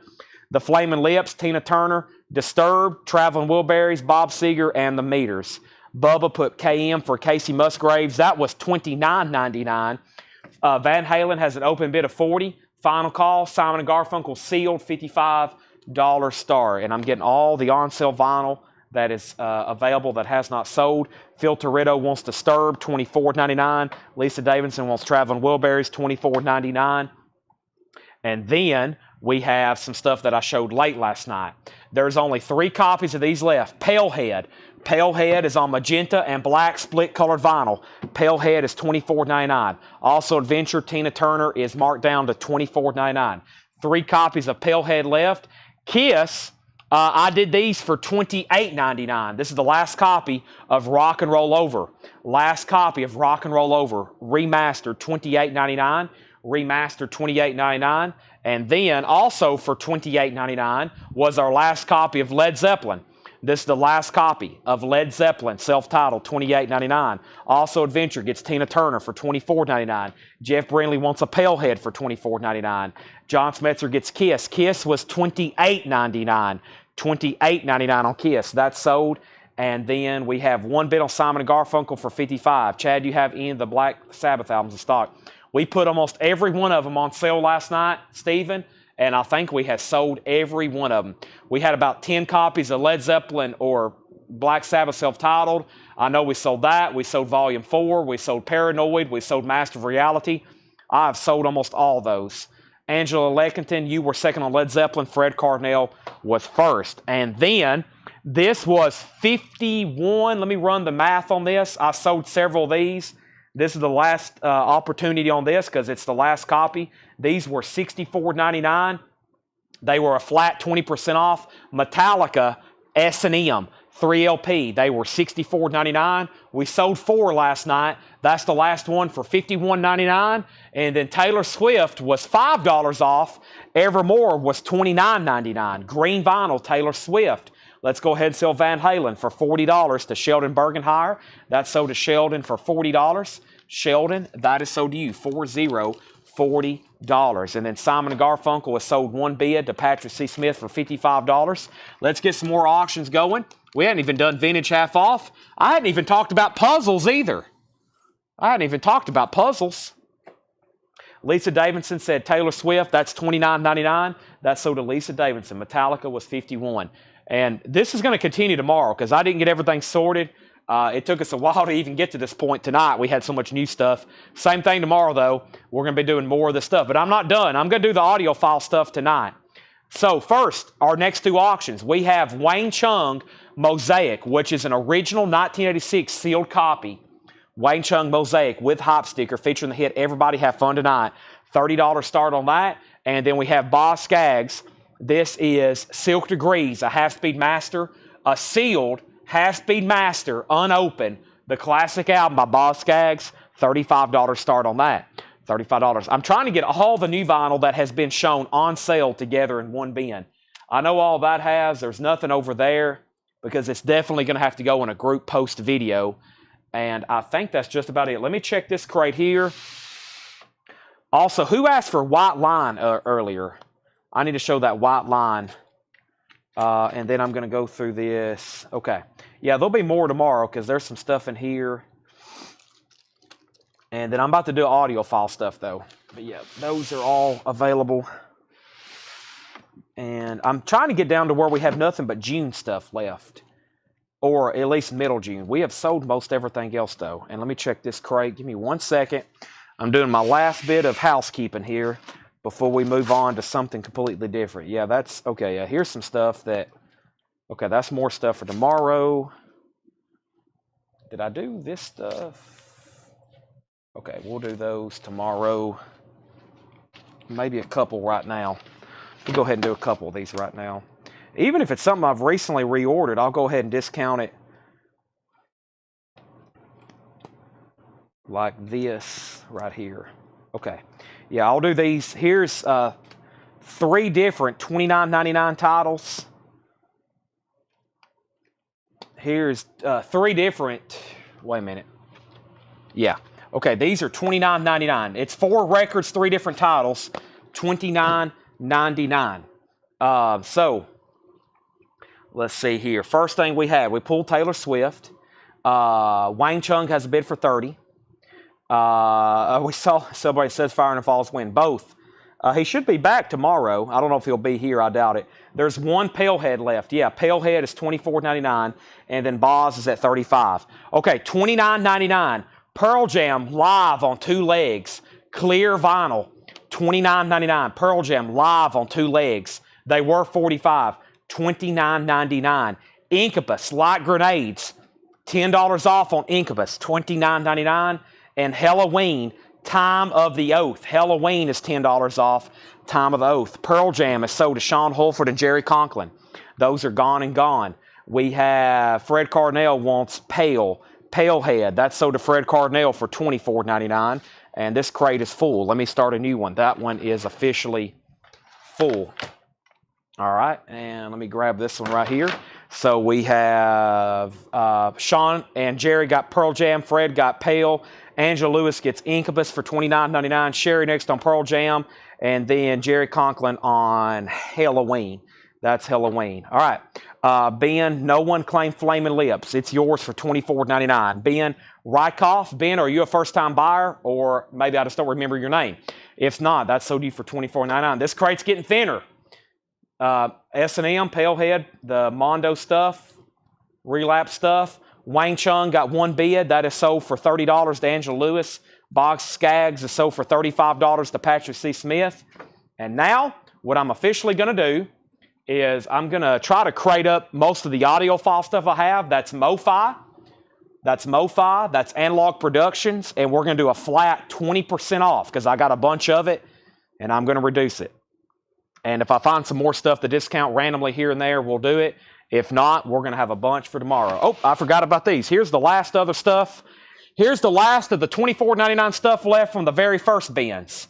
The Flaming Lips, Tina Turner, Disturbed, Traveling Wilburys, Bob Seger, and the Meters. Bubba put KM for Casey Musgraves. That was $29.99. Van Halen has an open bid of $40. Final call, Simon & Garfunkel sealed, $55 star. And I'm getting all the on-sale vinyl that is available that has not sold. Phil Toretto wants Disturbed, $24.99. Lisa Davidson wants Traveling Wilburys, $24.99. And then we have some stuff that I showed late last night. There's only 3 copies of these left. Palehead. Palehead is on magenta and black split-colored vinyl. Palehead is $24.99. Also, Adventure, Tina Turner is marked down to $24.99. 3 copies of Palehead left. Kiss, I did these for $28.99. This is the last copy of Rock and Roll Over. Last copy of Rock and Roll Over. Remastered, $28.99. Remastered, $28.99. And then, also for $28.99, was our last copy of Led Zeppelin. This is the last copy of Led Zeppelin, self-titled, $28.99. Also, Adventure gets Tina Turner for $24.99. Jeff Brindley wants a Palehead for $24.99. John Smetzer gets Kiss. Kiss was $28.99. $28.99 on Kiss. That's sold. And then we have 1 bid on Simon & Garfunkel for $55. Chad, you have any of the Black Sabbath albums in stock? We put almost every one of them on sale last night, Stephen, and I think we have sold every one of them. We had about 10 copies of Led Zeppelin or Black Sabbath self-titled. I know we sold that. We sold Volume 4. We sold Paranoid. We sold Master of Reality. I've sold almost all those. Angela Leckington, you were second on Led Zeppelin. Fred Carnell was first. And then this was 51. Let me run the math on this. I sold several of these. This is the last opportunity on this because it's the last copy. These were $64.99. They were a flat 20% off. Metallica S&M 3LP. They were $64.99. We sold 4 last night. That's the last one for $51.99. And then Taylor Swift was $5 off. Evermore was $29.99. Green vinyl Taylor Swift Let's go ahead and sell Van Halen for $40 to Sheldon Bergenhire. That's sold to Sheldon for $40. Sheldon, that is sold to you, $40. And then Simon & Garfunkel has sold one bid to Patrick C. Smith for $55. Let's get some more auctions going. We hadn't even done vintage half off. I hadn't even talked about puzzles either. Lisa Davidson said Taylor Swift, that's $29.99. That's sold to Lisa Davidson. Metallica was $51. And this is going to continue tomorrow because I didn't get everything sorted. It took us a while to even get to this point tonight. We had so much new stuff. Same thing tomorrow, though. We're going to be doing more of this stuff. But I'm not done. I'm going to do the audio file stuff tonight. So first, our next two auctions. We have Wayne Chung Mosaic, which is an original 1986 sealed copy. Wayne Chung Mosaic with hype sticker featuring the hit Everybody Have Fun Tonight. $30 start on that. And then we have Boz Scaggs. This is Silk Degrees, a half-speed master, a sealed half-speed master, unopened. The classic album by Boz Scaggs, $35 start on that. $35. I'm trying to get all the new vinyl that has been shown on sale together in one bin. I know all that has. There's nothing over there because it's definitely going to have to go in a group post video. And I think that's just about it. Let me check this crate here. Also, who asked for white line earlier? I need to show that white line. And then I'm going to go through this. Okay. Yeah, there'll be more tomorrow because there's some stuff in here. And then I'm about to do audio file stuff, though. But yeah, those are all available. And I'm trying to get down to where we have nothing but June stuff left. Or at least middle June. We have sold most everything else, though. And let me check this crate. Give me 1 second. I'm doing my last bit of housekeeping here before we move on to something completely different. Yeah, that's... Okay, yeah, here's some stuff that... Okay, that's more stuff for tomorrow. Did I do this stuff? Okay, we'll do those tomorrow. Maybe a couple right now. We'll go ahead and do a couple of these right now. Even if it's something I've recently reordered, I'll go ahead and discount it. Like this right here. Okay. Yeah, I'll do these. Here's 3 different $29.99 titles. Here's 3 different... Wait a minute. Yeah. Okay, these are $29.99. It's 4 records, 3 different titles. $29.99. So... Let's see here. First thing we had, we pulled Taylor Swift. Wayne Chung has a bid for $30. We saw somebody says Fire and Falls win. Both. He should be back tomorrow. I don't know if he'll be here. I doubt it. There's one Palehead left. Yeah, Palehead is $24.99, and then Boz is at $35. Okay, $29.99. Pearl Jam live on 2 legs. Clear vinyl. $29.99. Pearl Jam live on 2 legs. They were $45. $29.99. Incubus, Light Grenades, $10 off on Incubus, $29.99. And Halloween, Time of the Oath. Halloween is $10 off, Time of the Oath. Pearl Jam is sold to Sean Holford and Jerry Conklin. Those are gone and gone. We have Fred Cardinal wants Palehead. That's sold to Fred Cardinal for $24.99. And this crate is full. Let me start a new one. That one is officially full. All right, and let me grab this one right here. So we have Sean and Jerry got Pearl Jam. Fred got Pale. Angela Lewis gets Incubus for $29.99. Sherry next on Pearl Jam. And then Jerry Conklin on Halloween. That's Halloween. All right. Ben, no one claimed Flaming Lips. It's yours for $24.99. Ben Rykoff. Ben, are you a first-time buyer? Or maybe I just don't remember your name. If not, that's sold you for $24.99. This crate's getting thinner. S&M, Palehead, the Mondo stuff, Relapse stuff. Wayne Chung got one bid. That is sold for $30 to Angela Lewis. Boz Scaggs is sold for $35 to Patrick C. Smith. And now, what I'm officially going to do is I'm going to try to crate up most of the audio file stuff I have. That's MoFi. That's MoFi. That's Analog Productions. And we're going to do a flat 20% off because I got a bunch of it, and I'm going to reduce it. And if I find some more stuff to discount randomly here and there, we'll do it. If not, we're going to have a bunch for tomorrow. Oh, I forgot about these. Here's the last other stuff. Here's the last of the $24.99 stuff left from the very first bins.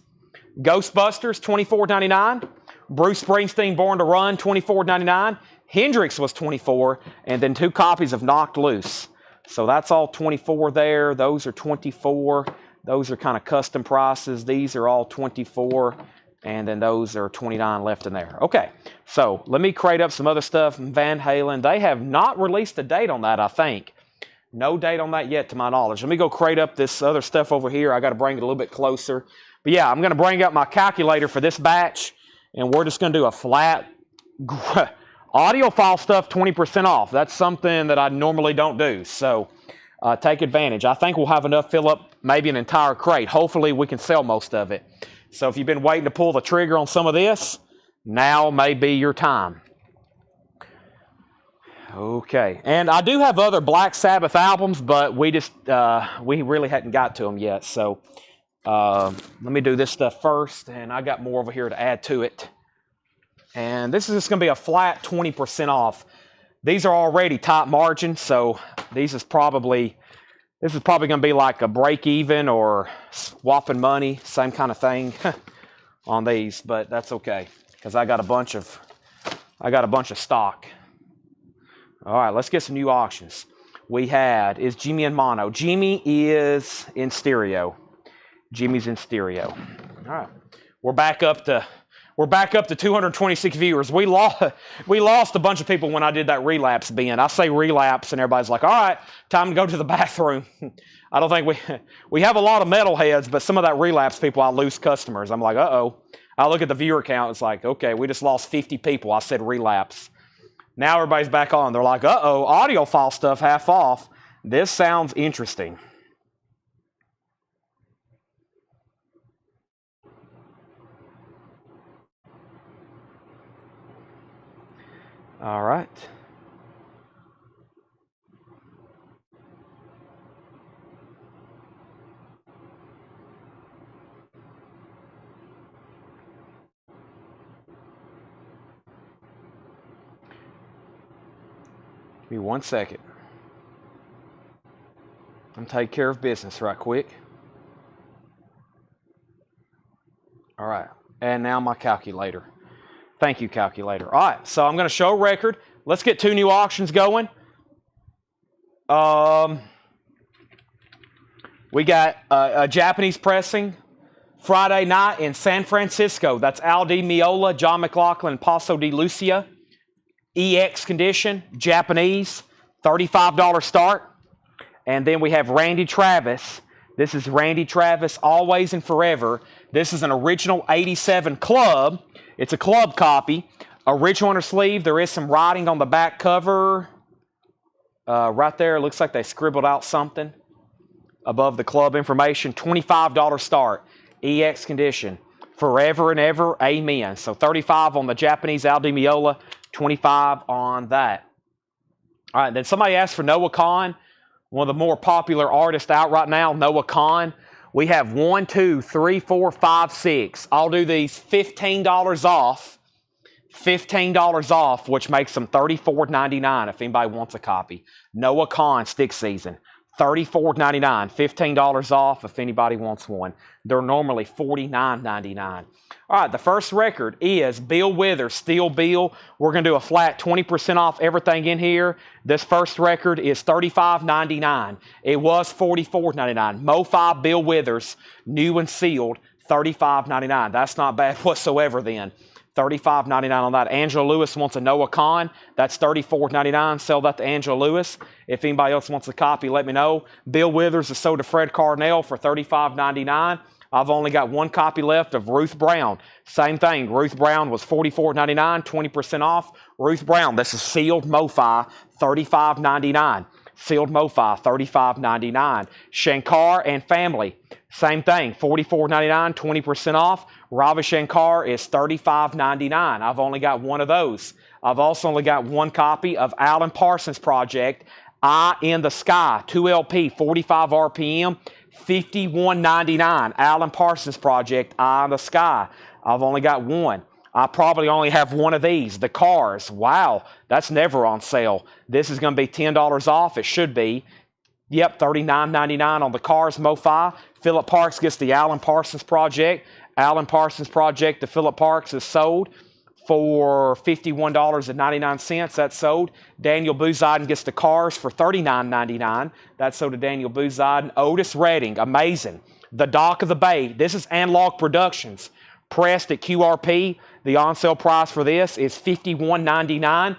Ghostbusters, $24.99. Bruce Springsteen, Born to Run, $24.99. Hendrix was 24, and then 2 copies of Knocked Loose. So that's all 24 there. Those are 24. Those are kind of custom prices. These are all 24, and then those are 29 left in there. Okay, so let me crate up some other stuff from Van Halen. They have not released a date on that, I think. No date on that yet, to my knowledge. Let me go crate up this other stuff over here. I got to bring it a little bit closer. But yeah, I'm going to bring up my calculator for this batch, and we're just going to do a flat audiophile stuff 20% off. That's something that I normally don't do, so take advantage. I think we'll have enough fill up maybe an entire crate. Hopefully we can sell most of it. So if you've been waiting to pull the trigger on some of this, now may be your time. Okay, and I do have other Black Sabbath albums, but we really hadn't got to them yet. So let me do this stuff first, and I got more over here to add to it. And this is just going to be a flat 20% off. These are already top margin, so this is probably going to be like a break even or swapping money, same kind of thing on these, but that's okay because I got a bunch of stock. All right, let's get some new auctions. Is Jimmy in mono? Jimmy is in stereo. Jimmy's in stereo. All right, we're back up to 226 viewers. We lost a bunch of people when I did that relapse bin. I say relapse, and everybody's like, "All right, time to go to the bathroom." I don't think we have a lot of metalheads, but some of that relapse people, I lose customers. I'm like, uh-oh. I look at the viewer count. It's like, okay, we just lost 50 people. I said relapse. Now everybody's back on. They're like, uh-oh, audiophile stuff half off. This sounds interesting. All right. Give me 1 second. I'm taking care of business right quick. All right. And now my calculator. Thank you, calculator. All right, so I'm going to show a record. Let's get 2 new auctions going. We got a Japanese pressing Friday night in San Francisco. That's Al Di Meola, John McLaughlin, Paso de Lucia. EX condition, Japanese, $35 start. And then we have Randy Travis. This is Randy Travis, Always and Forever. This is an original 87 club. It's a club copy. Original inner sleeve. There is some writing on the back cover. Right there, it looks like they scribbled out something above the club information. $25 start. EX condition. Forever and ever, amen. So 35 on the Japanese Al Di Meola, 25 on that. All right, then somebody asked for Noah Kahan, one of the more popular artists out right now, Noah Kahan. We have 1, 2, 3, 4, 5, 6. I'll do these $15 off. $15 off, which makes them $34.99 if anybody wants a copy. Noah Kahan, Stick Season. $34.99. $15 off if anybody wants one. They're normally $49.99. All right, the first record is Bill Withers, Steel Bill. We're going to do a flat 20% off everything in here. This first record is $35.99. It was $44.99. Mo5 Bill Withers, new and sealed, $35.99. That's not bad whatsoever then. $35.99 on that. Angela Lewis wants a Noah Kahan. That's $34.99. Sell that to Angela Lewis. If anybody else wants a copy, let me know. Bill Withers is sold to Fred Carnell for $35.99. I've only got 1 copy left of Ruth Brown. Same thing. Ruth Brown was $44.99, 20% off. Ruth Brown, this is sealed Mo5, $35.99. Sealed Mo5, $35.99. Shankar and Family, same thing, $44.99, 20% off. Ravi Shankar is $35.99. I've only got 1 of those. I've also only got 1 copy of Alan Parsons Project, Eye in the Sky, 2 LP, 45 RPM, $51.99. Alan Parsons Project, Eye in the Sky. I've only got 1. I probably only have 1 of these. The Cars. Wow, that's never on sale. This is going to be $10 off. It should be. Yep, $39.99 on the Cars Mo5. Philip Parks gets the Alan Parsons Project. Alan Parsons Project to Philip Parks is sold for $51.99. That's sold. Daniel Booziden gets the cars for $39.99. That's sold to Daniel Booziden. Otis Redding, amazing. The Dock of the Bay. This is Analog Productions. Pressed at QRP. The on-sale price for this is $51.99.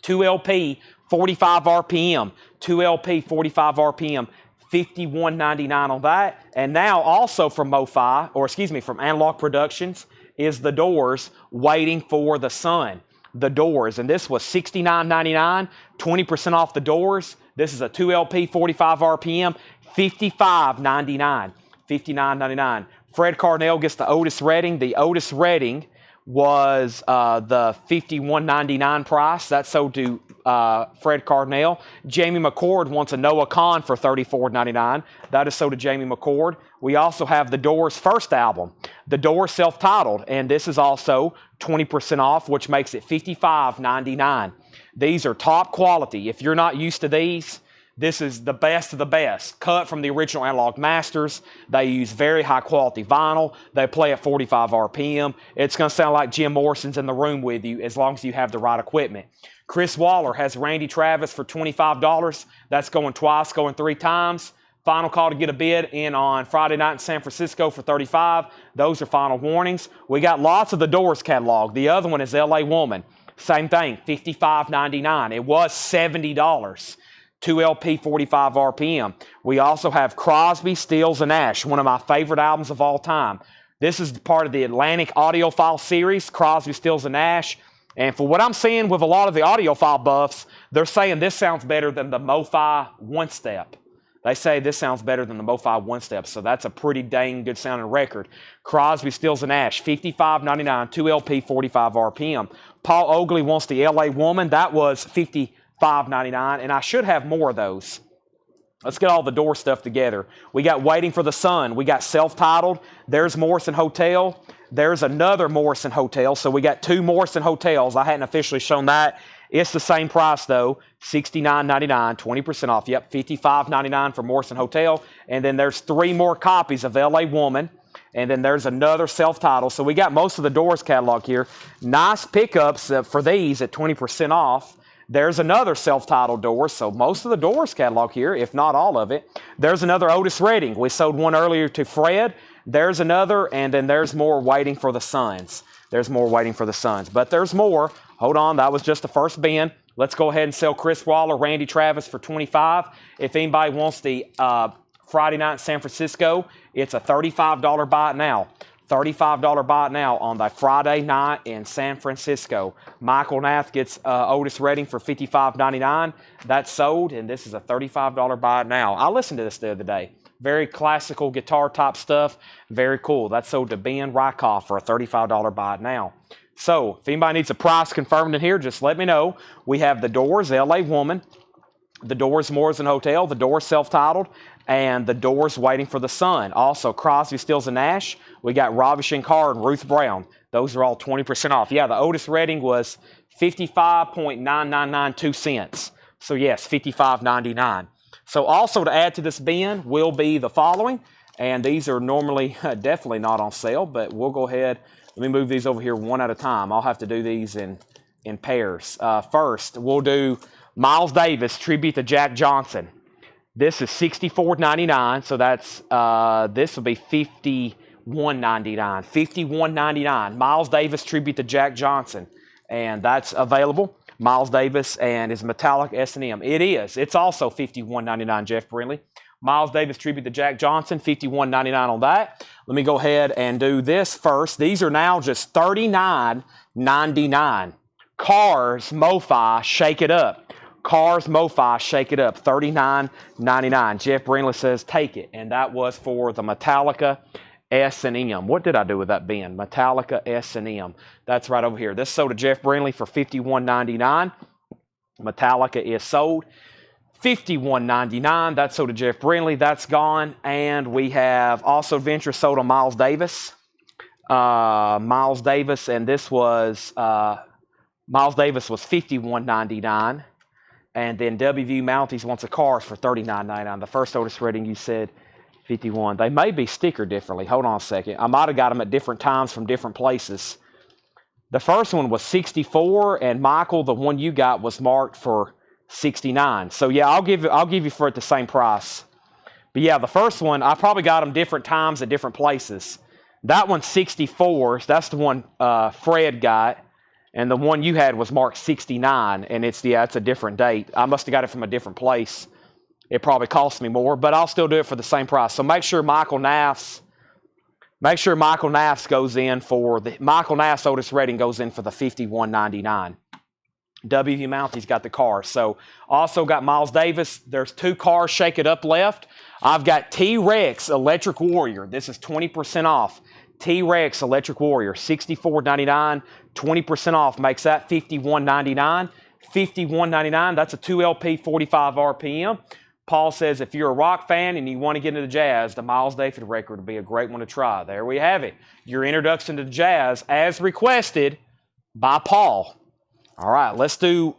2LP, 45 RPM. 2LP, 45 RPM. $51.99 on that. And now also from MoFi, or excuse me, from Analog Productions, is the Doors, Waiting for the Sun. The Doors, and this was $69.99, 20% off the Doors. This is a 2LP, 45 RPM, $55.99, $59.99. Fred Carnell gets the Otis Redding. The Otis Redding was the $51.99 price. That's sold to Fred Carnell. Jamie McCord wants a Noah Kahan for $34.99. That is sold to Jamie McCord. We also have the Doors' first album, The Doors self-titled, and this is also 20% off, which makes it $55.99. These are top quality. If you're not used to these, this is the best of the best. Cut from the original Analog Masters. They use very high quality vinyl. They play at 45 RPM. It's going to sound like Jim Morrison's in the room with you as long as you have the right equipment. Chris Waller has Randy Travis for $25. That's going twice, going 3 times. Final call to get a bid in on Friday night in San Francisco for $35. Those are final warnings. We got lots of the Doors catalog. The other one is LA Woman. Same thing, $55.99. It was $70. 2LP, 45 RPM. We also have Crosby, Stills, and Nash, one of my favorite albums of all time. This is part of the Atlantic Audiophile series, Crosby, Stills, and Nash. And for what I'm seeing with a lot of the audiophile buffs, they're saying this sounds better than the MoFi One-Step. They say this sounds better than the MoFi One-Step, so that's a pretty dang good sounding record. Crosby, Stills, and Nash, $55.99, 2LP, 45 RPM. Paul Oakley wants the LA Woman. That was $55.99, and I should have more of those. Let's get all the Door stuff together. We got Waiting for the Sun. We got self-titled. There's Morrison Hotel. There's another Morrison Hotel. So we got 2 Morrison Hotels. I hadn't officially shown that. It's the same price, though, $69.99, 20% off. Yep, $55.99 for Morrison Hotel. And then there's 3 more copies of LA Woman. And then there's another self-titled. So we got most of the Doors catalog here. Nice pickups for these at 20% off. There's another self-titled Doors, so most of the Doors catalog here, if not all of it. There's another Otis Redding. We sold one earlier to Fred. There's another, and then there's more Waiting for the Suns. There's more Waiting for the Suns. But there's more. Hold on, that was just the first bin. Let's go ahead and sell Chris Waller, Randy Travis for $25. If anybody wants the Friday night in San Francisco, it's a $35 buy it now. $35 buy it now on the Friday night in San Francisco. Michael Nath gets Otis Redding for $55.99. That's sold, and this is a $35 buy it now. I listened to this the other day. Very classical guitar type stuff. Very cool. That's sold to Ben Rykoff for a $35 buy it now. So, if anybody needs a price confirmed in here, just let me know. We have the Doors, LA Woman, the Doors Morrison Hotel, the Doors self-titled, and the Doors Waiting for the Sun. Also, Crosby, Stills, and Nash. We got Ravi Shankar and Ruth Brown. Those are all 20% off. Yeah, the Otis Redding was 55.9992 cents. So yes, $55.99. So also to add to this bin will be the following. And these are normally definitely not on sale, but we'll go ahead. Let me move these over here one at a time. I'll have to do these in pairs. First, we'll do Miles Davis, Tribute to Jack Johnson. This is $64.99, so that's this will be $51.99. $51.99. Miles Davis Tribute to Jack Johnson, and that's available. Miles Davis and his metallic S&M. It is. It's also $51.99. Jeff Brindley. Miles Davis Tribute to Jack Johnson, $51.99 on that. Let me go ahead and do this first. These are now just $39.99. Cars MoFi, Shake It Up. Cars MoFi, Shake It Up, $39.99. Jeff Brindley says, take it. And that was for the Metallica S&M. What did I do with that bin? Metallica S&M. That's right over here. This sold to Jeff Brindley for $51.99. Metallica is sold. $51.99. That's sold to Jeff Brindley. That's gone. And we have also Adventure sold on Miles Davis. Miles Davis, and this was Miles Davis was $51.99. And then WVU Mounties wants a Cars for $39.99. The first Otis Redding you said $51. They may be stickered differently. Hold on a second. I might have got them at different times from different places. The first one was 64, and Michael, the one you got, was marked for 69. So yeah, I'll give you for it the same price. But yeah, the first one, I probably got them different times at different places. That one's 64. So that's the one Fred got. And the one you had was marked 69. And it's a different date. I must have got it from a different place. It probably cost me more, but I'll still do it for the same price. So make sure Michael Naff's goes in for the Michael Naff's Otis Redding goes in for the $51.99. WV Mounties got the car. So also got Miles Davis. There's 2 cars Shake It Up left. I've got T-Rex Electric Warrior. This is 20% off. T-Rex Electric Warrior, $64.99. 20% off makes that $51.99. $51.99. That's a 2LP 45 RPM. Paul says if you're a rock fan and you want to get into jazz, the Miles Davis record would be a great one to try. There we have it. Your introduction to jazz as requested by Paul. All right, let's do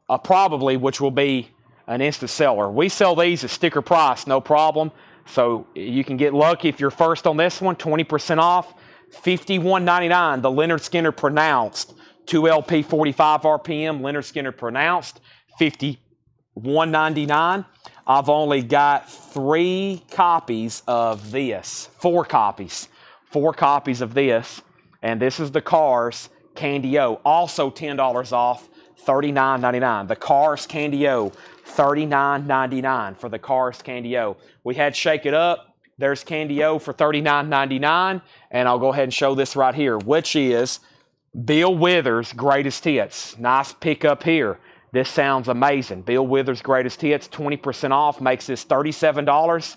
a probably, which will be an instant seller. We sell these at sticker price, no problem. So you can get lucky if you're first on this one, 20% off. $51.99, the Leonard Skinner Pronounced. 2LP 45 RPM, Leonard Skinner Pronounced, $51.99. I've only got 3 copies of this. 4 copies. 4 copies of this. And this is the Cars Candy O. Also $10 off, $39.99. The Cars Candy O, $39.99 for the Cars Candy O. We had Shake It Up. There's Candy O for $39.99. And I'll go ahead and show this right here, which is Bill Withers' Greatest Hits. Nice pickup here. This sounds amazing. Bill Withers' Greatest Hits, 20% off, makes this $37.59.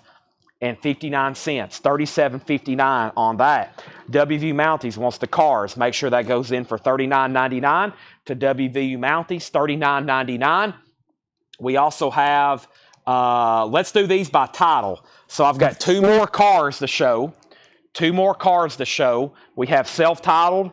$37.59 on that. WV Mounties wants the Cars. Make sure that goes in for $39.99 to WV Mounties, $39.99. We also have, let's do these by title. So I've got 2 more cars to show. 2 more cars to show. We have Self-Titled,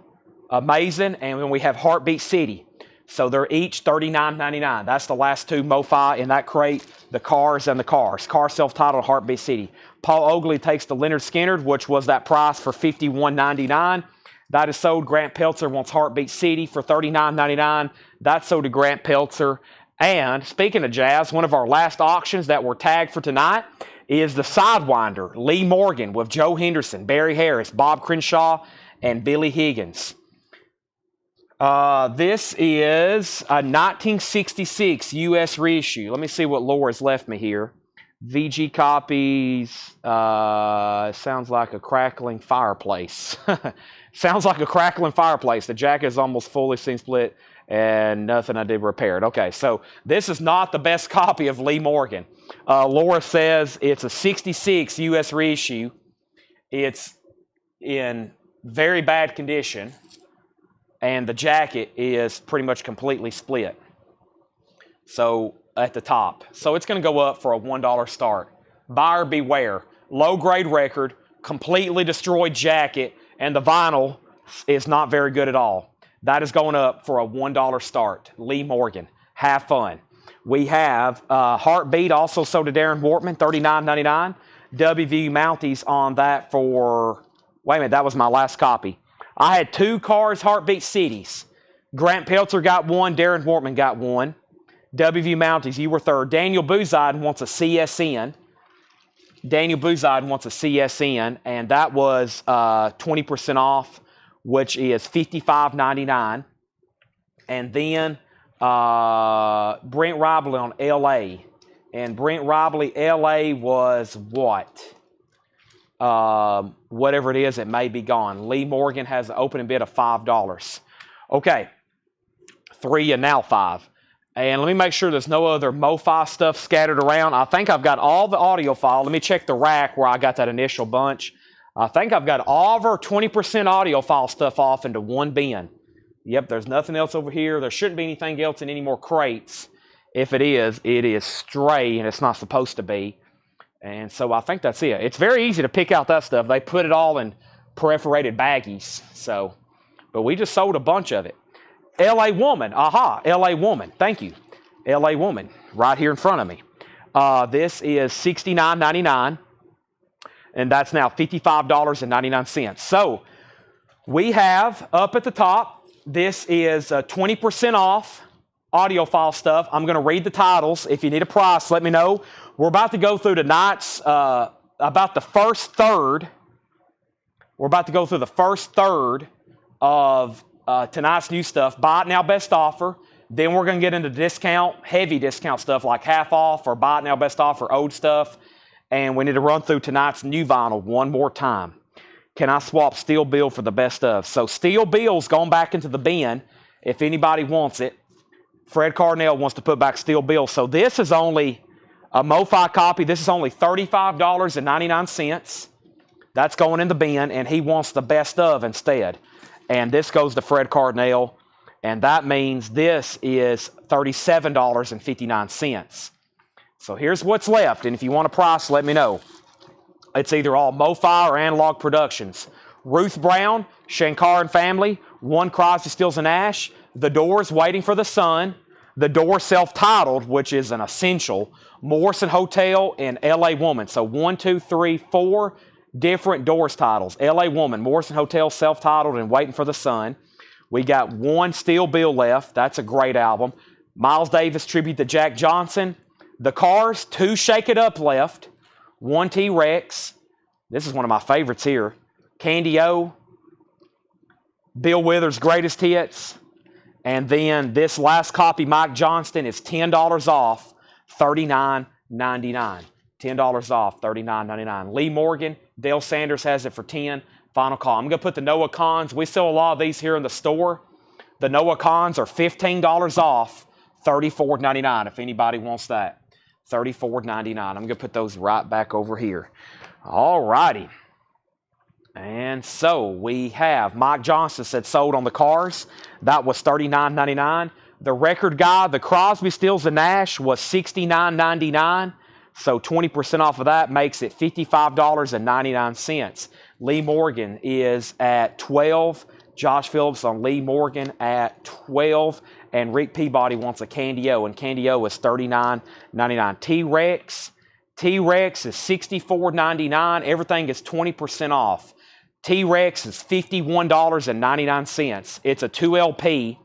Amazing, and then we have Heartbeat City. So they're each $39.99. That's the last 2 MoFi in that crate, the Cars and the Cars. Car Self-Titled, Heartbeat City. Paul Oakley takes the Leonard Skinner, which was that price for $51.99. That is sold. Grant Peltzer wants Heartbeat City for $39.99. That's sold to Grant Peltzer. And speaking of jazz, one of our last auctions that were tagged for tonight is the Sidewinder, Lee Morgan with Joe Henderson, Barry Harris, Bob Crenshaw, and Billy Higgins. This is a 1966 U.S. reissue. Let me see what Laura's left me here. VG copies. Sounds like a crackling fireplace. Sounds like a crackling fireplace. The jacket is almost fully seam split and nothing I did repaired. Okay, so this is not the best copy of Lee Morgan. Laura says it's a 66 U.S. reissue. It's in very bad condition. And the jacket is pretty much completely split. So at the top. So it's going to go up for a $1 start. Buyer beware. Low grade record, completely destroyed jacket, and the vinyl is not very good at all. That is going up for a $1 start. Lee Morgan. Have fun. We have Heartbeat, also sold to Darren Wortman, $39.99. WV Mounties on that for, wait a minute, that was my last copy. I had 2 Cars Heartbeat Cities. Grant Peltzer got 1. Darren Wortman got 1. WV Mounties, you were 3rd. Daniel Bouzide wants a CSN. Daniel Bouzide wants a CSN, and that was 20% off, which is $55.99. And then Brent Robley on LA. And Brent Robley, LA was what? Whatever it is, it may be gone. Lee Morgan has an opening bid of $5. Okay, 3 and now 5. And let me make sure there's no other MoFi stuff scattered around. I think I've got all the audio file. Let me check the rack where I got that initial bunch. I think I've got all of our 20% audio file stuff off into one bin. Yep, there's nothing else over here. There shouldn't be anything else in any more crates. If it is stray and it's not supposed to be. And so I think that's it. It's very easy to pick out that stuff. They put it all in perforated baggies. So, but we just sold a bunch of it. LA Woman. Aha, LA Woman. Thank you. LA Woman. Right here in front of me. This is $69.99. And that's now $55.99. So we have up at the top This is 20% off audiophile stuff. I'm going to read the titles. If you need a price, let me know. We're about to go through tonight's, about the first third. We're about to go through the first third of tonight's new stuff. Buy it now, best offer. Then we're going to get into discount, heavy discount stuff like half off or buy it now, best offer, old stuff. And we need to run through tonight's new vinyl one more time. Can I swap Steel Bill for the best of? So Steel Bill's gone back into the bin if anybody wants it. Fred Carnell wants to put back Steel Bill. So this is only a MoFi copy. This is only $35.99. That's going in the bin, and he wants the best of instead. And this goes to Fred Carnell, and that means this is $37.59. So here's what's left, and if you want a price, let me know. It's either all MoFi or Analog Productions. Ruth Brown, Shankar and Family, One Crosby, Stills and Nash, The Doors, Waiting for the Sun, The Doors self-titled, which is an essential, Morrison Hotel, and L.A. Woman. So 1, 2, 3, 4 different Doors titles. L.A. Woman, Morrison Hotel, self-titled, and Waiting for the Sun. We got one Steel Bill left. That's a great album. Miles Davis tribute to Jack Johnson. The Cars, 2 Shake It Up left. 1 T-Rex. This is one of my favorites here. Candy O. Bill Withers' Greatest Hits. And then this last copy, Mike Johnston, is $10 off, $39.99. $10 off, $39.99. Lee Morgan, Dale Sanders has it for $10. Final call. I'm going to put the Noah Cons. We sell a lot of these here in the store. The Noah Cons are $15 off, $34.99 if anybody wants that. $34.99. I'm going to put those right back over here. All righty. And so we have Mike Johnson said sold on the Cars. That was $39.99. The record guy, the Crosby, Stills, and Nash was $69.99. So 20% off of that makes it $55.99. Lee Morgan is at $12. Josh Phillips on Lee Morgan at $12. And Rick Peabody wants a Candy O, and Candy O is $39.99. T-Rex is $64.99. Everything is 20% off. T-Rex is $51.99. It's a 2LP,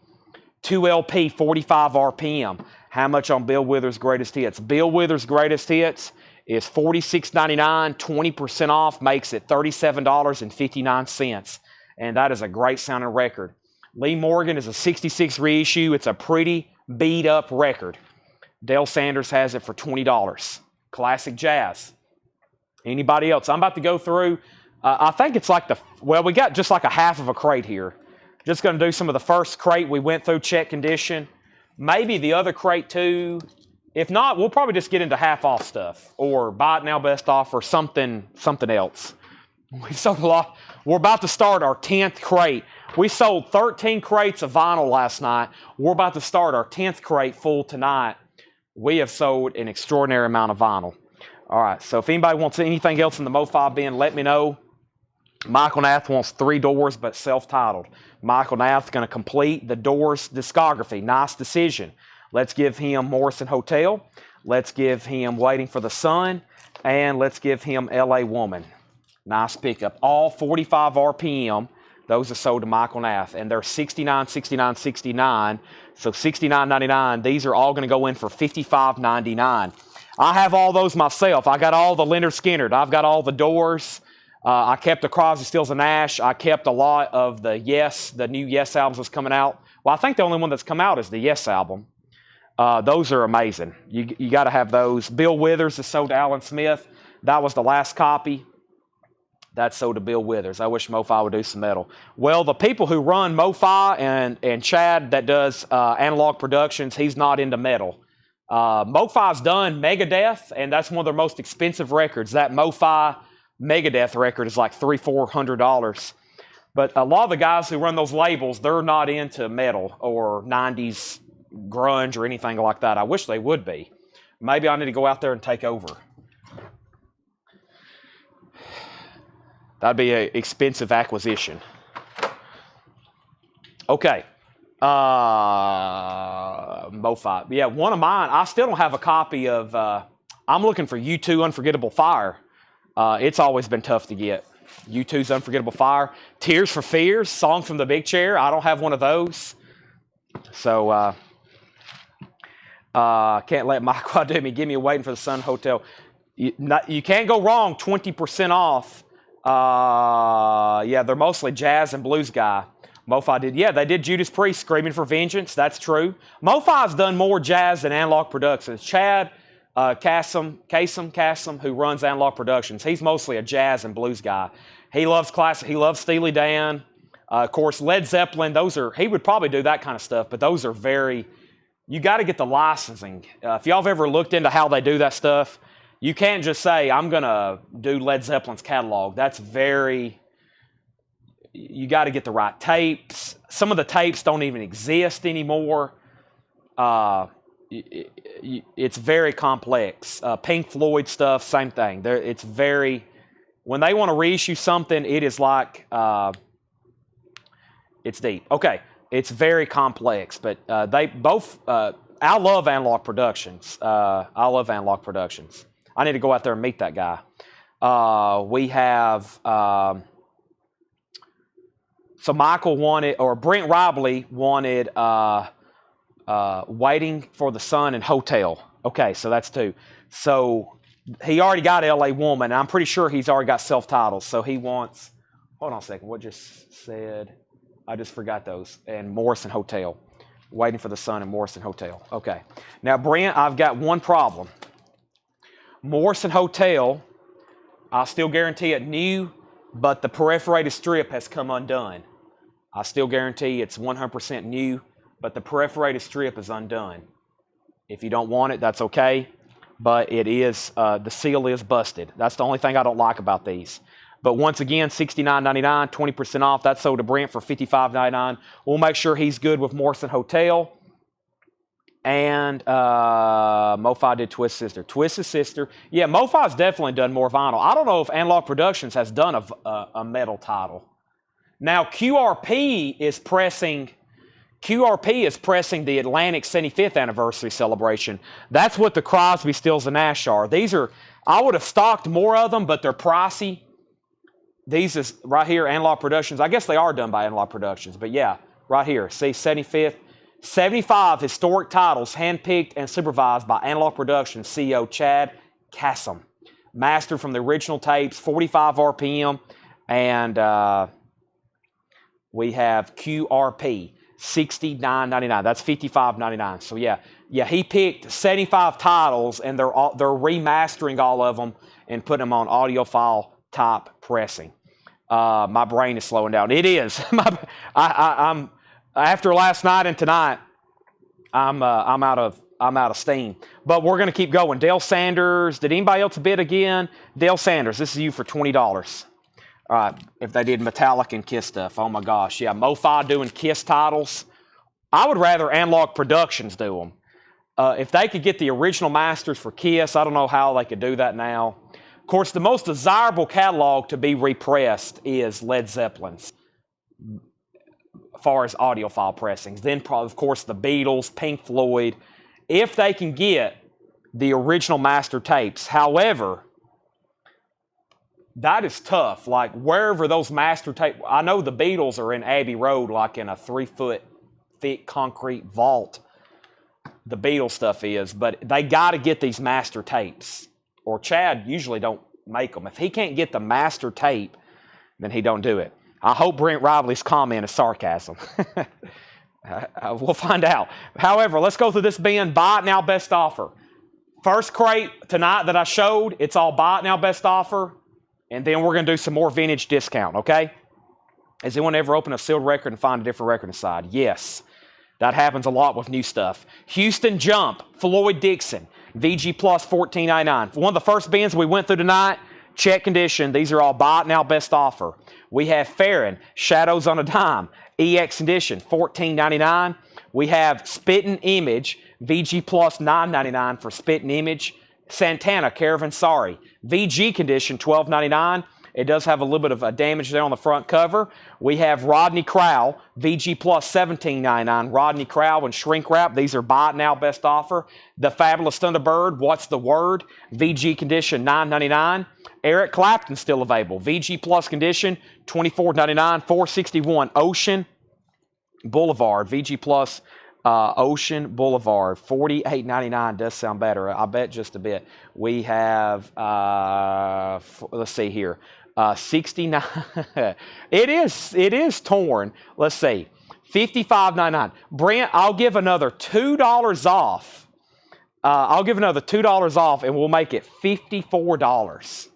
45 RPM. How much on Bill Withers' Greatest Hits? Bill Withers' Greatest Hits is $46.99. 20% off makes it $37.59. And that is a great sounding record. Lee Morgan is a 66 reissue. It's a pretty beat-up record. Dale Sanders has it for $20. Classic jazz. Anybody else? I'm about to go through, I think it's like we got just like a half of a crate here. Just going to do some of the first crate we went through, check condition. Maybe the other crate too. If not, we'll probably just get into half-off stuff or buy it now, best off, or something else. We sold a lot. We're about to start our 10th crate. We sold 13 crates of vinyl last night. We're about to start our 10th crate full tonight. We have sold an extraordinary amount of vinyl. All right, so if anybody wants anything else in the MoFi bin, let me know. Michael Nath wants 3 Doors, but self-titled. Michael Nath going to complete the Doors discography. Nice decision. Let's give him Morrison Hotel. Let's give him Waiting for the Sun. And let's give him L.A. Woman. Nice pickup. All 45 RPM. Those are sold to Michael Nath, and they're $69, $69, $69. So $69.99. These are all going to go in for $55.99. I have all those myself. I got all the Leonard Skinner. I've got all the Doors. I kept the Crosby, Stills, and Nash. I kept a lot of the Yes, the new Yes albums that's coming out. Well, I think the only one that's come out is the Yes album. Those are amazing. You got to have those. Bill Withers is sold to Alan Smith. That was the last copy. That's sold to Bill Withers. I wish MoFi would do some metal. Well, the people who run MoFi and Chad that does Analog Productions, he's not into metal. MoFi's done Megadeth, and that's one of their most expensive records. That MoFi Megadeth record is like $300-400. But a lot of the guys who run those labels, they're not into metal or 90s grunge or anything like that. I wish they would be. Maybe I need to go out there and take over. That'd be an expensive acquisition. Okay. MoFi. Yeah, one of mine, I still don't have a copy of, I'm looking for U2 Unforgettable Fire. It's always been tough to get. U2's Unforgettable Fire. Tears for Fears, Song from the Big Chair. I don't have one of those. So, can't let Michael do me. Give me a Waiting for the Sun Hotel. You can't go wrong. 20% off. Yeah, they're mostly jazz and blues guy. MoFi did. Yeah, they did Judas Priest, Screaming for Vengeance. That's true. MoFi's done more jazz than Analog Productions. Chad Kasem, who runs Analog Productions, he's mostly a jazz and blues guy. He loves classic. He loves Steely Dan. Of course, Led Zeppelin. He would probably do that kind of stuff, but those are very. You got to get the licensing. If y'all have ever looked into how they do that stuff, you can't just say, I'm going to do Led Zeppelin's catalog. That's very, you got to get the right tapes. Some of the tapes don't even exist anymore. It's very complex. Pink Floyd stuff, same thing. It's very, when they want to reissue something, it is like, it's deep. Okay. It's very complex, but they both, I love Analog Productions. I love Analog Productions. I need to go out there and meet that guy. We have, so Michael wanted, or Brent Robley wanted Waiting for the Sun and Hotel. Okay, so that's two. So he already got LA Woman, and I'm pretty sure he's already got self-titles. So he wants, hold on a second, what just said? I just forgot those. And Morrison Hotel. Waiting for the Sun and Morrison Hotel. Okay. Now, Brent, I've got one problem. Morrison Hotel, I'll still guarantee it new, but the perforated strip has come undone. I still guarantee it's 100% new, but the perforated strip is undone. If you don't want it, that's okay. But it is, the seal is busted. That's the only thing I don't like about these. But once again, $69.99, 20% off. That's sold to Brent for $55.99. We'll make sure he's good with Morrison Hotel. And MoFi did Twisted Sister. Yeah, MoFi's definitely done more vinyl. I don't know if Analog Productions has done a metal title. Now, QRP is pressing the Atlantic 75th anniversary celebration. That's what the Crosby, Stills, and Nash are. These are, I would have stocked more of them, but they're pricey. These is right here, Analog Productions. I guess they are done by Analog Productions, but yeah, right here. See, 75th. 75 historic titles handpicked and supervised by Analog Productions CEO Chad Kasem. Mastered from the original tapes, 45 RPM. And we have QRP, $69.99. That's $55.99. So yeah, he picked 75 titles, and they're remastering all of them and putting them on audiophile top pressing. My brain is slowing down. It is. I'm after last night and tonight, I'm out of steam. But we're going to keep going. Dale Sanders. Did anybody else bid again? Dale Sanders. This is you for $20. All right. If they did Metallic and Kiss stuff, oh my gosh, yeah. MoFi doing Kiss titles. I would rather Analog Productions do them. If they could get the original masters for Kiss, I don't know how they could do that now. Of course, the most desirable catalog to be repressed is Led Zeppelin's, as far as audiophile pressings. Then, of course, the Beatles, Pink Floyd, if they can get the original master tapes. However, that is tough. Like, wherever those master tapes, I know the Beatles are in Abbey Road, like in a 3-foot thick concrete vault. The Beatles stuff is, but they got to get these master tapes. Or Chad usually don't make them. If he can't get the master tape, then he don't do it. I hope Brent Robley's comment is sarcasm. We'll find out. However, let's go through this bin. Buy it now, best offer. First crate tonight that I showed, it's all buy it now, best offer. And then we're going to do some more vintage discount, okay? Has anyone ever opened a sealed record and find a different record inside? Yes. That happens a lot with new stuff. Houston Jump, Floyd Dixon. VG Plus, $14.99. One of the first bins we went through tonight, check condition. These are all buy it now, best offer. We have Farron, Shadows on a Dime, EX Edition, $14.99. We have Spittin' Image, VG Plus, $9.99 for Spittin' Image. Santana, Caravan Sorry, VG Condition, $12.99. It does have a little bit of damage there on the front cover. We have Rodney Crowell, VG Plus $17.99. Rodney Crowell and shrink wrap. These are buy it now, best offer. The Fabulous Thunderbird, What's the Word? VG condition $9.99. Eric Clapton still available. VG Plus condition $24.99. $461. Ocean Boulevard, VG Plus Ocean Boulevard, $48.99. Does sound better. I bet just a bit. We have, let's see here, 69. It is torn. Let's see, $55.99. Brent, I'll give another $2 off. I'll give another $2 off, and we'll make it $54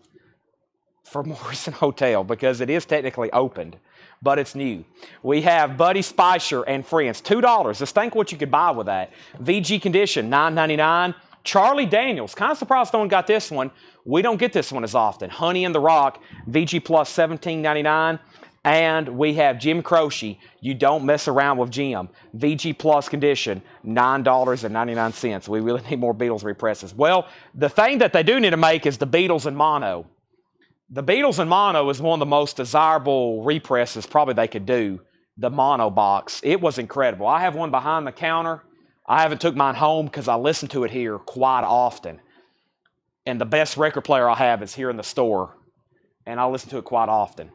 for Morrison Hotel because it is technically opened, but it's new. We have Buddy Spicer and Friends, $2. Just think what you could buy with that. VG condition, $9.99. Charlie Daniels, kind of surprised no one got this one. We don't get this one as often. Honey in the Rock, VG Plus $17.99. And we have Jim Croce, You Don't Mess Around with Jim, VG Plus condition, $9.99. We really need more Beatles represses. Well, the thing that they do need to make is the Beatles in mono. The Beatles in mono is one of the most desirable represses probably they could do, the mono box. It was incredible. I have one behind the counter. I haven't took mine home because I listen to it here quite often. And the best record player I have is here in the store, and I listen to it quite often.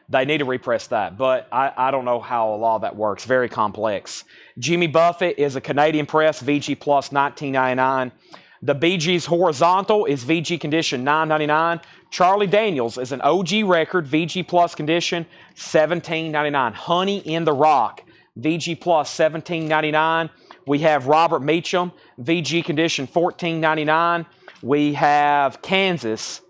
They need to repress that, but I don't know how a lot of that works. Very complex. Jimmy Buffett is a Canadian press, VG Plus $19.99. The Bee Gees Horizontal is VG condition $9.99. Charlie Daniels is an OG record, VG Plus condition $17.99. Honey in the Rock, VG Plus $17.99. We have Robert Meacham, VG condition $14.99. We have Kansas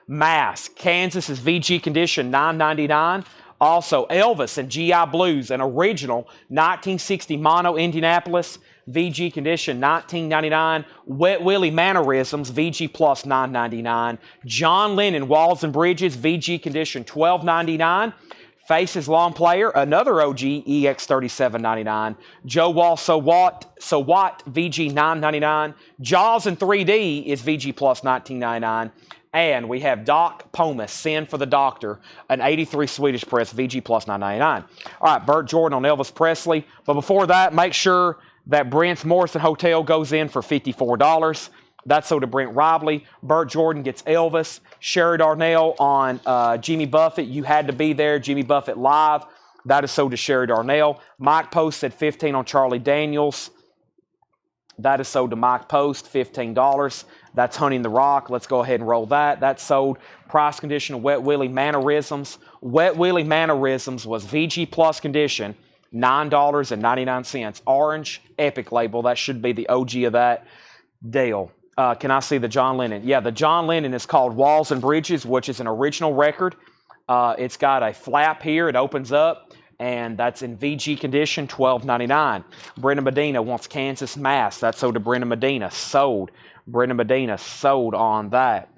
Mask. Kansas is VG condition $9.99. Also Elvis and GI Blues, an original 1960 mono Indianapolis, VG condition $19.99. Wet Willie Mannerisms, VG Plus $9.99. John Lennon Walls and Bridges, VG condition $12.99. Faces Long Player, another OG, EX37.99. Joe Wall, So What, VG $9.99. Jaws in 3D is VG Plus $19.99. And we have Doc Pomus, Sin for the Doctor, an 83 Swedish press, VG Plus $9.99. All right, Burt Jordan on Elvis Presley. But before that, make sure that Brent's Morrison Hotel goes in for $54. That's so to Brent Robley. Burt Jordan gets Elvis. Sherry Darnell on Jimmy Buffett. You had to be there. Jimmy Buffett live. That is so to Sherry Darnell. Mike Post said $15 on Charlie Daniels. That is sold to Mike Post, $15. That's Honey in the Rock. Let's go ahead and roll that. That's sold. Price condition of Wet Willie Mannerisms. Wet Willie Mannerisms was VG Plus condition, $9.99. Orange Epic label. That should be the OG of that deal. Can I see the John Lennon? Yeah, the John Lennon is called Walls and Bridges, which is an original record. It's got a flap here. It opens up, and that's in VG condition, $12.99. Brenda Medina wants Kansas Mass. That's sold to Brenda Medina. Sold. Brenda Medina sold on that.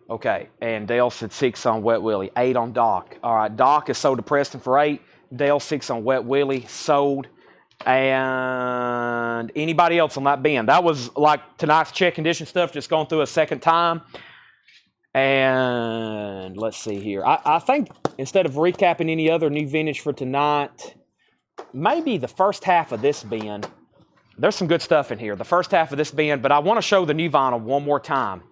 Okay, and Dale said 6 on Wet Willie, 8 on Doc. All right, Doc is sold to Preston for 8. Dale 6 on Wet Willie, sold. And anybody else on that bin? That was like tonight's check condition stuff, just going through a second time. And let's see here. I think instead of recapping any other new vintage for tonight, maybe the first half of this bin. There's some good stuff in here. The first half of this bin, but I want to show the new vinyl one more time.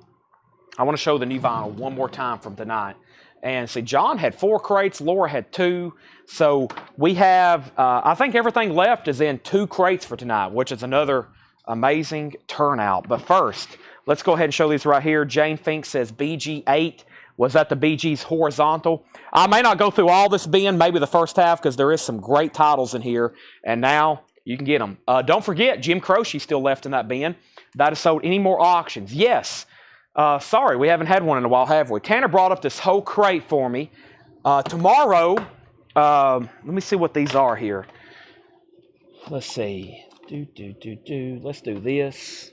I want to show the new vinyl one more time from tonight. And see, John had 4 crates. Laura had 2. So we have, I think everything left is in 2 crates for tonight, which is another amazing turnout. But first, let's go ahead and show these right here. Jane Fink says BG8 was at the Bee Gees Horizontal. I may not go through all this bin, maybe the first half, because there is some great titles in here. And now you can get them. Don't forget, Jim Croce still left in that bin. That is sold. Any more auctions? Yes. Sorry, we haven't had one in a while, have we? Tanner brought up this whole crate for me. Tomorrow, let me see what these are here. Let's see. Let's do this.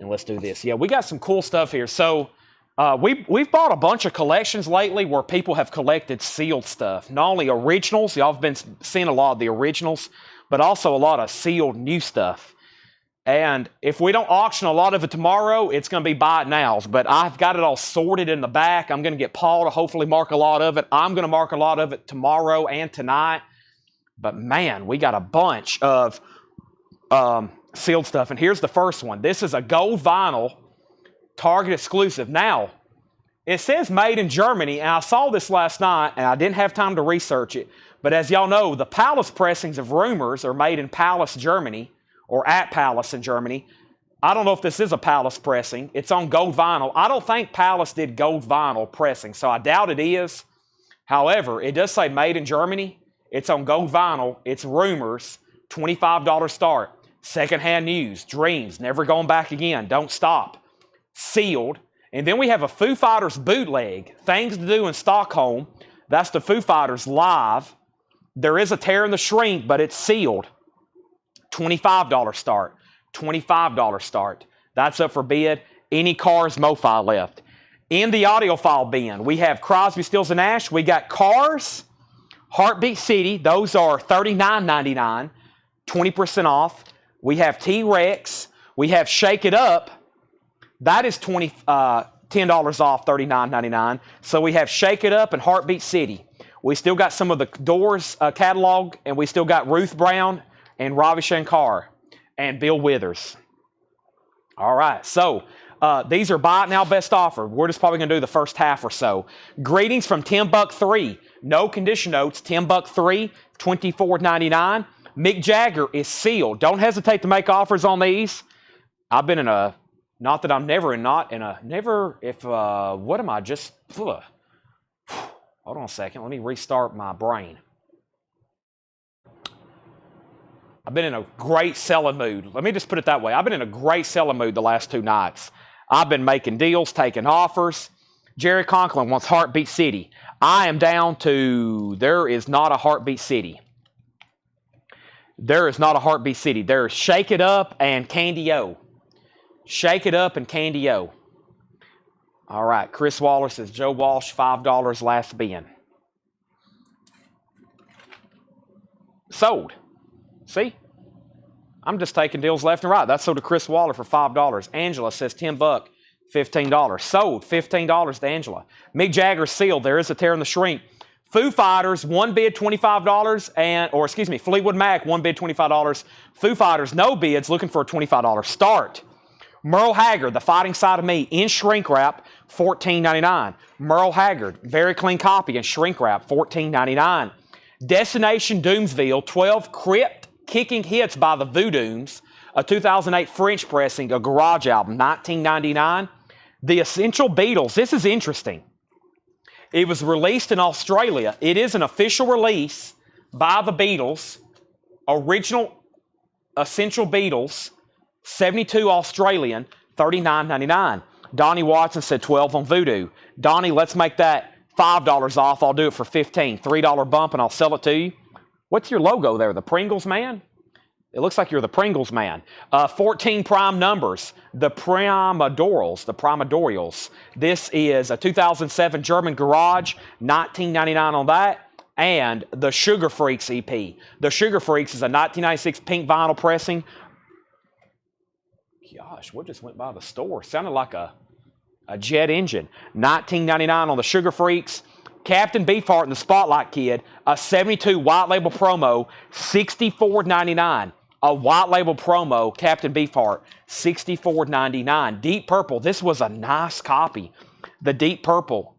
And let's do this. Yeah, we got some cool stuff here. So We've bought a bunch of collections lately where people have collected sealed stuff. Not only originals, y'all have been seeing a lot of the originals, but also a lot of sealed new stuff. And if we don't auction a lot of it tomorrow, it's going to be buy it nows. But I've got it all sorted in the back. I'm going to get Paul to hopefully mark a lot of it. I'm going to mark a lot of it tomorrow and tonight. But man, we got a bunch of sealed stuff. And here's the first one. This is a gold vinyl Target exclusive. Now, it says made in Germany, and I saw this last night, and I didn't have time to research it. But as y'all know, the Palace pressings of Rumors are made in Palace, Germany, or at Palace in Germany. I don't know if this is a Palace pressing. It's on gold vinyl. I don't think Palace did gold vinyl pressing, so I doubt it is. However, it does say made in Germany. It's on gold vinyl. It's Rumors, $25 start. Secondhand news, dreams, never going back again, don't stop. Sealed. And then we have a Foo Fighters bootleg, Things to Do in Stockholm. That's the Foo Fighters live. There is a tear in the shrink, but it's sealed. $25 start. $25 start. That's up for bid. Any Cars MoFi left. In the audiophile bin, we have Crosby, Stills, and Nash. We got Cars, Heartbeat City. Those are $39.99, 20% off. We have T-Rex. We have Shake It Up. That is $10 off, $39.99. So we have Shake It Up and Heartbeat City. We still got some of the Doors catalog, and we still got Ruth Brown and Ravi Shankar and Bill Withers. All right, so these are buy it now best offer. We're just probably going to do the first half or so. Greetings from Tim Buck 3. No condition notes. Tim Buck 3, $24.99. Mick Jagger is sealed. Don't hesitate to make offers on these. I've been in a, not that I'm never in, not in a, never, if, what am I just, hold on a second. Let me restart my brain. I've been in a great selling mood. Let me just put it that way. I've been in a great selling mood the last 2 nights. I've been making deals, taking offers. Jerry Conklin wants Heartbeat City. I am down to, there is not a Heartbeat City. There is not a Heartbeat City. There's Shake It Up and Candy O. Shake It Up and Candy O. All right, Chris Waller says, Joe Walsh, $5 last bin. Sold. See? I'm just taking deals left and right. That's sold to Chris Waller for $5. Angela says $10, $15. Sold, $15 to Angela. Mick Jagger sealed. There is a tear in the shrink. Foo Fighters, one bid, $25, and, or excuse me, Fleetwood Mac, one bid, $25. Foo Fighters, no bids, looking for a $25 start. Merle Haggard, The Fighting Side of Me, in shrink wrap, $14.99. Merle Haggard, very clean copy in shrink wrap, $14.99. Destination Doomsville, 12 Crypt Kicking Hits by the Voodooms, a 2008 French pressing, a garage album, $19.99. The Essential Beatles, this is interesting. It was released in Australia. It is an official release by the Beatles, original Essential Beatles, 72 Australian, $39.99. Donnie Watson said 12 on Voodoo. Donnie, let's make that $5 off. I'll do it for $15. $3 bump and I'll sell it to you. What's your logo there? The Pringles man? It looks like you're the Pringles man. 14 prime numbers. The Primadorials. This is a 2007 German Garage, $19.99 on that. And the Sugar Freaks EP. The Sugar Freaks is a 1996 pink vinyl pressing. Gosh, what just went by the store? Sounded like a jet engine. $19.99 on the Sugar Freaks. Captain Beefheart and the Spotlight Kid, a 72 white label promo, $64.99. A white label promo, Captain Beefheart, $64.99. Deep Purple, this was a nice copy. The Deep Purple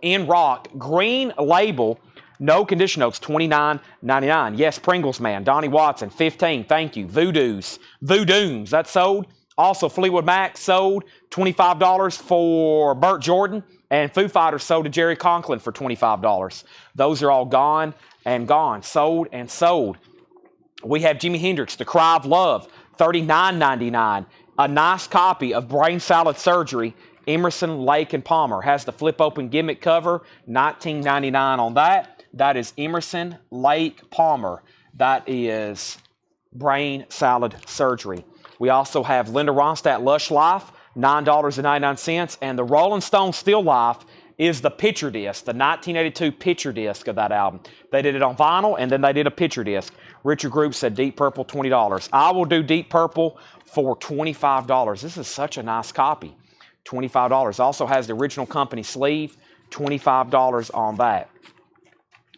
in rock, green label, no condition notes, $29.99. Yes, Pringles man, Donnie Watson, $15. Thank you. Voodooms, that's sold. Also, Fleetwood Mac sold, $25 for Burt Jordan. And Foo Fighters sold to Jerry Conklin for $25. Those are all gone and gone. Sold and sold. We have Jimi Hendrix, The Cry of Love, $39.99. A nice copy of Brain Salad Surgery, Emerson, Lake, and Palmer. Has the flip-open gimmick cover, $19.99 on that. That is Emerson, Lake, Palmer. That is Brain Salad Surgery. We also have Linda Ronstadt, Lush Life, $9.99. And the Rolling Stone Still Life is the picture disc, the 1982 picture disc of that album. They did it on vinyl, and then they did a picture disc. Richard Group said Deep Purple, $20. I will do Deep Purple for $25. This is such a nice copy. $25. Also has the original company sleeve, $25 on that.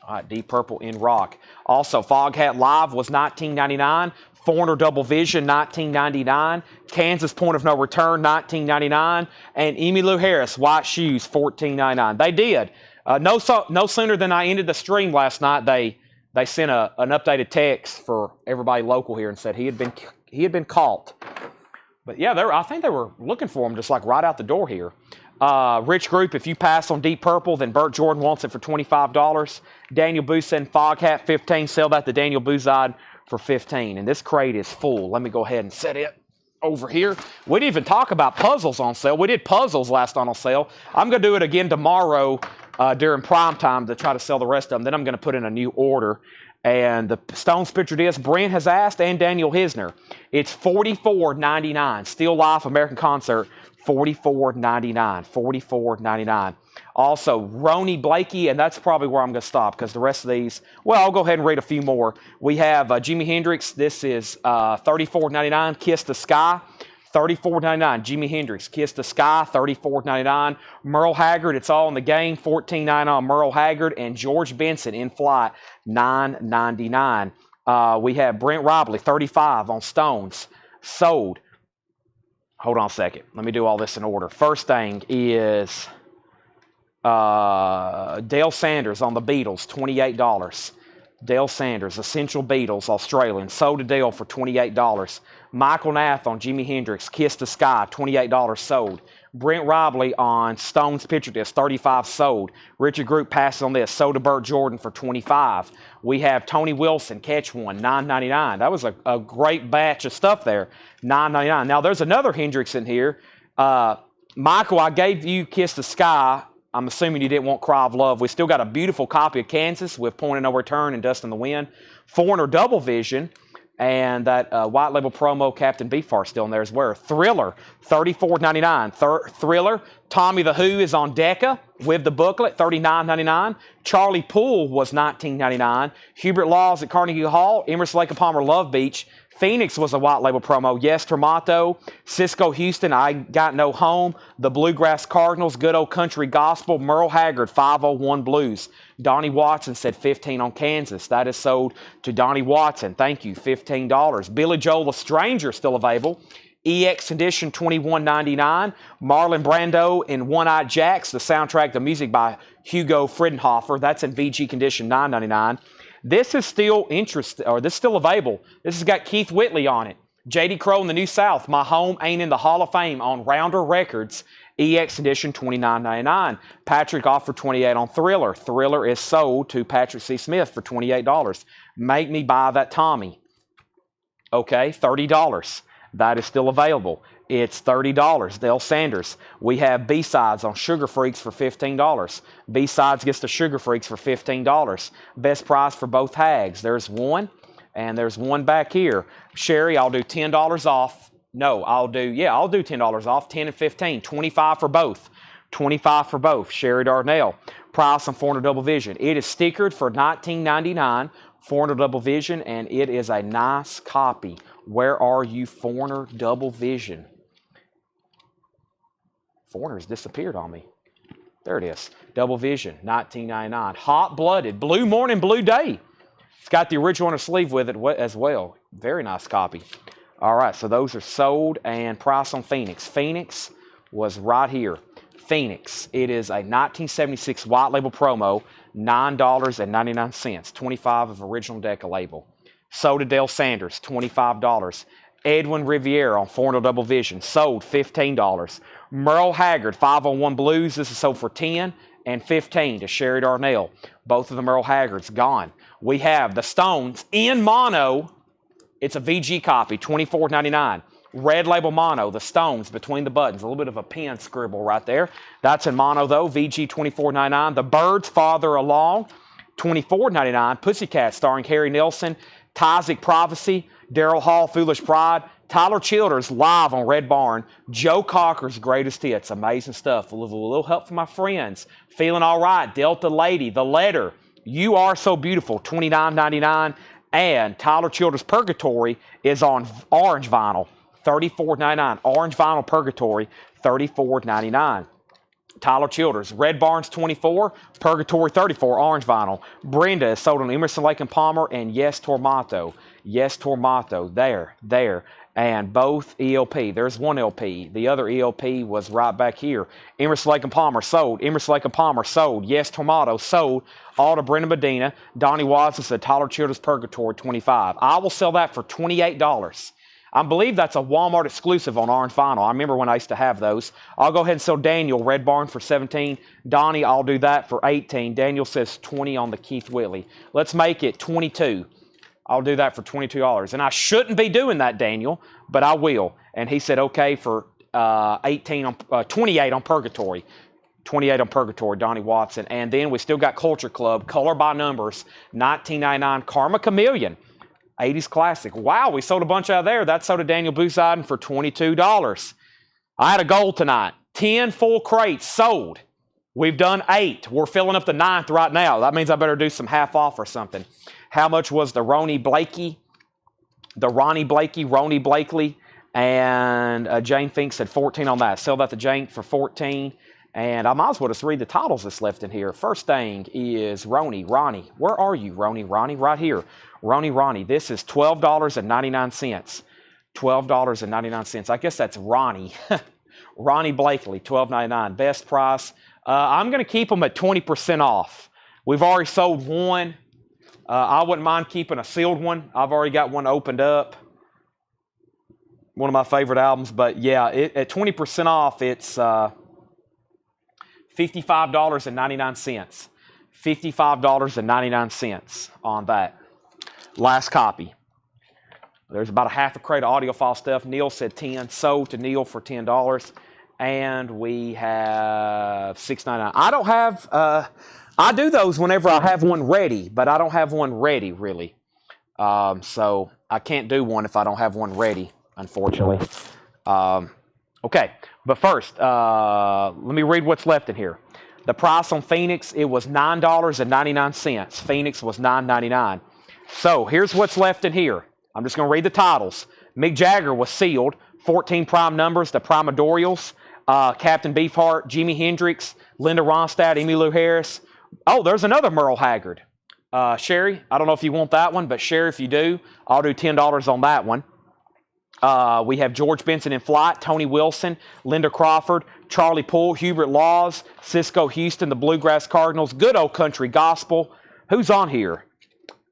All right, Deep Purple in rock. Also, Foghat Live was $19.99. Foreigner Double Vision, $19.99. Kansas Point of No Return, $19.99. And Emmylou Harris, White Shoes, $14.99. They did. No sooner than I ended the stream last night, they sent an updated text for everybody local here and said he had been caught. But yeah, I think they were looking for him just like right out the door here. Rich Group, if you pass on Deep Purple, then Burt Jordan wants it for $25. Daniel Bouzide Foghat, $15. Sell that to Daniel Bouzide for $15. And this crate is full. Let me go ahead and set it over here. We didn't even talk about puzzles on sale. We did puzzles last on sale. I'm going to do it again tomorrow during prime time to try to sell the rest of them. Then I'm going to put in a new order. And the Stones picture disc, Brent has asked, and Daniel Hisner. It's $44.99. Still Life American Concert, $44.99. $44.99. Also, Ronnie Blakey, and that's probably where I'm going to stop because the rest of these, well, I'll go ahead and read a few more. We have Jimi Hendrix. This is $34.99. Kiss the Sky, $34.99. Jimi Hendrix, Kiss the Sky, $34.99. Merle Haggard, It's All in the Game, $14.99 on Merle Haggard. And George Benson, In Flight, $9.99. We have Brent Robley, $35 on Stones, sold. Hold on a second. Let me do all this in order. First thing is Dale Sanders on the Beatles, $28. Dale Sanders, Essential Beatles, Australian, sold to Dale for $28. Michael Nath on Jimi Hendrix, Kiss the Sky, $28 sold. Brent Robley on Stones picture disc, $35 sold. Richard Group passes on this, sold to Burt Jordan for $25. We have Tony Wilson, Catch One, $9.99. That was a great batch of stuff there, $9.99. Now there's another Hendrix in here. Michael, I gave you Kiss the Sky. I'm assuming you didn't want Cry of Love. We still got a beautiful copy of Kansas with Point of No Return and Dust in the Wind. Foreigner Double Vision. And that white label promo, Captain Beefheart, still in there as well. Thriller, $34.99. Thriller. Tommy the Who is on Decca with the booklet, $39.99. Charlie Poole was $19.99. Hubert Laws at Carnegie Hall. Emerson Lake and Palmer, Love Beach. Phoenix was a white label promo. Yes, Termato. Cisco Houston, I Got No Home. The Bluegrass Cardinals, Good Old Country Gospel. Merle Haggard, 501 Blues. Donnie Watson said $15 on Kansas. That is sold to Donnie Watson. Thank you, $15. Billy Joel, The Stranger, still available. EX Edition, $21.99. Marlon Brando in One-Eyed Jacks, the soundtrack, the music by Hugo Friedenhofer. That's in VG condition, $9.99. This is still this is still available. This has got Keith Whitley on it. J.D. Crowe in the New South, My Home Ain't in the Hall of Fame on Rounder Records. EX Edition, $29.99. Patrick offered $28 on Thriller. Thriller is sold to Patrick C. Smith for $28. Make Me Buy That Tommy. Okay, $30. That is still available. It's $30. Dale Sanders. We have B-Sides on Sugar Freaks for $15. B-Sides gets the Sugar Freaks for $15. Best price for both Hags. There's one, and there's one back here. Sherry, I'll do $10 off. No, I'll do $10 off. 10 and 15. 25 for both. 25 for both. Sherry Darnell. Price on Foreigner Double Vision. It is stickered for $19.99. Foreigner Double Vision, and it is a nice copy. Where are you, Foreigner Double Vision? Foreigner's disappeared on me. There it is. Double Vision, $19.99. Hot Blooded, Blue Morning, Blue Day. It's got the original on a sleeve with it as well. Very nice copy. All right, so those are sold, and price on Phoenix. Phoenix was right here. Phoenix, it is a 1976 white label promo, $9.99. 25 of original Decca label. Sold to Dale Sanders, $25. Edwin Riviera on Foreigner Double Vision, sold $15. Merle Haggard, 501 Blues, this is sold for $10 and $15 to Sherry Darnell. Both of the Merle Haggards gone. We have the Stones in mono. It's a VG copy, $24.99. Red label mono, the Stones, Between the Buttons. A little bit of a pen scribble right there. That's in mono, though. VG, $24.99. The Byrds, Farther Along, $24.99. Pussycat, starring Harry Nilsson. Tyzik Prophecy. Daryl Hall, Foolish Pride. Tyler Childers live on Red Barn. Joe Cocker's greatest hits. Amazing stuff. A little help from my friends. Feeling All Right. Delta Lady. The Letter. You Are So Beautiful. $29.99. And Tyler Childers' Purgatory is on orange vinyl. $34.99. Orange vinyl Purgatory. $34.99. Tyler Childers, Red Barns 24, Purgatory 34, orange vinyl. Brenda is sold on Emerson, Lake and Palmer, and Yes Tormato. Yes Tormato, there. And both ELP. There's one LP. The other ELP was right back here. Emerson, Lake and Palmer, sold. Emerson, Lake and Palmer, sold. Yes Tormato, sold. All to Brenda Medina. Donnie Watson said Tyler Childers Purgatory 25. I will sell that for $28. I believe that's a Walmart exclusive on orange vinyl. I remember when I used to have those. I'll go ahead and sell Daniel Red Barn for $17. Donnie, I'll do that for $18. Daniel says $20 on the Keith Whitley. Let's make it $22. I'll do that for $22. And I shouldn't be doing that, Daniel, but I will. And he said okay for $28 on Purgatory. $28 on Purgatory, Donnie Watson. And then we still got Culture Club, Color by Numbers, $19.99. Karma Chameleon. 80s classic. Wow, we sold a bunch out of there. That sold to Daniel Boosiden for $22. I had a goal tonight. 10 full crates sold. We've done 8. We're filling up the 9th right now. That means I better do some half off or something. How much was the Ronnie Blakey? Ronnie Blakely. And Jane Fink said 14 on that. Sell that to Jane for 14. And I might as well just read the titles that's left in here. First thing is Ronnie. Where are you, Ronnie? Right here. Ronnie. This is $12.99. $12.99. I guess that's Ronnie. Ronnie Blakely, $12.99. Best price. I'm going to keep them at 20% off. We've already sold one. I wouldn't mind keeping a sealed one. I've already got one opened up. One of my favorite albums. But yeah, at 20% off, it's $55.99. $55.99 on that. Last copy. There's about a half a crate of audiophile stuff. Neil said 10. Sold to Neil for $10. And we have $6.99. I don't have... I do those whenever I have one ready, but I don't have one ready, really. So I can't do one if I don't have one ready, unfortunately. Okay, but first, let me read what's left in here. The price on Phoenix, it was $9.99. Phoenix was $9.99. So here's what's left in here. I'm just going to read the titles. Mick Jagger was sealed. 14 prime numbers, the Primordials. Captain Beefheart, Jimi Hendrix, Linda Ronstadt, Emmylou Harris. Oh, there's another Merle Haggard. Sherry, I don't know if you want that one, but Sherry, if you do, I'll do $10 on that one. We have George Benson in Flight, Tony Wilson, Linda Crawford, Charlie Poole, Hubert Laws, Cisco Houston, the Bluegrass Cardinals, Good Old Country Gospel. Who's on here?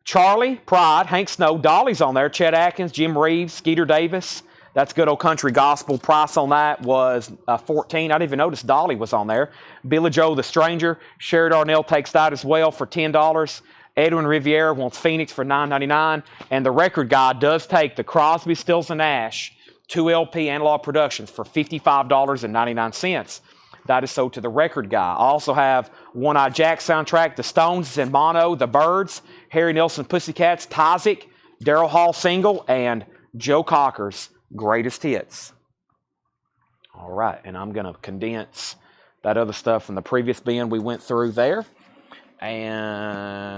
Charlie, Pride, Hank Snow, Dolly's on there, Chet Atkins, Jim Reeves, Skeeter Davis. That's Good Old Country Gospel. Price on that was $14. I didn't even notice Dolly was on there. Billy Joe the Stranger. Sherry Darnell takes that as well for $10. Edwin Riviera wants Phoenix for $9.99. And the record guy does take the Crosby, Stills, and Nash 2LP analog productions for $55.99. That is sold to the record guy. I also have One Eye Jack soundtrack, The Stones in mono, The Byrds, Harry Nilsson Pussycats, Tyzik, Daryl Hall single, and Joe Cocker's Greatest Hits. All right, and I'm going to condense that other stuff from the previous bin we went through there. And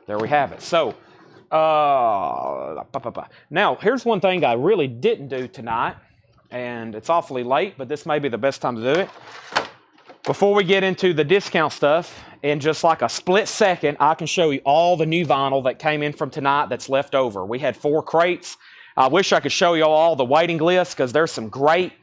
there we have it. So, now, here's one thing I really didn't do tonight, and it's awfully late, but this may be the best time to do it. Before we get into the discount stuff, in just like a split second, I can show you all the new vinyl that came in from tonight that's left over. We had 4 crates. I wish I could show you all the waiting lists because there's some great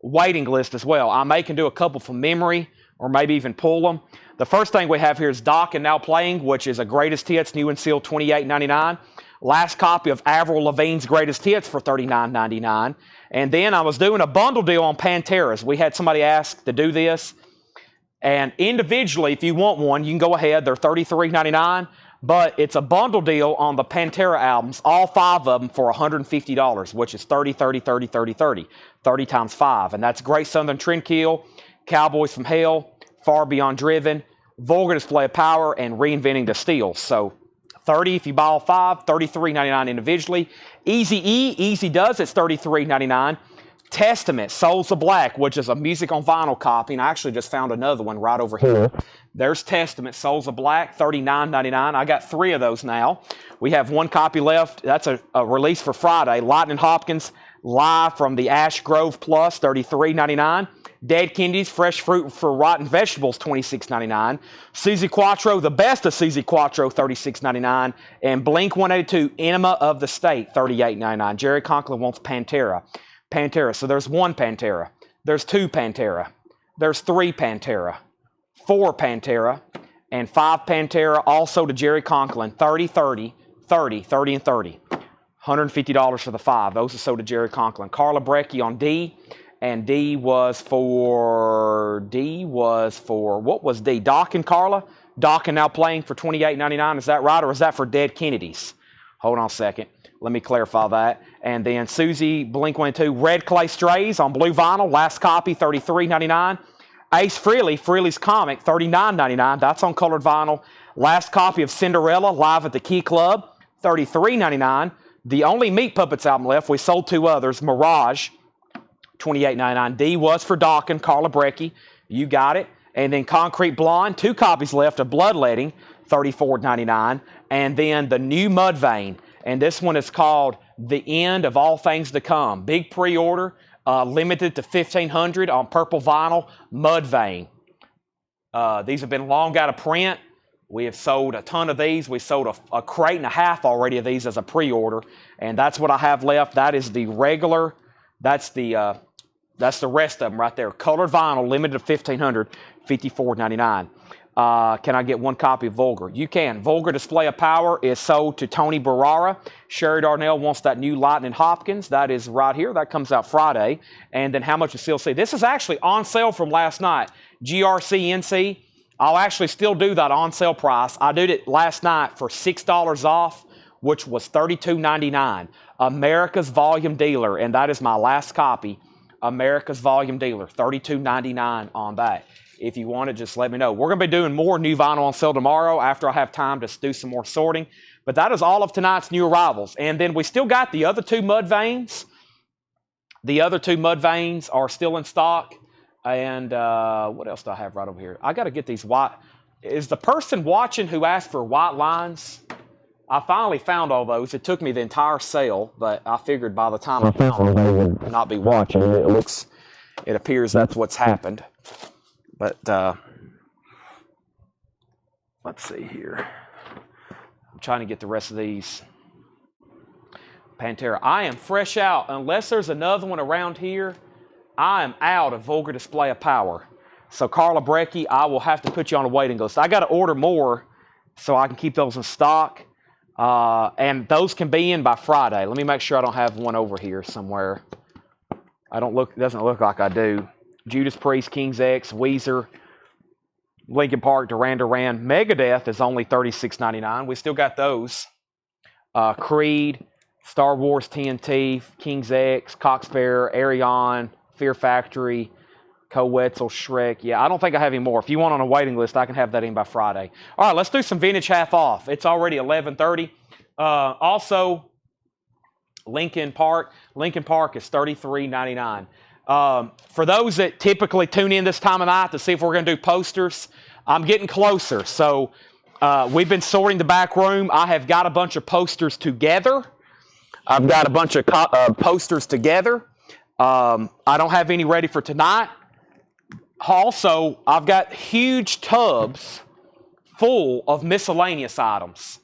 waiting lists as well. I may can do a couple from memory or maybe even pull them. The first thing we have here is Doc and Now Playing, which is a Greatest Hits, new and sealed, $28.99. Last copy of Avril Lavigne's Greatest Hits for $39.99. And then I was doing a bundle deal on Panteras. We had somebody ask to do this. And individually, if you want one, you can go ahead. They're $33.99. But it's a bundle deal on the Pantera albums, all 5 of them for $150, which is 30, 30, 30, 30, 30. 30 times 5. And that's Great Southern Trendkill, Cowboys from Hell, Far Beyond Driven, Vulgar Display of Power, and Reinventing the Steel. So $30 if you buy all 5, $33.99 individually. Easy E, Easy Does, it's $33.99. Testament, Souls of Black, which is a music on vinyl copy, and I actually just found another one right over here. There's Testament, Souls of Black, $39.99. I got 3 of those now. We have 1 copy left. That's a release for Friday. Lightning Hopkins, live from the Ash Grove Plus, $33.99. Dead Kennedys, Fresh Fruit for Rotten Vegetables, $26.99. Suzi Quatro, The Best of Suzi Quatro, $36.99. And Blink-182, Enema of the State, $38.99. Jerry Conklin wants Pantera. Pantera. So there's 1 Pantera. There's 2 Pantera. There's 3 Pantera. 4 Pantera. And 5 Pantera also to Jerry Conklin. 30, 30, 30, 30, and 30. $150 for the 5. Those are sold to Jerry Conklin. Carla Brecky on D. And D was for, what was D? Doc and Carla? Doc and now playing for $28.99. Is that right? Or is that for Dead Kennedys? Hold on a second. Let me clarify that. And then Susie, Blink-182, Red Clay Strays on blue vinyl. Last copy, $33.99. Ace Frehley, Frehley's Comic, $39.99. That's on colored vinyl. Last copy of Cinderella, live at the Key Club, $33.99. The only Meat Puppets album left, we sold 2 others. Mirage, $28.99. D was for Doc and Carla Brecky. You got it. And then Concrete Blonde, 2 copies left of Bloodletting, $34.99. And then the new Mudvayne. And this one is called The End of All Things to Come. Big pre-order, limited to 1,500 on purple vinyl, Mudvayne. These have been long out of print. We have sold a ton of these. We sold a crate and a half already of these as a pre-order. And that's what I have left. That is the regular, that's the rest of them right there. Colored vinyl, limited to 1,500, $54.99. Can I get 1 copy of Vulgar? You can. Vulgar Display of Power is sold to Tony Barrara. Sherry Darnell wants that new Lightning Hopkins. That is right here. That comes out Friday. And then how much is CLC? This is actually on sale from last night. GRCNC. I'll actually still do that on sale price. I did it last night for $6 off, which was $32.99. America's Volume Dealer, and that is my last copy. America's Volume Dealer, $32.99 on that. If you want it, just let me know. We're going to be doing more new vinyl on sale tomorrow after I have time to do some more sorting. But that is all of tonight's new arrivals. And then we still got the other 2 Mudvaynes. The other 2 Mudvaynes are still in stock. And what else do I have right over here? I got to get these white. Is the person watching who asked for white lines? I finally found all those. It took me the entire sale, but I figured by the time I found them, they would not be watching. It appears that's what's happened. But let's see here. I'm trying to get the rest of these. Pantera. I am fresh out. Unless there's another one around here, I am out of Vulgar Display of Power. So Carla Brecky, I will have to put you on a waiting list. I got to order more so I can keep those in stock. And those can be in by Friday. Let me make sure I don't have one over here somewhere. It doesn't look like I do. Judas Priest, King's X, Weezer, Linkin Park, Duran Duran. Megadeth is only $36.99. We still got those. Creed, Star Wars TNT, King's X, Coxbearer, Arion, Fear Factory, Coetzel, Shrek. Yeah, I don't think I have any more. If you want on a waiting list, I can have that in by Friday. All right, let's do some vintage half off. It's already 11:30. Also, Linkin Park. Linkin Park is $33.99. For those that typically tune in this time of night to see if we're going to do posters, I'm getting closer. So we've been sorting the back room. I have got a bunch of posters together. I've got a bunch of posters together. I don't have any ready for tonight. Also, I've got huge tubs full of miscellaneous items.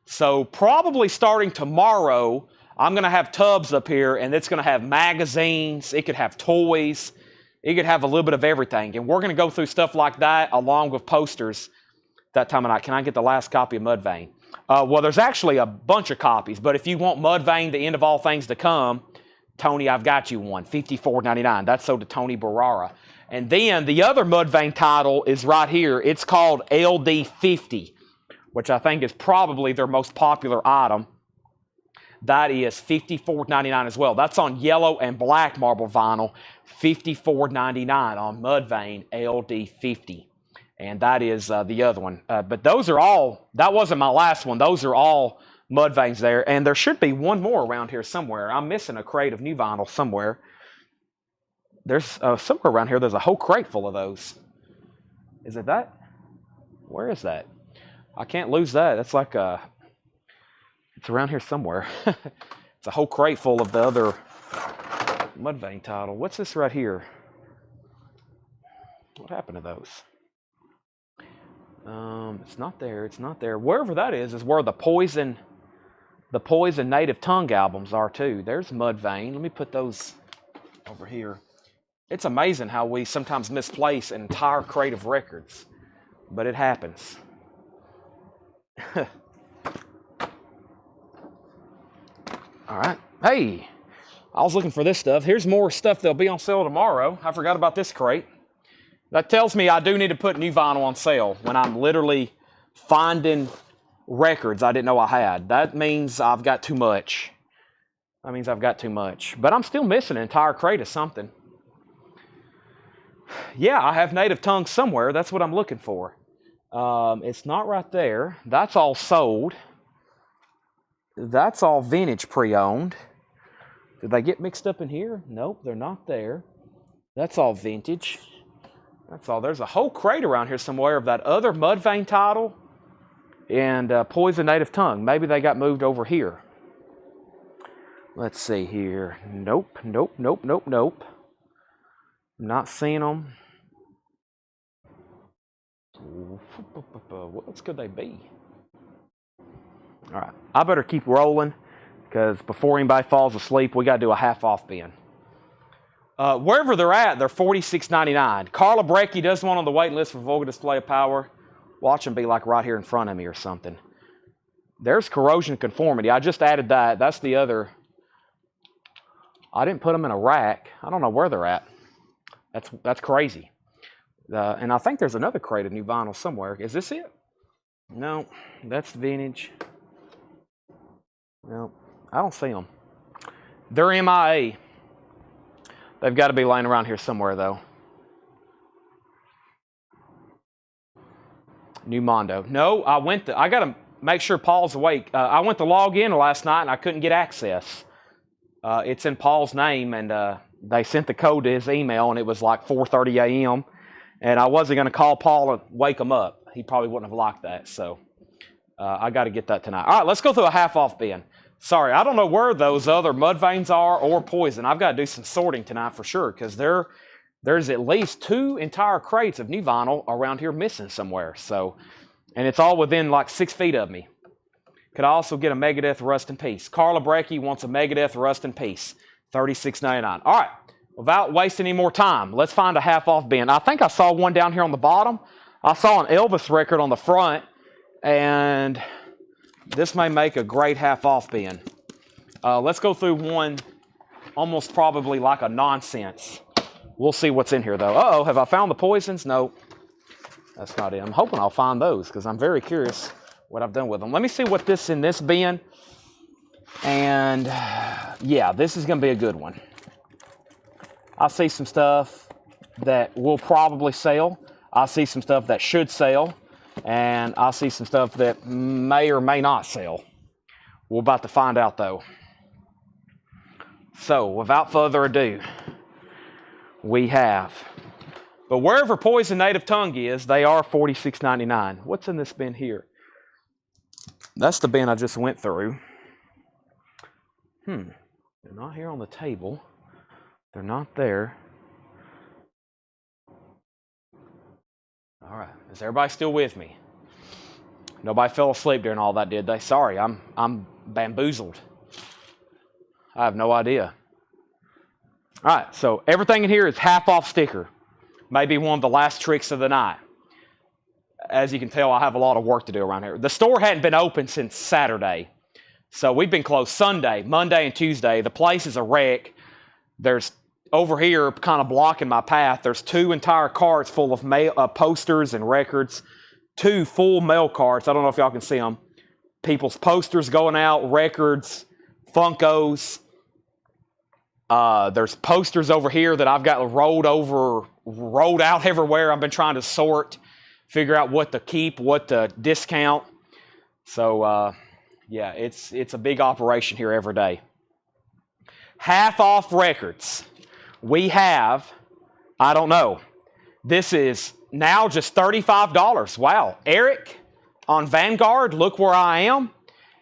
So probably starting tomorrow, I'm going to have tubs up here, and it's going to have magazines. It could have toys. It could have a little bit of everything. And we're going to go through stuff like that along with posters that time of night. Can I get the last copy of Mudvayne? Well, there's actually a bunch of copies, but if you want Mudvayne, The End of All Things to Come, Tony, I've got you one, $54.99. That's sold to Tony Barrara. And then the other Mudvayne title is right here. It's called LD50, which I think is probably their most popular item. That is $54.99 as well. That's on yellow and black marble vinyl, $54.99 on Mudvayne LD50. and that is the other one. But those are all, that wasn't my last one. Those are all Mudvaynes there, and there should be one more around here somewhere. I'm missing a crate of new vinyl somewhere. There's somewhere around here, there's a whole crate full of those. Is it that? Where is that? I can't lose that. That's like it's around here somewhere. It's a whole crate full of the other Mudvayne title. What's this right here? What happened to those? It's not there. It's not there. Wherever that is where the Poison Native Tongue albums are too. There's Mudvayne. Let me put those over here. It's amazing how we sometimes misplace an entire crate of records, but it happens. All right. Hey, I was looking for this stuff. Here's more stuff that'll be on sale tomorrow. I forgot about this crate. That tells me I do need to put new vinyl on sale when I'm literally finding records I didn't know I had. That means I've got too much. That means I've got too much. But I'm still missing an entire crate of something. Yeah, I have Native Tongue somewhere. That's what I'm looking for. It's not right there. That's all sold. That's all vintage pre-owned. Did they get mixed up in here? Nope, they're not there. That's all vintage. That's all. There's a whole crate around here somewhere of that other Mudvayne title and Poison Native Tongue. Maybe they got moved over here. Let's see here. Nope, nope, nope, nope, nope. Not seeing them. What else could they be? All right, I better keep rolling because before anybody falls asleep, we got to do a half-off bin. Wherever they're at, they're $46.99. Carla Brecky does one on the waiting list for Vulgar Display of Power. Watch them be like right here in front of me or something. There's Corrosion Conformity. I just added that. That's the other. I didn't put them in a rack. I don't know where they're at. That's crazy. And I think there's another crate of new vinyl somewhere. Is this it? No, that's vintage. No, I don't see them. They're MIA. They've got to be laying around here somewhere, though. New Mondo. No, I got to make sure Paul's awake. I went to log in last night, and I couldn't get access. It's in Paul's name, and they sent the code to his email, and it was like 4:30 a.m., and I wasn't going to call Paul and wake him up. He probably wouldn't have liked that, so I got to get that tonight. All right, let's go through a half-off bin. Sorry, I don't know where those other Mudvaynes are or Poison. I've got to do some sorting tonight for sure because there's at least 2 entire crates of new vinyl around here missing somewhere. So, and it's all within like 6 feet of me. Could I also get a Megadeth Rust in Peace? Carla Brecky wants a Megadeth Rust in Peace. $36.99. All right, without wasting any more time, let's find a half-off bin. I think I saw one down here on the bottom. I saw an Elvis record on the front, and this may make a great half-off bin. Let's go through one almost probably like a nonsense. We'll see what's in here, though. Uh-oh, have I found the Poisons? No, that's not it. I'm hoping I'll find those because I'm very curious what I've done with them. Let me see what this in this bin. And, yeah, this is going to be a good one. I see some stuff that will probably sell. I see some stuff that should sell. And I see some stuff that may or may not sell. We're about to find out, though. So, without further ado, we have. But wherever Poison Native Tongue is, they are $46.99. What's in this bin here? That's the bin I just went through. They're not here on the table. They're not there. All right, is everybody still with me? Nobody fell asleep during all that, did they? Sorry, I'm bamboozled. I have no idea. All right, so everything in here is half-off sticker. Maybe one of the last tricks of the night. As you can tell, I have a lot of work to do around here. The store hadn't been open since Saturday. So we've been closed Sunday, Monday, and Tuesday. The place is a wreck. There's over here, kind of blocking my path, there's 2 entire carts full of posters and records. 2 full mail carts. I don't know if y'all can see them. People's posters going out, records, Funkos. There's posters over here that I've got rolled out everywhere. I've been trying to sort figure out what to keep, what to discount. So, yeah, it's a big operation here every day. Half off records. We have, I don't know, this is now just $35. Wow. Eric on Vanguard, look where I am.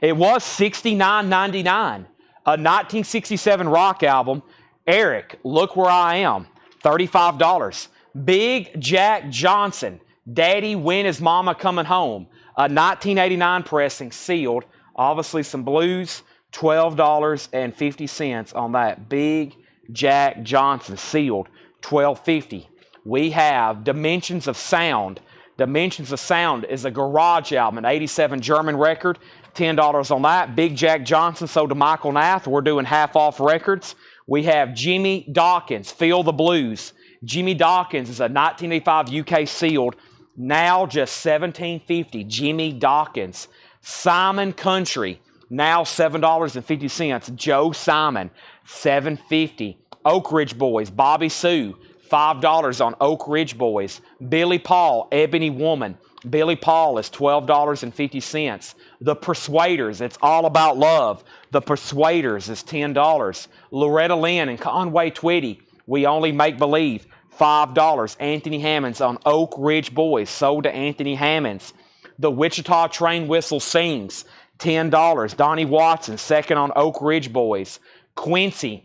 It was $69.99. A 1967 rock album. Eric, look where I am. $35. Big Jack Johnson, Daddy, When Is Mama Coming Home? A 1989 pressing, sealed. Obviously some blues. $12.50 on that. Big Jack Johnson, sealed. $12.50. We have Dimensions of Sound. Dimensions of Sound is a garage album, an 87 German record. $10 on that. Big Jack Johnson sold to Michael Nath. We're doing half off records. We have Jimmy Dawkins, Feel the Blues. Jimmy Dawkins is a 1985 UK sealed. Now just $17.50. Jimmy Dawkins. Simon Country. Now $7.50. Joe Simon. $7.50. Oak Ridge Boys. Bobby Sue. $5 on Oak Ridge Boys. Billy Paul, Ebony Woman. Billy Paul is $12.50. The Persuaders, It's All About Love. The Persuaders is $10. Loretta Lynn and Conway Twitty, We Only Make Believe. $5. Anthony Hammonds on Oak Ridge Boys, sold to Anthony Hammonds. The Wichita Train Whistle Sings. $10. Donnie Watson, second on Oak Ridge Boys. Quincy's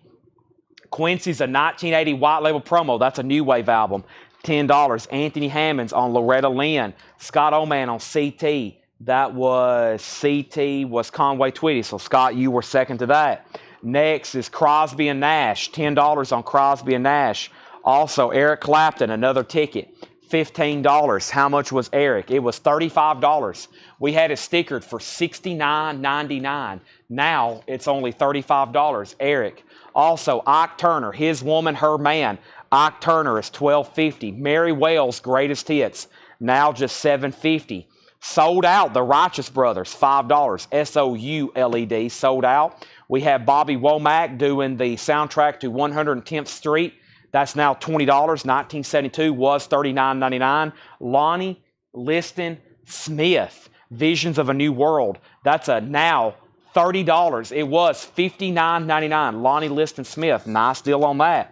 a 1980 white label promo. That's a new wave album. $10. Anthony Hammonds on Loretta Lynn. Scott Oman on CT. That was CT was Conway Twitty. So Scott, you were second to that. Next is Crosby and Nash. $10 on Crosby and Nash. Also Eric Clapton, another ticket. $15. How much was Eric? It was $35. We had it stickered for $69.99. Now it's only $35. Eric. Also, Ike Turner, His Woman, Her Man. Ike Turner is $12.50. Mary Wells, Greatest Hits. Now just $7.50. Sold Out, The Righteous Brothers, $5. SOULED, Sold Out. We have Bobby Womack doing the soundtrack to 110th Street. That's now $20. 1972 was $39.99. Lonnie Liston Smith, Visions of a New World. That's a now $30. It was $59.99. Lonnie Liston Smith, nice deal on that.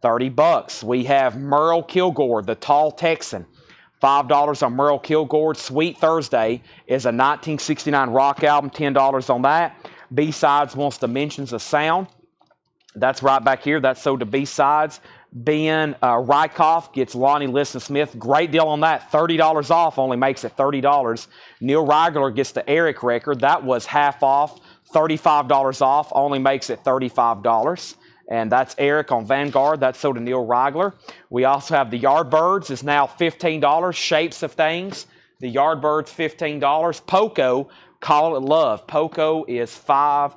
$30. We have Merle Kilgore, The Tall Texan. $5 on Merle Kilgore. Sweet Thursday is a 1969 rock album. $10 on that. B-Sides wants Dimensions of Sound. That's right back here. That's sold to B-Sides. Ben Rykoff gets Lonnie Liston Smith. Great deal on that. $30 off, only makes it $30. Neil Rigler gets the Eric record. That was half off. $35 off, only makes it $35. And that's Eric on Vanguard. That's sold to Neil Rigler. We also have the Yardbirds is now $15. Shapes of Things. The Yardbirds, $15. Poco, Call It Love. Poco is $5.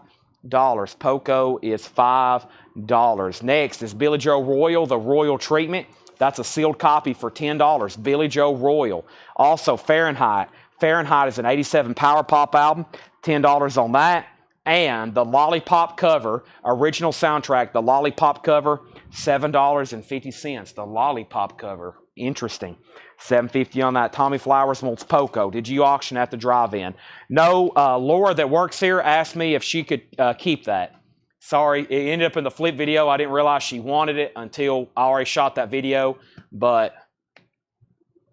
Poco is $5. Next is Billy Joe Royal, The Royal Treatment. That's a sealed copy for $10. Billy Joe Royal. Also Fahrenheit. Fahrenheit is an 87 power pop album. $10 on that. And the Lollipop cover, original soundtrack, the Lollipop cover, $7.50. The Lollipop cover. Interesting. $7.50 on that. Tommy Flowers wants Poco. Did you auction at the drive-in? No, Laura that works here asked me if she could keep that. Sorry, it ended up in the flip video. I didn't realize she wanted it until I already shot that video, but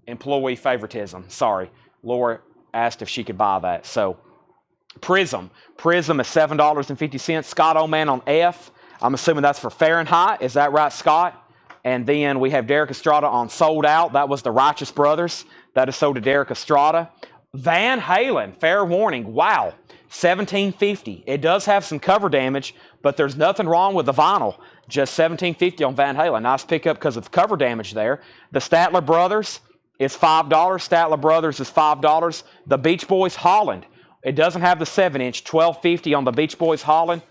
employee favoritism. Sorry. Laura asked if she could buy that. So, Prism. Prism is $7.50. Scott Oman on F. I'm assuming that's for Fahrenheit. Is that right, Scott? And then we have Derek Estrada on Sold Out. That was the Righteous Brothers. That is sold to Derek Estrada. Van Halen, Fair Warning. Wow. $17.50. It does have some cover damage, but there's nothing wrong with the vinyl. Just $17.50 on Van Halen. Nice pickup because of cover damage there. The Statler Brothers is $5. Statler Brothers is $5. The Beach Boys Holland. It doesn't have the 7-inch. $12.50 on the Beach Boys Holland.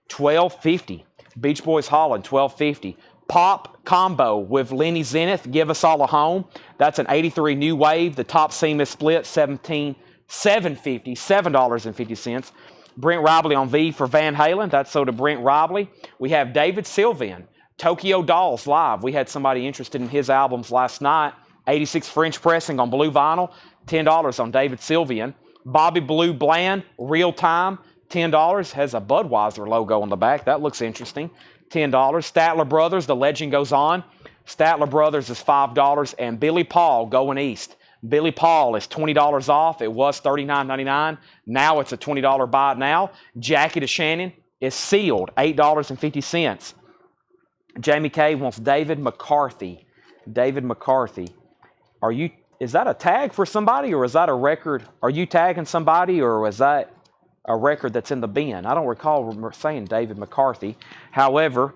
$12.50. Beach Boys Holland, $12.50. Pop Combo with Lenny Zenith, Give Us All a Home. That's an 83 New Wave. The top seam is split, $7.50. Brent Robley on V for Van Halen. That's sold to Brent Robley. We have David Sylvian, Tokyo Dolls Live. We had somebody interested in his albums last night. 86 French pressing on blue vinyl, $10 on David Sylvian. Bobby Blue Bland, real time, $10. Has a Budweiser logo on the back. That looks interesting. $10. Statler Brothers, the legend goes on. Statler Brothers is $5. And Billy Paul going east. Billy Paul is $20 off. It was $39.99. Now it's a $20 buy it now. Jackie DeShannon is sealed, $8.50. Jamie K wants David McCarthy. David McCarthy. Is that a tag for somebody, or is that a record? Are you tagging somebody, or is that a record that's in the bin? I don't recall saying David McCarthy. However,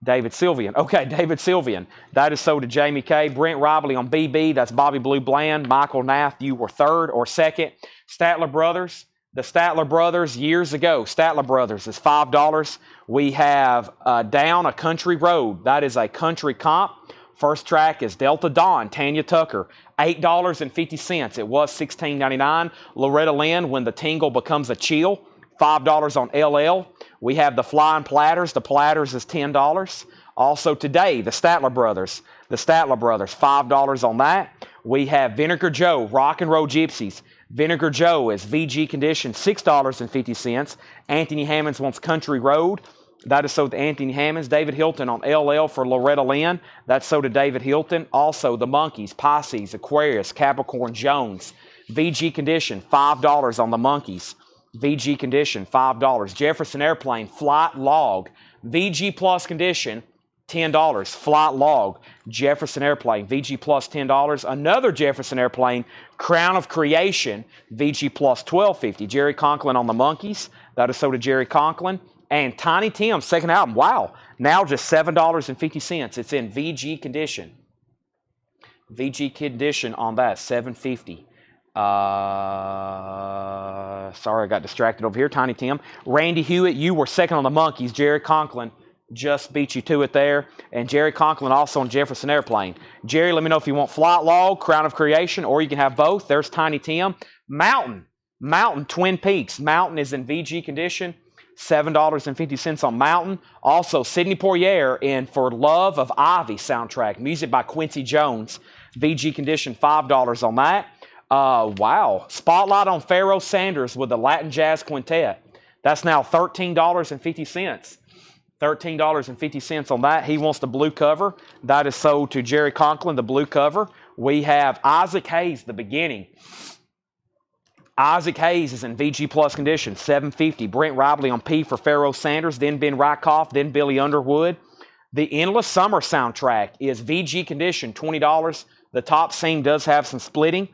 David Sylvian. Okay, David Sylvian. That is sold to Jamie K. Brent Robley on BB. That's Bobby Blue Bland. Michael Nath, you were third or second. Statler Brothers. The Statler Brothers years ago. Statler Brothers is $5. We have Down a Country Road. That is a country comp. First track is Delta Dawn, Tanya Tucker, $8.50. It was $16.99. Loretta Lynn, When the Tingle Becomes a Chill, $5 on LL. We have the Flying Platters. The Platters is $10. Also today, the Statler Brothers. The Statler Brothers, $5 on that. We have Vinegar Joe, Rock and Roll Gypsies. Vinegar Joe is VG condition, $6.50. Anthony Hammonds wants Country Road. That is sold to Anthony Hammonds. David Hilton on LL for Loretta Lynn. That's sold to David Hilton. Also, the Monkeys, Pisces, Aquarius, Capricorn, Jones. VG condition, $5 on the Monkeys. VG condition, $5. Jefferson Airplane, Flight Log. VG plus condition, $10. Flight Log. Jefferson Airplane, VG plus $10. Another Jefferson Airplane, Crown of Creation, VG plus $12.50. Jerry Conklin on the Monkeys. That is sold to Jerry Conklin. And Tiny Tim's second album, wow, now just $7.50. It's in VG condition. VG condition on that, $7.50. Sorry, I got distracted over here. Tiny Tim. Randy Hewitt, you were second on the Monkeys. Jerry Conklin just beat you to it there. And Jerry Conklin also on Jefferson Airplane. Jerry, let me know if you want Flight Log, Crown of Creation, or you can have both. There's Tiny Tim. Mountain, Twin Peaks. Mountain is in VG condition. $7.50 on Mountain. Also, Sidney Poitier in For Love of Ivy soundtrack. Music by Quincy Jones. VG condition, $5 on that. Wow. Spotlight on Pharoah Sanders with the Latin Jazz Quintet. That's now $13.50. $13.50 on that. He wants the blue cover. That is sold to Jerry Conklin, the blue cover. We have Isaac Hayes, The Beginning. Isaac Hayes is in VG plus condition, $7.50. Brent Robley on P for Pharoah Sanders, then Ben Rykoff, then Billy Underwood. The Endless Summer soundtrack is VG condition, $20. The top scene does have some splitting.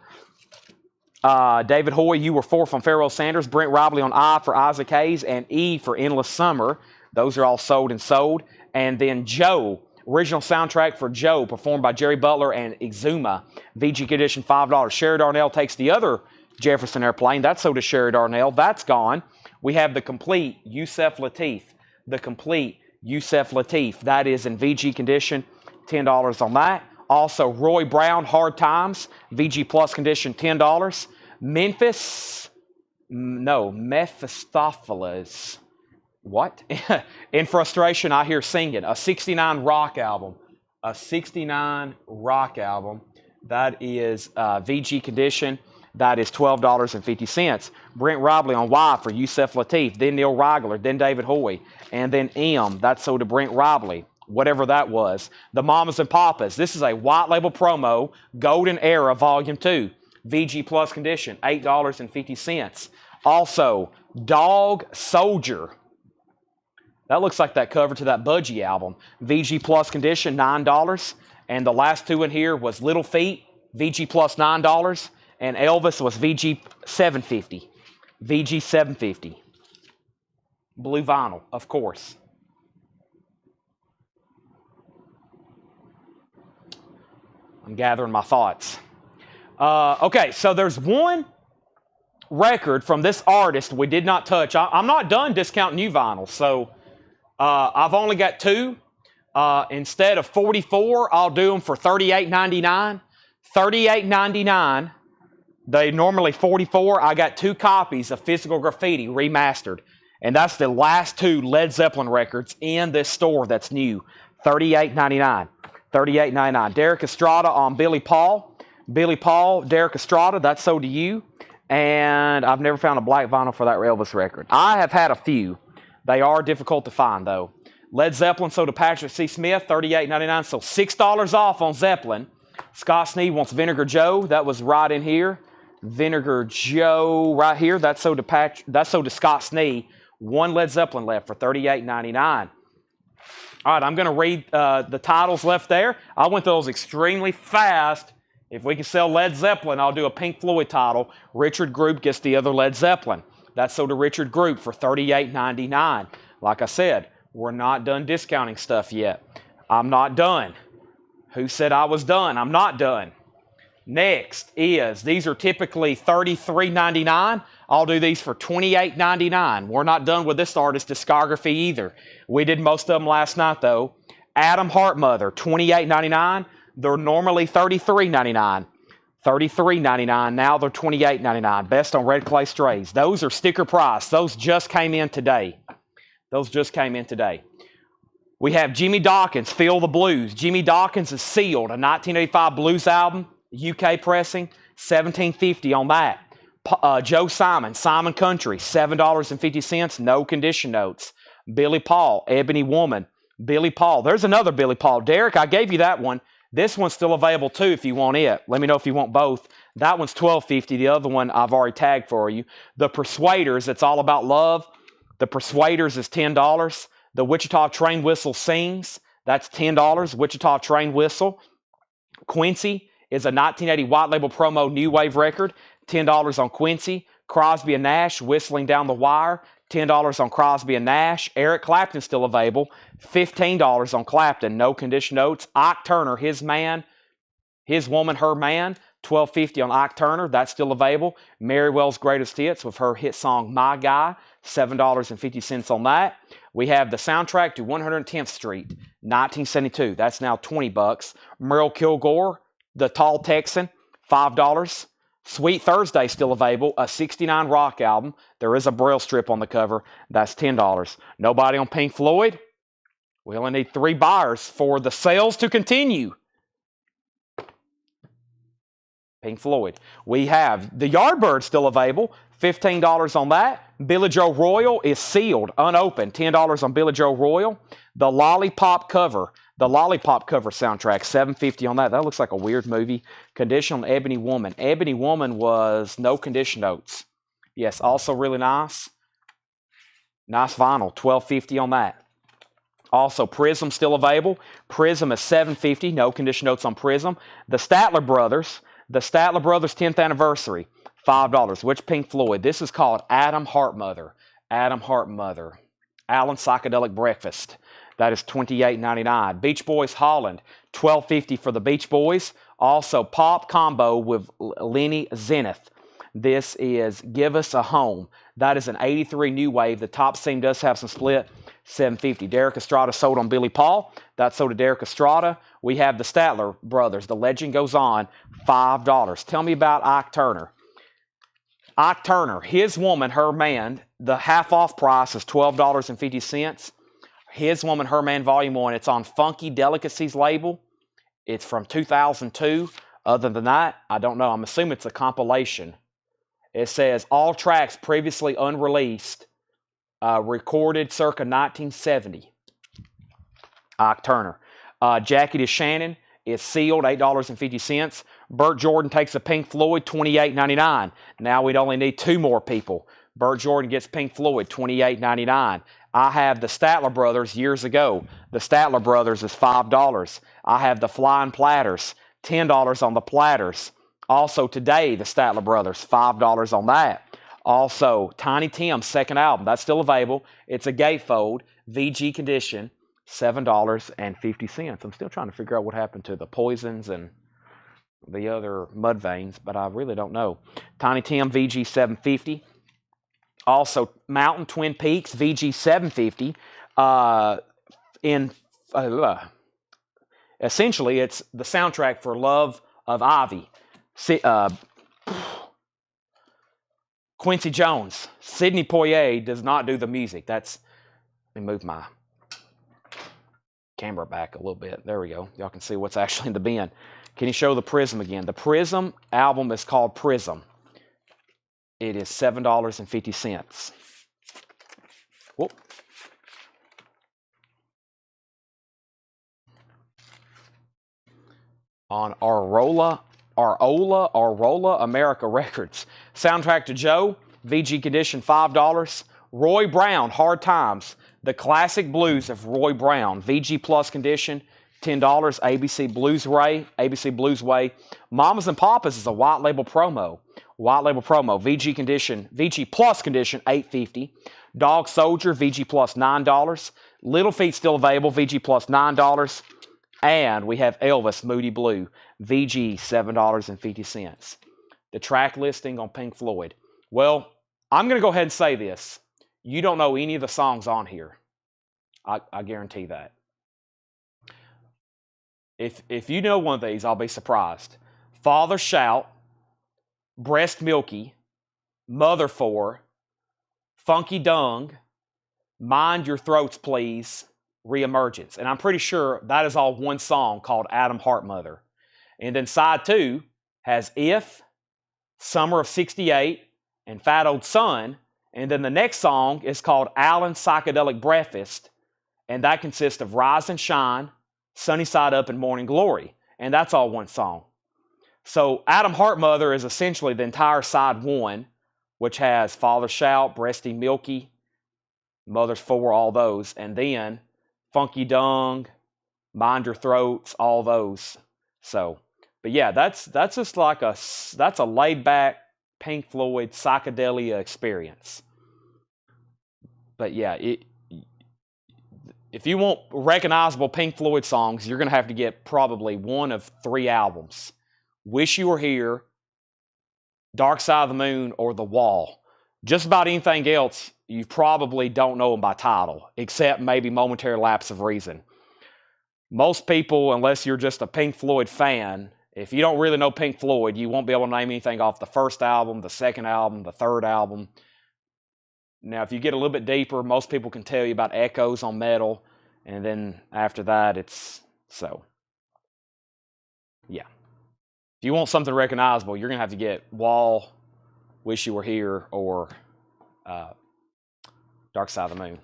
David Hoy, you were fourth on Pharoah Sanders. Brent Robley on I for Isaac Hayes, and E for Endless Summer. Those are all sold and sold. And then Joe, original soundtrack for Joe, performed by Jerry Butler and Exuma. VG condition, $5. Sherry Darnell takes the other Jefferson Airplane. That's sold to Sherry Darnell. That's gone. We have the complete Yusef Lateef. The complete Yusef Lateef. That is in VG condition. $10 on that. Also, Roy Brown, Hard Times. VG plus condition, $10. Mephistopheles. What? In Frustration, I Hear Singing. A 69 rock album. A 69 rock album. That is VG condition. That is $12.50. Brent Robley on Y for Yusef Lateef, then Neil Reigler, then David Hoy, and then M. That's sold to Brent Robley, whatever that was. The Mamas and Papas. This is a white label promo, Golden Era Volume 2. VG plus condition, $8.50. Also, Dog Soldier. That looks like that cover to that Budgie album. VG plus condition, $9. And the last two in here was Little Feat, VG plus $9. And Elvis was VG $7.50. VG $7.50. Blue vinyl, of course. I'm gathering my thoughts. Okay, so there's one record from this artist we did not touch. I'm not done discounting new vinyl, so I've only got two. Instead of 44, I'll do them for $38.99. $38.99. They normally $44. I got two copies of Physical Graffiti remastered. And that's the last two Led Zeppelin records in this store that's new. $38.99. $38.99. Derek Estrada on Billy Paul. Billy Paul, Derek Estrada, that's sold to you. And I've never found a black vinyl for that Elvis record. I have had a few. They are difficult to find, though. Led Zeppelin sold to Patrick C. Smith, $38.99. So $6 off on Zeppelin. Scott Sneed wants Vinegar Joe. That was right in here. Vinegar Joe right here. That's sold to Scott Sneed. One Led Zeppelin left for $38.99. All right, I'm going to read the titles left there. I went those extremely fast. If we can sell Led Zeppelin, I'll do a Pink Floyd title. Richard Group gets the other Led Zeppelin. That's sold to Richard Group for $38.99. Like I said, we're not done discounting stuff yet. I'm not done. Who said I was done? I'm not done. Next is, these are typically $33.99. I'll do these for $28.99. We're not done with this artist's discography either. We did most of them last night, though. Adam Hartmother, $28.99. They're normally $33.99. $33.99. Now they're $28.99. Best on Red Clay Strays. Those are sticker price. Those just came in today. We have Jimmy Dawkins, Feel the Blues. Jimmy Dawkins is sealed. A 1985 blues album, UK pressing, $17.50 on that. Joe Simon, Simon Country, $7.50, no condition notes. Billy Paul, Ebony Woman. Billy Paul. There's another Billy Paul. Derek, I gave you that one. This one's still available too if you want it. Let me know if you want both. That one's $12.50. The other one I've already tagged for you. The Persuaders, It's All About Love. The Persuaders is $10. The Wichita Train Whistle Sings. That's $10. Wichita Train Whistle. Quincy is a 1980 white label promo new wave record. $10 on Quincy. Crosby and Nash, Whistling Down the Wire. $10 on Crosby and Nash. Eric Clapton still available. $15 on Clapton. No condition notes. Ike Turner, His Man, His Woman, Her Man. $12.50 on Ike Turner. That's still available. Mary Wells Greatest Hits with her hit song My Guy. $7.50 on that. We have the soundtrack to 110th Street, 1972. That's now $20. Merle Kilgore, The Tall Texan, $5. Sweet Thursday still available, a '69 rock album. There is a Braille strip on the cover. That's $10. Nobody on Pink Floyd. We only need 3 buyers for the sales to continue. Pink Floyd. We have the Yardbird still available, $15 on that. Billy Joe Royal is sealed, unopened, $10 on Billy Joe Royal. The Lollipop Cover soundtrack, $7.50 on that. That looks like a weird movie. Condition on Ebony Woman. Ebony Woman was no condition notes. Yes, also really nice. Nice vinyl, $12.50 on that. Also, Prism still available. Prism is $7.50, no condition notes on Prism. The Statler Brothers 10th anniversary, $5. Which Pink Floyd? This is called Adam Hartmother. Alan Psychedelic Breakfast. That is $28.99. Beach Boys Holland, $12.50 for the Beach Boys. Also, Pop Combo with Lenny Zenith. This is Give Us a Home. That is an '83 new wave. The top seam does have some split. $7.50. Derek Estrada sold on Billy Paul. That's sold to Derek Estrada. We have the Statler Brothers. The Legend Goes On, $5. Tell me about Ike Turner. Ike Turner, His Woman, Her Man. The half off price is $12.50. His Woman, Her Man, Volume 1. It's on Funky Delicacies label. It's from 2002. Other than that, I don't know. I'm assuming it's a compilation. It says all tracks previously unreleased, recorded circa 1970. Ike Turner. Jackie DeShannon is sealed, $8.50. Burt Jordan takes a Pink Floyd, $28.99. Now we'd only need 2 more people. Burt Jordan gets Pink Floyd, $28.99. I have the Statler Brothers years ago. The Statler Brothers is $5. I have the Flying Platters, $10 on the Platters. Also today, the Statler Brothers, $5 on that. Also, Tiny Tim's second album, that's still available. It's a gatefold, VG condition, $7.50. I'm still trying to figure out what happened to the Poisons and the other Mudvaynes, but I really don't know. Tiny Tim, VG, $7.50. Also, Mountain Twin Peaks, VG, $7.50. Essentially, it's the soundtrack for Love of Ivy. Quincy Jones. Sidney Poitier does not do the music. Let me move my camera back a little bit. There we go. Y'all can see what's actually in the bin. Can you show the Prism again? The Prism album is called Prism. It is $7.50. Whoop. On Arola America Records. Soundtrack to Joe, VG Condition, $5. Roy Brown, Hard Times. The Classic Blues of Roy Brown, VG Plus Condition, $10. ABC Blues Way. Mamas and Papas is a white label promo. VG Condition, VG Plus Condition, $8.50. Dog Soldier, VG Plus, $9. Little Feat still available, VG Plus, $9. And we have Elvis, Moody Blue, VG, $7.50. The track listing on Pink Floyd. Well, I'm going to go ahead and say this. You don't know any of the songs on here. I guarantee that. If you know one of these, I'll be surprised. Father Shout, Breast Milky, Mother For, Funky Dung, Mind Your Throats Please, Reemergence. And I'm pretty sure that is all one song called Adam Heart Mother. And then side 2 has If, Summer of 68, and Fat Old Son. And then the next song is called Alan's Psychedelic Breakfast. And that consists of Rise and Shine, Sunny Side Up, and Morning Glory. And that's all one song. So Adam Heart Mother is essentially the entire side 1, which has Father Shout, Breasty Milky, Mother's For, all those. And then Funky Dung, Mind Your Throats, all those. So, but yeah, that's just like that's a laid back Pink Floyd psychedelia experience. But yeah, if you want recognizable Pink Floyd songs, you're going to have to get probably one of 3 albums. Wish You Were Here, Dark Side of the Moon, or The Wall. Just about anything else, you probably don't know them by title, except maybe Momentary Lapse of Reason. Most people, unless you're just a Pink Floyd fan, if you don't really know Pink Floyd, you won't be able to name anything off the first album, the second album, the third album. Now, if you get a little bit deeper, most people can tell you about Echoes on Metal, and then after that, it's so. Yeah. If you want something recognizable, you're going to have to get Wall, Wish You Were Here, or Dark Side of the Moon.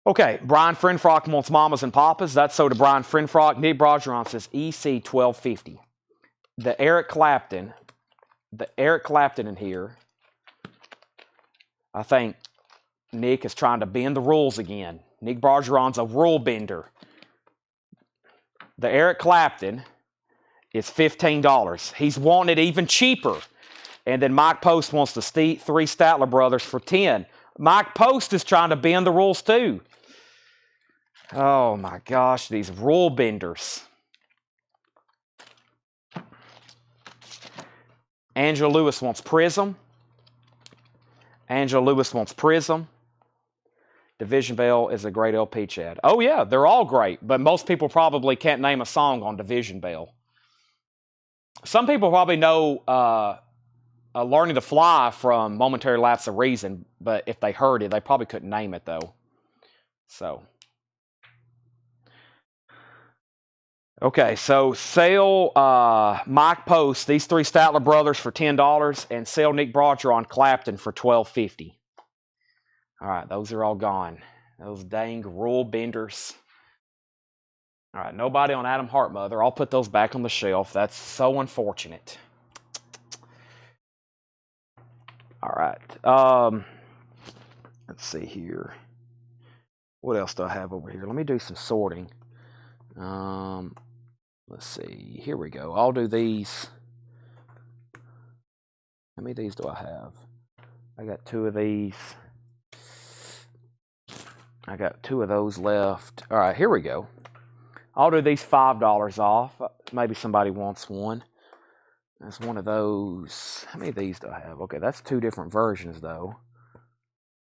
Okay, Brian Frinfrock wants Mamas and Papas. That's so to Brian Frinfrock. Nick Brogeron says EC 1250. The Eric Clapton in here, I think Nick is trying to bend the rules again. Nick Brogeron's a rule bender. The Eric Clapton is $15. He's wanting it even cheaper. And then Mike Post wants the 3 Statler Brothers for $10. Mike Post is trying to bend the rules too. Oh my gosh, these rule benders. Angela Lewis wants Prism. Division Bell is a great LP, Chad. Oh yeah, they're all great, but most people probably can't name a song on Division Bell. Some people probably know Learning to Fly from Momentary Lapse of Reason, but if they heard it, they probably couldn't name it though. So. Okay, so sell Mike Post, these 3 Statler Brothers for $10, and sell Nick Brogeron Clapton for $12.50. All right, those are all gone. Those dang rule benders. All right, nobody on Adam Heart Mother. I'll put those back on the shelf. That's so unfortunate. All right. Let's see here. What else do I have over here? Let me do some sorting. Let's see. Here we go. I'll do these. How many of these do I have? I got 2 of these. I got 2 of those left. All right, here we go. I'll do these $5 off. Maybe somebody wants one. That's one of those. How many of these do I have? Okay, that's 2 different versions, though.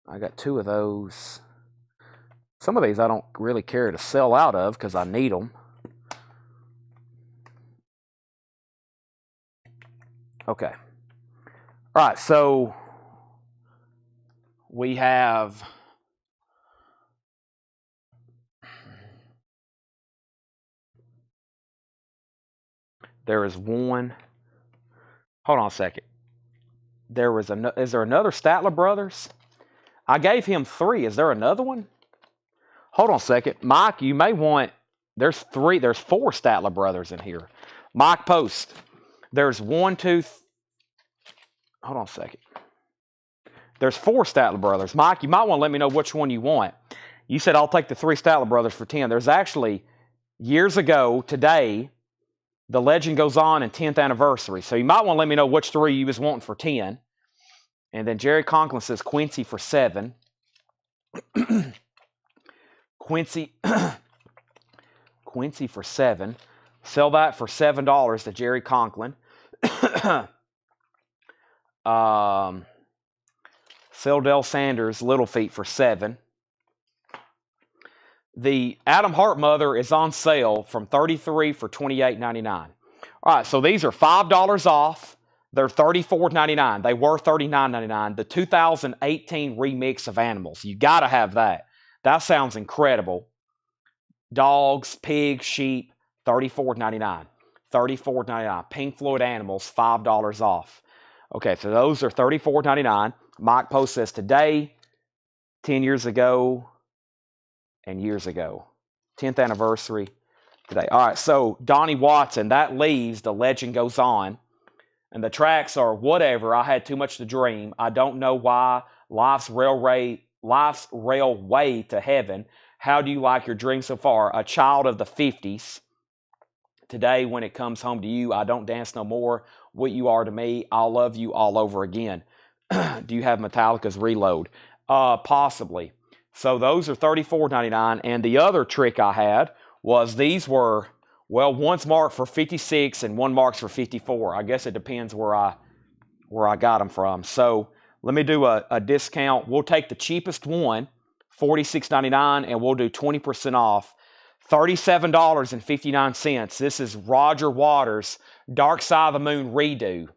I got 2 of those. Some of these I don't really care to sell out of because I need them. Okay. All right, so we have There is one. Hold on a second. Is there another Statler Brothers? I gave him 3. Is there another one? Hold on a second. Mike, you may want, there's 4 Statler Brothers in here. Mike Post. There's 1, 2, hold on a second. There's 4 Statler Brothers. Mike, you might want to let me know which one you want. You said I'll take the 3 Statler Brothers for 10. There's actually, years ago, today, the legend goes on in 10th anniversary. So you might want to let me know which 3 you was wanting for 10. And then Jerry Conklin says Quincy for 7. Quincy for 7. Sell that for $7 to Jerry Conklin. Sell Dell Sanders Little Feet for 7. The Adam Hart Mother is on sale from 33 for $28.99. All right, so these are $5 off. They're $34.99. They were $39.99. The 2018 remix of Animals. You got to have that. That sounds incredible. Dogs, pigs, sheep, $34.99. $34.99. Pink Floyd Animals, $5 off. Okay, so those are $34.99. Mike Post says today, 10 years ago, and years ago. 10th anniversary today. All right, so Donnie Watson, that leaves The Legend Goes On. And the tracks are Whatever, I Had Too Much to Dream, I Don't Know Why, Life's Railway to Heaven, How Do You Like Your Dream So Far, A Child of the 50s, Today When It Comes Home to You, I Don't Dance No More, What You Are to Me, I'll Love You All Over Again. Do you have Metallica's Reload? Possibly. So those are $34.99. And the other trick I had was these were, well, one's marked for 56 and one marks for 54. I guess it depends where I got them from. So let me do a discount. We'll take the cheapest one, $46.99, and we'll do 20% off. $37.59. This is Roger Waters' Dark Side of the Moon redo.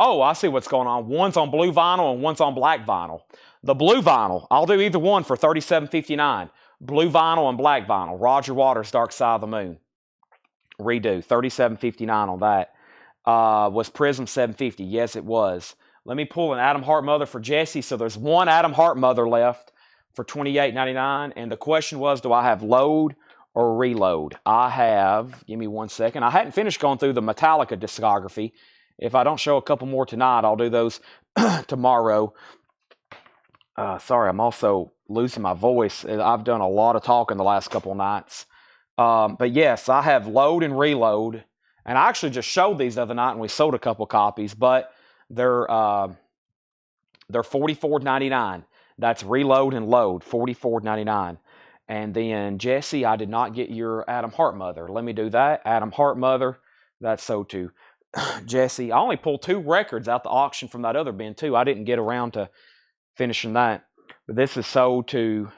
Oh, I see what's going on. One's on blue vinyl and one's on black vinyl. The blue vinyl, I'll do either one for $37.59. Blue vinyl and black vinyl. Roger Waters' Dark Side of the Moon redo. $37.59 on that. Was Prism $7.50? Yes, it was. Let me pull an Adam Hart Mother for Jesse. So there's one Adam Hart Mother left for $28.99. And the question was, do I have load or reload? I have, give me 1 second. I hadn't finished going through the Metallica discography. If I don't show a couple more tonight, I'll do those tomorrow. Sorry, I'm also losing my voice. I've done a lot of talking the last couple of nights. But yes, I have load and reload. And I actually just showed these the other night and we sold a couple copies. But they're $44.99. That's reload and load, $44.99. And then, Jesse, I did not get your Adam Hart Mother. Let me do that. Adam Hart Mother, that's sold to Jesse. I only pulled 2 records out the auction from that other bin, too. I didn't get around to finishing that. But this is sold to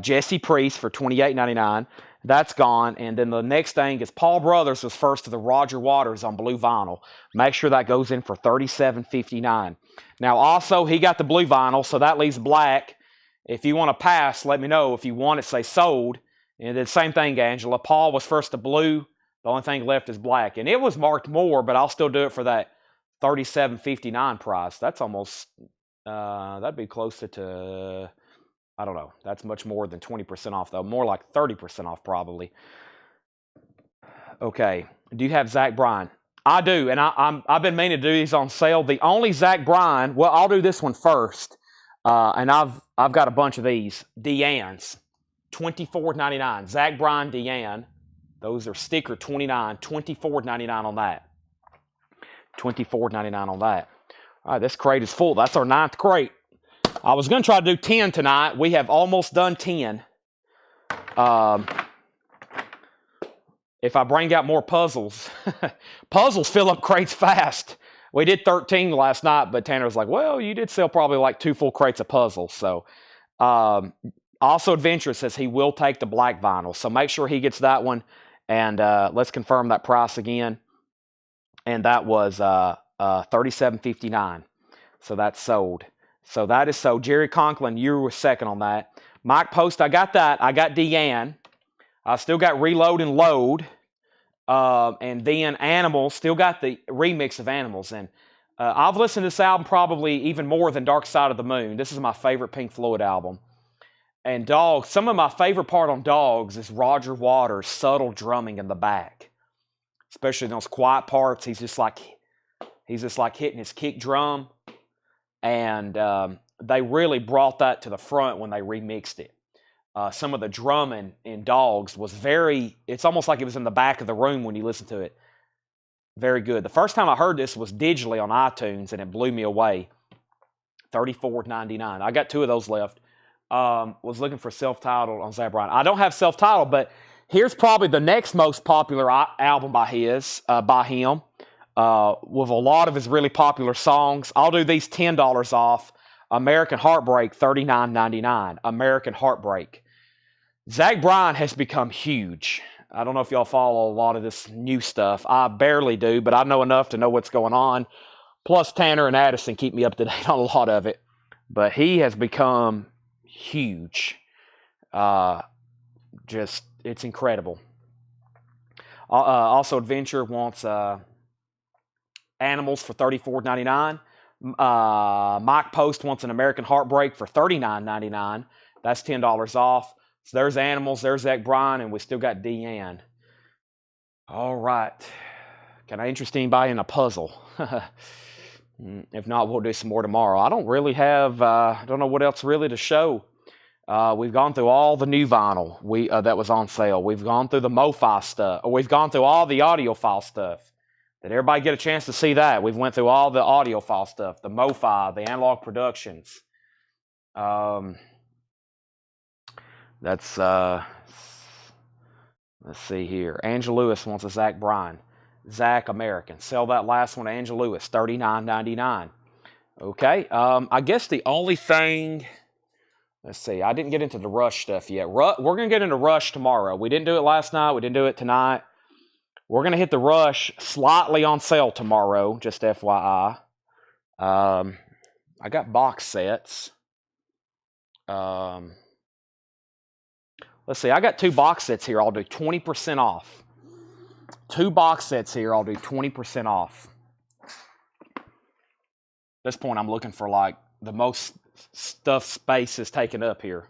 Jesse Priest for $28.99. That's gone. And then the next thing is Paul Brothers was first to the Roger Waters on blue vinyl. Make sure that goes in for $37.59. Now, also, he got the blue vinyl, so that leaves black. If you want to pass, let me know. If you want it, say sold. And then same thing, Angela. Paul was first to blue. The only thing left is black. And it was marked more, but I'll still do it for that $37.59 price. That's almost, that'd be closer to, I don't know. That's much more than 20% off, though. More like 30% off, probably. Okay. Do you have Zach Bryan? I do, and I've been meaning to do these on sale. The only Zach Bryan, well, I'll do this one first. And I've got a bunch of these. Deanne's, $24.99. Zach Bryan, Deanne. Those are sticker 29, $24.99 on that. $24.99 on that. All right, this crate is full. That's our 9th crate. I was going to try to do 10 tonight. We have almost done 10. If I bring out more puzzles, puzzles fill up crates fast. We did 13 last night, but Tanner was like, well, you did sell probably like 2 full crates of puzzles. So, also Adventurous says he will take the black vinyl. So make sure he gets that one. And let's confirm that price again. And that was $37.59. So that's sold. So that is sold. Jerry Conklin, you were second on that. Mike Post, I got that. I got Deanne. I still got Reload and Load. And then Animals, still got the remix of Animals. And I've listened to this album probably even more than Dark Side of the Moon. This is my favorite Pink Floyd album. And Dogs, some of my favorite part on Dogs is Roger Waters' subtle drumming in the back. Especially in those quiet parts, he's just like hitting his kick drum. And they really brought that to the front when they remixed it. Some of the drumming in Dogs was it's almost like it was in the back of the room when you listen to it. Very good. The first time I heard this was digitally on iTunes, and it blew me away. $34.99. I got 2 of those left. Was looking for self-titled on Zach Bryan. I don't have self-titled, but here's probably the next most popular album by him, with a lot of his really popular songs. I'll do these $10 off. American Heartbreak, $39.99. American Heartbreak. Zach Bryan has become huge. I don't know if y'all follow a lot of this new stuff. I barely do, but I know enough to know what's going on. Plus, Tanner and Addison keep me up to date on a lot of it. But he has become huge. It's incredible. Also, Adventure wants Animals for $34.99. Mike Post wants an American Heartbreak for $39.99. That's $10 off. So there's Animals, there's Zach Bryan, and we still got Deanne. All right. Can I interest anybody in a puzzle? If not, we'll do some more tomorrow. I don't really have, I don't know what else really to show. We've gone through all the new vinyl that was on sale. We've gone through the MoFi stuff. We've gone through all the audiophile stuff. Did everybody get a chance to see that? We've went through all the audiophile stuff, the MoFi, the Analog Productions. Let's see here. Angela Lewis wants a Zach Bryan. Zach American. Sell that last one to Angela Lewis, $39.99. Okay. I guess the only thing, let's see. I didn't get into the Rush stuff yet. We're going to get into Rush tomorrow. We didn't do it last night. We didn't do it tonight. We're going to hit the Rush slightly on sale tomorrow, just FYI. I got box sets. Let's see. I got 2 box sets here. I'll do 20% off. 2 box sets here. I'll do 20% off. At this point, I'm looking for like the most stuff space is taken up here.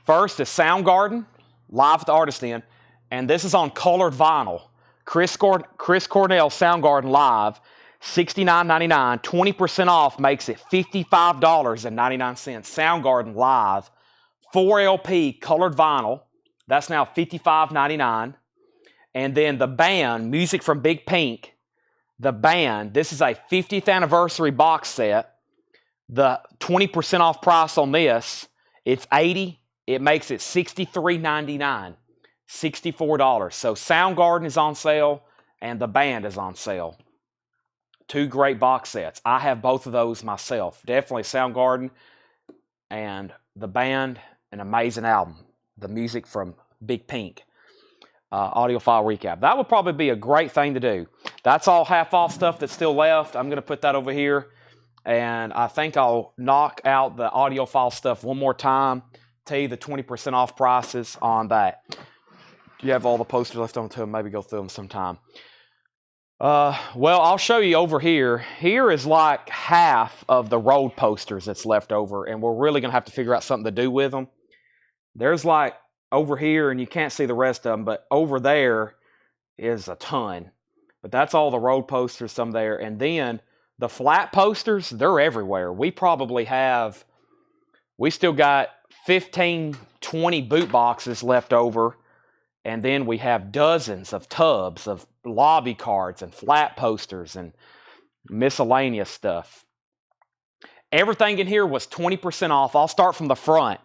First is Soundgarden, live with the artist in, and this is on colored vinyl. Chris Cornell, Soundgarden live, $69.99. 20% off makes it $55.99. Soundgarden live, 4 LP colored vinyl. That's now $55.99. And then the band, Music from Big Pink, the band, this is a 50th anniversary box set. The 20% off price on this, it's $80. It makes it $63.99, $64. So Soundgarden is on sale and the band is on sale. 2 great box sets. I have both of those myself. Definitely Soundgarden and the band, an amazing album. The Music from Big Pink. Audiophile recap. That would probably be a great thing to do. That's all half off stuff that's still left. I'm going to put that over here. And I think I'll knock out the audiophile stuff one more time. Tell you the 20% off prices on that. You have all the posters left on to them. Maybe go through them sometime. Well, I'll show you over here. Here is like half of the road posters that's left over, and we're really going to have to figure out something to do with them. There's like over here, and you can't see the rest of them, but over there is a ton. But that's all the road posters, some there. And then the flat posters, they're everywhere. We still got 15, 20 boot boxes left over. And then we have dozens of tubs of lobby cards and flat posters and miscellaneous stuff. Everything in here was 20% off. I'll start from the front.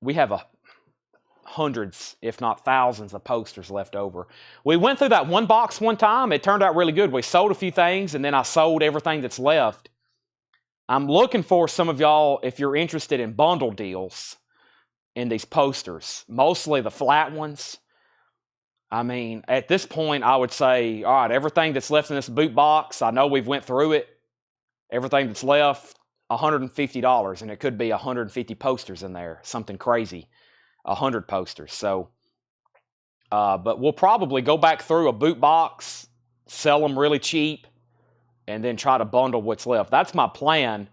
We have hundreds, if not thousands of posters left over. We went through that one box one time. It turned out really good. We sold a few things, and then I sold everything that's left. I'm looking for some of y'all, if you're interested in bundle deals in these posters, mostly the flat ones. I mean, at this point, I would say, all right, everything that's left in this boot box, I know we've went through it. Everything that's left, $150, and it could be 150 posters in there, something crazy, 100 posters. So, but we'll probably go back through a boot box, sell them really cheap, and then try to bundle what's left. That's my plan.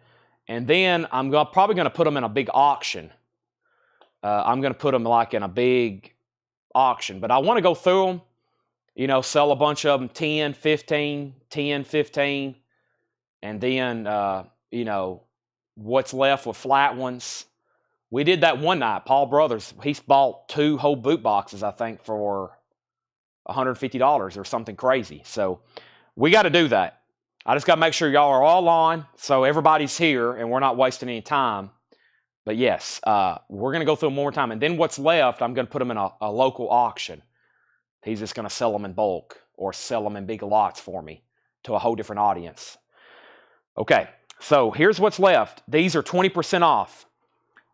And then I'm probably going to put them in a big auction. I'm going to put them like in a big auction, but I want to go through them, you know, sell a bunch of them, 10, 15, 10, 15, and then, you know, what's left with flat ones. We did that one night. Paul Brothers, he bought 2 whole boot boxes, I think, for $150 or something crazy. So we got to do that. I just got to make sure y'all are all on so everybody's here and we're not wasting any time. But yes, we're going to go through them one more time. And then what's left, I'm going to put them in a local auction. He's just going to sell them in bulk or sell them in big lots for me to a whole different audience. Okay, so here's what's left. These are 20% off.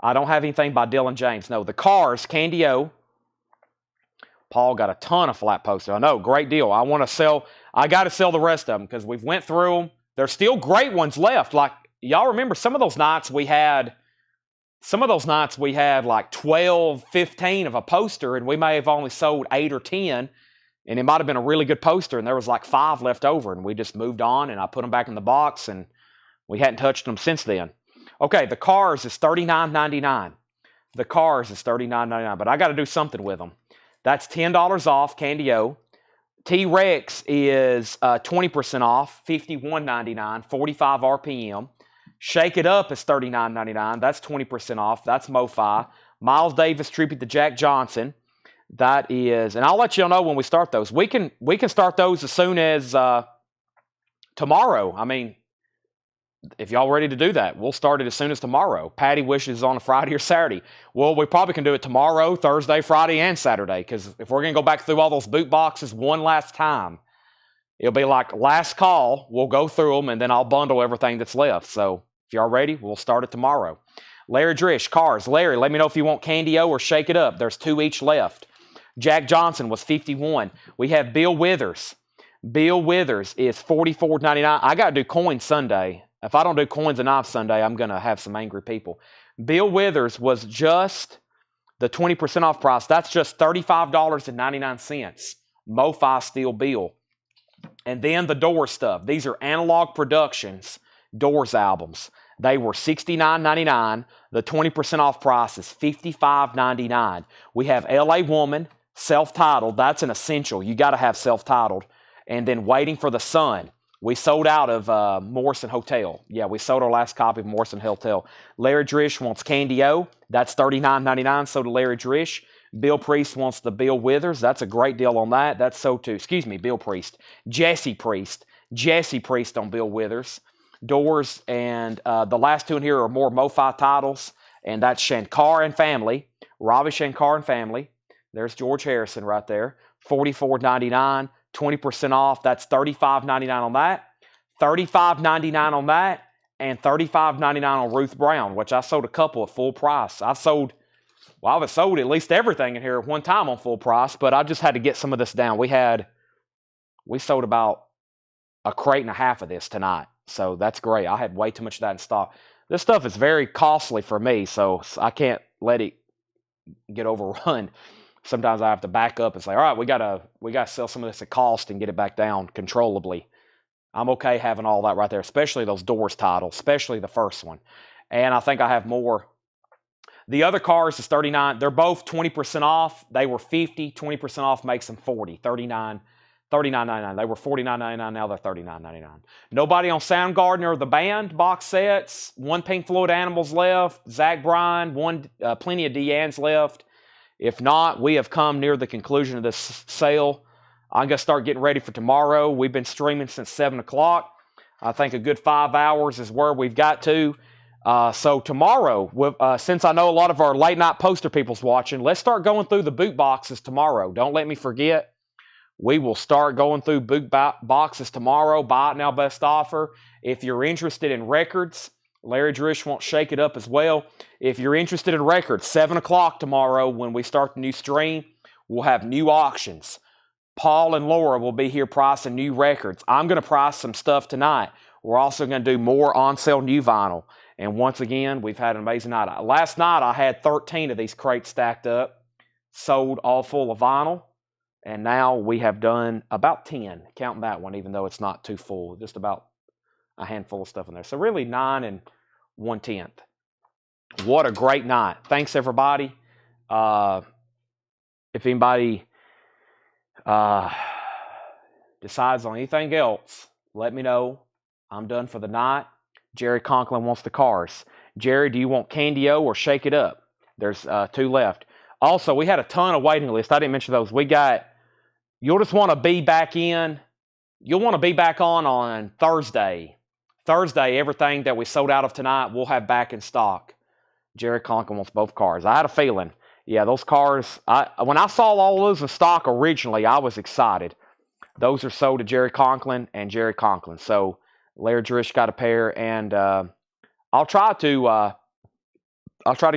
I don't have anything by Dylan James. No, the Cars, Candy O. Paul got a ton of flat posters. I know, great deal. I got to sell the rest of them because we've went through them. There's still great ones left. Like, y'all remember some of those nights we had like 12, 15 of a poster, and we may have only sold 8 or 10, and it might have been a really good poster, and there was like 5 left over, and we just moved on, and I put them back in the box, and we hadn't touched them since then. Okay, the Cars is $39.99. The Cars is $39.99, but I got to do something with them. That's $10 off, Candy O. T-Rex is 20% off, $51.99, 45 RPM. Shake It Up is $39.99. That's 20% off. That's MoFi. Miles Davis tribute to Jack Johnson. That is, and I'll let you know when we start those. We can start those as soon as tomorrow. I mean, if y'all ready to do that, we'll start it as soon as tomorrow. Patty wishes on a Friday or Saturday. Well, we probably can do it tomorrow, Thursday, Friday, and Saturday, because if we're going to go back through all those boot boxes one last time, it'll be like last call. We'll go through them, and then I'll bundle everything that's left. So if y'all ready, we'll start it tomorrow. Larry Drish, Cars. Larry, let me know if you want Candy O or Shake It Up. There's 2 each left. Jack Johnson was 51. We have Bill Withers. Bill Withers is $44.99. I got to do Coins Sunday. If I don't do Coins and Knives Sunday, I'm going to have some angry people. Bill Withers was just the 20% off price. That's just $35.99. MoFi Steel Bill. And then the Doors stuff. These are Analog Productions Doors albums. They were $69.99. The 20% off price is $55.99. We have LA Woman, self-titled. That's an essential. You got to have self-titled. And then Waiting for the Sun. We sold out of Morrison Hotel. Yeah, we sold our last copy of Morrison Hotel. Larry Drish wants Candy O. That's $39.99. So to Larry Drish. Bill Priest wants the Bill Withers. That's a great deal on that. That's so too. Bill Priest. Jesse Priest. Jesse Priest on Bill Withers. Doors, and the last 2 in here are more MoFi titles, and that's Shankar and Family. Ravi Shankar and Family. There's George Harrison right there. $44.99. 20% off. That's $35.99 on that. $35.99 on that. And $35.99 on Ruth Brown, which I sold a couple at full price. I've sold at least everything in here at one time on full price, but I just had to get some of this down. We sold about a crate and a half of this tonight. So that's great. I had way too much of that in stock. This stuff is very costly for me, so I can't let it get overrun. Sometimes I have to back up and say, all right, we gotta sell some of this at cost and get it back down controllably. I'm okay having all that right there, especially those Doors titles, especially the first one. And I think I have more. The other Cars is $39. They're both 20% off. They were $50. 20% off makes them $40. $39.99. They were $49.99. Now they're $39.99. Nobody on Soundgarden or the band box sets. 1 Pink Floyd Animals left. Zach Bryan. Plenty of Deanne's left. If not, we have come near the conclusion of this sale. I'm going to start getting ready for tomorrow. We've been streaming since 7 o'clock. I think a good 5 hours is where we've got to. So tomorrow, since I know a lot of our late night poster people's watching, let's start going through the boot boxes tomorrow. Don't let me forget. We will start going through boot boxes tomorrow. Buy it now, best offer. If you're interested in records, Larry Drish won't Shake It Up as well. If you're interested in records, 7 o'clock tomorrow when we start the new stream, we'll have new auctions. Paul and Laura will be here pricing new records. I'm going to price some stuff tonight. We're also going to do more on-sale new vinyl. And once again, we've had an amazing night. Last night, I had 13 of these crates stacked up, sold all full of vinyl. And now we have done about 10, counting that one, even though it's not too full, just about a handful of stuff in there. So really 9 1/10. What a great night. Thanks, everybody. If anybody decides on anything else, let me know. I'm done for the night. Jerry Conklin wants the cars. Jerry, do you want Candy-O or Shake It Up? There's 2 left. Also, we had a ton of waiting lists. I didn't mention those. You'll just want to be back in. You'll want to be back on Thursday. Thursday, everything that we sold out of tonight, we'll have back in stock. Jerry Conklin wants both cars. I had a feeling. Yeah, those cars, when I saw all those in stock originally, I was excited. Those are sold to Jerry Conklin and Jerry Conklin. So Larry Drish got a pair, and I'll try to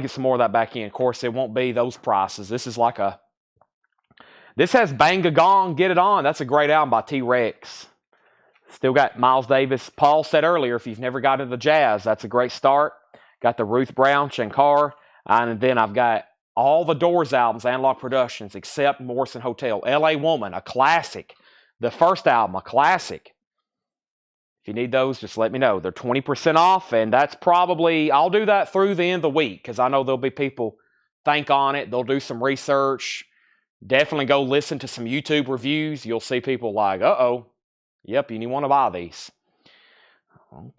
get some more of that back in. Of course, it won't be those prices. This has Bang a Gong, Get It On. That's a great album by T-Rex. Still got Miles Davis. Paul said earlier, if you've never got into the jazz, that's a great start. Got the Ruth Brown, Shankar. And then I've got all the Doors albums, Analog Productions, except Morrison Hotel. L.A. Woman, a classic. The first album, a classic. If you need those, just let me know. They're 20% off, and that's probably, I'll do that through the end of the week, because I know there'll be people think on it. They'll do some research. Definitely go listen to some YouTube reviews. You'll see people like, uh-oh, yep, you want to buy these.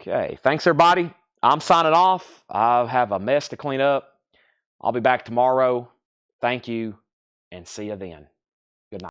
Okay, thanks, everybody. I'm signing off. I have a mess to clean up. I'll be back tomorrow. Thank you, and see you then.